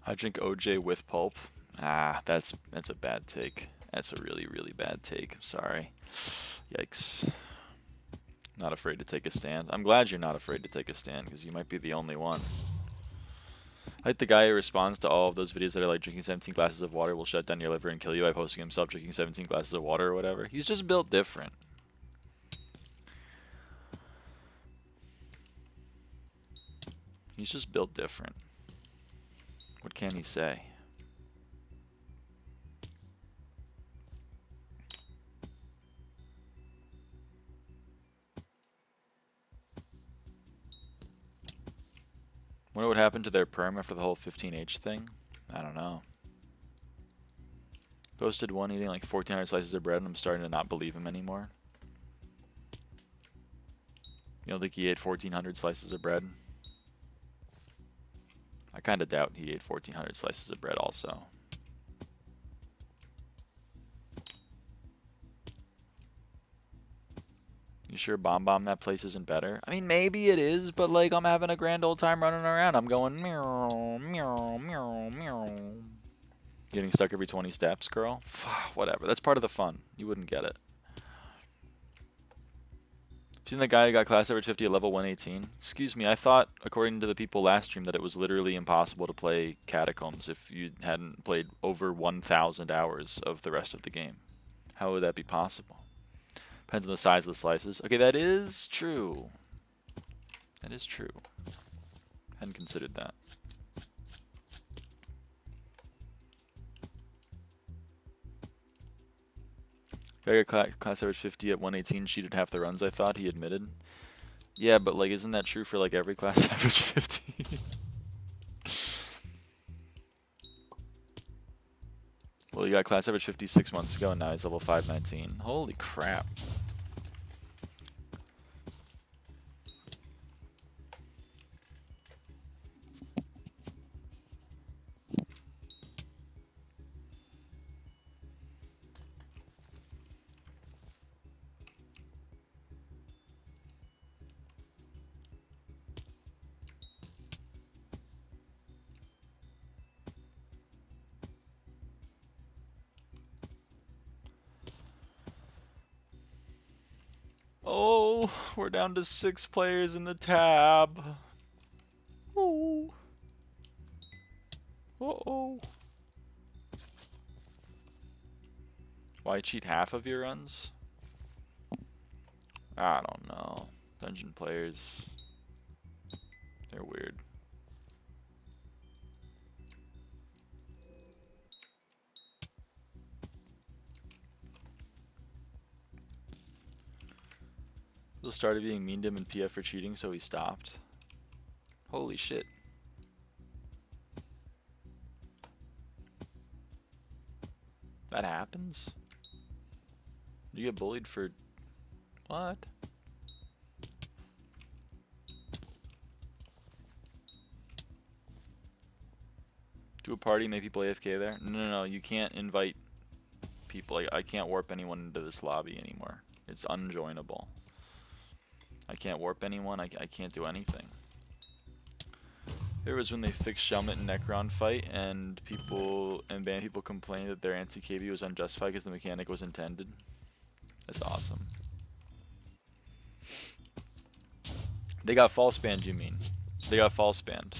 I drink OJ with pulp. Ah, that's a bad take. That's a really, really bad take. I'm sorry. Yikes. Not afraid to take a stand. I'm glad you're not afraid to take a stand, because you might be the only one. I like the guy who responds to all of those videos that are like drinking 17 glasses of water will shut down your liver and kill you by posting himself drinking 17 glasses of water or whatever. He's just built different. He's just built different. What can he say? Wonder what happened to their perm after the whole 15H thing? I don't know. Posted one eating like 1,400 slices of bread and I'm starting to not believe him anymore. You don't think he ate 1,400 slices of bread? I kind of doubt he ate 1,400 slices of bread also. You sure Bomb that place isn't better? I mean, maybe it is, but like I'm having a grand old time running around. I'm going meow, meow, meow, meow. Getting stuck every 20 steps, girl? Whatever. That's part of the fun. You wouldn't get it. Seen the guy who got class average 50 at level 118? Excuse me, I thought, according to the people last stream, that it was literally impossible to play Catacombs if you hadn't played over 1,000 hours of the rest of the game. How would that be possible? Depends on the size of the slices. Okay, that is true. That is true. Hadn't considered that. Guy got class average 50 at 118, cheated half the runs, I thought, he admitted. Yeah, but like, isn't that true for like every class average 50? Well, he got class average 50 6 months ago, and now he's level 519. Holy crap. Oh, we're down to 6 players in the tab. Oh. Uh-oh. Why cheat half of your runs? I don't know. Dungeon players, they're weird. People started being mean to him in PF for cheating, so he stopped. Holy shit. That happens? You get bullied for what? Do a party, make people AFK there? No, you can't invite people. I can't warp anyone into this lobby anymore. It's unjoinable. I can't warp anyone. I can't do anything. There was when they fixed Shelmet and Necron fight, and band people complained that their anti-KB was unjustified because the mechanic was intended. That's awesome. They got false banned, you mean? They got false banned.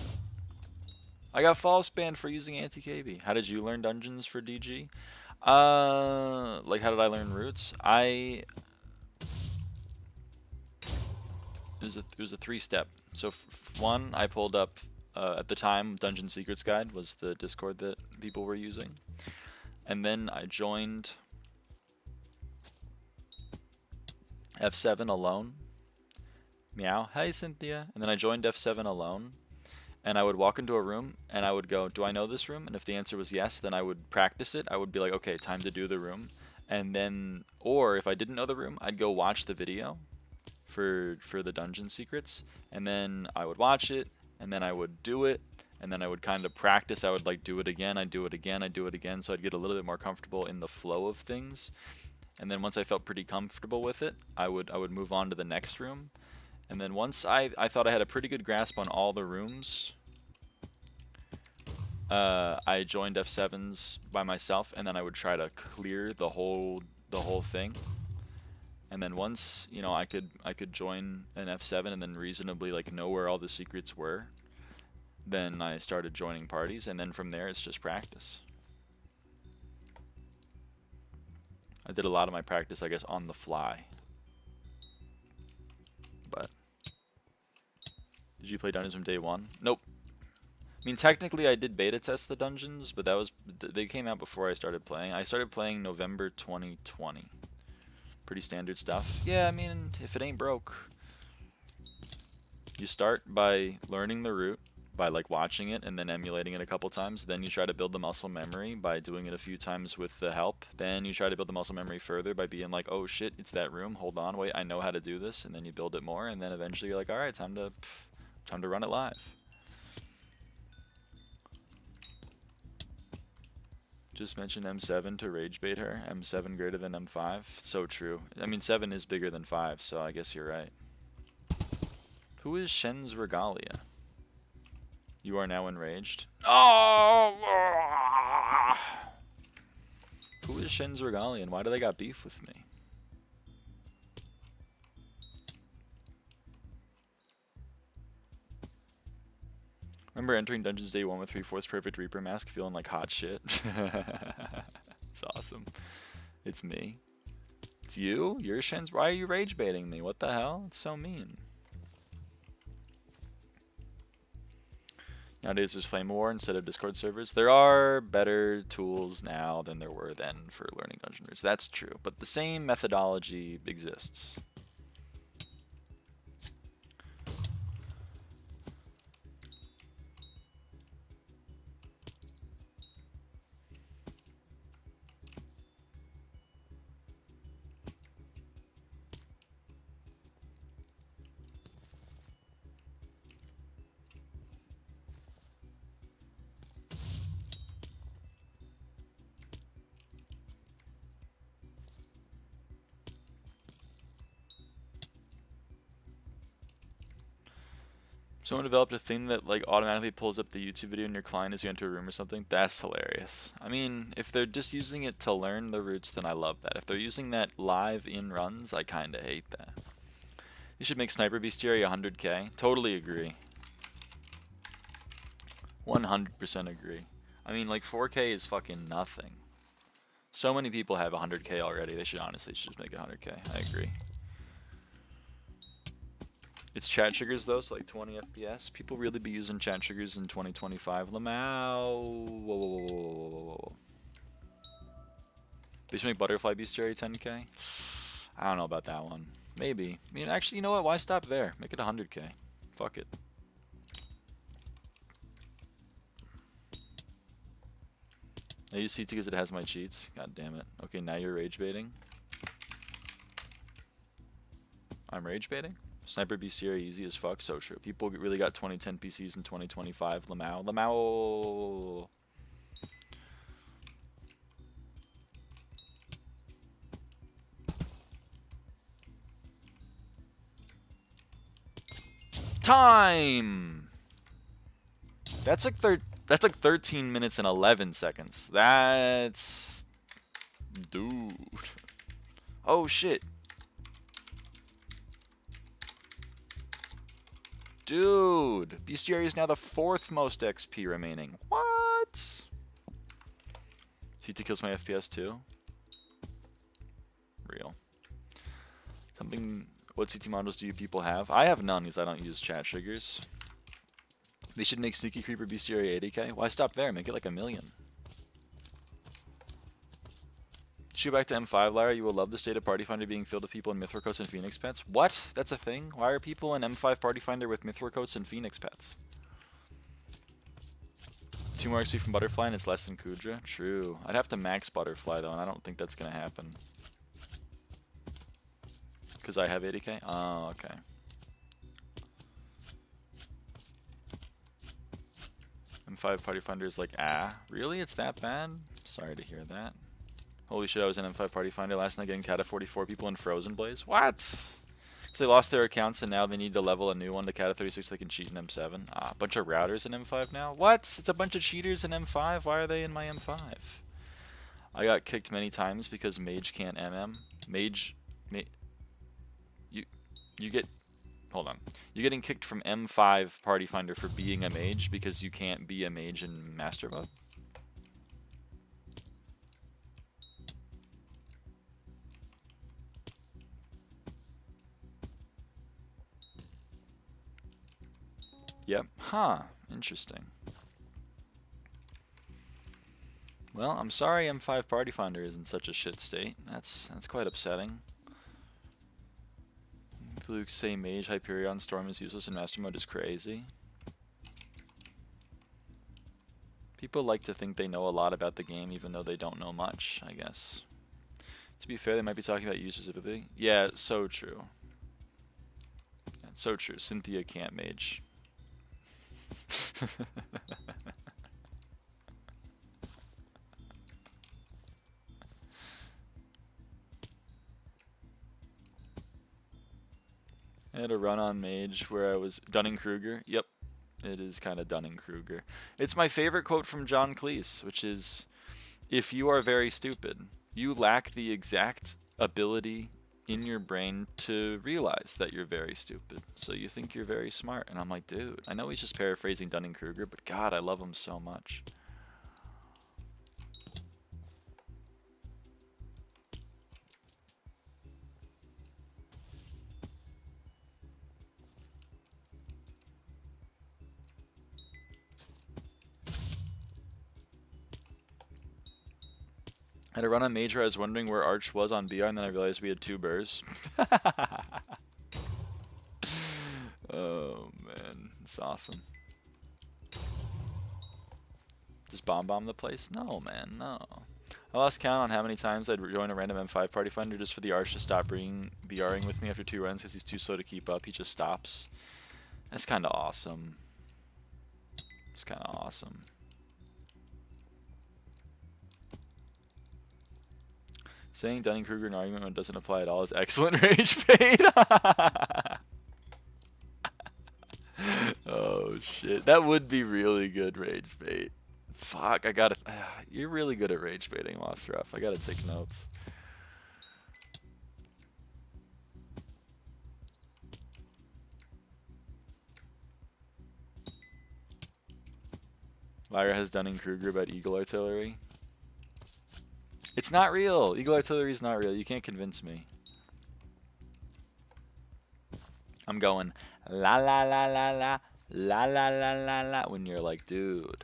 I got false banned for using anti-KB. How did you learn dungeons for DG? Like how did I learn roots? It was a 3-step. So one, I pulled up at the time Dungeon Secrets Guide was the Discord that people were using, and then I joined F7 alone. Meow. Hi Cynthia. And then I joined F7 alone, and I would walk into a room and I would go, do I know this room? And if the answer was yes, then I would practice it. I would be like, okay, time to do the room. And then, or if I didn't know the room, I'd go watch the video for the dungeon secrets, and then I would watch it, and then I would do it, and then I would kind of practice. I would like do it again, I'd do it again, I'd do it again, so I'd get a little bit more comfortable in the flow of things. And then once I felt pretty comfortable with it, I would move on to the next room. And then once I thought I had a pretty good grasp on all the rooms, I joined F7s by myself, and then I would try to clear the whole thing. And then once, you know, I could join an F7 and then reasonably like know where all the secrets were, then I started joining parties, and then from there it's just practice. I did a lot of my practice, I guess, on the fly. But did you play dungeons from day one? Nope. I mean, technically I did beta test the dungeons, but they came out before I started playing. I started playing November 2020. Pretty standard stuff. Yeah, I mean, if it ain't broke. You start by learning the route, by like watching it and then emulating it a couple times. Then you try to build the muscle memory by doing it a few times with the help. Then you try to build the muscle memory further by being like, oh shit, it's that room. Hold on, wait, I know how to do this. And then you build it more, and then eventually you're like, all right, time to run it live. Just mention M7 to rage bait her. M7 greater than M5. So true. I mean, 7 is bigger than 5, so I guess you're right. Who is Shen's Regalia? You are now enraged. Oh! Who is Shen's Regalia and why do they got beef with me? Remember entering Dungeons Day 1 with 3/4 perfect Reaper mask feeling like hot shit? It's awesome. It's me. It's you? You're Shen's. Why are you rage baiting me? What the hell? It's so mean. Nowadays there's Flame War instead of Discord servers. There are better tools now than there were then for learning dungeon routes. That's true, but the same methodology exists. Someone developed a thing that like automatically pulls up the YouTube video in your client as you enter a room or something. That's hilarious. I mean, if they're just using it to learn the routes, then I love that. If they're using that live in runs, I kinda hate that. You should make Sniper Beastiary 100k. Totally agree. 100% agree. I mean, like 4k is fucking nothing. So many people have 100k already. They should honestly just make it 100k. I agree. It's chat triggers though, so like 20 FPS. People really be using chat triggers in 2025. Lamau. Whoa, whoa, whoa, whoa, whoa, whoa. They should make Butterfly Beastiary 10k. I don't know about that one. Maybe. I mean, actually, you know what? Why stop there? Make it 100k. Fuck it. I use CT because it has my cheats. God damn it. Okay, now you're rage baiting. I'm rage baiting? Sniper Beastiary easy as fuck, so true. People really got 2010 PCs in 2025. Lamau. Lamau! Time! That's like 13 minutes and 11 seconds. That's... Dude. Oh, shit. Dude, Beastiary is now the 4th most XP remaining. What? CT kills my FPS too. Real. Something. What CT models do you people have? I have none because I don't use chat triggers. They should make Sneaky Creeper Beastiary 80k. Why stop there? Make it like 1 million. Shoot back to M5, Lyra. You will love the state of Party Finder being filled with people in Mithril coats and Phoenix pets. What? That's a thing? Why are people in M5 Party Finder with Mithril coats and Phoenix pets? 2 more XP from Butterfly and it's less than Kudra? True. I'd have to max Butterfly though, and I don't think that's going to happen. Because I have 80k? Oh, okay. M5 Party Finder is like, ah, really? It's that bad? Sorry to hear that. Holy shit, I was in M5 Party Finder last night getting cat of 44 people in Frozen Blaze. What? So they lost their accounts and now they need to level a new one to cat of 36 so they can cheat in M7. Ah, a bunch of routers in M5 now? What? It's a bunch of cheaters in M5? Why are they in my M5? I got kicked many times because Mage can't MM. You get... Hold on. You're getting kicked from M5 Party Finder for being a Mage because you can't be a Mage in Master Mode? Yep. Huh. Interesting. Well, I'm sorry M5 Party Finder is in such a shit state. That's quite upsetting. People who say Mage, Hyperion, Storm is useless in Master Mode is crazy. People like to think they know a lot about the game even though they don't know much, I guess. To be fair, they might be talking about you specifically. Yeah, so true. Yeah, so true. Cynthia can't Mage. I had a run on Mage where I was Dunning-Kruger. Yep, it is kind of Dunning-Kruger. It's my favorite quote from John Cleese, which is, if you are very stupid, you lack the exact ability in your brain to realize that you're very stupid. So you think you're very smart. And I'm like, dude, I know he's just paraphrasing Dunning-Kruger, but God, I love him so much. I had a run on Major. I was wondering where Arch was on BR, and then I realized we had 2 burrs. Oh, man. It's awesome. Just bomb the place? No, man, no. I lost count on how many times I'd join a random M5 Party Finder just for the Arch to stop BRing with me after 2 runs because he's too slow to keep up. He just stops. That's kind of awesome. It's kind of awesome. Saying Dunning-Kruger in an argument when it doesn't apply at all is excellent rage bait. Oh shit, that would be really good rage bait. Fuck, I gotta. You're really good at rage baiting, Lost Rough. I gotta take notes. Lyra has Dunning-Kruger about Eagle Artillery. It's not real. Eagle Artillery is not real. You can't convince me. I'm going la la la la la la la la la la when you're like, dude.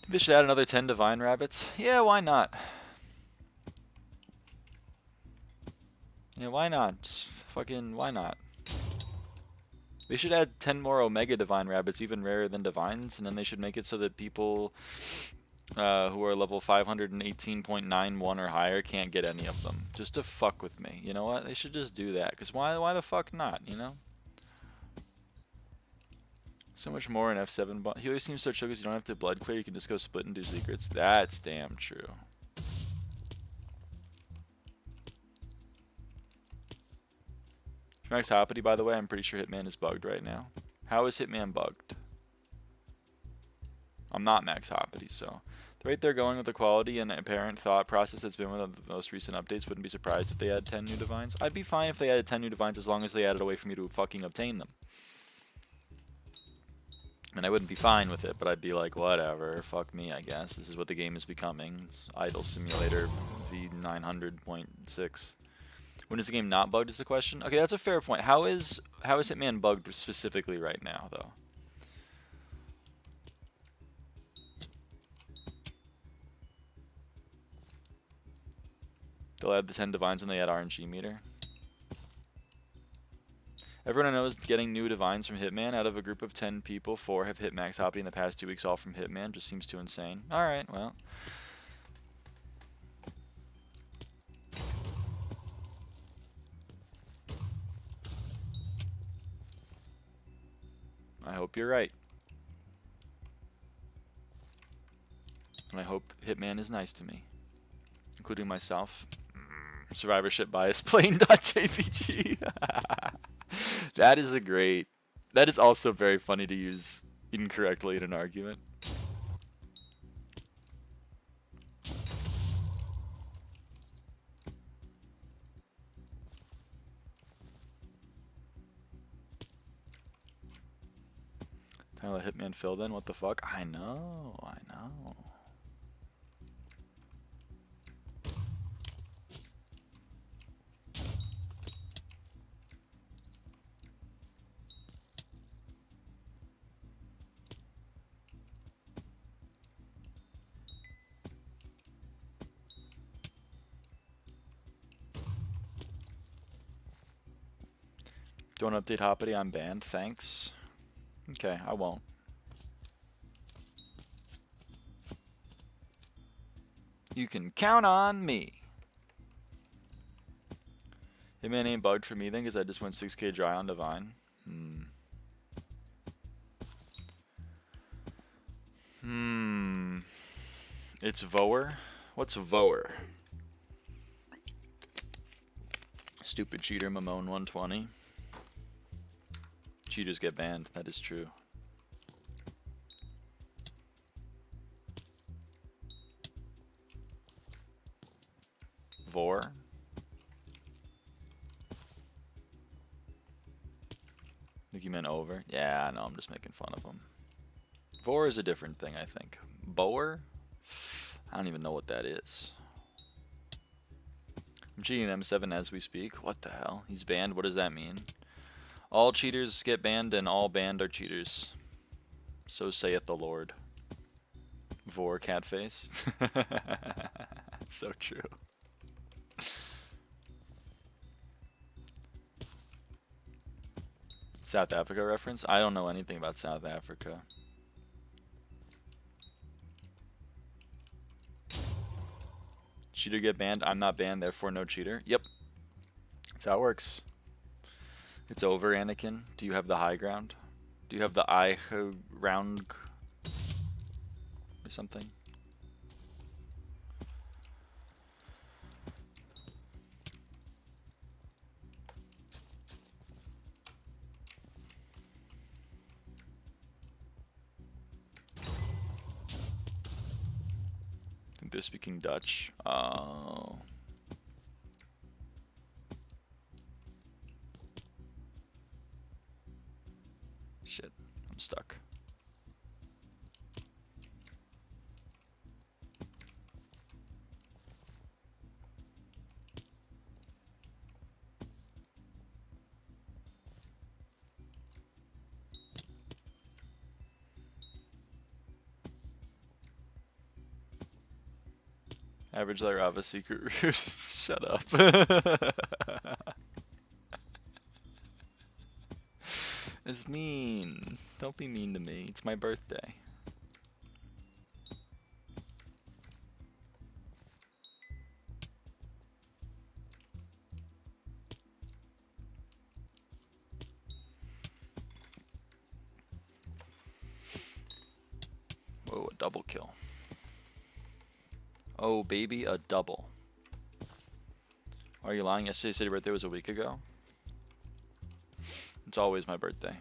They should add another 10 Divine Rabbits. Yeah, why not? Yeah, why not? Just fucking why not? They should add 10 more Omega Divine Rabbits, even rarer than Divines, and then they should make it so that people who are level 518.91 or higher can't get any of them. Just to fuck with me. You know what? They should just do that, because why the fuck not, you know? So much more in F7. Healer seems so chill because you don't have to blood clear, you can just go split and do secrets. That's damn true. Max Hoppity, by the way, I'm pretty sure Hitman is bugged right now. How is Hitman bugged? I'm not Max Hoppity, so the rate they're going with the quality and apparent thought process that's been one of the most recent updates, wouldn't be surprised if they add 10 new Divines. I'd be fine if they added 10 new Divines as long as they added a way for me to fucking obtain them. And I wouldn't be fine with it, but I'd be like, whatever, fuck me, I guess. This is what the game is becoming. It's Idle Simulator V900.6. When is the game not bugged is the question? Okay, that's a fair point. How is Hitman bugged specifically right now, though? They'll add the 10 Divines when they add RNG meter. Everyone I know is getting new Divines from Hitman. Out of a group of 10 people, 4 have hit Max Hoppity in the past 2 weeks, all from Hitman. Just seems too insane. Alright, well. I hope you're right. And I hope Hitman is nice to me. Including myself. Survivorship bias playing.jpg. That is a great. That is also very funny to use incorrectly in an argument. Tyler Hitman filled in. What the fuck? I know. I know. Don't update Hoppity. I'm banned. Thanks. Okay, I won't. You can count on me. Hitman ain't bugged for me then, because I just went 6k dry on Divine. It's Voer. What's Voer? Stupid cheater, Mamone 120. Cheaters get banned. That is true. Vor. I think you meant over. Yeah, I know. I'm just making fun of him. Vor is a different thing, I think. Boer? I don't even know what that is. I'm cheating M7 as we speak. What the hell? He's banned? What does that mean? All cheaters get banned, and all banned are cheaters. So saith the Lord. Vor catface. So true. South Africa reference? I don't know anything about South Africa. Cheater get banned. I'm not banned, therefore no cheater. Yep. That's how it works. It's over, Anakin. Do you have the high ground? Do you have the high ground or something? I think they're speaking Dutch. Oh. Shit, I'm stuck. Average lyraava secret route. Shut up. It's mean. Don't be mean to me. It's my birthday. Whoa, a double kill. Oh, baby, a double. Are you lying? Yesterday you said your birthday was a week ago? It's always my birthday.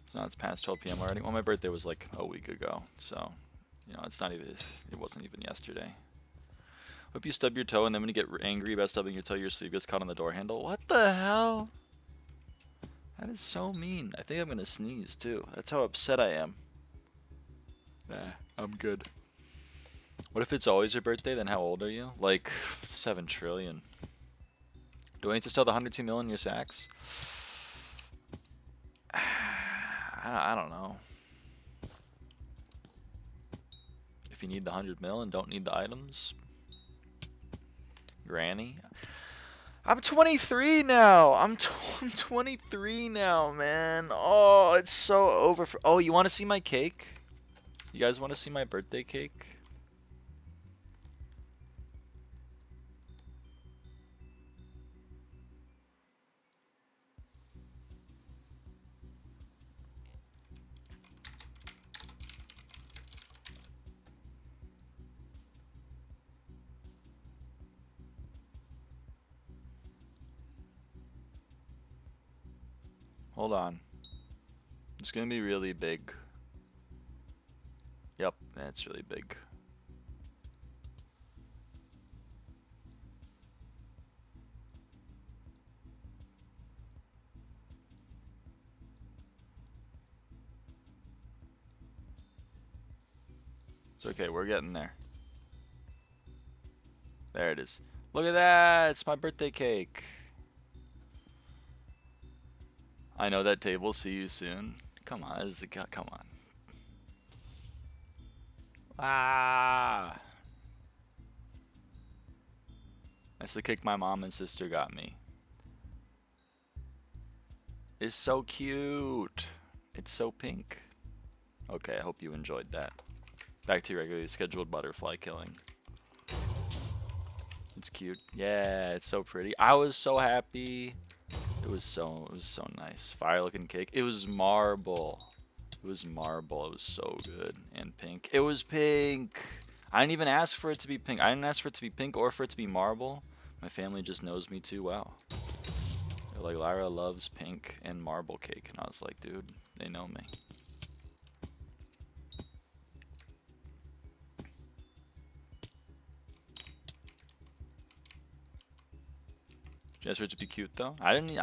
It's not, it's past 12 p.m. already. Well, my birthday was like a week ago, so, you know, it's not even, it wasn't even yesterday. Hope you stub your toe, and then when you get angry about stubbing your toe, your sleeve gets caught on the door handle. What the hell? That is so mean. I think I'm gonna sneeze, too. That's how upset I am. Nah, I'm good. What if it's always your birthday? Then how old are you? Like 7 trillion. Do I need to sell the 102 million in your sacks? I don't know. If you need the 100 mil and don't need the items. Granny. I'm 23 now. I'm 23 now, man. Oh, it's so over. Oh, you want to see my cake? You guys want to see my birthday cake? Hold on. It's gonna be really big. Yep, that's really big. It's okay, we're getting there. There it is. Look at that! It's my birthday cake. I know that table. See you soon. Come on, this is come on. Ah! That's the cake my mom and sister got me. It's so cute. It's so pink. Okay, I hope you enjoyed that. Back to your regularly scheduled butterfly killing. It's cute. Yeah, it's so pretty. I was so happy. It was so nice. Fire looking cake. It was marble. It was marble. It was so good. And pink. It was pink. I didn't even ask for it to be pink. I didn't ask for it to be pink or for it to be marble. My family just knows me too well. They're like, Lyra loves pink and marble cake. And I was like, dude, they know me. Did you ask for it to be cute though? I didn't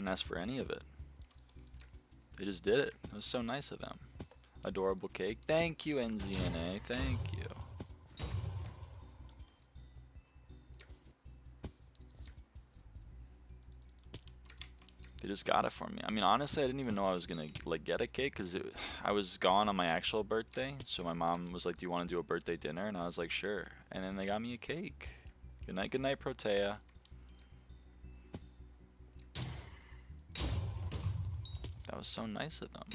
ask for any of it. They just did it. It was so nice of them. Adorable cake. Thank you, NZNA. Thank you. They just got it for me. I mean, honestly, I didn't even know I was gonna like get a cake because I was gone on my actual birthday. So my mom was like, "Do you want to do a birthday dinner?" And I was like, "Sure." And then they got me a cake. Good night, Protea. That was so nice of them.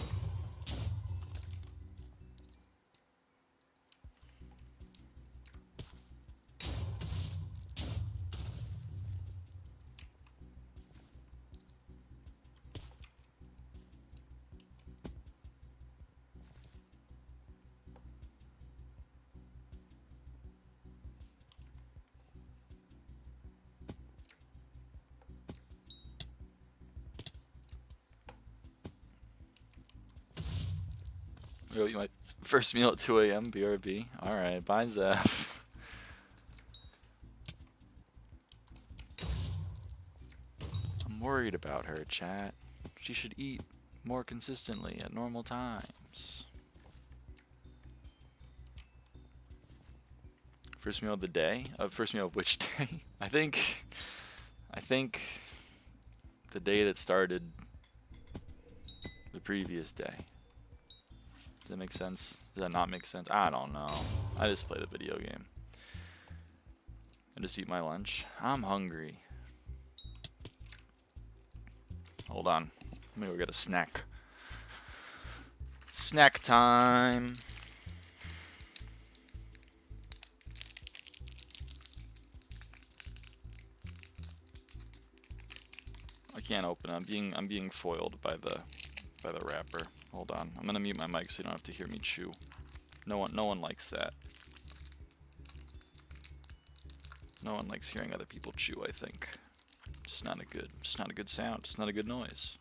Yo, you might first meal at 2 a.m. BRB. Alright, bye Zeph. I'm worried about her, chat. She should eat more consistently at normal times. First meal of the day? First meal of which day? I think the day that started the previous day. Does that make sense? Does that not make sense? I don't know. I just play the video game. I just eat my lunch. I'm hungry. Hold on. Let me go get a snack. Snack time. I can't open it. I'm being foiled by the wrapper. Hold on. I'm gonna mute my mic so you don't have to hear me chew. No one likes that. No one likes hearing other people chew, I think. It's not a good sound. It's not a good noise.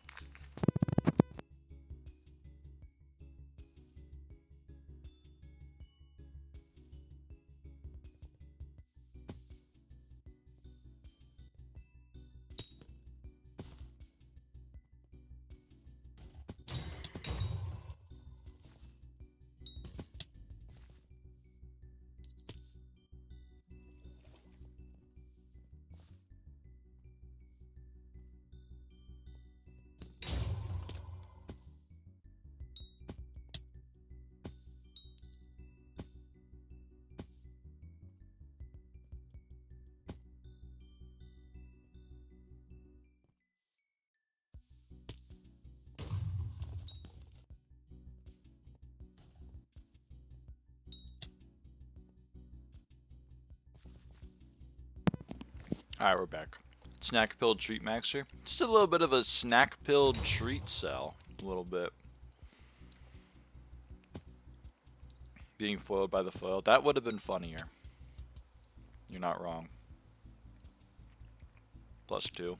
Alright, we're back. Snack pill treat maxer. Just a little bit of a snack pill treat cell. A little bit. Being foiled by the foil. That would have been funnier. You're not wrong. +2.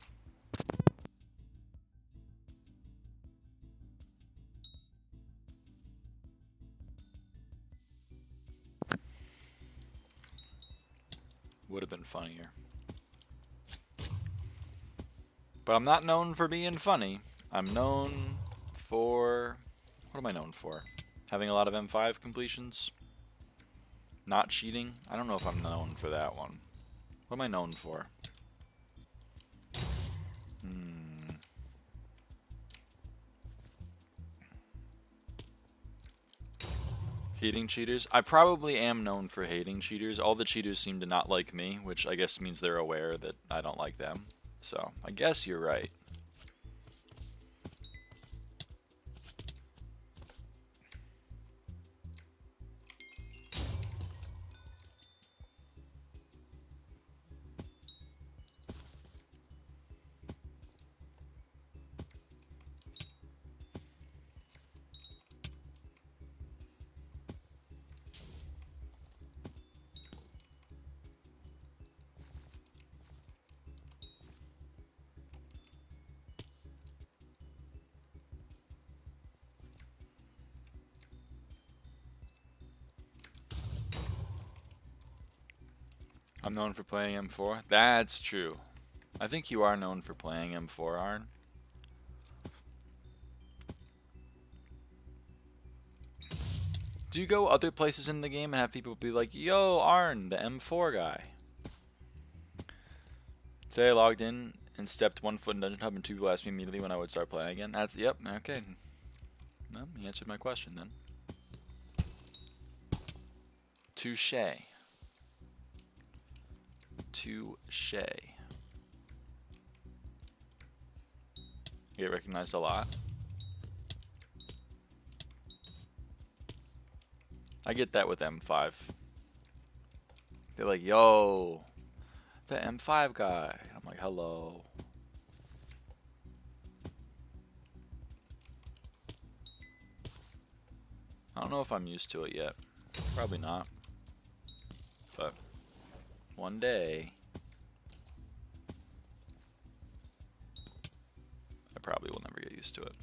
Would have been funnier. But I'm not known for being funny. I'm known for... What am I known for? Having a lot of M5 completions? Not cheating? I don't know if I'm known for that one. What am I known for? Hating cheaters? I probably am known for hating cheaters. All the cheaters seem to not like me, which I guess means they're aware that I don't like them. So, I guess you're right. I'm known for playing M4? That's true. I think you are known for playing M4, Arn. Do you go other places in the game and have people be like, yo, Arn, the M4 guy? Today I logged in and stepped 1 foot in Dungeon Hub and 2 people asked me immediately when I would start playing again. That's, yep, okay. Well, he answered my question then. Touche. Touche. You get recognized a lot. I get that with M5. They're like, yo, the M5 guy. I'm like, hello. I don't know if I'm used to it yet. Probably not. But one day, I probably will never get used to it.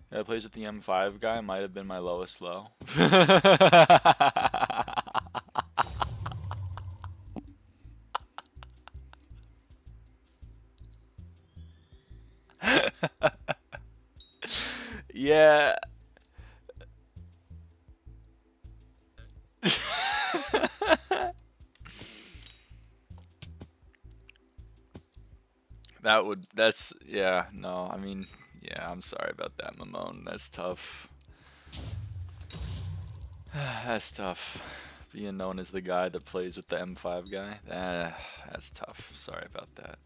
That plays with the M5 guy might have been my lowest low. Yeah. Yeah, no, I mean, yeah, I'm sorry about that, Mamone. That's tough. That's tough. Being known as the guy that plays with the M5 guy. That's tough. Sorry about that.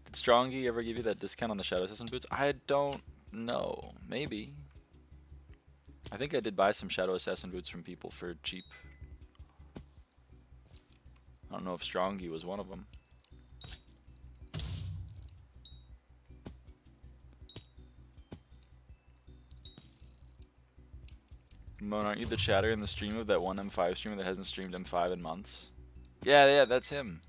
Did Strongy ever give you that discount on the Shadow Assassin boots? I don't know. Maybe. I think I did buy some Shadow Assassin boots from people for cheap. I don't know if Strongy was one of them. Moan, aren't you the chatter in the stream of that one M5 streamer that hasn't streamed M5 in months? Yeah, that's him.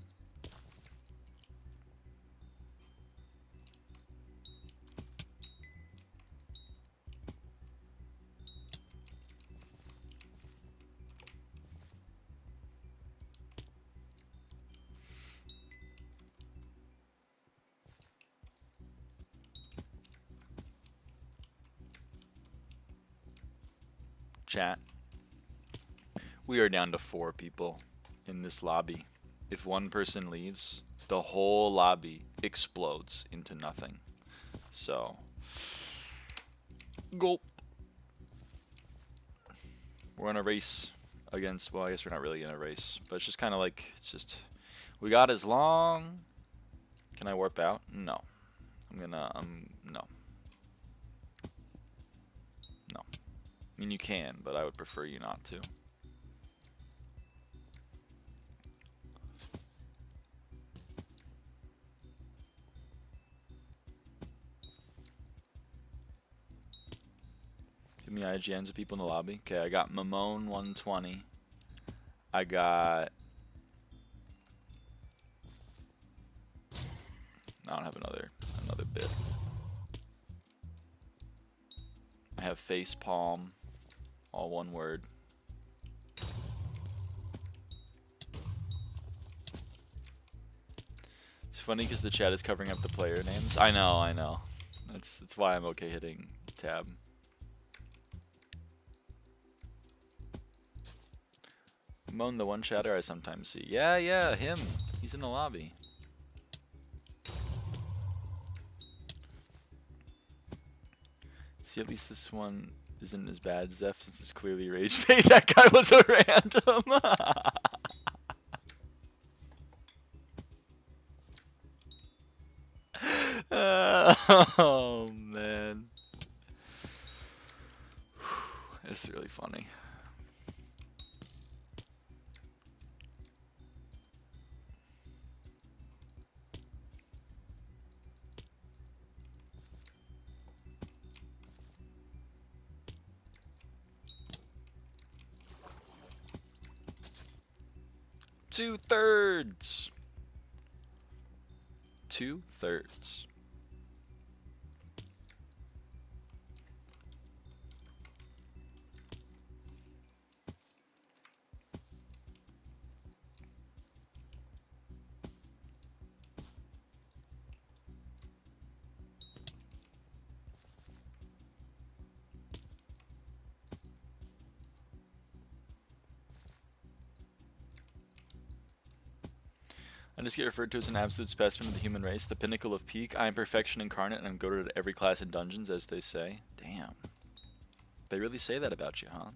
Chat. We are down to 4 people in this lobby. If one person leaves, the whole lobby explodes into nothing. So, gulp. We're in a race against, well, I guess we're not really in a race, but it's just kind of like, it's just, we got as long. Can I warp out? No. No. No. I mean, you can, but I would prefer you not to. Give me IGNs of people in the lobby. Okay, I got Mamone 120. I got... I don't have another bit. I have face palm, all one word. It's funny because the chat is covering up the player names. I know. That's why I'm okay hitting tab. Moan, the one chatter I sometimes see. Yeah, him. He's in the lobby. See, at least this one isn't as bad as F since it's clearly rage bait. That guy was a random. Oh, man. It's really funny. Two-thirds. I just get referred to as an absolute specimen of the human race, the pinnacle of peak. I am perfection incarnate, and I'm goated at every class in dungeons, as they say. Damn. They really say that about you, huh?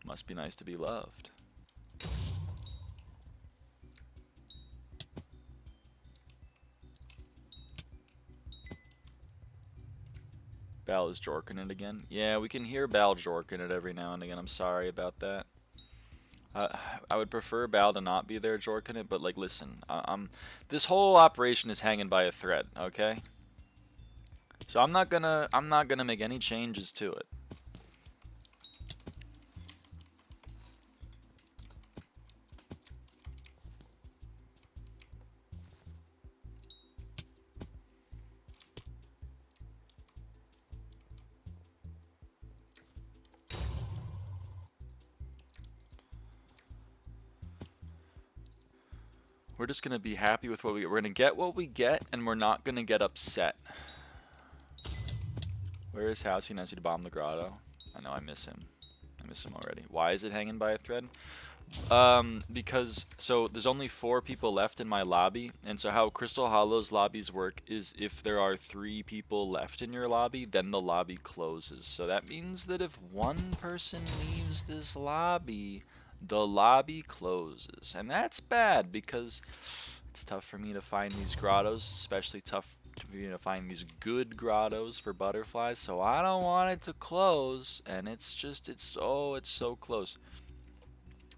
Must be nice to be loved. Bal is jorking it again. Yeah, we can hear Bal jorking it every now and again. I'm sorry about that. I would prefer Bal to not be there jorking it, but like, listen, this whole operation is hanging by a thread, okay? So I'm not gonna make any changes to it. We're just going to be happy with what we get. We're going to get what we get, and we're not going to get upset. Where is House? He knows you to bomb the grotto. I know, I miss him. I miss him already. Why is it hanging by a thread? Because, so there's only 4 people left in my lobby, and so how Crystal Hollow's lobbies work is if there are 3 people left in your lobby, then the lobby closes. So that means that if one person leaves this lobby, the lobby closes, and that's bad because it's tough for me to find these grottos, especially tough for me to find these good grottos for butterflies, so I don't want it to close, and it's so close.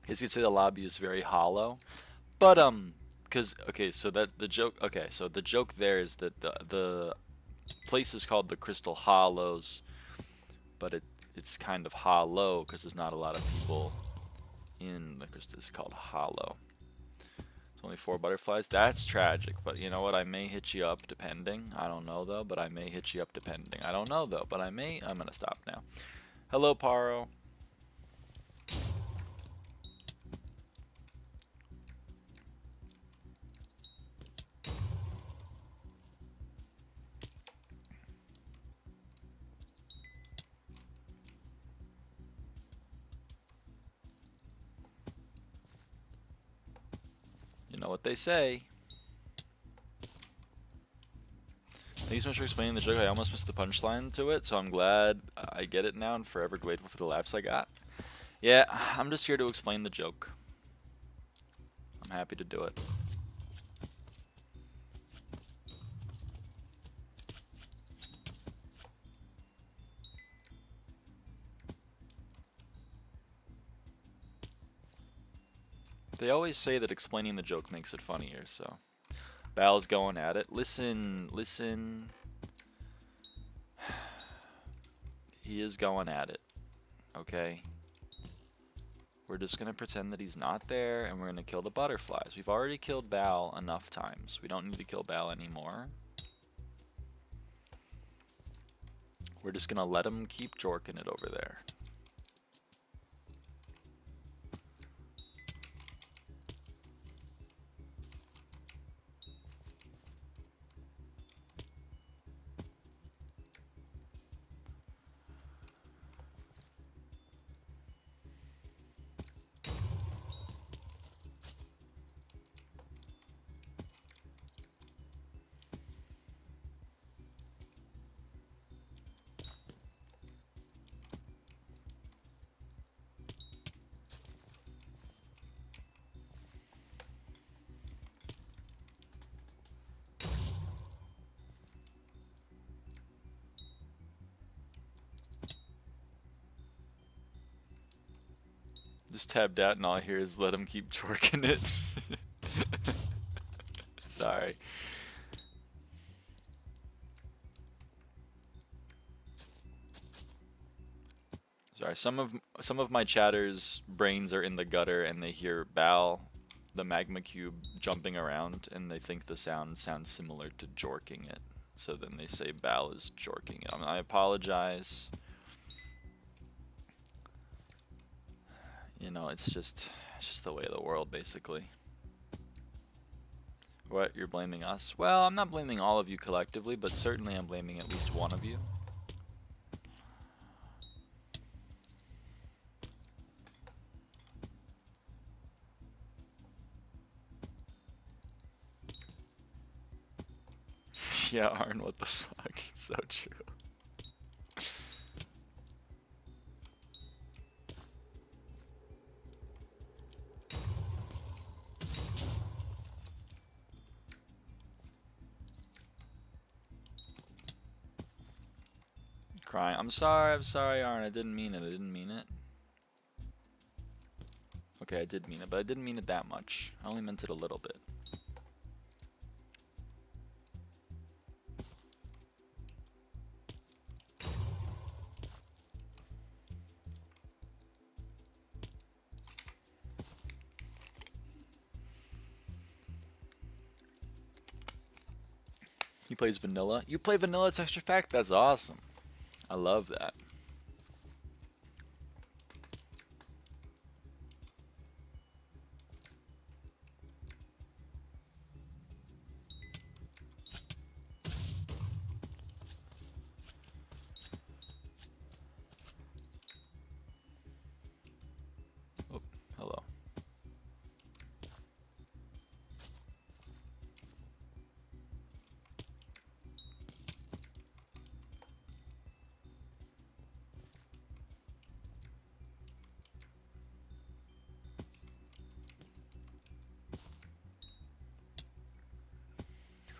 As you could say, the lobby is very hollow, but because so the joke there is that the place is called the Crystal Hollows, but it's kind of hollow because there's not a lot of people in the crystal. Is called hollow. It's only 4 butterflies. That's tragic, but you know what? I may hit you up depending. I don't know though, but I may hit you up depending. I don't know though, but I may. I'm gonna stop now. Hello, Paro. Know what they say. Thank you so much for explaining the joke. I almost missed the punchline to it, so I'm glad I get it now and forever grateful for the laughs I got. Yeah, I'm just here to explain the joke. I'm happy to do it. They always say that explaining the joke makes it funnier, so. Bal's going at it. Listen. He is going at it. okay? We're just gonna pretend that he's not there, and we're gonna kill the butterflies. We've already killed Bal enough times. We don't need to kill Bal anymore. We're just gonna let him keep jorking it over there. Just tabbed out and all I hear is let him keep jorking it. Sorry. Sorry, some of my chatters' brains are in the gutter and they hear Bal, the magma cube, jumping around and they think the sound sounds similar to jorking it. So then they say Bal is jorking it. I apologize. You know, it's just the way of the world, basically. What, you're blaming us? Well, I'm not blaming all of you collectively, but certainly I'm blaming at least one of you. Yeah, Arn, what the fuck? It's so true. Crying. I'm sorry, Arn. I didn't mean it. Okay, I did mean it, but I didn't mean it that much. I only meant it a little bit. He plays vanilla. You play vanilla texture pack? That's awesome. I love that. Oh, hello.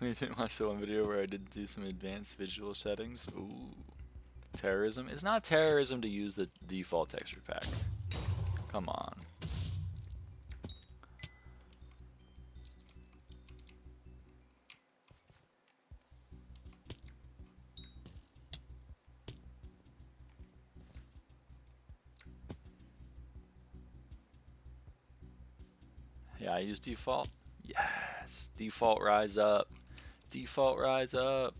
We didn't watch the one video where I did do some advanced visual settings. Ooh. Terrorism? It's not terrorism to use the default texture pack. Come on. Yeah, I use default. Yes. Default rise up. Default rise up.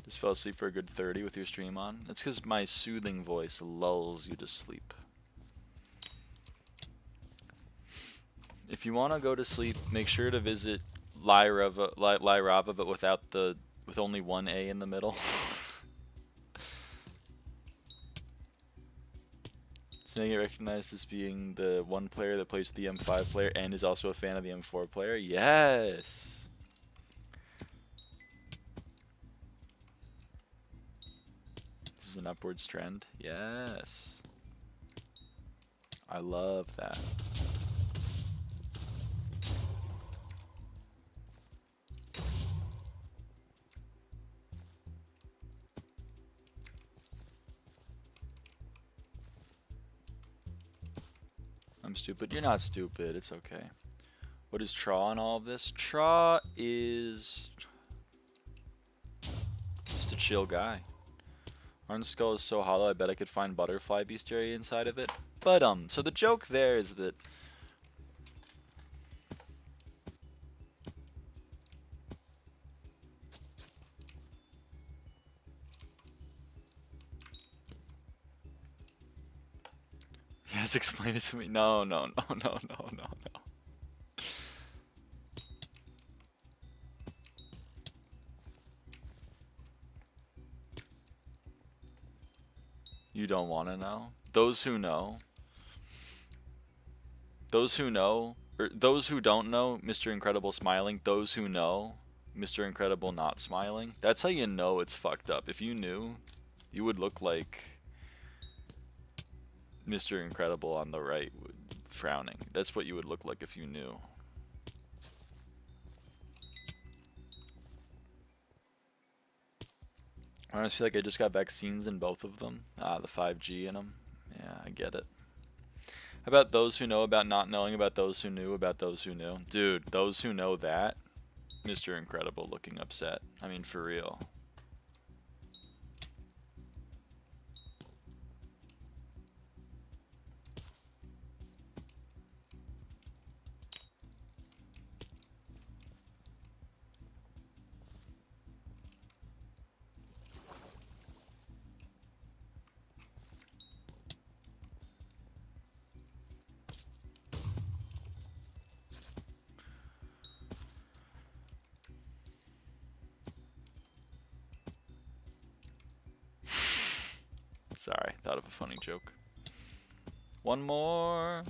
Just fell asleep for a good 30 with your stream on. That's because my soothing voice lulls you to sleep. If you want to go to sleep, make sure to visit lyraava, but with only one A in the middle. So you get recognized as being the one player that plays the M5 player and is also a fan of the M4 player. Yes. This is an upwards trend. Yes. I love that. I'm stupid. You're not stupid. It's okay. What is Traw in all of this? Traw is just a chill guy. Orange skull is so hollow, I bet I could find butterfly beastiary inside of it. But, so the joke there is that... Yes, explain it to me. No. You don't want to know? Those who know. Those who know, or those who don't know, Mr. Incredible smiling. Those who know, Mr. Incredible not smiling. That's how you know it's fucked up. If you knew, you would look like Mr. Incredible on the right, frowning. That's what you would look like if you knew. I almost feel like I just got vaccines in both of them. The 5G in them. Yeah, I get it. How about those who know about not knowing about those who knew about those who knew? Dude, those who know that, Mr. Incredible looking upset. I mean, for real. Sorry, thought of a funny joke. One more.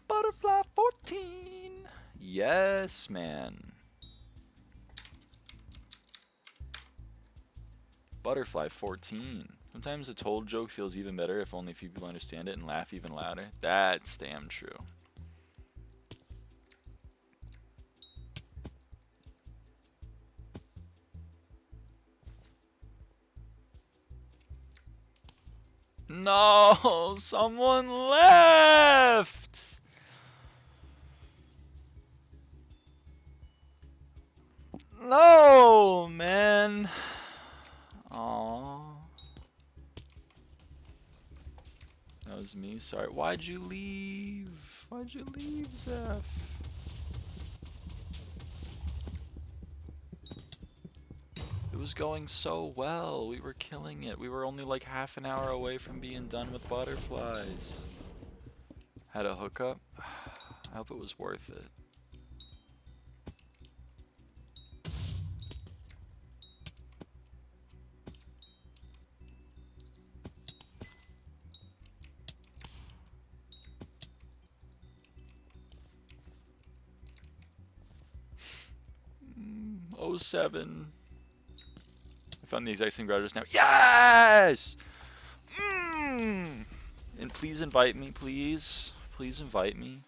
Butterfly 14. Yes, man. Butterfly 14. Sometimes a told joke feels even better if only a few people understand it and laugh even louder. That's damn true. No, someone left. No, man. Aww. That was me. Sorry. Why'd you leave? Why'd you leave, Zeph? It was going so well. We were killing it. We were only like half an hour away from being done with butterflies. Had a hookup. I hope it was worth it. Oh 07. I found the exact same garters now. Yes! And please invite me, please. Please invite me.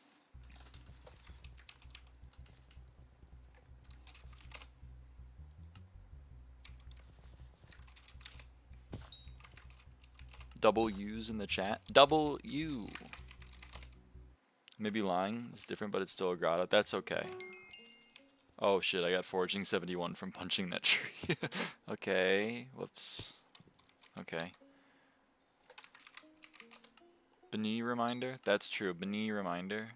Double U's in the chat. Double U. Maybe lying. It's different, but it's still a grotto. That's okay. Oh shit, I got foraging 71 from punching that tree. Okay, whoops. Okay. Beni reminder? That's true. Beni reminder.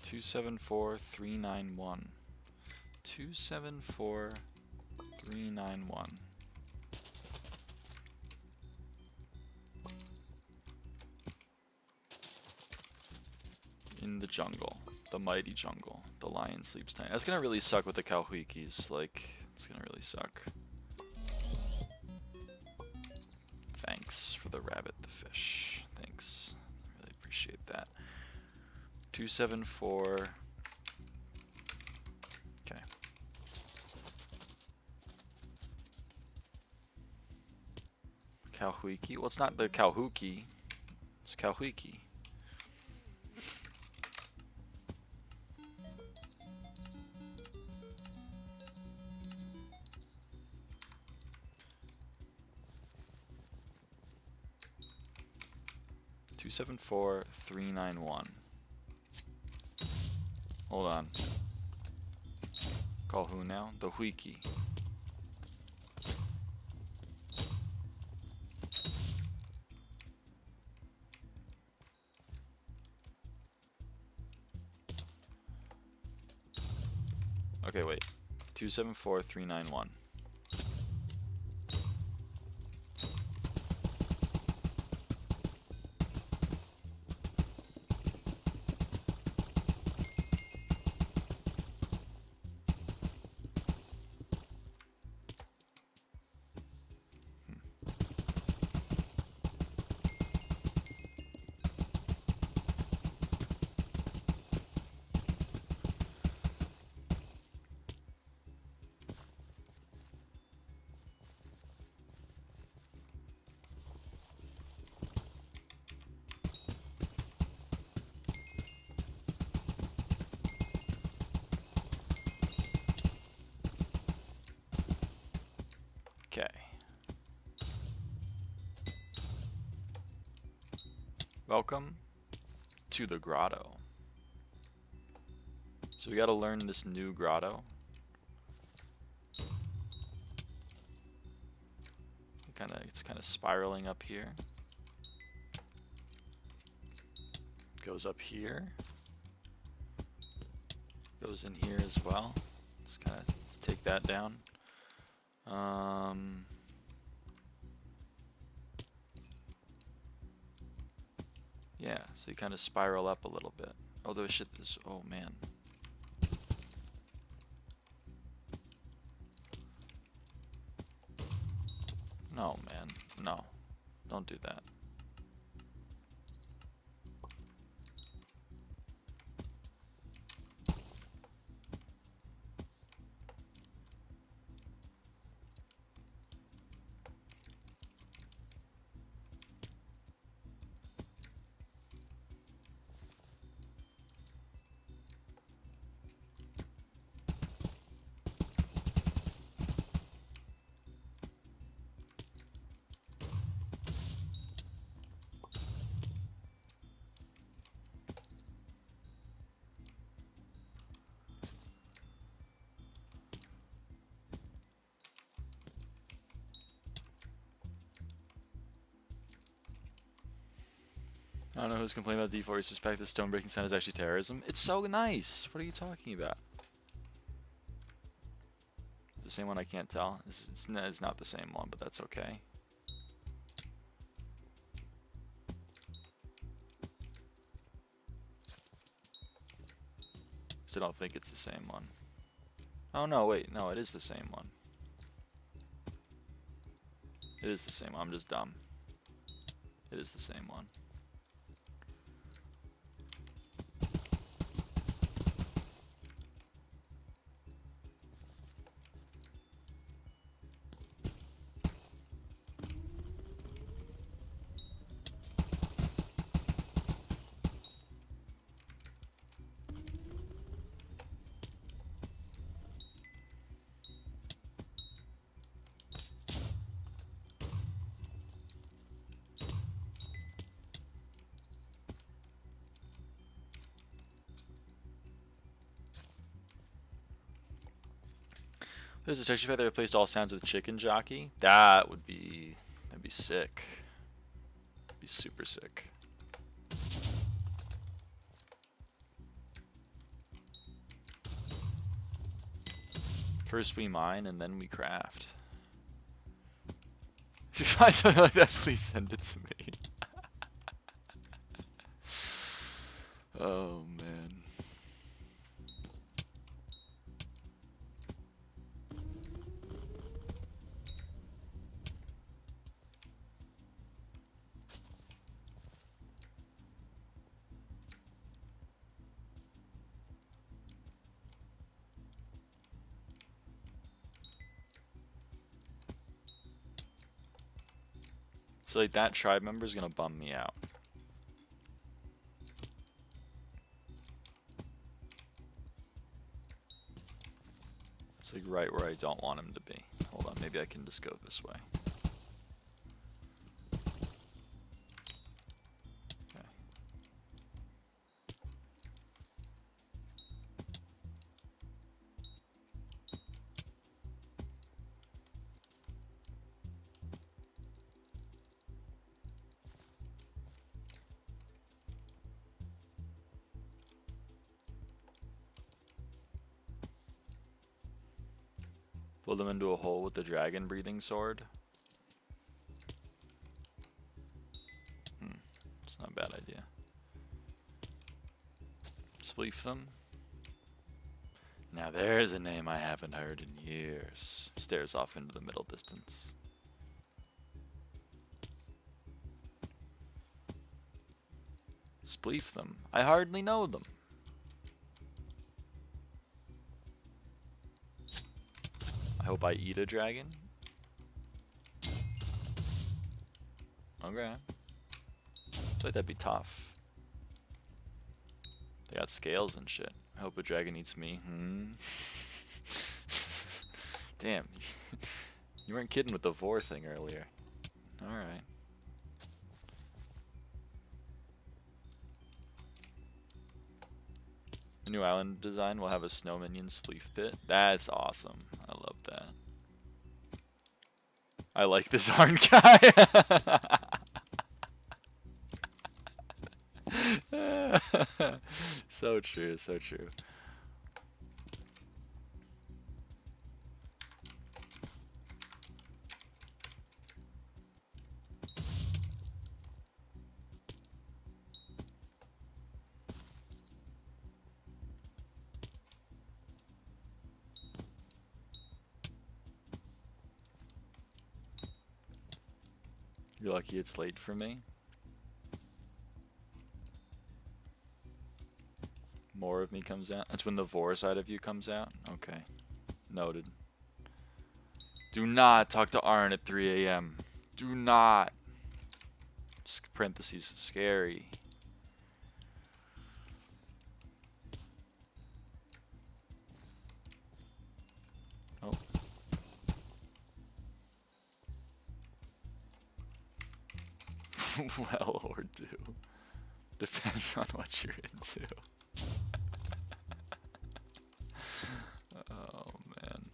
Two 274-391. 274-391. In the jungle. The mighty jungle. The lion sleeps tonight. That's gonna really suck with the Kalhuikis. Like, it's gonna really suck. Thanks for the rabbit, the fish. Thanks. Really appreciate that. 274. Okay. Kalhuiki. Well, it's not the Kalhuiki. It's Kalhuiki. 274391. Hold on. Call who now? The Huiki. Okay, wait. 274391. Okay. Welcome to the grotto. So we gotta learn this new grotto. It's kind of spiraling up here. Goes up here. Goes in here as well. Let's take that down. Yeah, so you kind of spiral up a little bit. Although shit, oh man. No, man, no. Don't do that. I don't know who's complaining about default disrespect. The stone breaking sound is actually terrorism. It's so nice. What are you talking about? The same one? I can't tell. It's not the same one, but that's okay. Still don't think it's the same one. Oh no, wait, no, it is the same one. It is the same one. I'm just dumb. It is the same one. There's a texture pack that replaced all sounds with chicken jockey. That'd be sick. Be super sick. First we mine and then we craft. If you find something like that, please send it to me. Oh man. So like that tribe member is gonna bum me out. It's like right where I don't want him to be. Hold on, maybe I can just go this way. Pull them into a hole with the dragon breathing sword. It's not a bad idea. Spleef them. Now there's a name I haven't heard in years. Stares off into the middle distance. Spleef them. I hardly know them. I hope I eat a dragon. Okay. I feel like that'd be tough. They got scales and shit. I hope a dragon eats me. Damn. You weren't kidding with the vor thing earlier. Alright. The new island design will have a snow minion spleef pit. That's awesome. I love that. I like this aren't guy. So true, so true. You're lucky it's late for me. More of me comes out. That's when the vor side of you comes out? Okay. Noted. Do not talk to Arn at 3 a.m. Do not. Parentheses, scary. Oh. Well, or do. Depends on what you're into. Oh, man.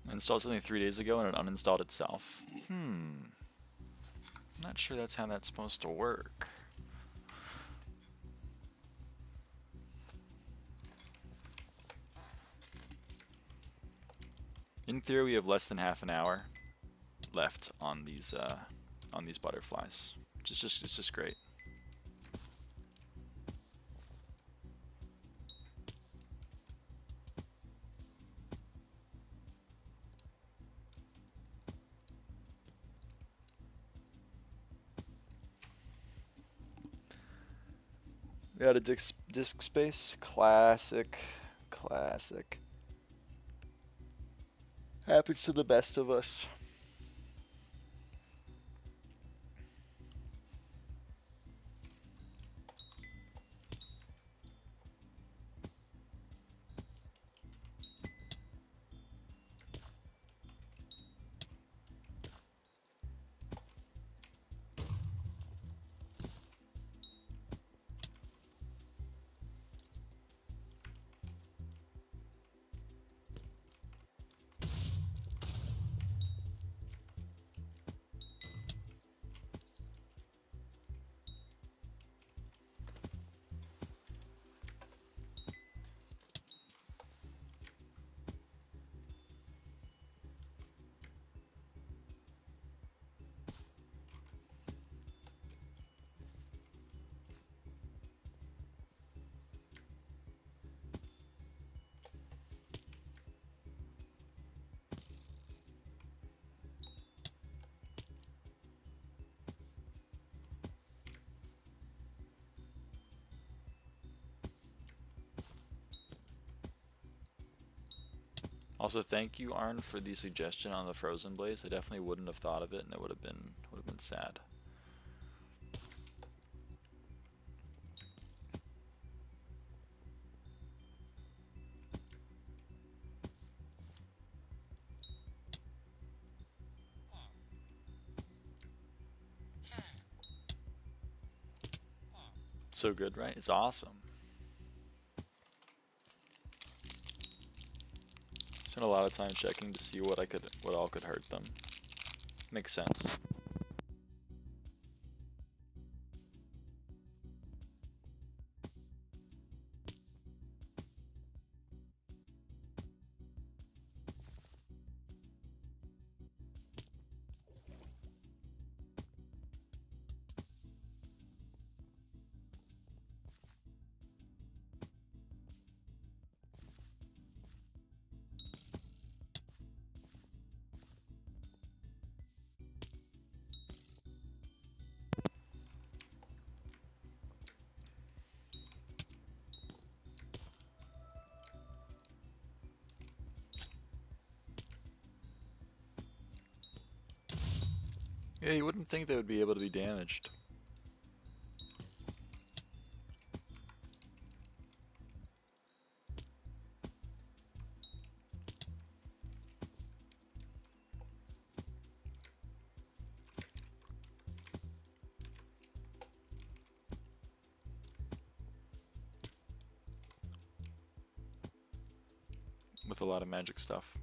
I installed something 3 days ago and it uninstalled itself. I'm not sure that's how that's supposed to work. In theory, we have less than half an hour left on these butterflies. It's just great. We got a disk space. Classic. Classic. Happens to the best of us. Also, thank you, Arn, for the suggestion on the Frozen Blaze. I definitely wouldn't have thought of it, and it would have been sad. So good, right? It's awesome. Spent a lot of time checking to see what all could hurt them. Makes sense. Yeah, you wouldn't think they would be able to be damaged. With a lot of magic stuff.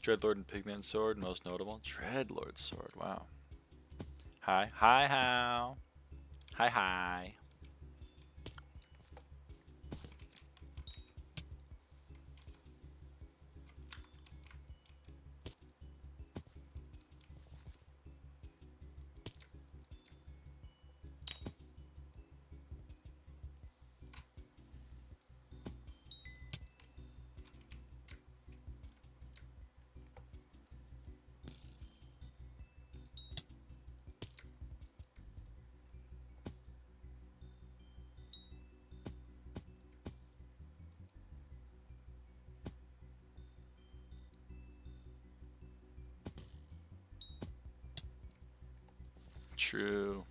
Dreadlord and Pigman Sword, most notable. Dreadlord Sword, wow. Hi, how? Hi. True.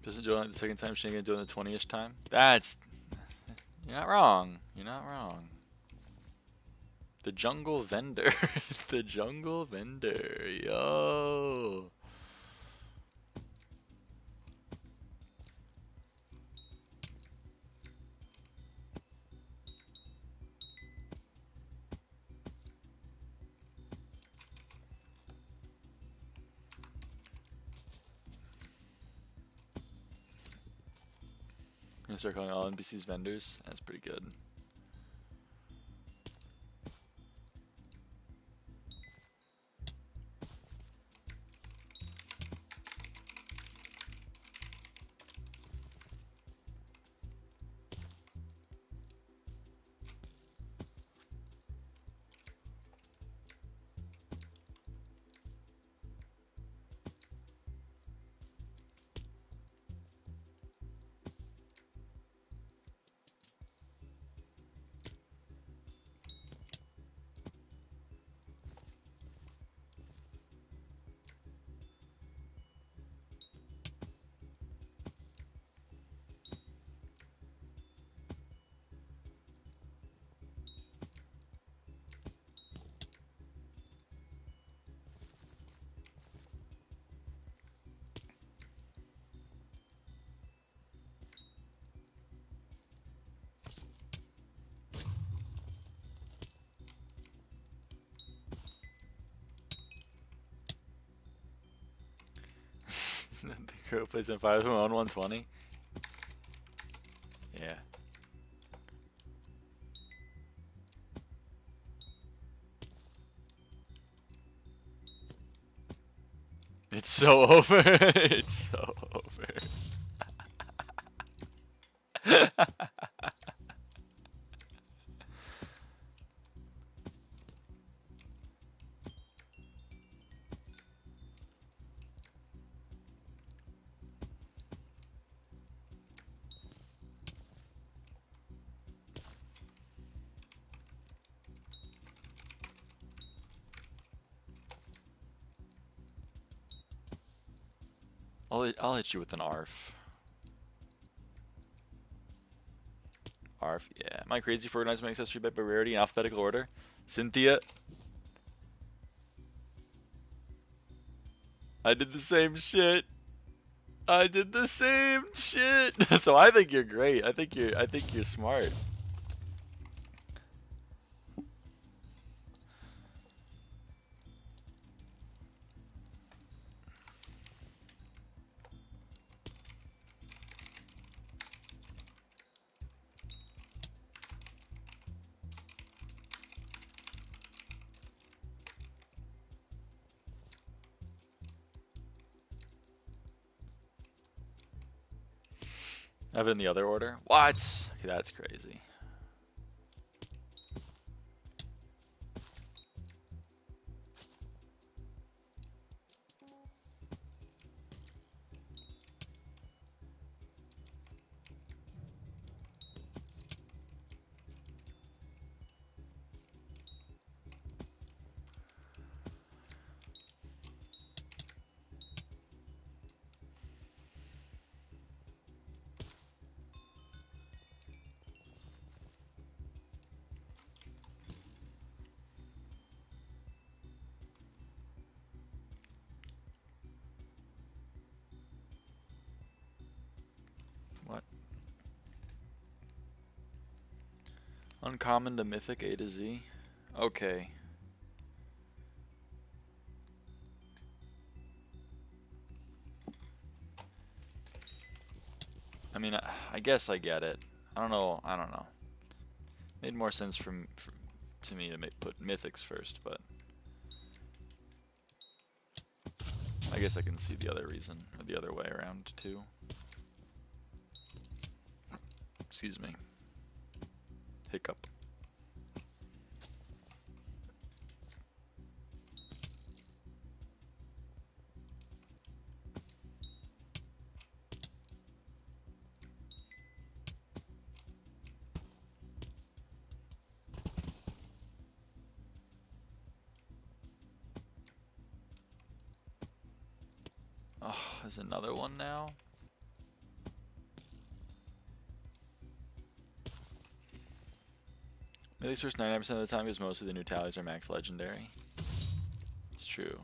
Doesn't do it the second time, she ain't gonna do it in the 20-ish time? That's... You're not wrong. You're not wrong. The Jungle Vendor. The Jungle Vendor. Yo. I'm gonna start calling all NPCs vendors. That's pretty good. The girl plays in 5 on 120. Yeah. It's so over. It's so over. I'll hit you with an ARF. ARF, yeah. Am I crazy for organizing my accessory by rarity in alphabetical order? Cynthia? I did the same shit. I did the same shit. So I think you're great. I think you're smart. I have it in the other order. What? Okay, that's crazy. What? Uncommon to mythic A to Z. Okay. I mean, I guess I get it. I don't know. Made more sense to me to put mythics first, but I guess I can see the other reason, or the other way around too. Excuse me. Hiccup. Oh, there's another one now. Mythics first 99% of the time because most of the new tallies are max legendary. It's true.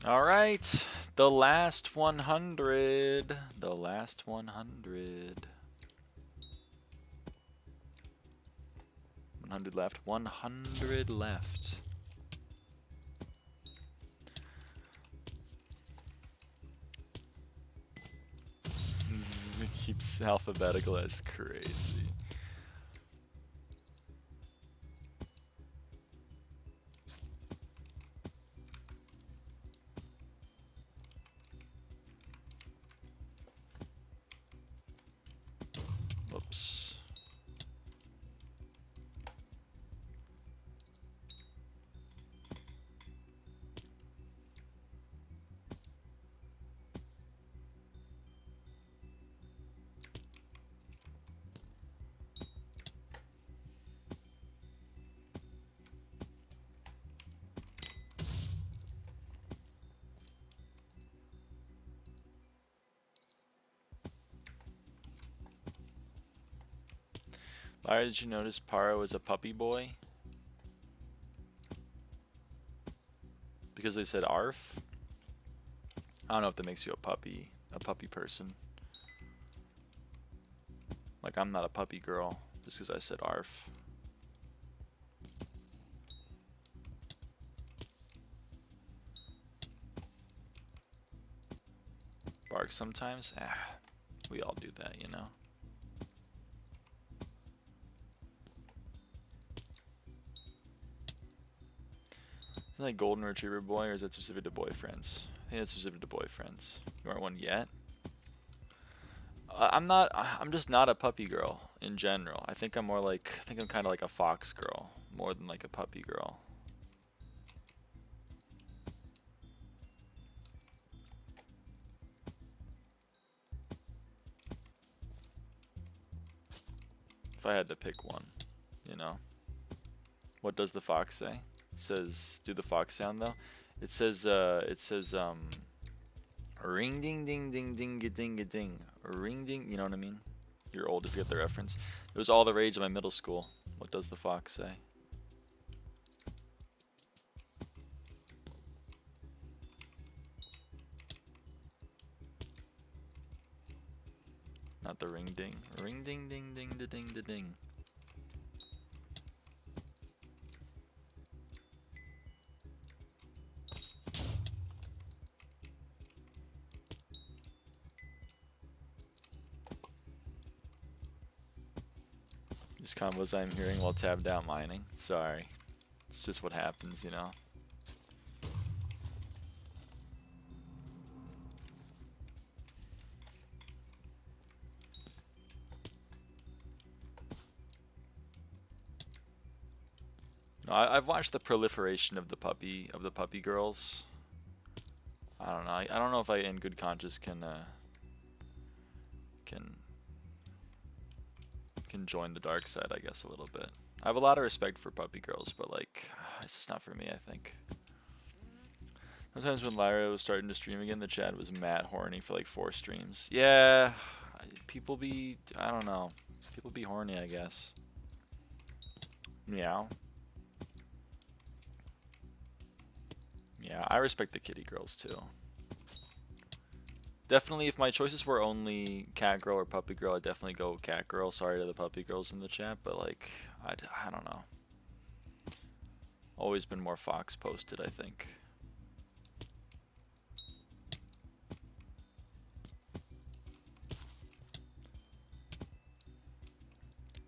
All right, the last 100. The last 100. 100 left. 100 left. It keeps alphabetical. That's crazy. Whoops. Lyra, did you notice Paro is a puppy boy? because they said arf? I don't know if that makes you a puppy person. Like, I'm not a puppy girl just because I said arf. Bark sometimes? We all do that, you know? Isn't that golden retriever boy, or is that specific to boyfriends? I think it's specific to boyfriends. You aren't one yet? I'm just not a puppy girl in general. I think I'm more like, I think I'm kind of like a fox girl more than like a puppy girl. If I had to pick one, you know. What does the fox say? It says, do the fox sound though? It says ring ding ding ding ding ding ding. Ring ding, you know what I mean? You're old if you get the reference. It was all the rage in my middle school. What does the fox say? Not the ring ding. Ring ding ding ding da ding da ding. These combos I'm hearing while tabbed out mining. Sorry. It's just what happens, you know. No, I've watched the proliferation of the puppy girls. I don't know. I don't know if I, in good conscience, can join the dark side, I guess, a little bit. I have a lot of respect for puppy girls, but like, it's just not for me, I think. Sometimes when Lyra was starting to stream again, the chat was mad horny for like 4 streams. Yeah, people be, I don't know. People be horny, I guess. Meow. Yeah, I respect the kitty girls too. Definitely, if my choices were only cat girl or puppy girl, I'd definitely go cat girl. Sorry to the puppy girls in the chat, but like, I don't know. Always been more fox posted, I think.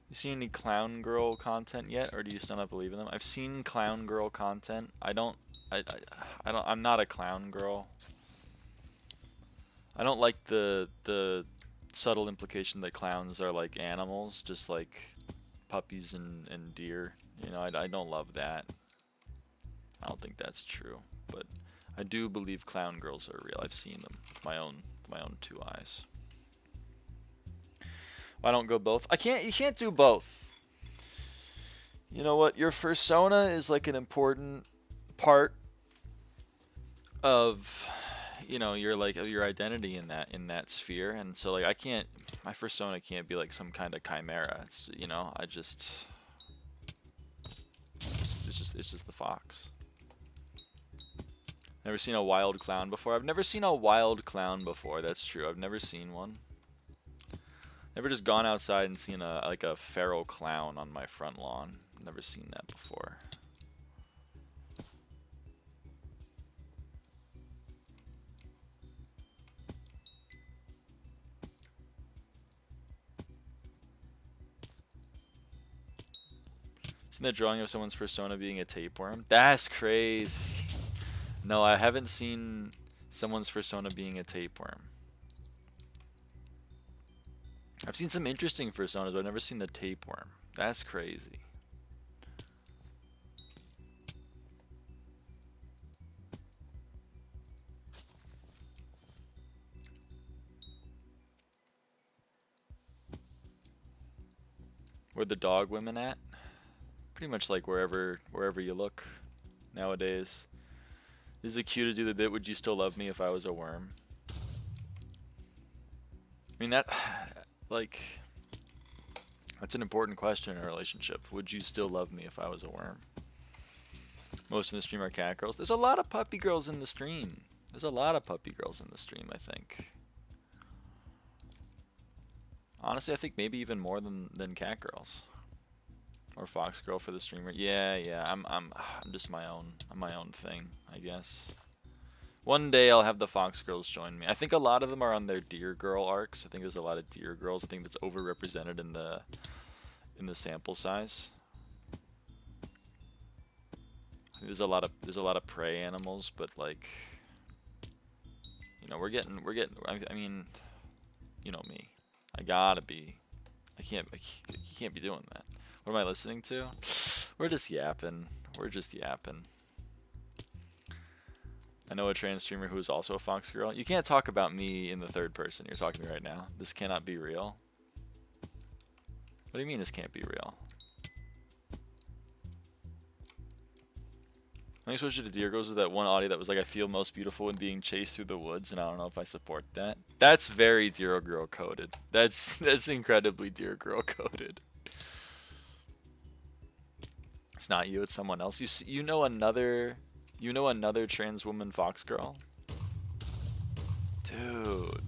You seen any clown girl content yet, or do you still not believe in them? I've seen clown girl content. I'm not a clown girl. I don't like the subtle implication that clowns are like animals, just like puppies and deer. You know, I don't love that. I don't think that's true, but I do believe clown girls are real. I've seen them with my own 2 eyes. Why don't go both? You can't do both. You know what? Your persona is like an important part of, you know, your identity in that sphere, and so like my persona can't be like some kind of chimera. It's, you know, it's just the fox. Never seen a wild clown before. I've never seen a wild clown before. That's true. I've never seen one. Never just gone outside and seen a feral clown on my front lawn. Never seen that before. Seen that drawing of someone's persona being a tapeworm? That's crazy. No, I haven't seen someone's persona being a tapeworm. I've seen some interesting personas, but I've never seen the tapeworm. That's crazy. Where the dog women at? Pretty much like wherever you look nowadays. Is it cute to do the bit, would you still love me if I was a worm? I mean, that, like, that's an important question in a relationship. Would you still love me if I was a worm? Most in the stream are cat girls. There's a lot of puppy girls in the stream. There's a lot of puppy girls in the stream, I think. Honestly, I think maybe even more than cat girls. Or fox girl for the streamer. Yeah. I'm just my own thing, I guess. One day I'll have the fox girls join me. I think a lot of them are on their deer girl arcs. I think there's a lot of deer girls. I think that's overrepresented in the sample size. There's a lot of prey animals, but like, you know, we're getting. I mean, you know me. I gotta be. You can't be doing that. What am I listening to? We're just yapping. We're just yapping. I know a trans streamer who is also a fox girl. You can't talk about me in the third person. You're talking to me right now. This cannot be real. What do you mean this can't be real? I think switch to deer goes with that one audio that was like, I feel most beautiful when being chased through the woods, and I don't know if I support that. That's very deer girl coded. That's incredibly deer girl coded. It's not you, it's someone else. You know another trans woman fox girl? Dude.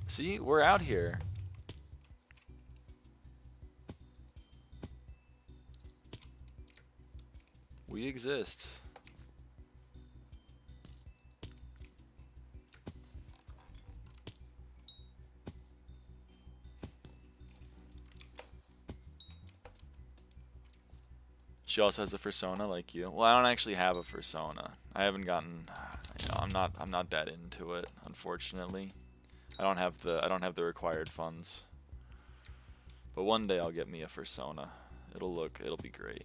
See, we're out here. We exist. She also has a persona like you. Well, I don't actually have a persona. I haven't gotten, you know, I'm not that into it, unfortunately. I don't have the required funds. But one day I'll get me a persona. It'll be great.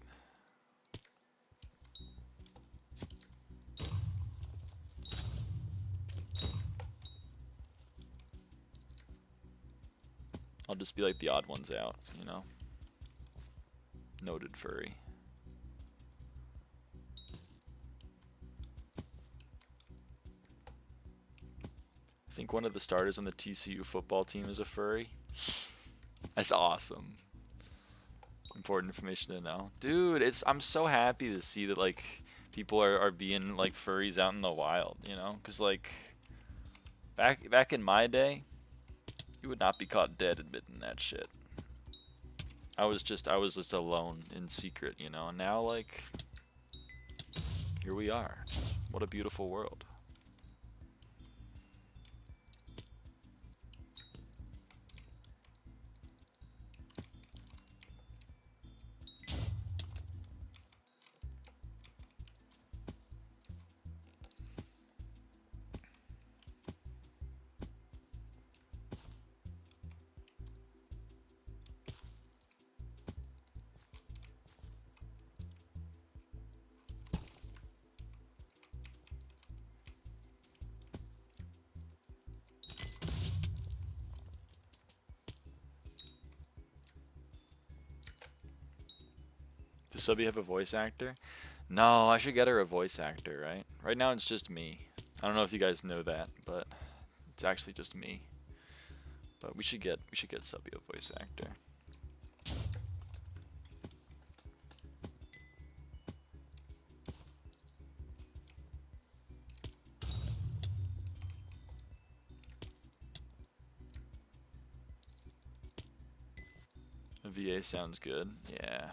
I'll just be like the odd ones out, you know? Noted furry. I think one of the starters on the TCU football team is a furry. That's awesome. Important information to know. Dude, I'm so happy to see that, like, people are being, like, furries out in the wild, you know? Because, like, back in my day, you would not be caught dead admitting that shit. I was just alone in secret, you know? And now, like, here we are. What a beautiful world. Does Subby have a voice actor? No, I should get her a voice actor, right? Right now it's just me. I don't know if you guys know that, but it's actually just me. But we should get Subby a voice actor. A VA sounds good. Yeah.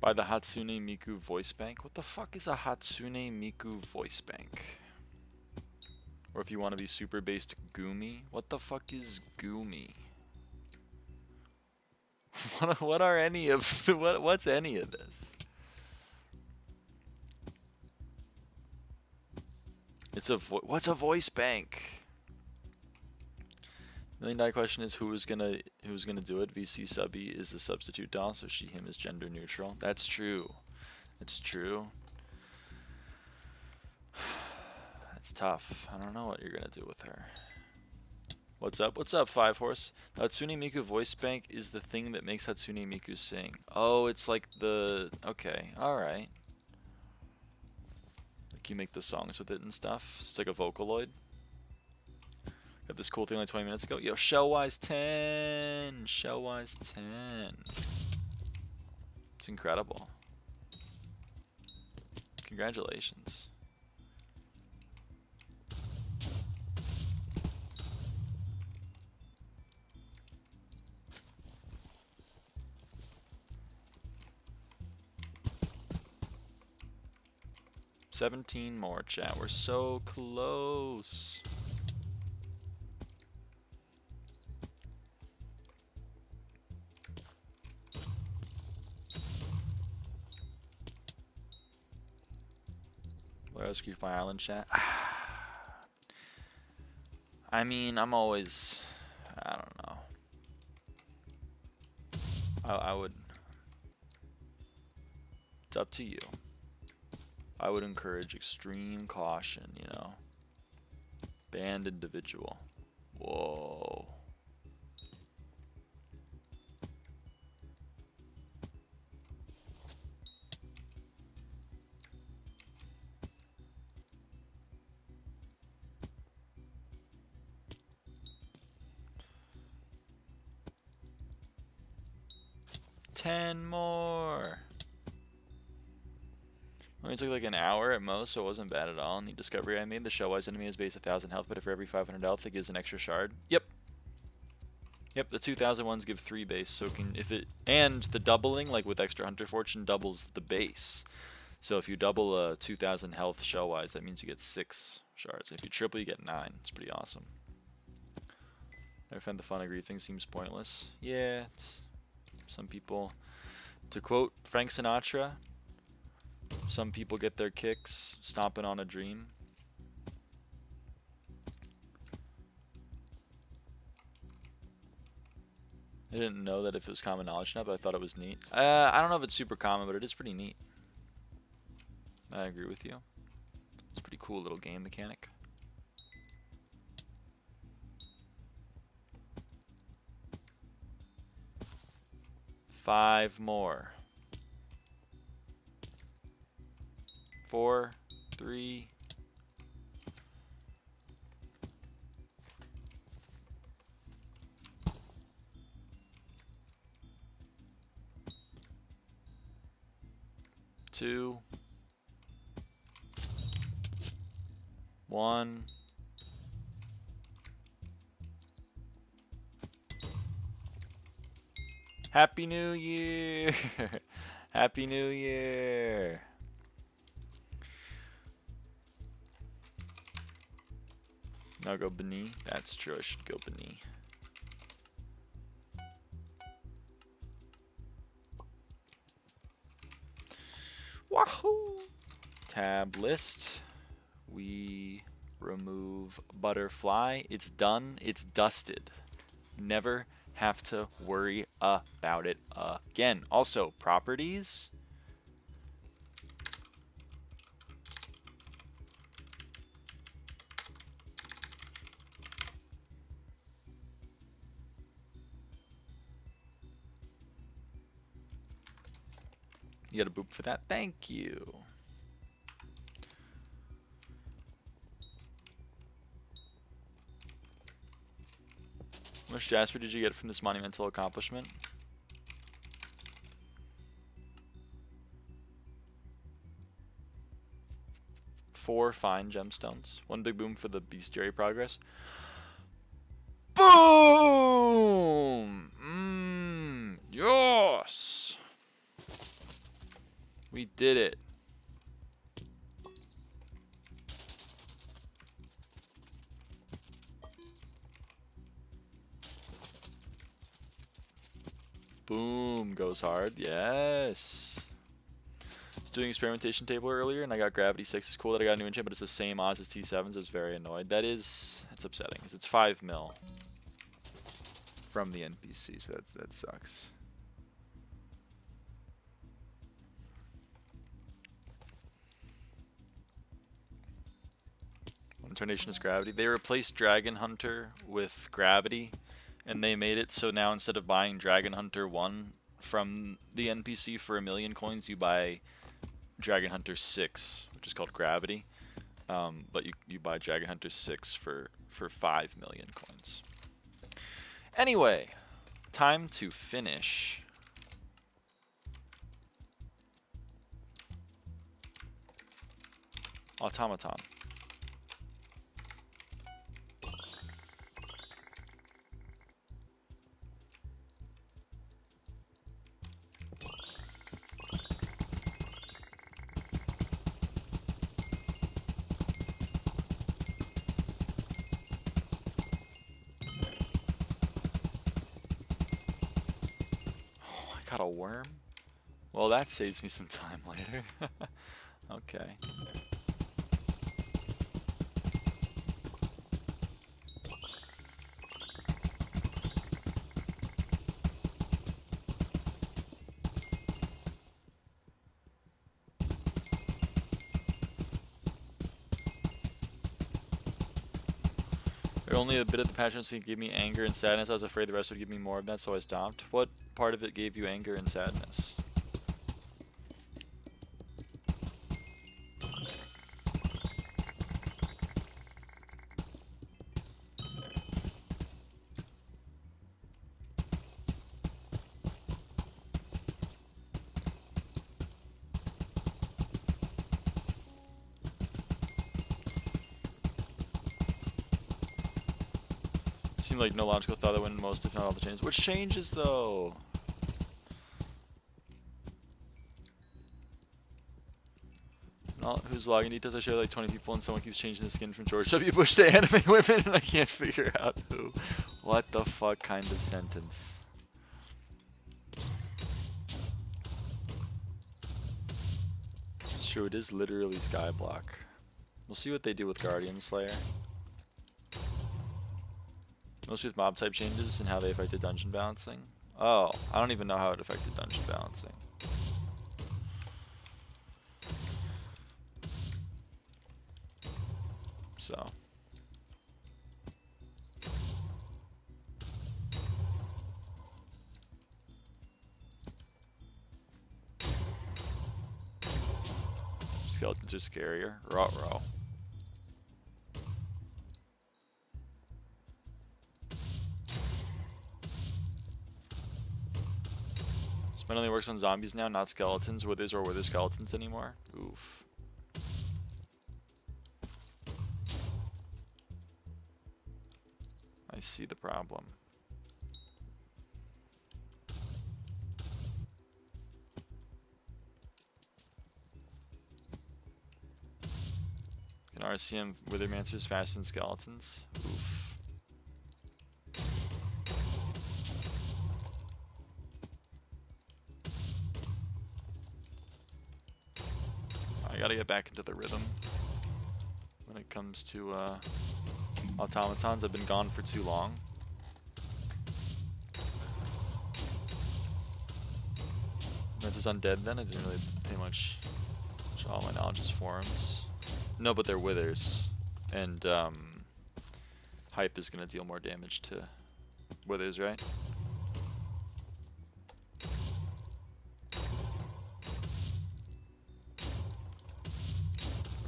Buy the Hatsune Miku voice bank. What the fuck is a Hatsune Miku voice bank? Or if you want to be super based, Gumi. What the fuck is Gumi? What are any of what's any of this? It's what's a voice bank? $1 million question is who's gonna do it? VC Subby is a substitute doll, so she him is gender neutral. That's true. It's true. That's tough. I don't know what you're gonna do with her. What's up? What's up, Five Horse? The Hatsune Miku voice bank is the thing that makes Hatsune Miku sing. Oh, it's like the okay, alright. Like you make the songs with it and stuff. It's like a Vocaloid. Got this cool thing like 20 minutes ago. Yo, Shellwise 10! Shellwise 10. It's incredible. Congratulations. $17 more, chat. We're so close. Where else keep my island, chat? I mean, I'm always, I don't know. I would, it's up to you. I would encourage extreme caution, you know. Banned individual. Whoa. $10 more. Only took like an hour at most, so it wasn't bad at all. And the discovery I made, the Shellwise enemy is base 1,000 health, but for every 500 health, it gives an extra shard. Yep. Yep, the 2,000 ones give 3 base, so if it, and the doubling, like with extra Hunter Fortune, doubles the base. So if you double a 2,000 health Shellwise, that means you get 6 shards. If you triple, you get 9. It's pretty awesome. I find the fun agree thing seems pointless. Yeah, some people, to quote Frank Sinatra, some people get their kicks stomping on a dream. I didn't know that if it was common knowledge now, but I thought it was neat. I don't know if it's super common, but it is pretty neat. I agree with you. It's a pretty cool little game mechanic. Five more. 4, 3. Two. 1. Happy New Year! Happy New Year! Now go Beni. That's true, I should go Beni. Wahoo! Tab list. We remove butterfly. It's done. It's dusted. Never have to worry about it again. Also, properties. You got a boop for that. Thank you. How much Jasper did you get from this monumental accomplishment? Four fine gemstones. One big boom for the Beastiary progress. Boom! Yes! We did it. Boom goes hard. Yes. I was doing experimentation table earlier and I got gravity 6. It's cool that I got a new enchant, but it's the same odds as T7s. I was very annoyed. That's upsetting because it's 5 mil from the NPC, so that sucks. Incarnation is gravity. They replaced Dragon Hunter with gravity, and they made it so now instead of buying Dragon Hunter 1 from the NPC for 1,000,000 coins, you buy Dragon Hunter 6, which is called gravity. but you buy Dragon Hunter 6 for 5 million coins. Anyway, time to finish. Automaton. Got a worm? Well, that saves me some time later. Okay. Only a bit of the passion gave me anger and sadness. I was afraid the rest would give me more of that, so I stopped. What part of it gave you anger and sadness? Seemed like no logical thought that went in most, if not all, the changes. Which changes, though? Who's logging details? I share like 20 people, and someone keeps changing the skin from George W. Bush to anime women, and I can't figure out who. What the fuck kind of sentence? It's true, it is literally SkyBlock. We'll see what they do with Guardian Slayer. Mostly with mob type changes and how they affected dungeon balancing. Oh, I don't even know how it affected dungeon balancing. So. Skeletons are scarier. Ruh-roh. Spin only works on zombies now, not skeletons, withers, or wither skeletons anymore. Oof. I see the problem. Can RCM Withermancers faster than skeletons? Oof. I gotta get back into the rhythm when it comes to automatons. I've been gone for too long. This is undead then? I didn't really pay much. All my knowledge is forums. No, but they're withers. And Hype is gonna deal more damage to withers, right?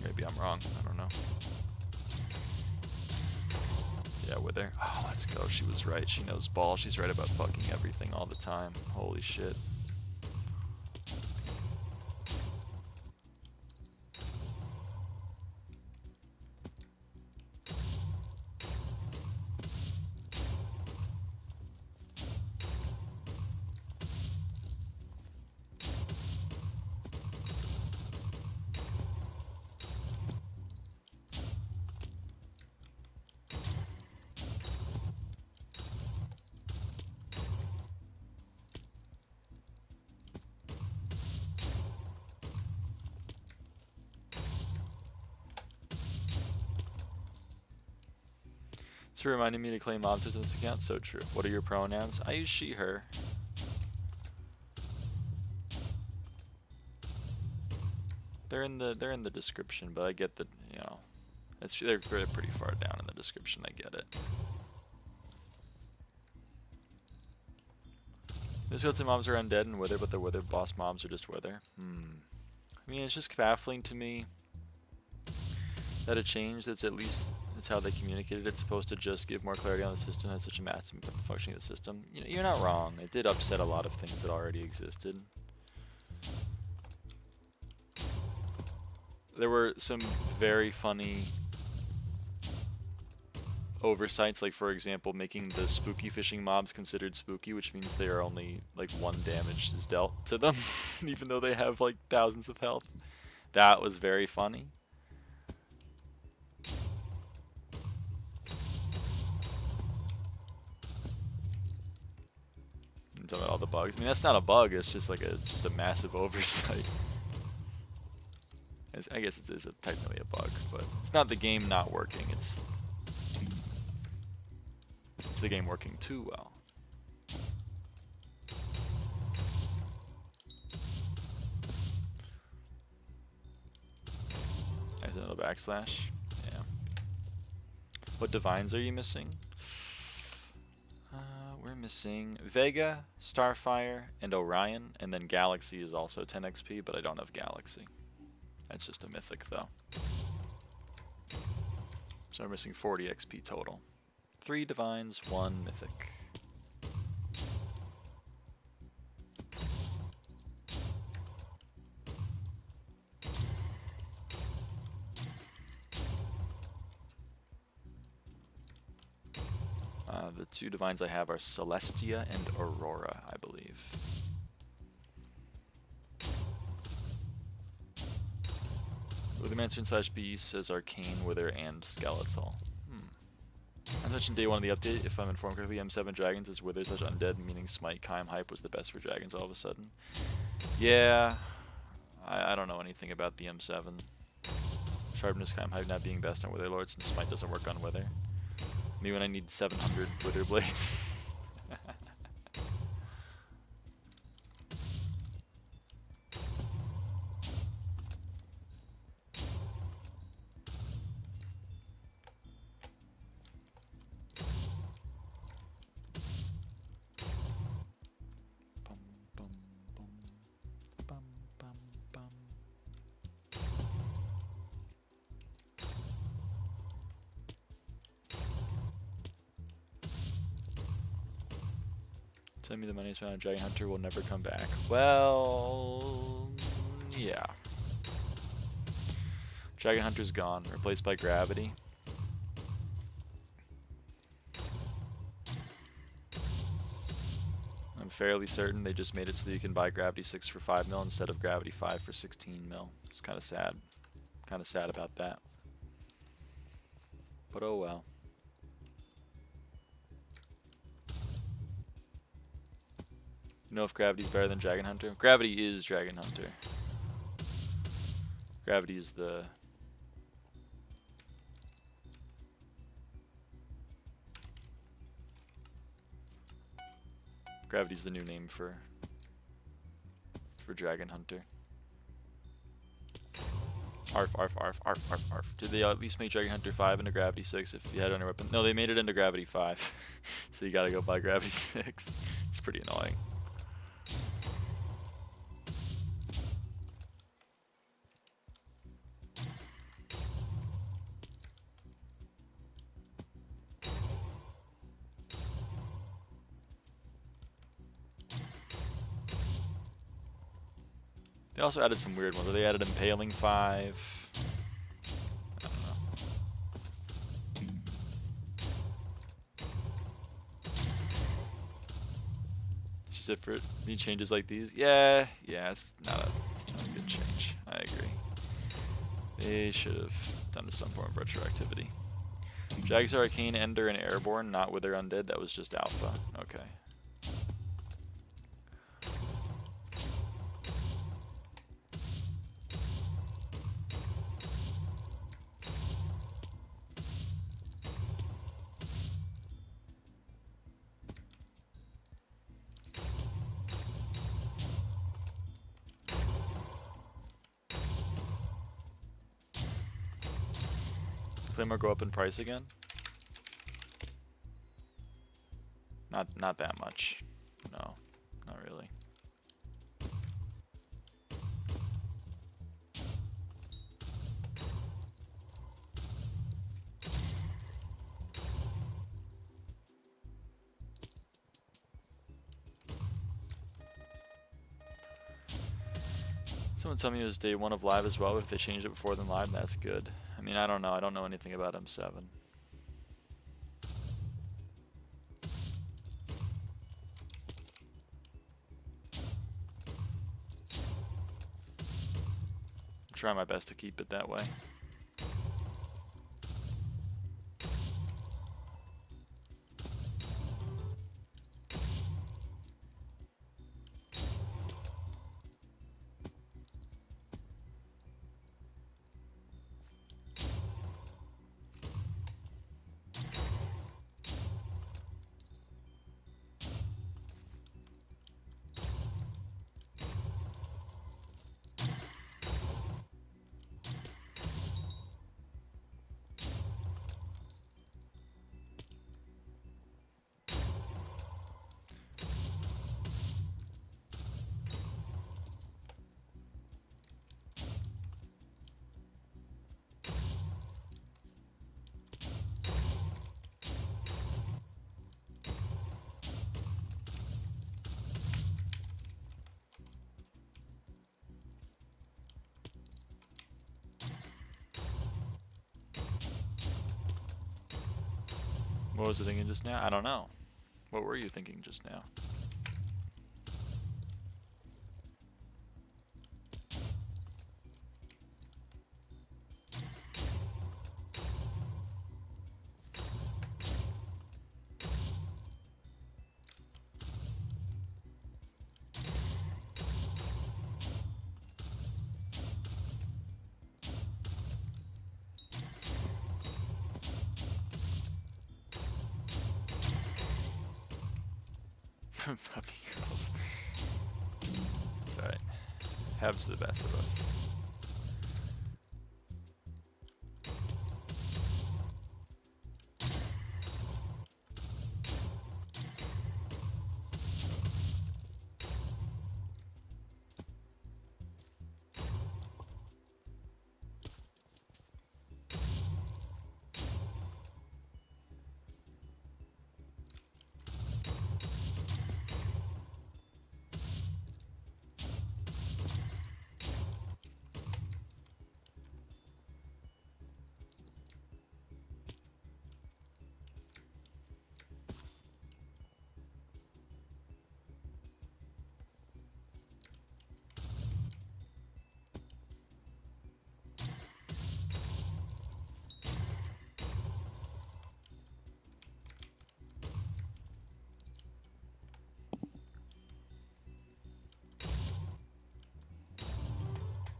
Maybe I'm wrong. I don't know. Yeah, Wither. Oh, let's go. She was right. She knows ball. She's right about fucking everything all the time. Holy shit. It's reminding me to claim monsters in this account. So true. What are your pronouns? I use she, her. They're in the description, but I get that, you know, they're pretty far down in the description. I get it. The skeleton mobs are undead and wither, but the wither boss mobs are just wither. I mean, it's just baffling to me that a change that's at least that's how they communicated. It's supposed to just give more clarity on the system. Has such a massive impact on the functioning of the system. You know, you're not wrong. It did upset a lot of things that already existed. There were some very funny oversights, like for example, making the spooky fishing mobs considered spooky, which means they are only like 1 damage is dealt to them, even though they have like thousands of health. That was very funny. I'm talking about all the bugs. I mean, that's not a bug. It's just like a massive oversight. I guess it is technically a bug, but it's not the game not working. It's the game working too well. There's another backslash. Yeah. What divines are you missing? We're missing Vega, Starfire, and Orion, and then Galaxy is also 10 XP, but I don't have Galaxy. That's just a mythic though. So we're missing 40 XP total. 3 divines, 1 mythic. The 2 divines I have are Celestia and Aurora, I believe. Rudimancer / Beast says Arcane, Wither, and Skeletal. I mentioned day 1 of the update, if I'm informed correctly, M7 Dragons is Wither / Undead, meaning Smite, Kaim, Hype was the best for Dragons all of a sudden. Yeah, I don't know anything about the M7. Sharpness, Kaim, Hype not being best on Wither Lords, since Smite doesn't work on Wither. Me when I need 700 Wither Blades. Tell me the money spent on Dragon Hunter will never come back. Well, yeah. Dragon Hunter's gone, replaced by Gravity. I'm fairly certain they just made it so that you can buy Gravity 6 for 5 mil instead of Gravity 5 for 16 mil. It's kind of sad. Kind of sad about that. But oh well. You know if Gravity's better than Dragon Hunter? Gravity is Dragon Hunter. Gravity is the... Gravity's the new name for Dragon Hunter. Arf, arf, arf, arf, arf, arf. Did they at least make Dragon Hunter 5 into Gravity 6 if you had it on your weapon? No, they made it into Gravity 5. So you gotta go buy Gravity 6. It's pretty annoying. They also added some weird ones. They added Impaling 5. I don't know. She said for any changes like these, yeah, it's not a good change. I agree. They should have done some form of retroactivity. Jags are Arcane, Ender, and Airborne, not Wither Undead. That was just Alpha. Okay. Claymore go up in price again? Not that much. No, not really. Someone tell me it was day 1 of live as well, but if they changed it before then live, that's good. I mean, I don't know. I don't know anything about M7. I'm trying my best to keep it that way. What was I thinking just now? I don't know. What were you thinking just now? Puppy girls. It's alright. Hab's the best of us.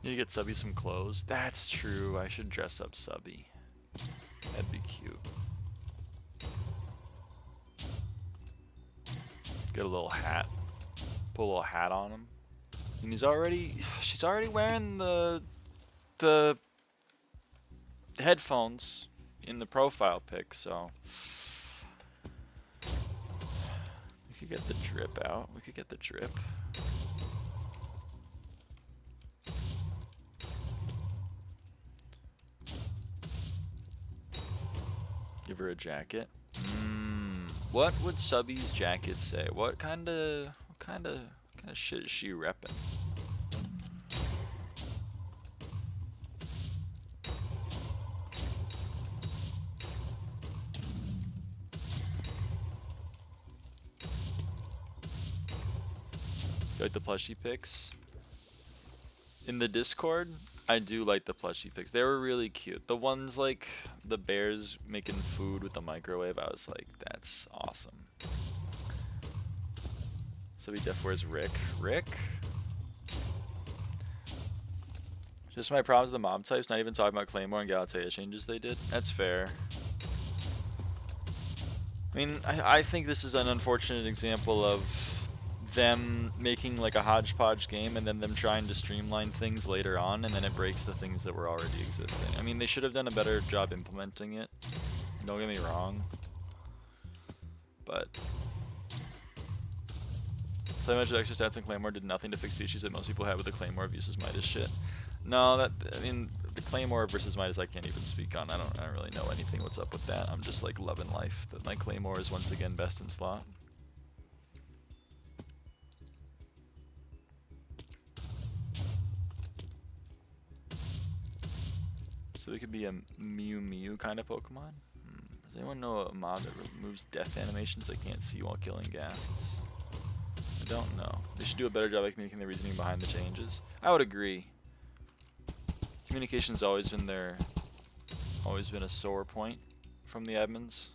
Need to get Subby some clothes. That's true. I should dress up Subby. That'd be cute. Get a little hat. Put a little hat on him. And she's already wearing the headphones in the profile pic, so we could get the drip out. We could get the drip. Give her a jacket. What would Subby's jacket say? What kind of shit is she repping? You like the plushie pics? In the Discord, I do like the plushie pics. They were really cute. The ones like the bears making food with the microwave, I was like, that's awesome. So we def where's Rick? Rick? Just my problems with the mob types, not even talking about Claymore and Galatea changes they did. That's fair. I mean, I think this is an unfortunate example of them making like a hodgepodge game and then them trying to streamline things later on, and then it breaks the things that were already existing. I mean, they should have done a better job implementing it. Don't get me wrong. But so much extra stats in Claymore did nothing to fix the issues that most people have with the Claymore versus Midas shit. No, I mean, the Claymore versus Midas I can't even speak on. I don't really know anything what's up with that. I'm just like loving life that my Claymore is once again best in slot. So it could be a Mew kind of Pokemon. Does anyone know a mod that removes death animations I can't see while killing ghasts? I don't know. They should do a better job at communicating the reasoning behind the changes. I would agree. Communication's always been a sore point from the admins.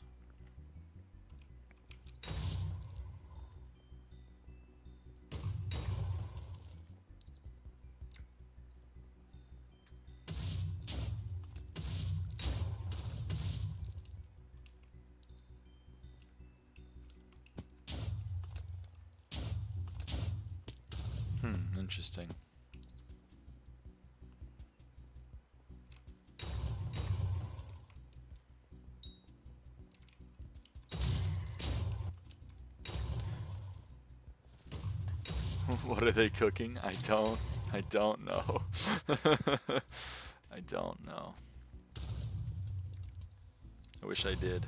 Interesting. What are they cooking? I don't know. I don't know. I wish I did.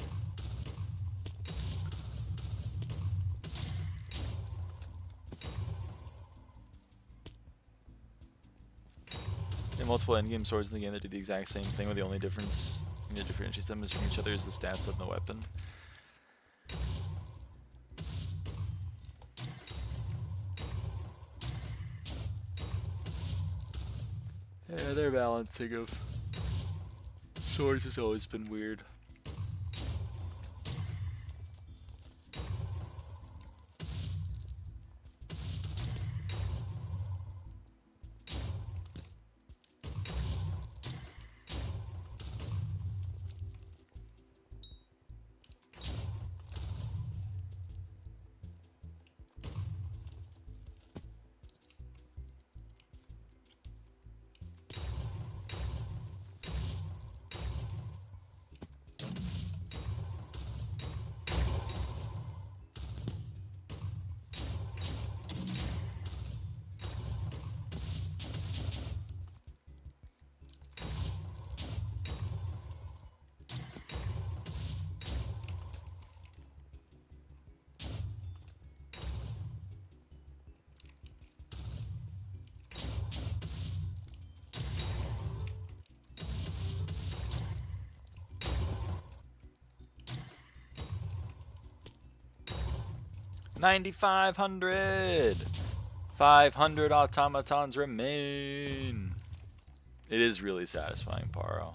There are multiple endgame swords in the game that do the exact same thing, where the only difference that differentiates them is from each other is the stats of the weapon. Yeah, their balancing of swords has always been weird. $9,500! 500 automatons remain. It is really satisfying, Paro.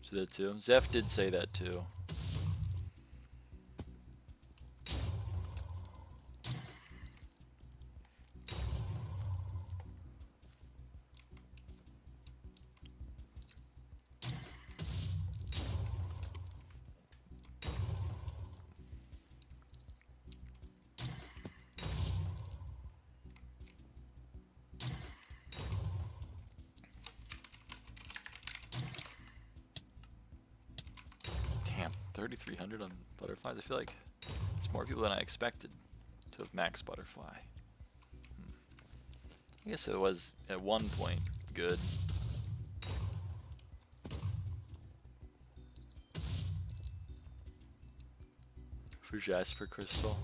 So that too. Zeph did say that too. Damn, 3,300 on butterflies. I feel like it's more people than I expected to have max butterfly. I guess it was at one point good. For Jasper Crystal.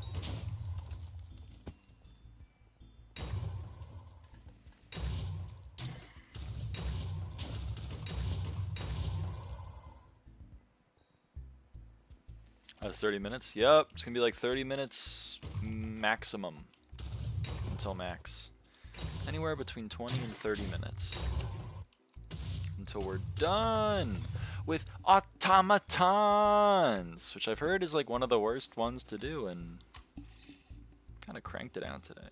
That's 30 minutes? Yep, it's gonna be like 30 minutes maximum until max. Anywhere between 20 and 30 minutes until we're done with automatons, which I've heard is like one of the worst ones to do, and kind of cranked it out today.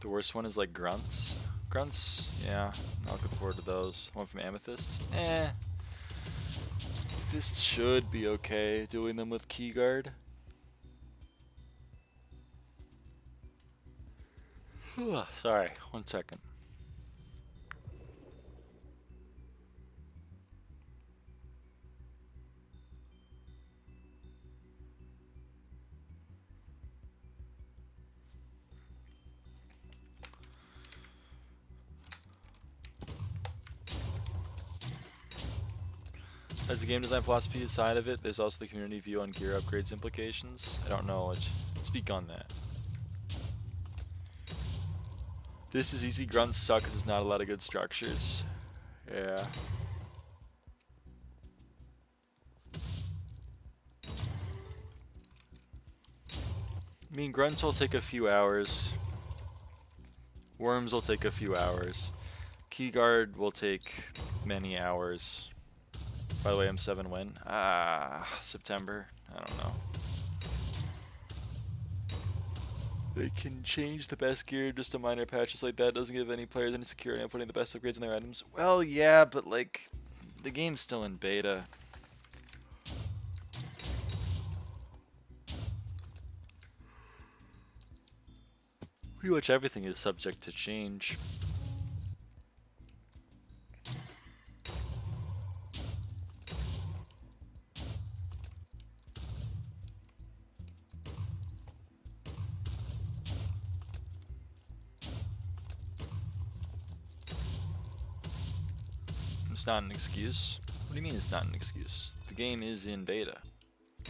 The worst one is like grunts. Grunts, yeah, not looking forward to those. One from Amethyst, This should be okay, doing them with Keyguard. Sorry, 1 second. As the game design philosophy side of it, there's also the community view on gear upgrades implications. I don't know which. Speak on that. This is easy. Grunts suck because there's not a lot of good structures. Yeah. I mean, grunts will take a few hours. Worms will take a few hours. Keyguard will take many hours. By the way, I'm 7 win. September. I don't know. They can change the best gear, just a minor patch just like that doesn't give any players any security on putting the best upgrades in their items. Well, yeah, but like, the game's still in beta. Pretty much everything is subject to change. It's not an excuse. What do you mean it's not an excuse? The game is in beta.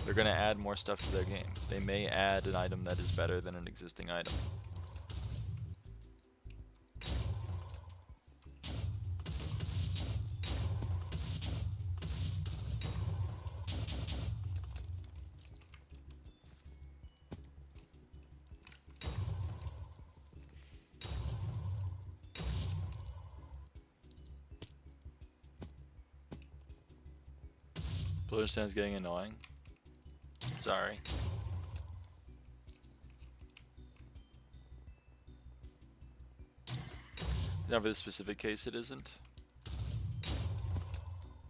They're going to add more stuff to their game. They may add an item that is better than an existing item. Pillar stand's getting annoying. Sorry. Now for this specific case it isn't.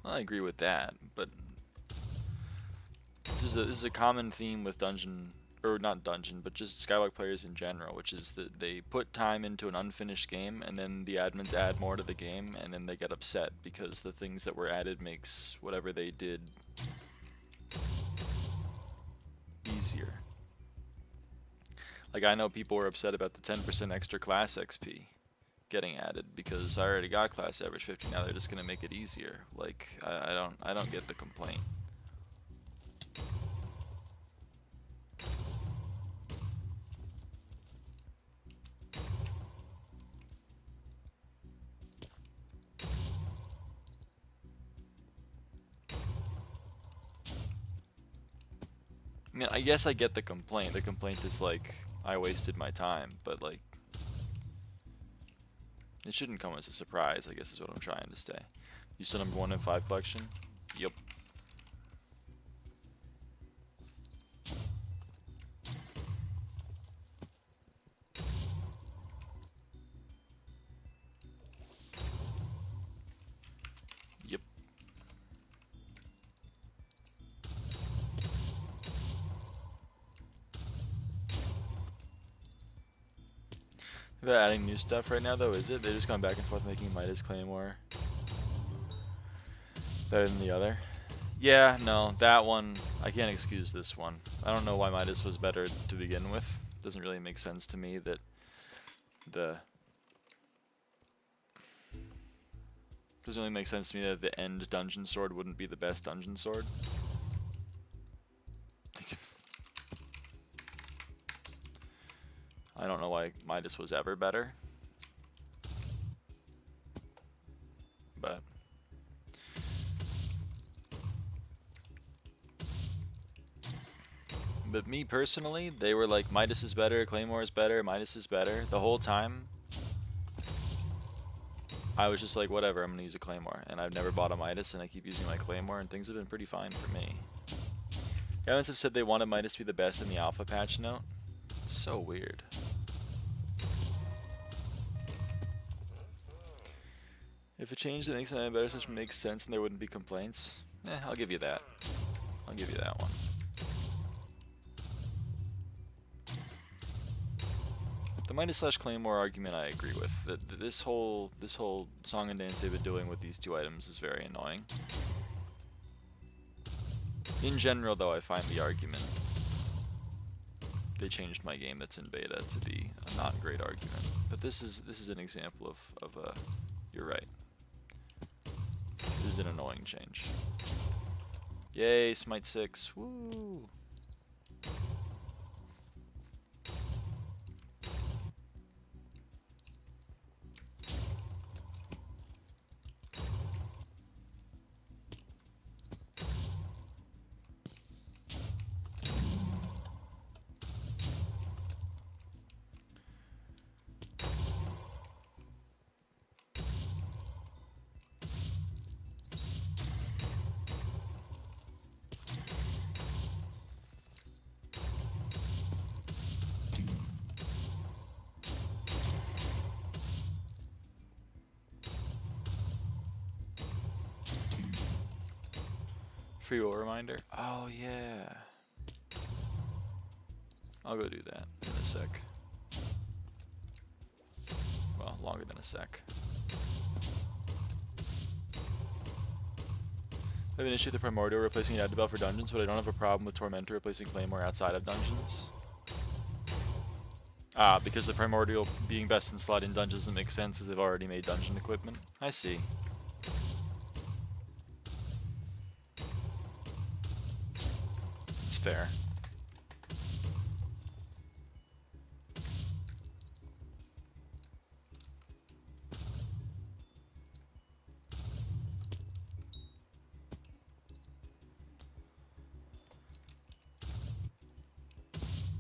Well, I agree with that, but this is a common theme with dungeon, or not dungeon, but just SkyBlock players in general, which is that they put time into an unfinished game and then the admins add more to the game and then they get upset because the things that were added makes whatever they did easier. Like, I know people were upset about the 10% extra class XP getting added because I already got class average 50. Now they're just gonna make it easier. Like, I don't get the complaint. I mean, I guess I get the complaint. The complaint is like, I wasted my time, but like, it shouldn't come as a surprise, I guess is what I'm trying to say. You still number 1 in 5 collection? Yep. Yep. They're adding new stuff right now, though, is it? They're just going back and forth making Midas Claymore better than the other. Yeah, no, that one, I can't excuse this one. I don't know why Midas was better to begin with. Doesn't really make sense to me that doesn't really make sense to me that the end dungeon sword wouldn't be the best dungeon sword. I don't know why Midas was ever better. But me personally, they were like, Midas is better, Claymore is better, Midas is better. The whole time, I was just like, whatever, I'm gonna use a Claymore. And I've never bought a Midas, and I keep using my Claymore, and things have been pretty fine for me. Guys have said they wanted Midas to be the best in the alpha patch note. It's so weird. If a change that makes an item better such makes sense and there wouldn't be complaints, I'll give you that. I'll give you that one. Midas slash Claymore argument I agree with. That this whole song and dance they've been doing with these two items is very annoying. In general, though, I find the argument they changed my game that's in beta to be a not great argument. But this is an example of you're right. This is an annoying change. Yay, Smite 6. Woo! Free will reminder? Oh yeah. I'll go do that in a sec. Well, longer than a sec. I have an issue with the Primordial replacing Adabel for dungeons, but I don't have a problem with Tormentor replacing Claymore outside of dungeons. Ah, because the Primordial being best in slot in dungeons doesn't make sense as they've already made dungeon equipment. I see. It's fair.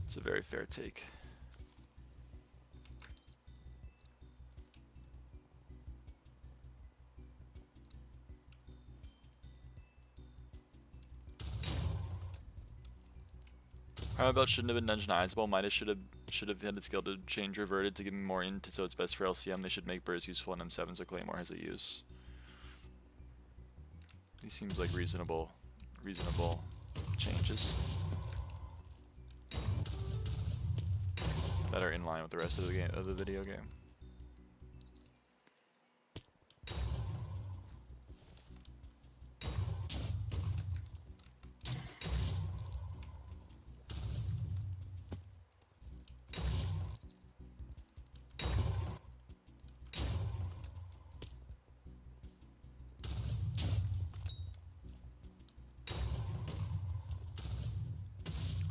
It's a very fair take. How about shouldn't have been dungeonizable? Midas should have had its skill to change reverted to give me more into, so it's best for LCM. They should make Burrs useful in M7 so Claymore has a use. These seems like reasonable changes that are in line with the rest of the game, of the video game.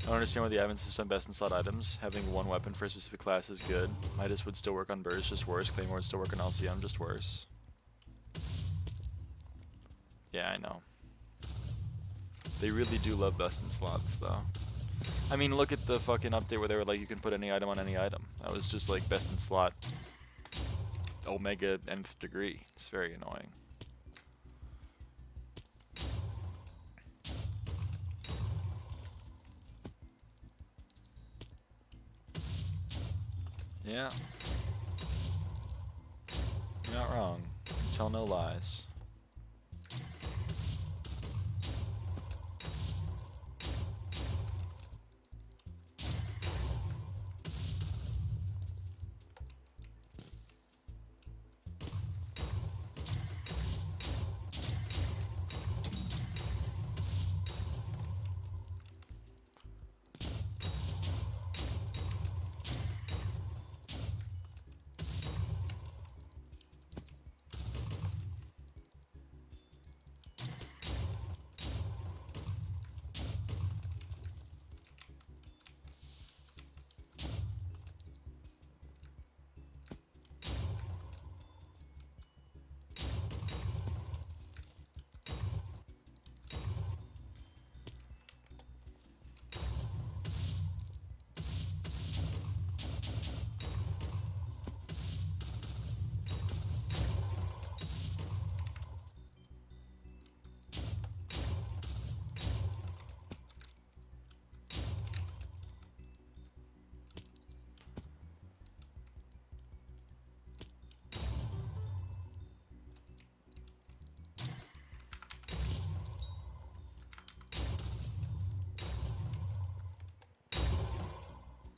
I don't understand why the admin system best in slot items. Having one weapon for a specific class is good. Midas would still work on Burrs, just worse. Claymore would still work on LCM, just worse. Yeah, I know. They really do love best in slots, though. I mean, look at the fucking update where they were like, you can put any item on any item. That was just like best in slot omega nth degree. It's very annoying. Yeah. You're not wrong. You tell no lies.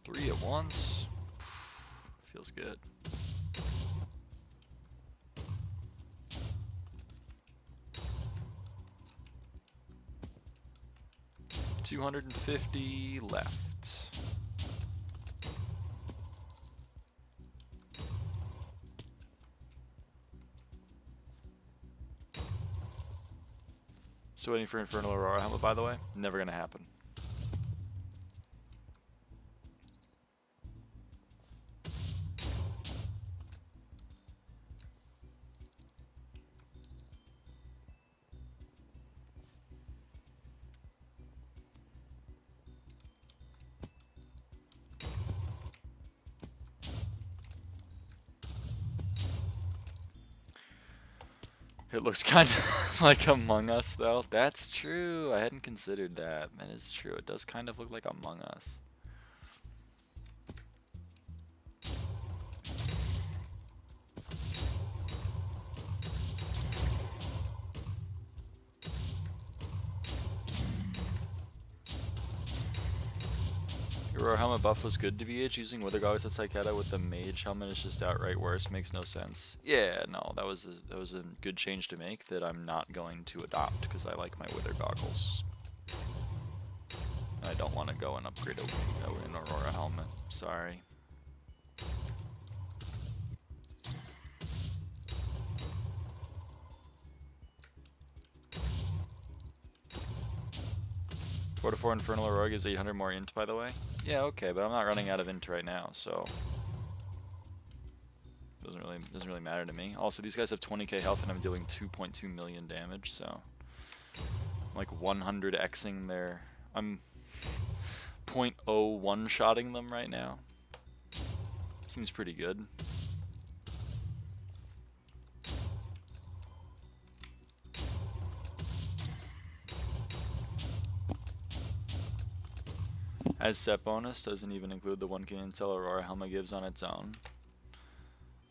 Three at once. Feels good. $250 left. So waiting for Infernal Aurora helmet, by the way. Never gonna happen. It looks kind of like Among Us, though. That's true. I hadn't considered that. That is true. It does kind of look like Among Us. Your helmet buff was good to BH. Using Wither Goggles at Psycheta with the mage helmet is just outright worse. Makes no sense. Yeah, no, that was a good change to make that I'm not going to adopt because I like my Wither Goggles. I don't want to go and upgrade an Aurora helmet. Sorry. Quarter 4 Infernal Aurora gives 800 more int, by the way. Yeah, okay, but I'm not running out of int right now, so doesn't really matter to me. Also, these guys have 20k health, and I'm doing 2.2 million damage, so I'm like 100xing their. I'm 0.01 shotting them right now. Seems pretty good. As set bonus, doesn't even include the 1k intel Aurora helmet gives on its own.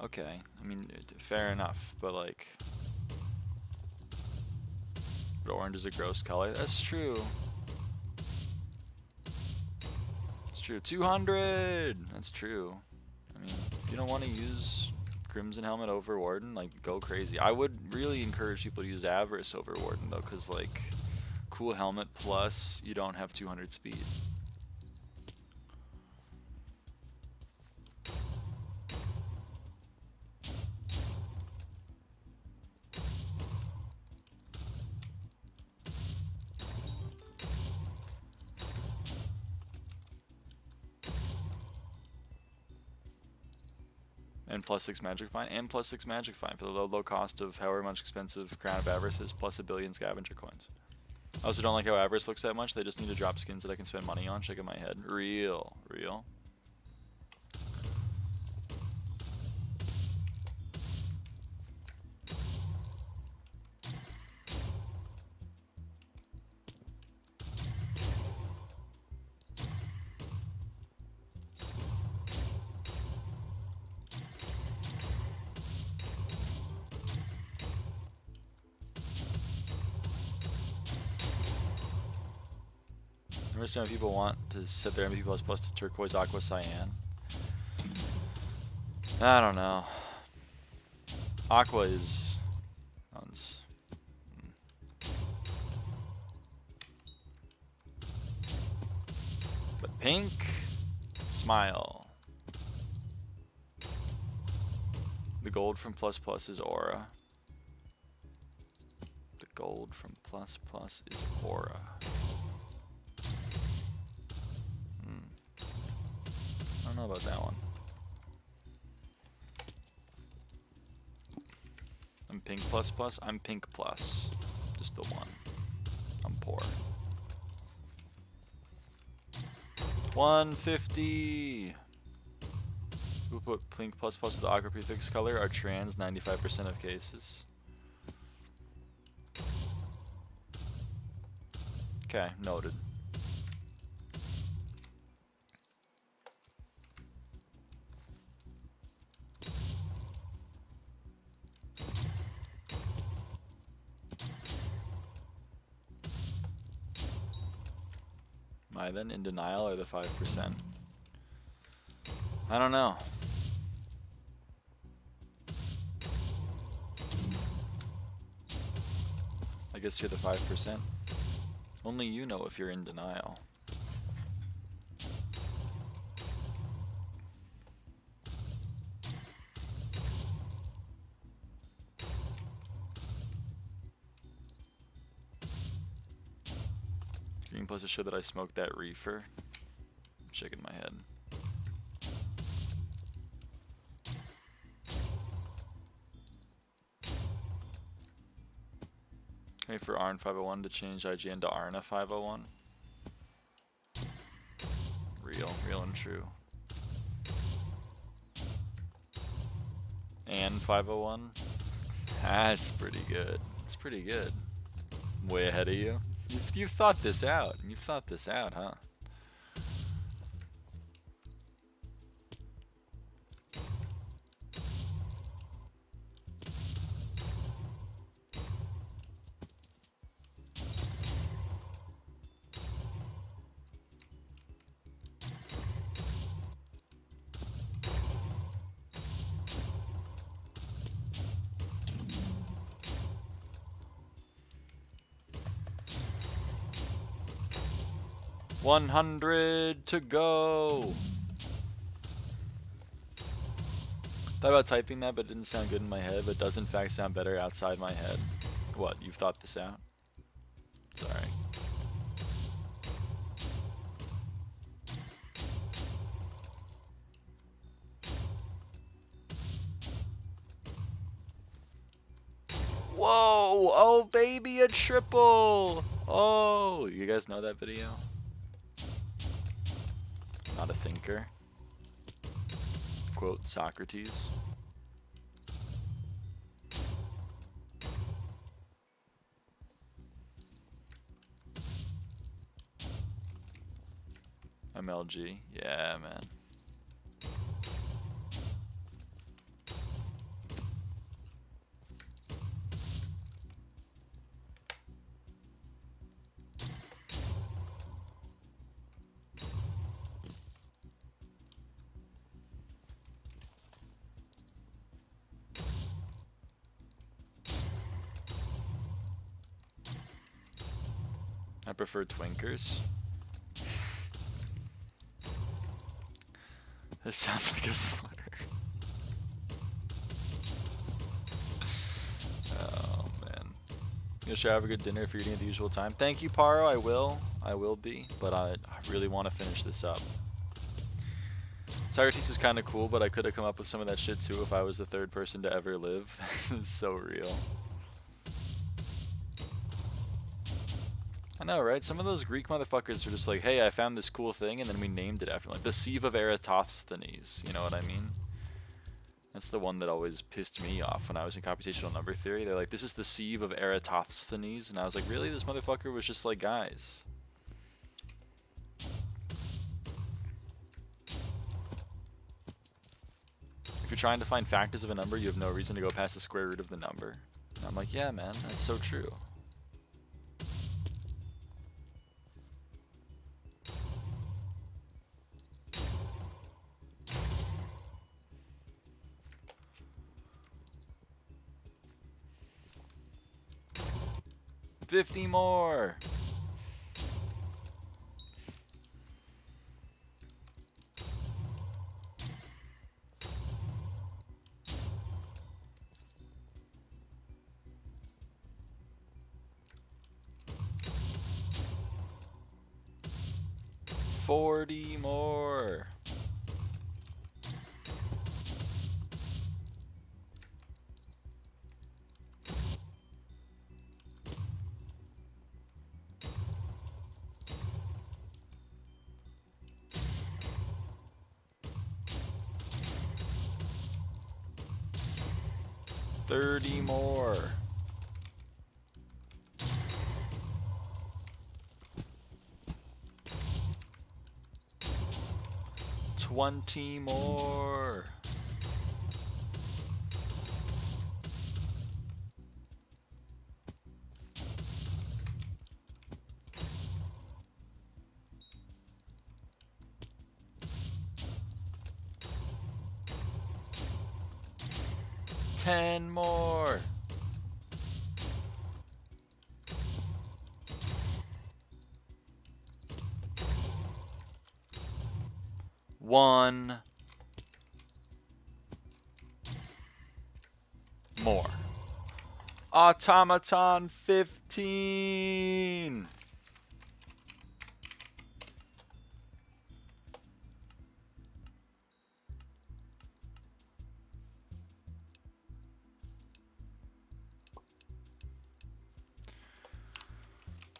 Okay, I mean, fair enough, but like, but orange is a gross color. That's true. It's true. 200. That's true. I mean, if you don't want to use Crimson Helmet over Warden, like, go crazy. I would really encourage people to use Avarice over Warden though, because like, cool helmet plus you don't have 200 speed. And +6 Magic Find, and +6 Magic Find for the low cost of however much expensive Crown of Avarice is, plus 1 billion scavenger coins. I also don't like how Avarice looks that much. They just need to drop skins that I can spend money on. Shaking my head. Real. I understand why people want to sit there and be plus to turquoise, aqua, cyan. I don't know. Aqua is. But pink, smile. The gold from ++ is aura. The gold from ++ is aura. I don't know about that one. I'm pink ++. I'm pink plus. Just the one. I'm poor. 150. Who put pink ++ to the aqua prefix color are trans 95% of cases. Okay, noted. Am I then in denial or the 5%? I don't know. guess you're the 5%. Only you know if you're in denial. Green plus to show that I smoked that reefer. I'm shaking my head. Wait for Arn501 to change IGN to Arna501. Real and true. And 501. That's pretty good. It's pretty good. I'm way ahead of you. You've thought this out. You've thought this out, huh? $100 to go. Thought about typing that, but it didn't sound good in my head, but does in fact sound better outside my head. What, you've thought this out? Sorry. Whoa! Oh baby, a triple! Oh, you guys know that video? Not a thinker. Quote Socrates. MLG, yeah, man. I prefer twinkers. That sounds like a sweater. Oh man. You should have a good dinner if you're eating at the usual time. Thank you, Paro. I will be, but I really want to finish this up. Socrates is kind of cool, but I could have come up with some of that shit too if I was the third person to ever live. It's so real. I know, right? Some of those Greek motherfuckers are just like, hey, I found this cool thing, and then we named it after, like, the sieve of Eratosthenes. You know what I mean? That's the one that always pissed me off when I was in computational number theory. They're like, this is the sieve of Eratosthenes, and I was like, really? This motherfucker was just like, guys. If you're trying to find factors of a number, you have no reason to go past the square root of the number. And I'm like, yeah, man, that's so true. $50 more. $40 more. $30 more. $20 more. $10 more. One more. Automaton 15.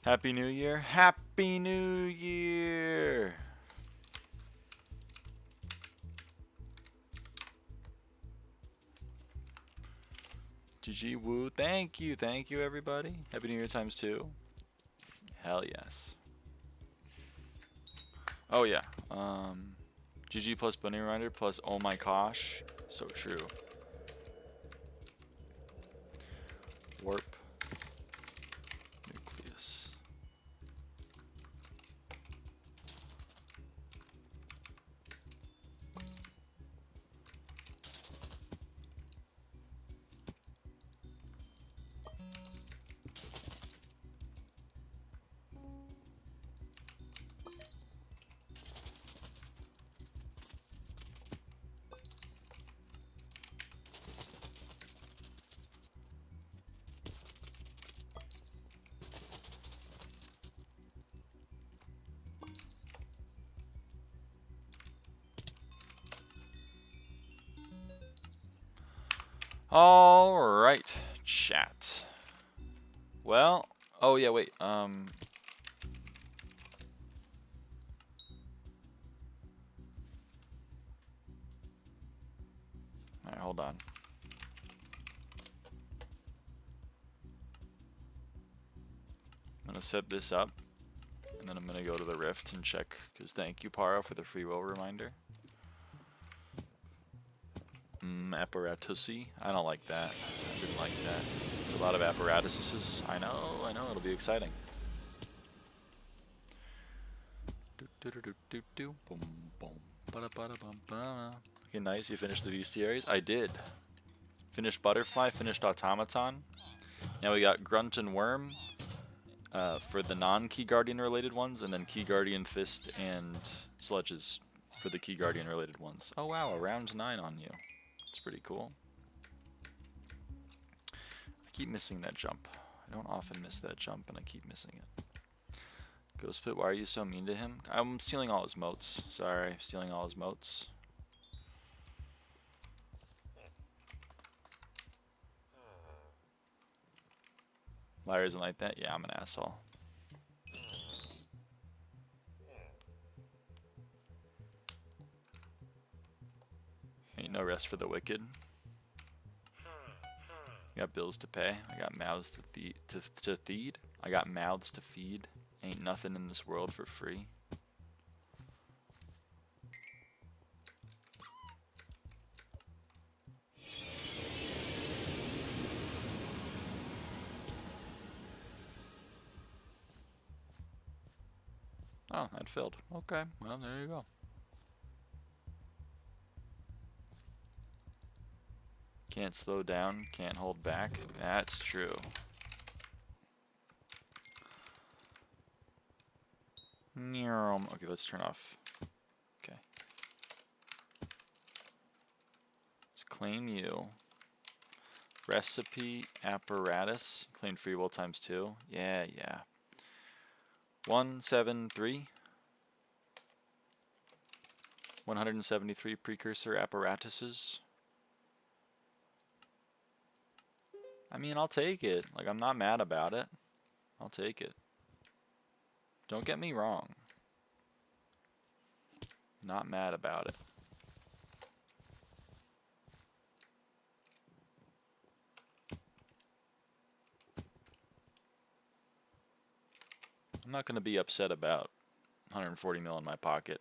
Happy New Year. Happy New Year. GG woo. Thank you everybody. Happy New Year times 2. Hell yes. Oh yeah. GG plus bunny reminder plus oh my gosh. So true. Warp. Nucleus. All right, chat. Well, oh yeah, wait. All right, hold on. I'm gonna set this up, and then I'm gonna go to the Rift and check. Cause thank you, Paro, for the free will reminder. Apparatusi. I don't like that. I didn't like that. It's a lot of apparatuses. I know. It'll be exciting. Okay, nice. You finished the Beastiaries? I did. Finished Butterfly, finished Automaton. Now we got Grunt and Worm for the non-Key Guardian related ones, and then Key Guardian, Fist, and Sludges for the Key Guardian related ones. Oh wow, a round 9 on you. It's pretty cool. I keep missing that jump. I don't often miss that jump, and I keep missing it. Ghost Pit, why are you so mean to him? I'm stealing all his motes. Sorry, stealing all his motes. Lyra isn't like that? Yeah, I'm an asshole. Ain't no rest for the wicked. I got bills to pay. I got mouths to feed. I got mouths to feed. Ain't nothing in this world for free. Oh, that filled. Okay, well, there you go. Can't slow down, can't hold back. That's true. Okay, let's turn off. Okay. Let's claim you. Recipe apparatus. Claim free will times 2. Yeah. 173. 173 precursor apparatuses. I mean, I'll take it. Like, I'm not mad about it. I'll take it. Don't get me wrong. Not mad about it. I'm not going to be upset about 140 mil in my pocket.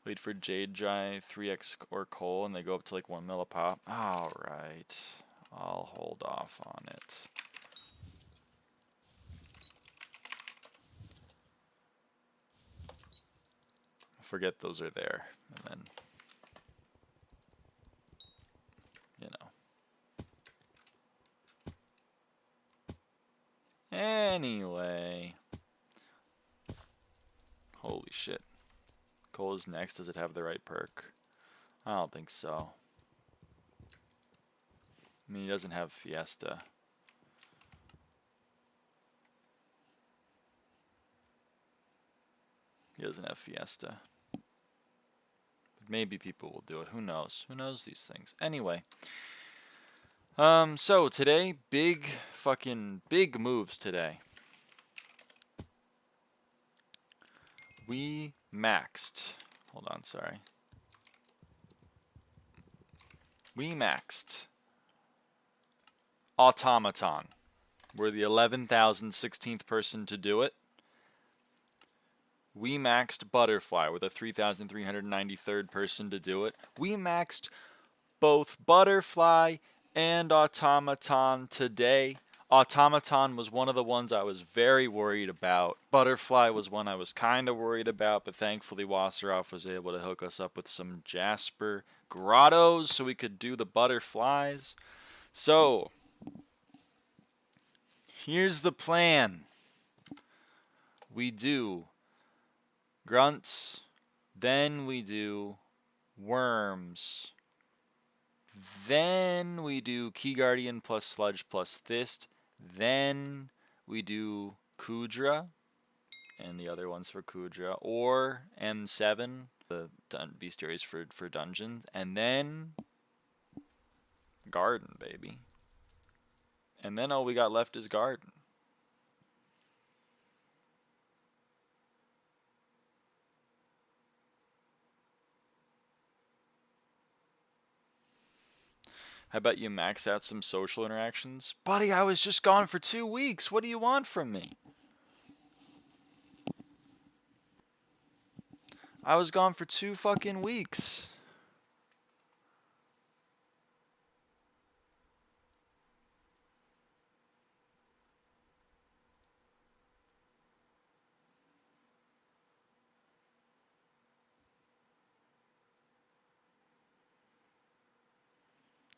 Wait for Jade Dry, 3x or coal, and they go up to like 1 mil a pop. Alright. I'll hold off on it. Forget those are there, and then, you know. Anyway. Holy shit. Cole is next. Does it have the right perk? I don't think so. I mean, he doesn't have Fiesta. He doesn't have Fiesta. But maybe people will do it. Who knows? Who knows these things? Anyway. So today, big moves today. We maxed. Hold on, sorry. We maxed Automaton. We're the 11,016th person to do it. We maxed Butterfly. We're the 3,393rd person to do it. We maxed both Butterfly and Automaton today. Automaton was one of the ones I was very worried about. Butterfly was one I was kind of worried about, but thankfully WaterSolver was able to hook us up with some Jasper grottos so we could do the butterflies. So, here's the plan. We do grunts, then we do worms, then we do Key Guardian plus Sludge plus Thist, then we do Kudra, and the other one's for Kudra, or M7, the Beastiaries for dungeons, and then Garden, baby. And then all we got left is Garden. How about you max out some social interactions? Buddy, I was just gone for 2 weeks. What do you want from me? I was gone for 2 fucking weeks.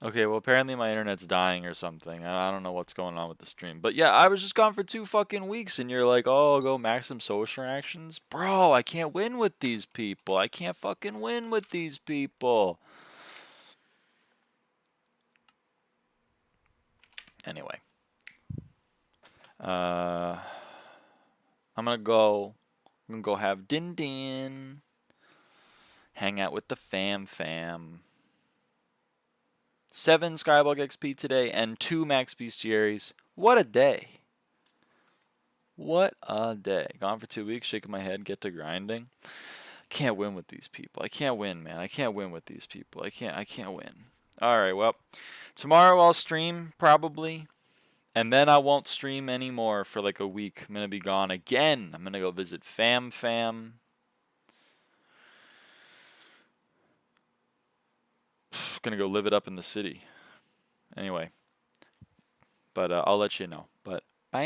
Okay, well apparently my internet's dying or something. I don't know what's going on with the stream. But yeah, I was just gone for 2 fucking weeks and you're like, oh, go max some social interactions? Bro, I can't win with these people. I can't fucking win with these people. Anyway. I'm gonna go have Din Din. Hang out with the fam. 7 SkyBlock XP today and 2 max Beastiaries. What a day. What a day. Gone for 2 weeks, shaking my head, get to grinding. Can't win with these people. I can't win, man. I can't win with these people. I can't win. Alright, well. Tomorrow I'll stream, probably. And then I won't stream anymore for like a week. I'm going to be gone again. I'm going to go visit fam. Gonna go live it up in the city. Anyway. But I'll let you know. But bye.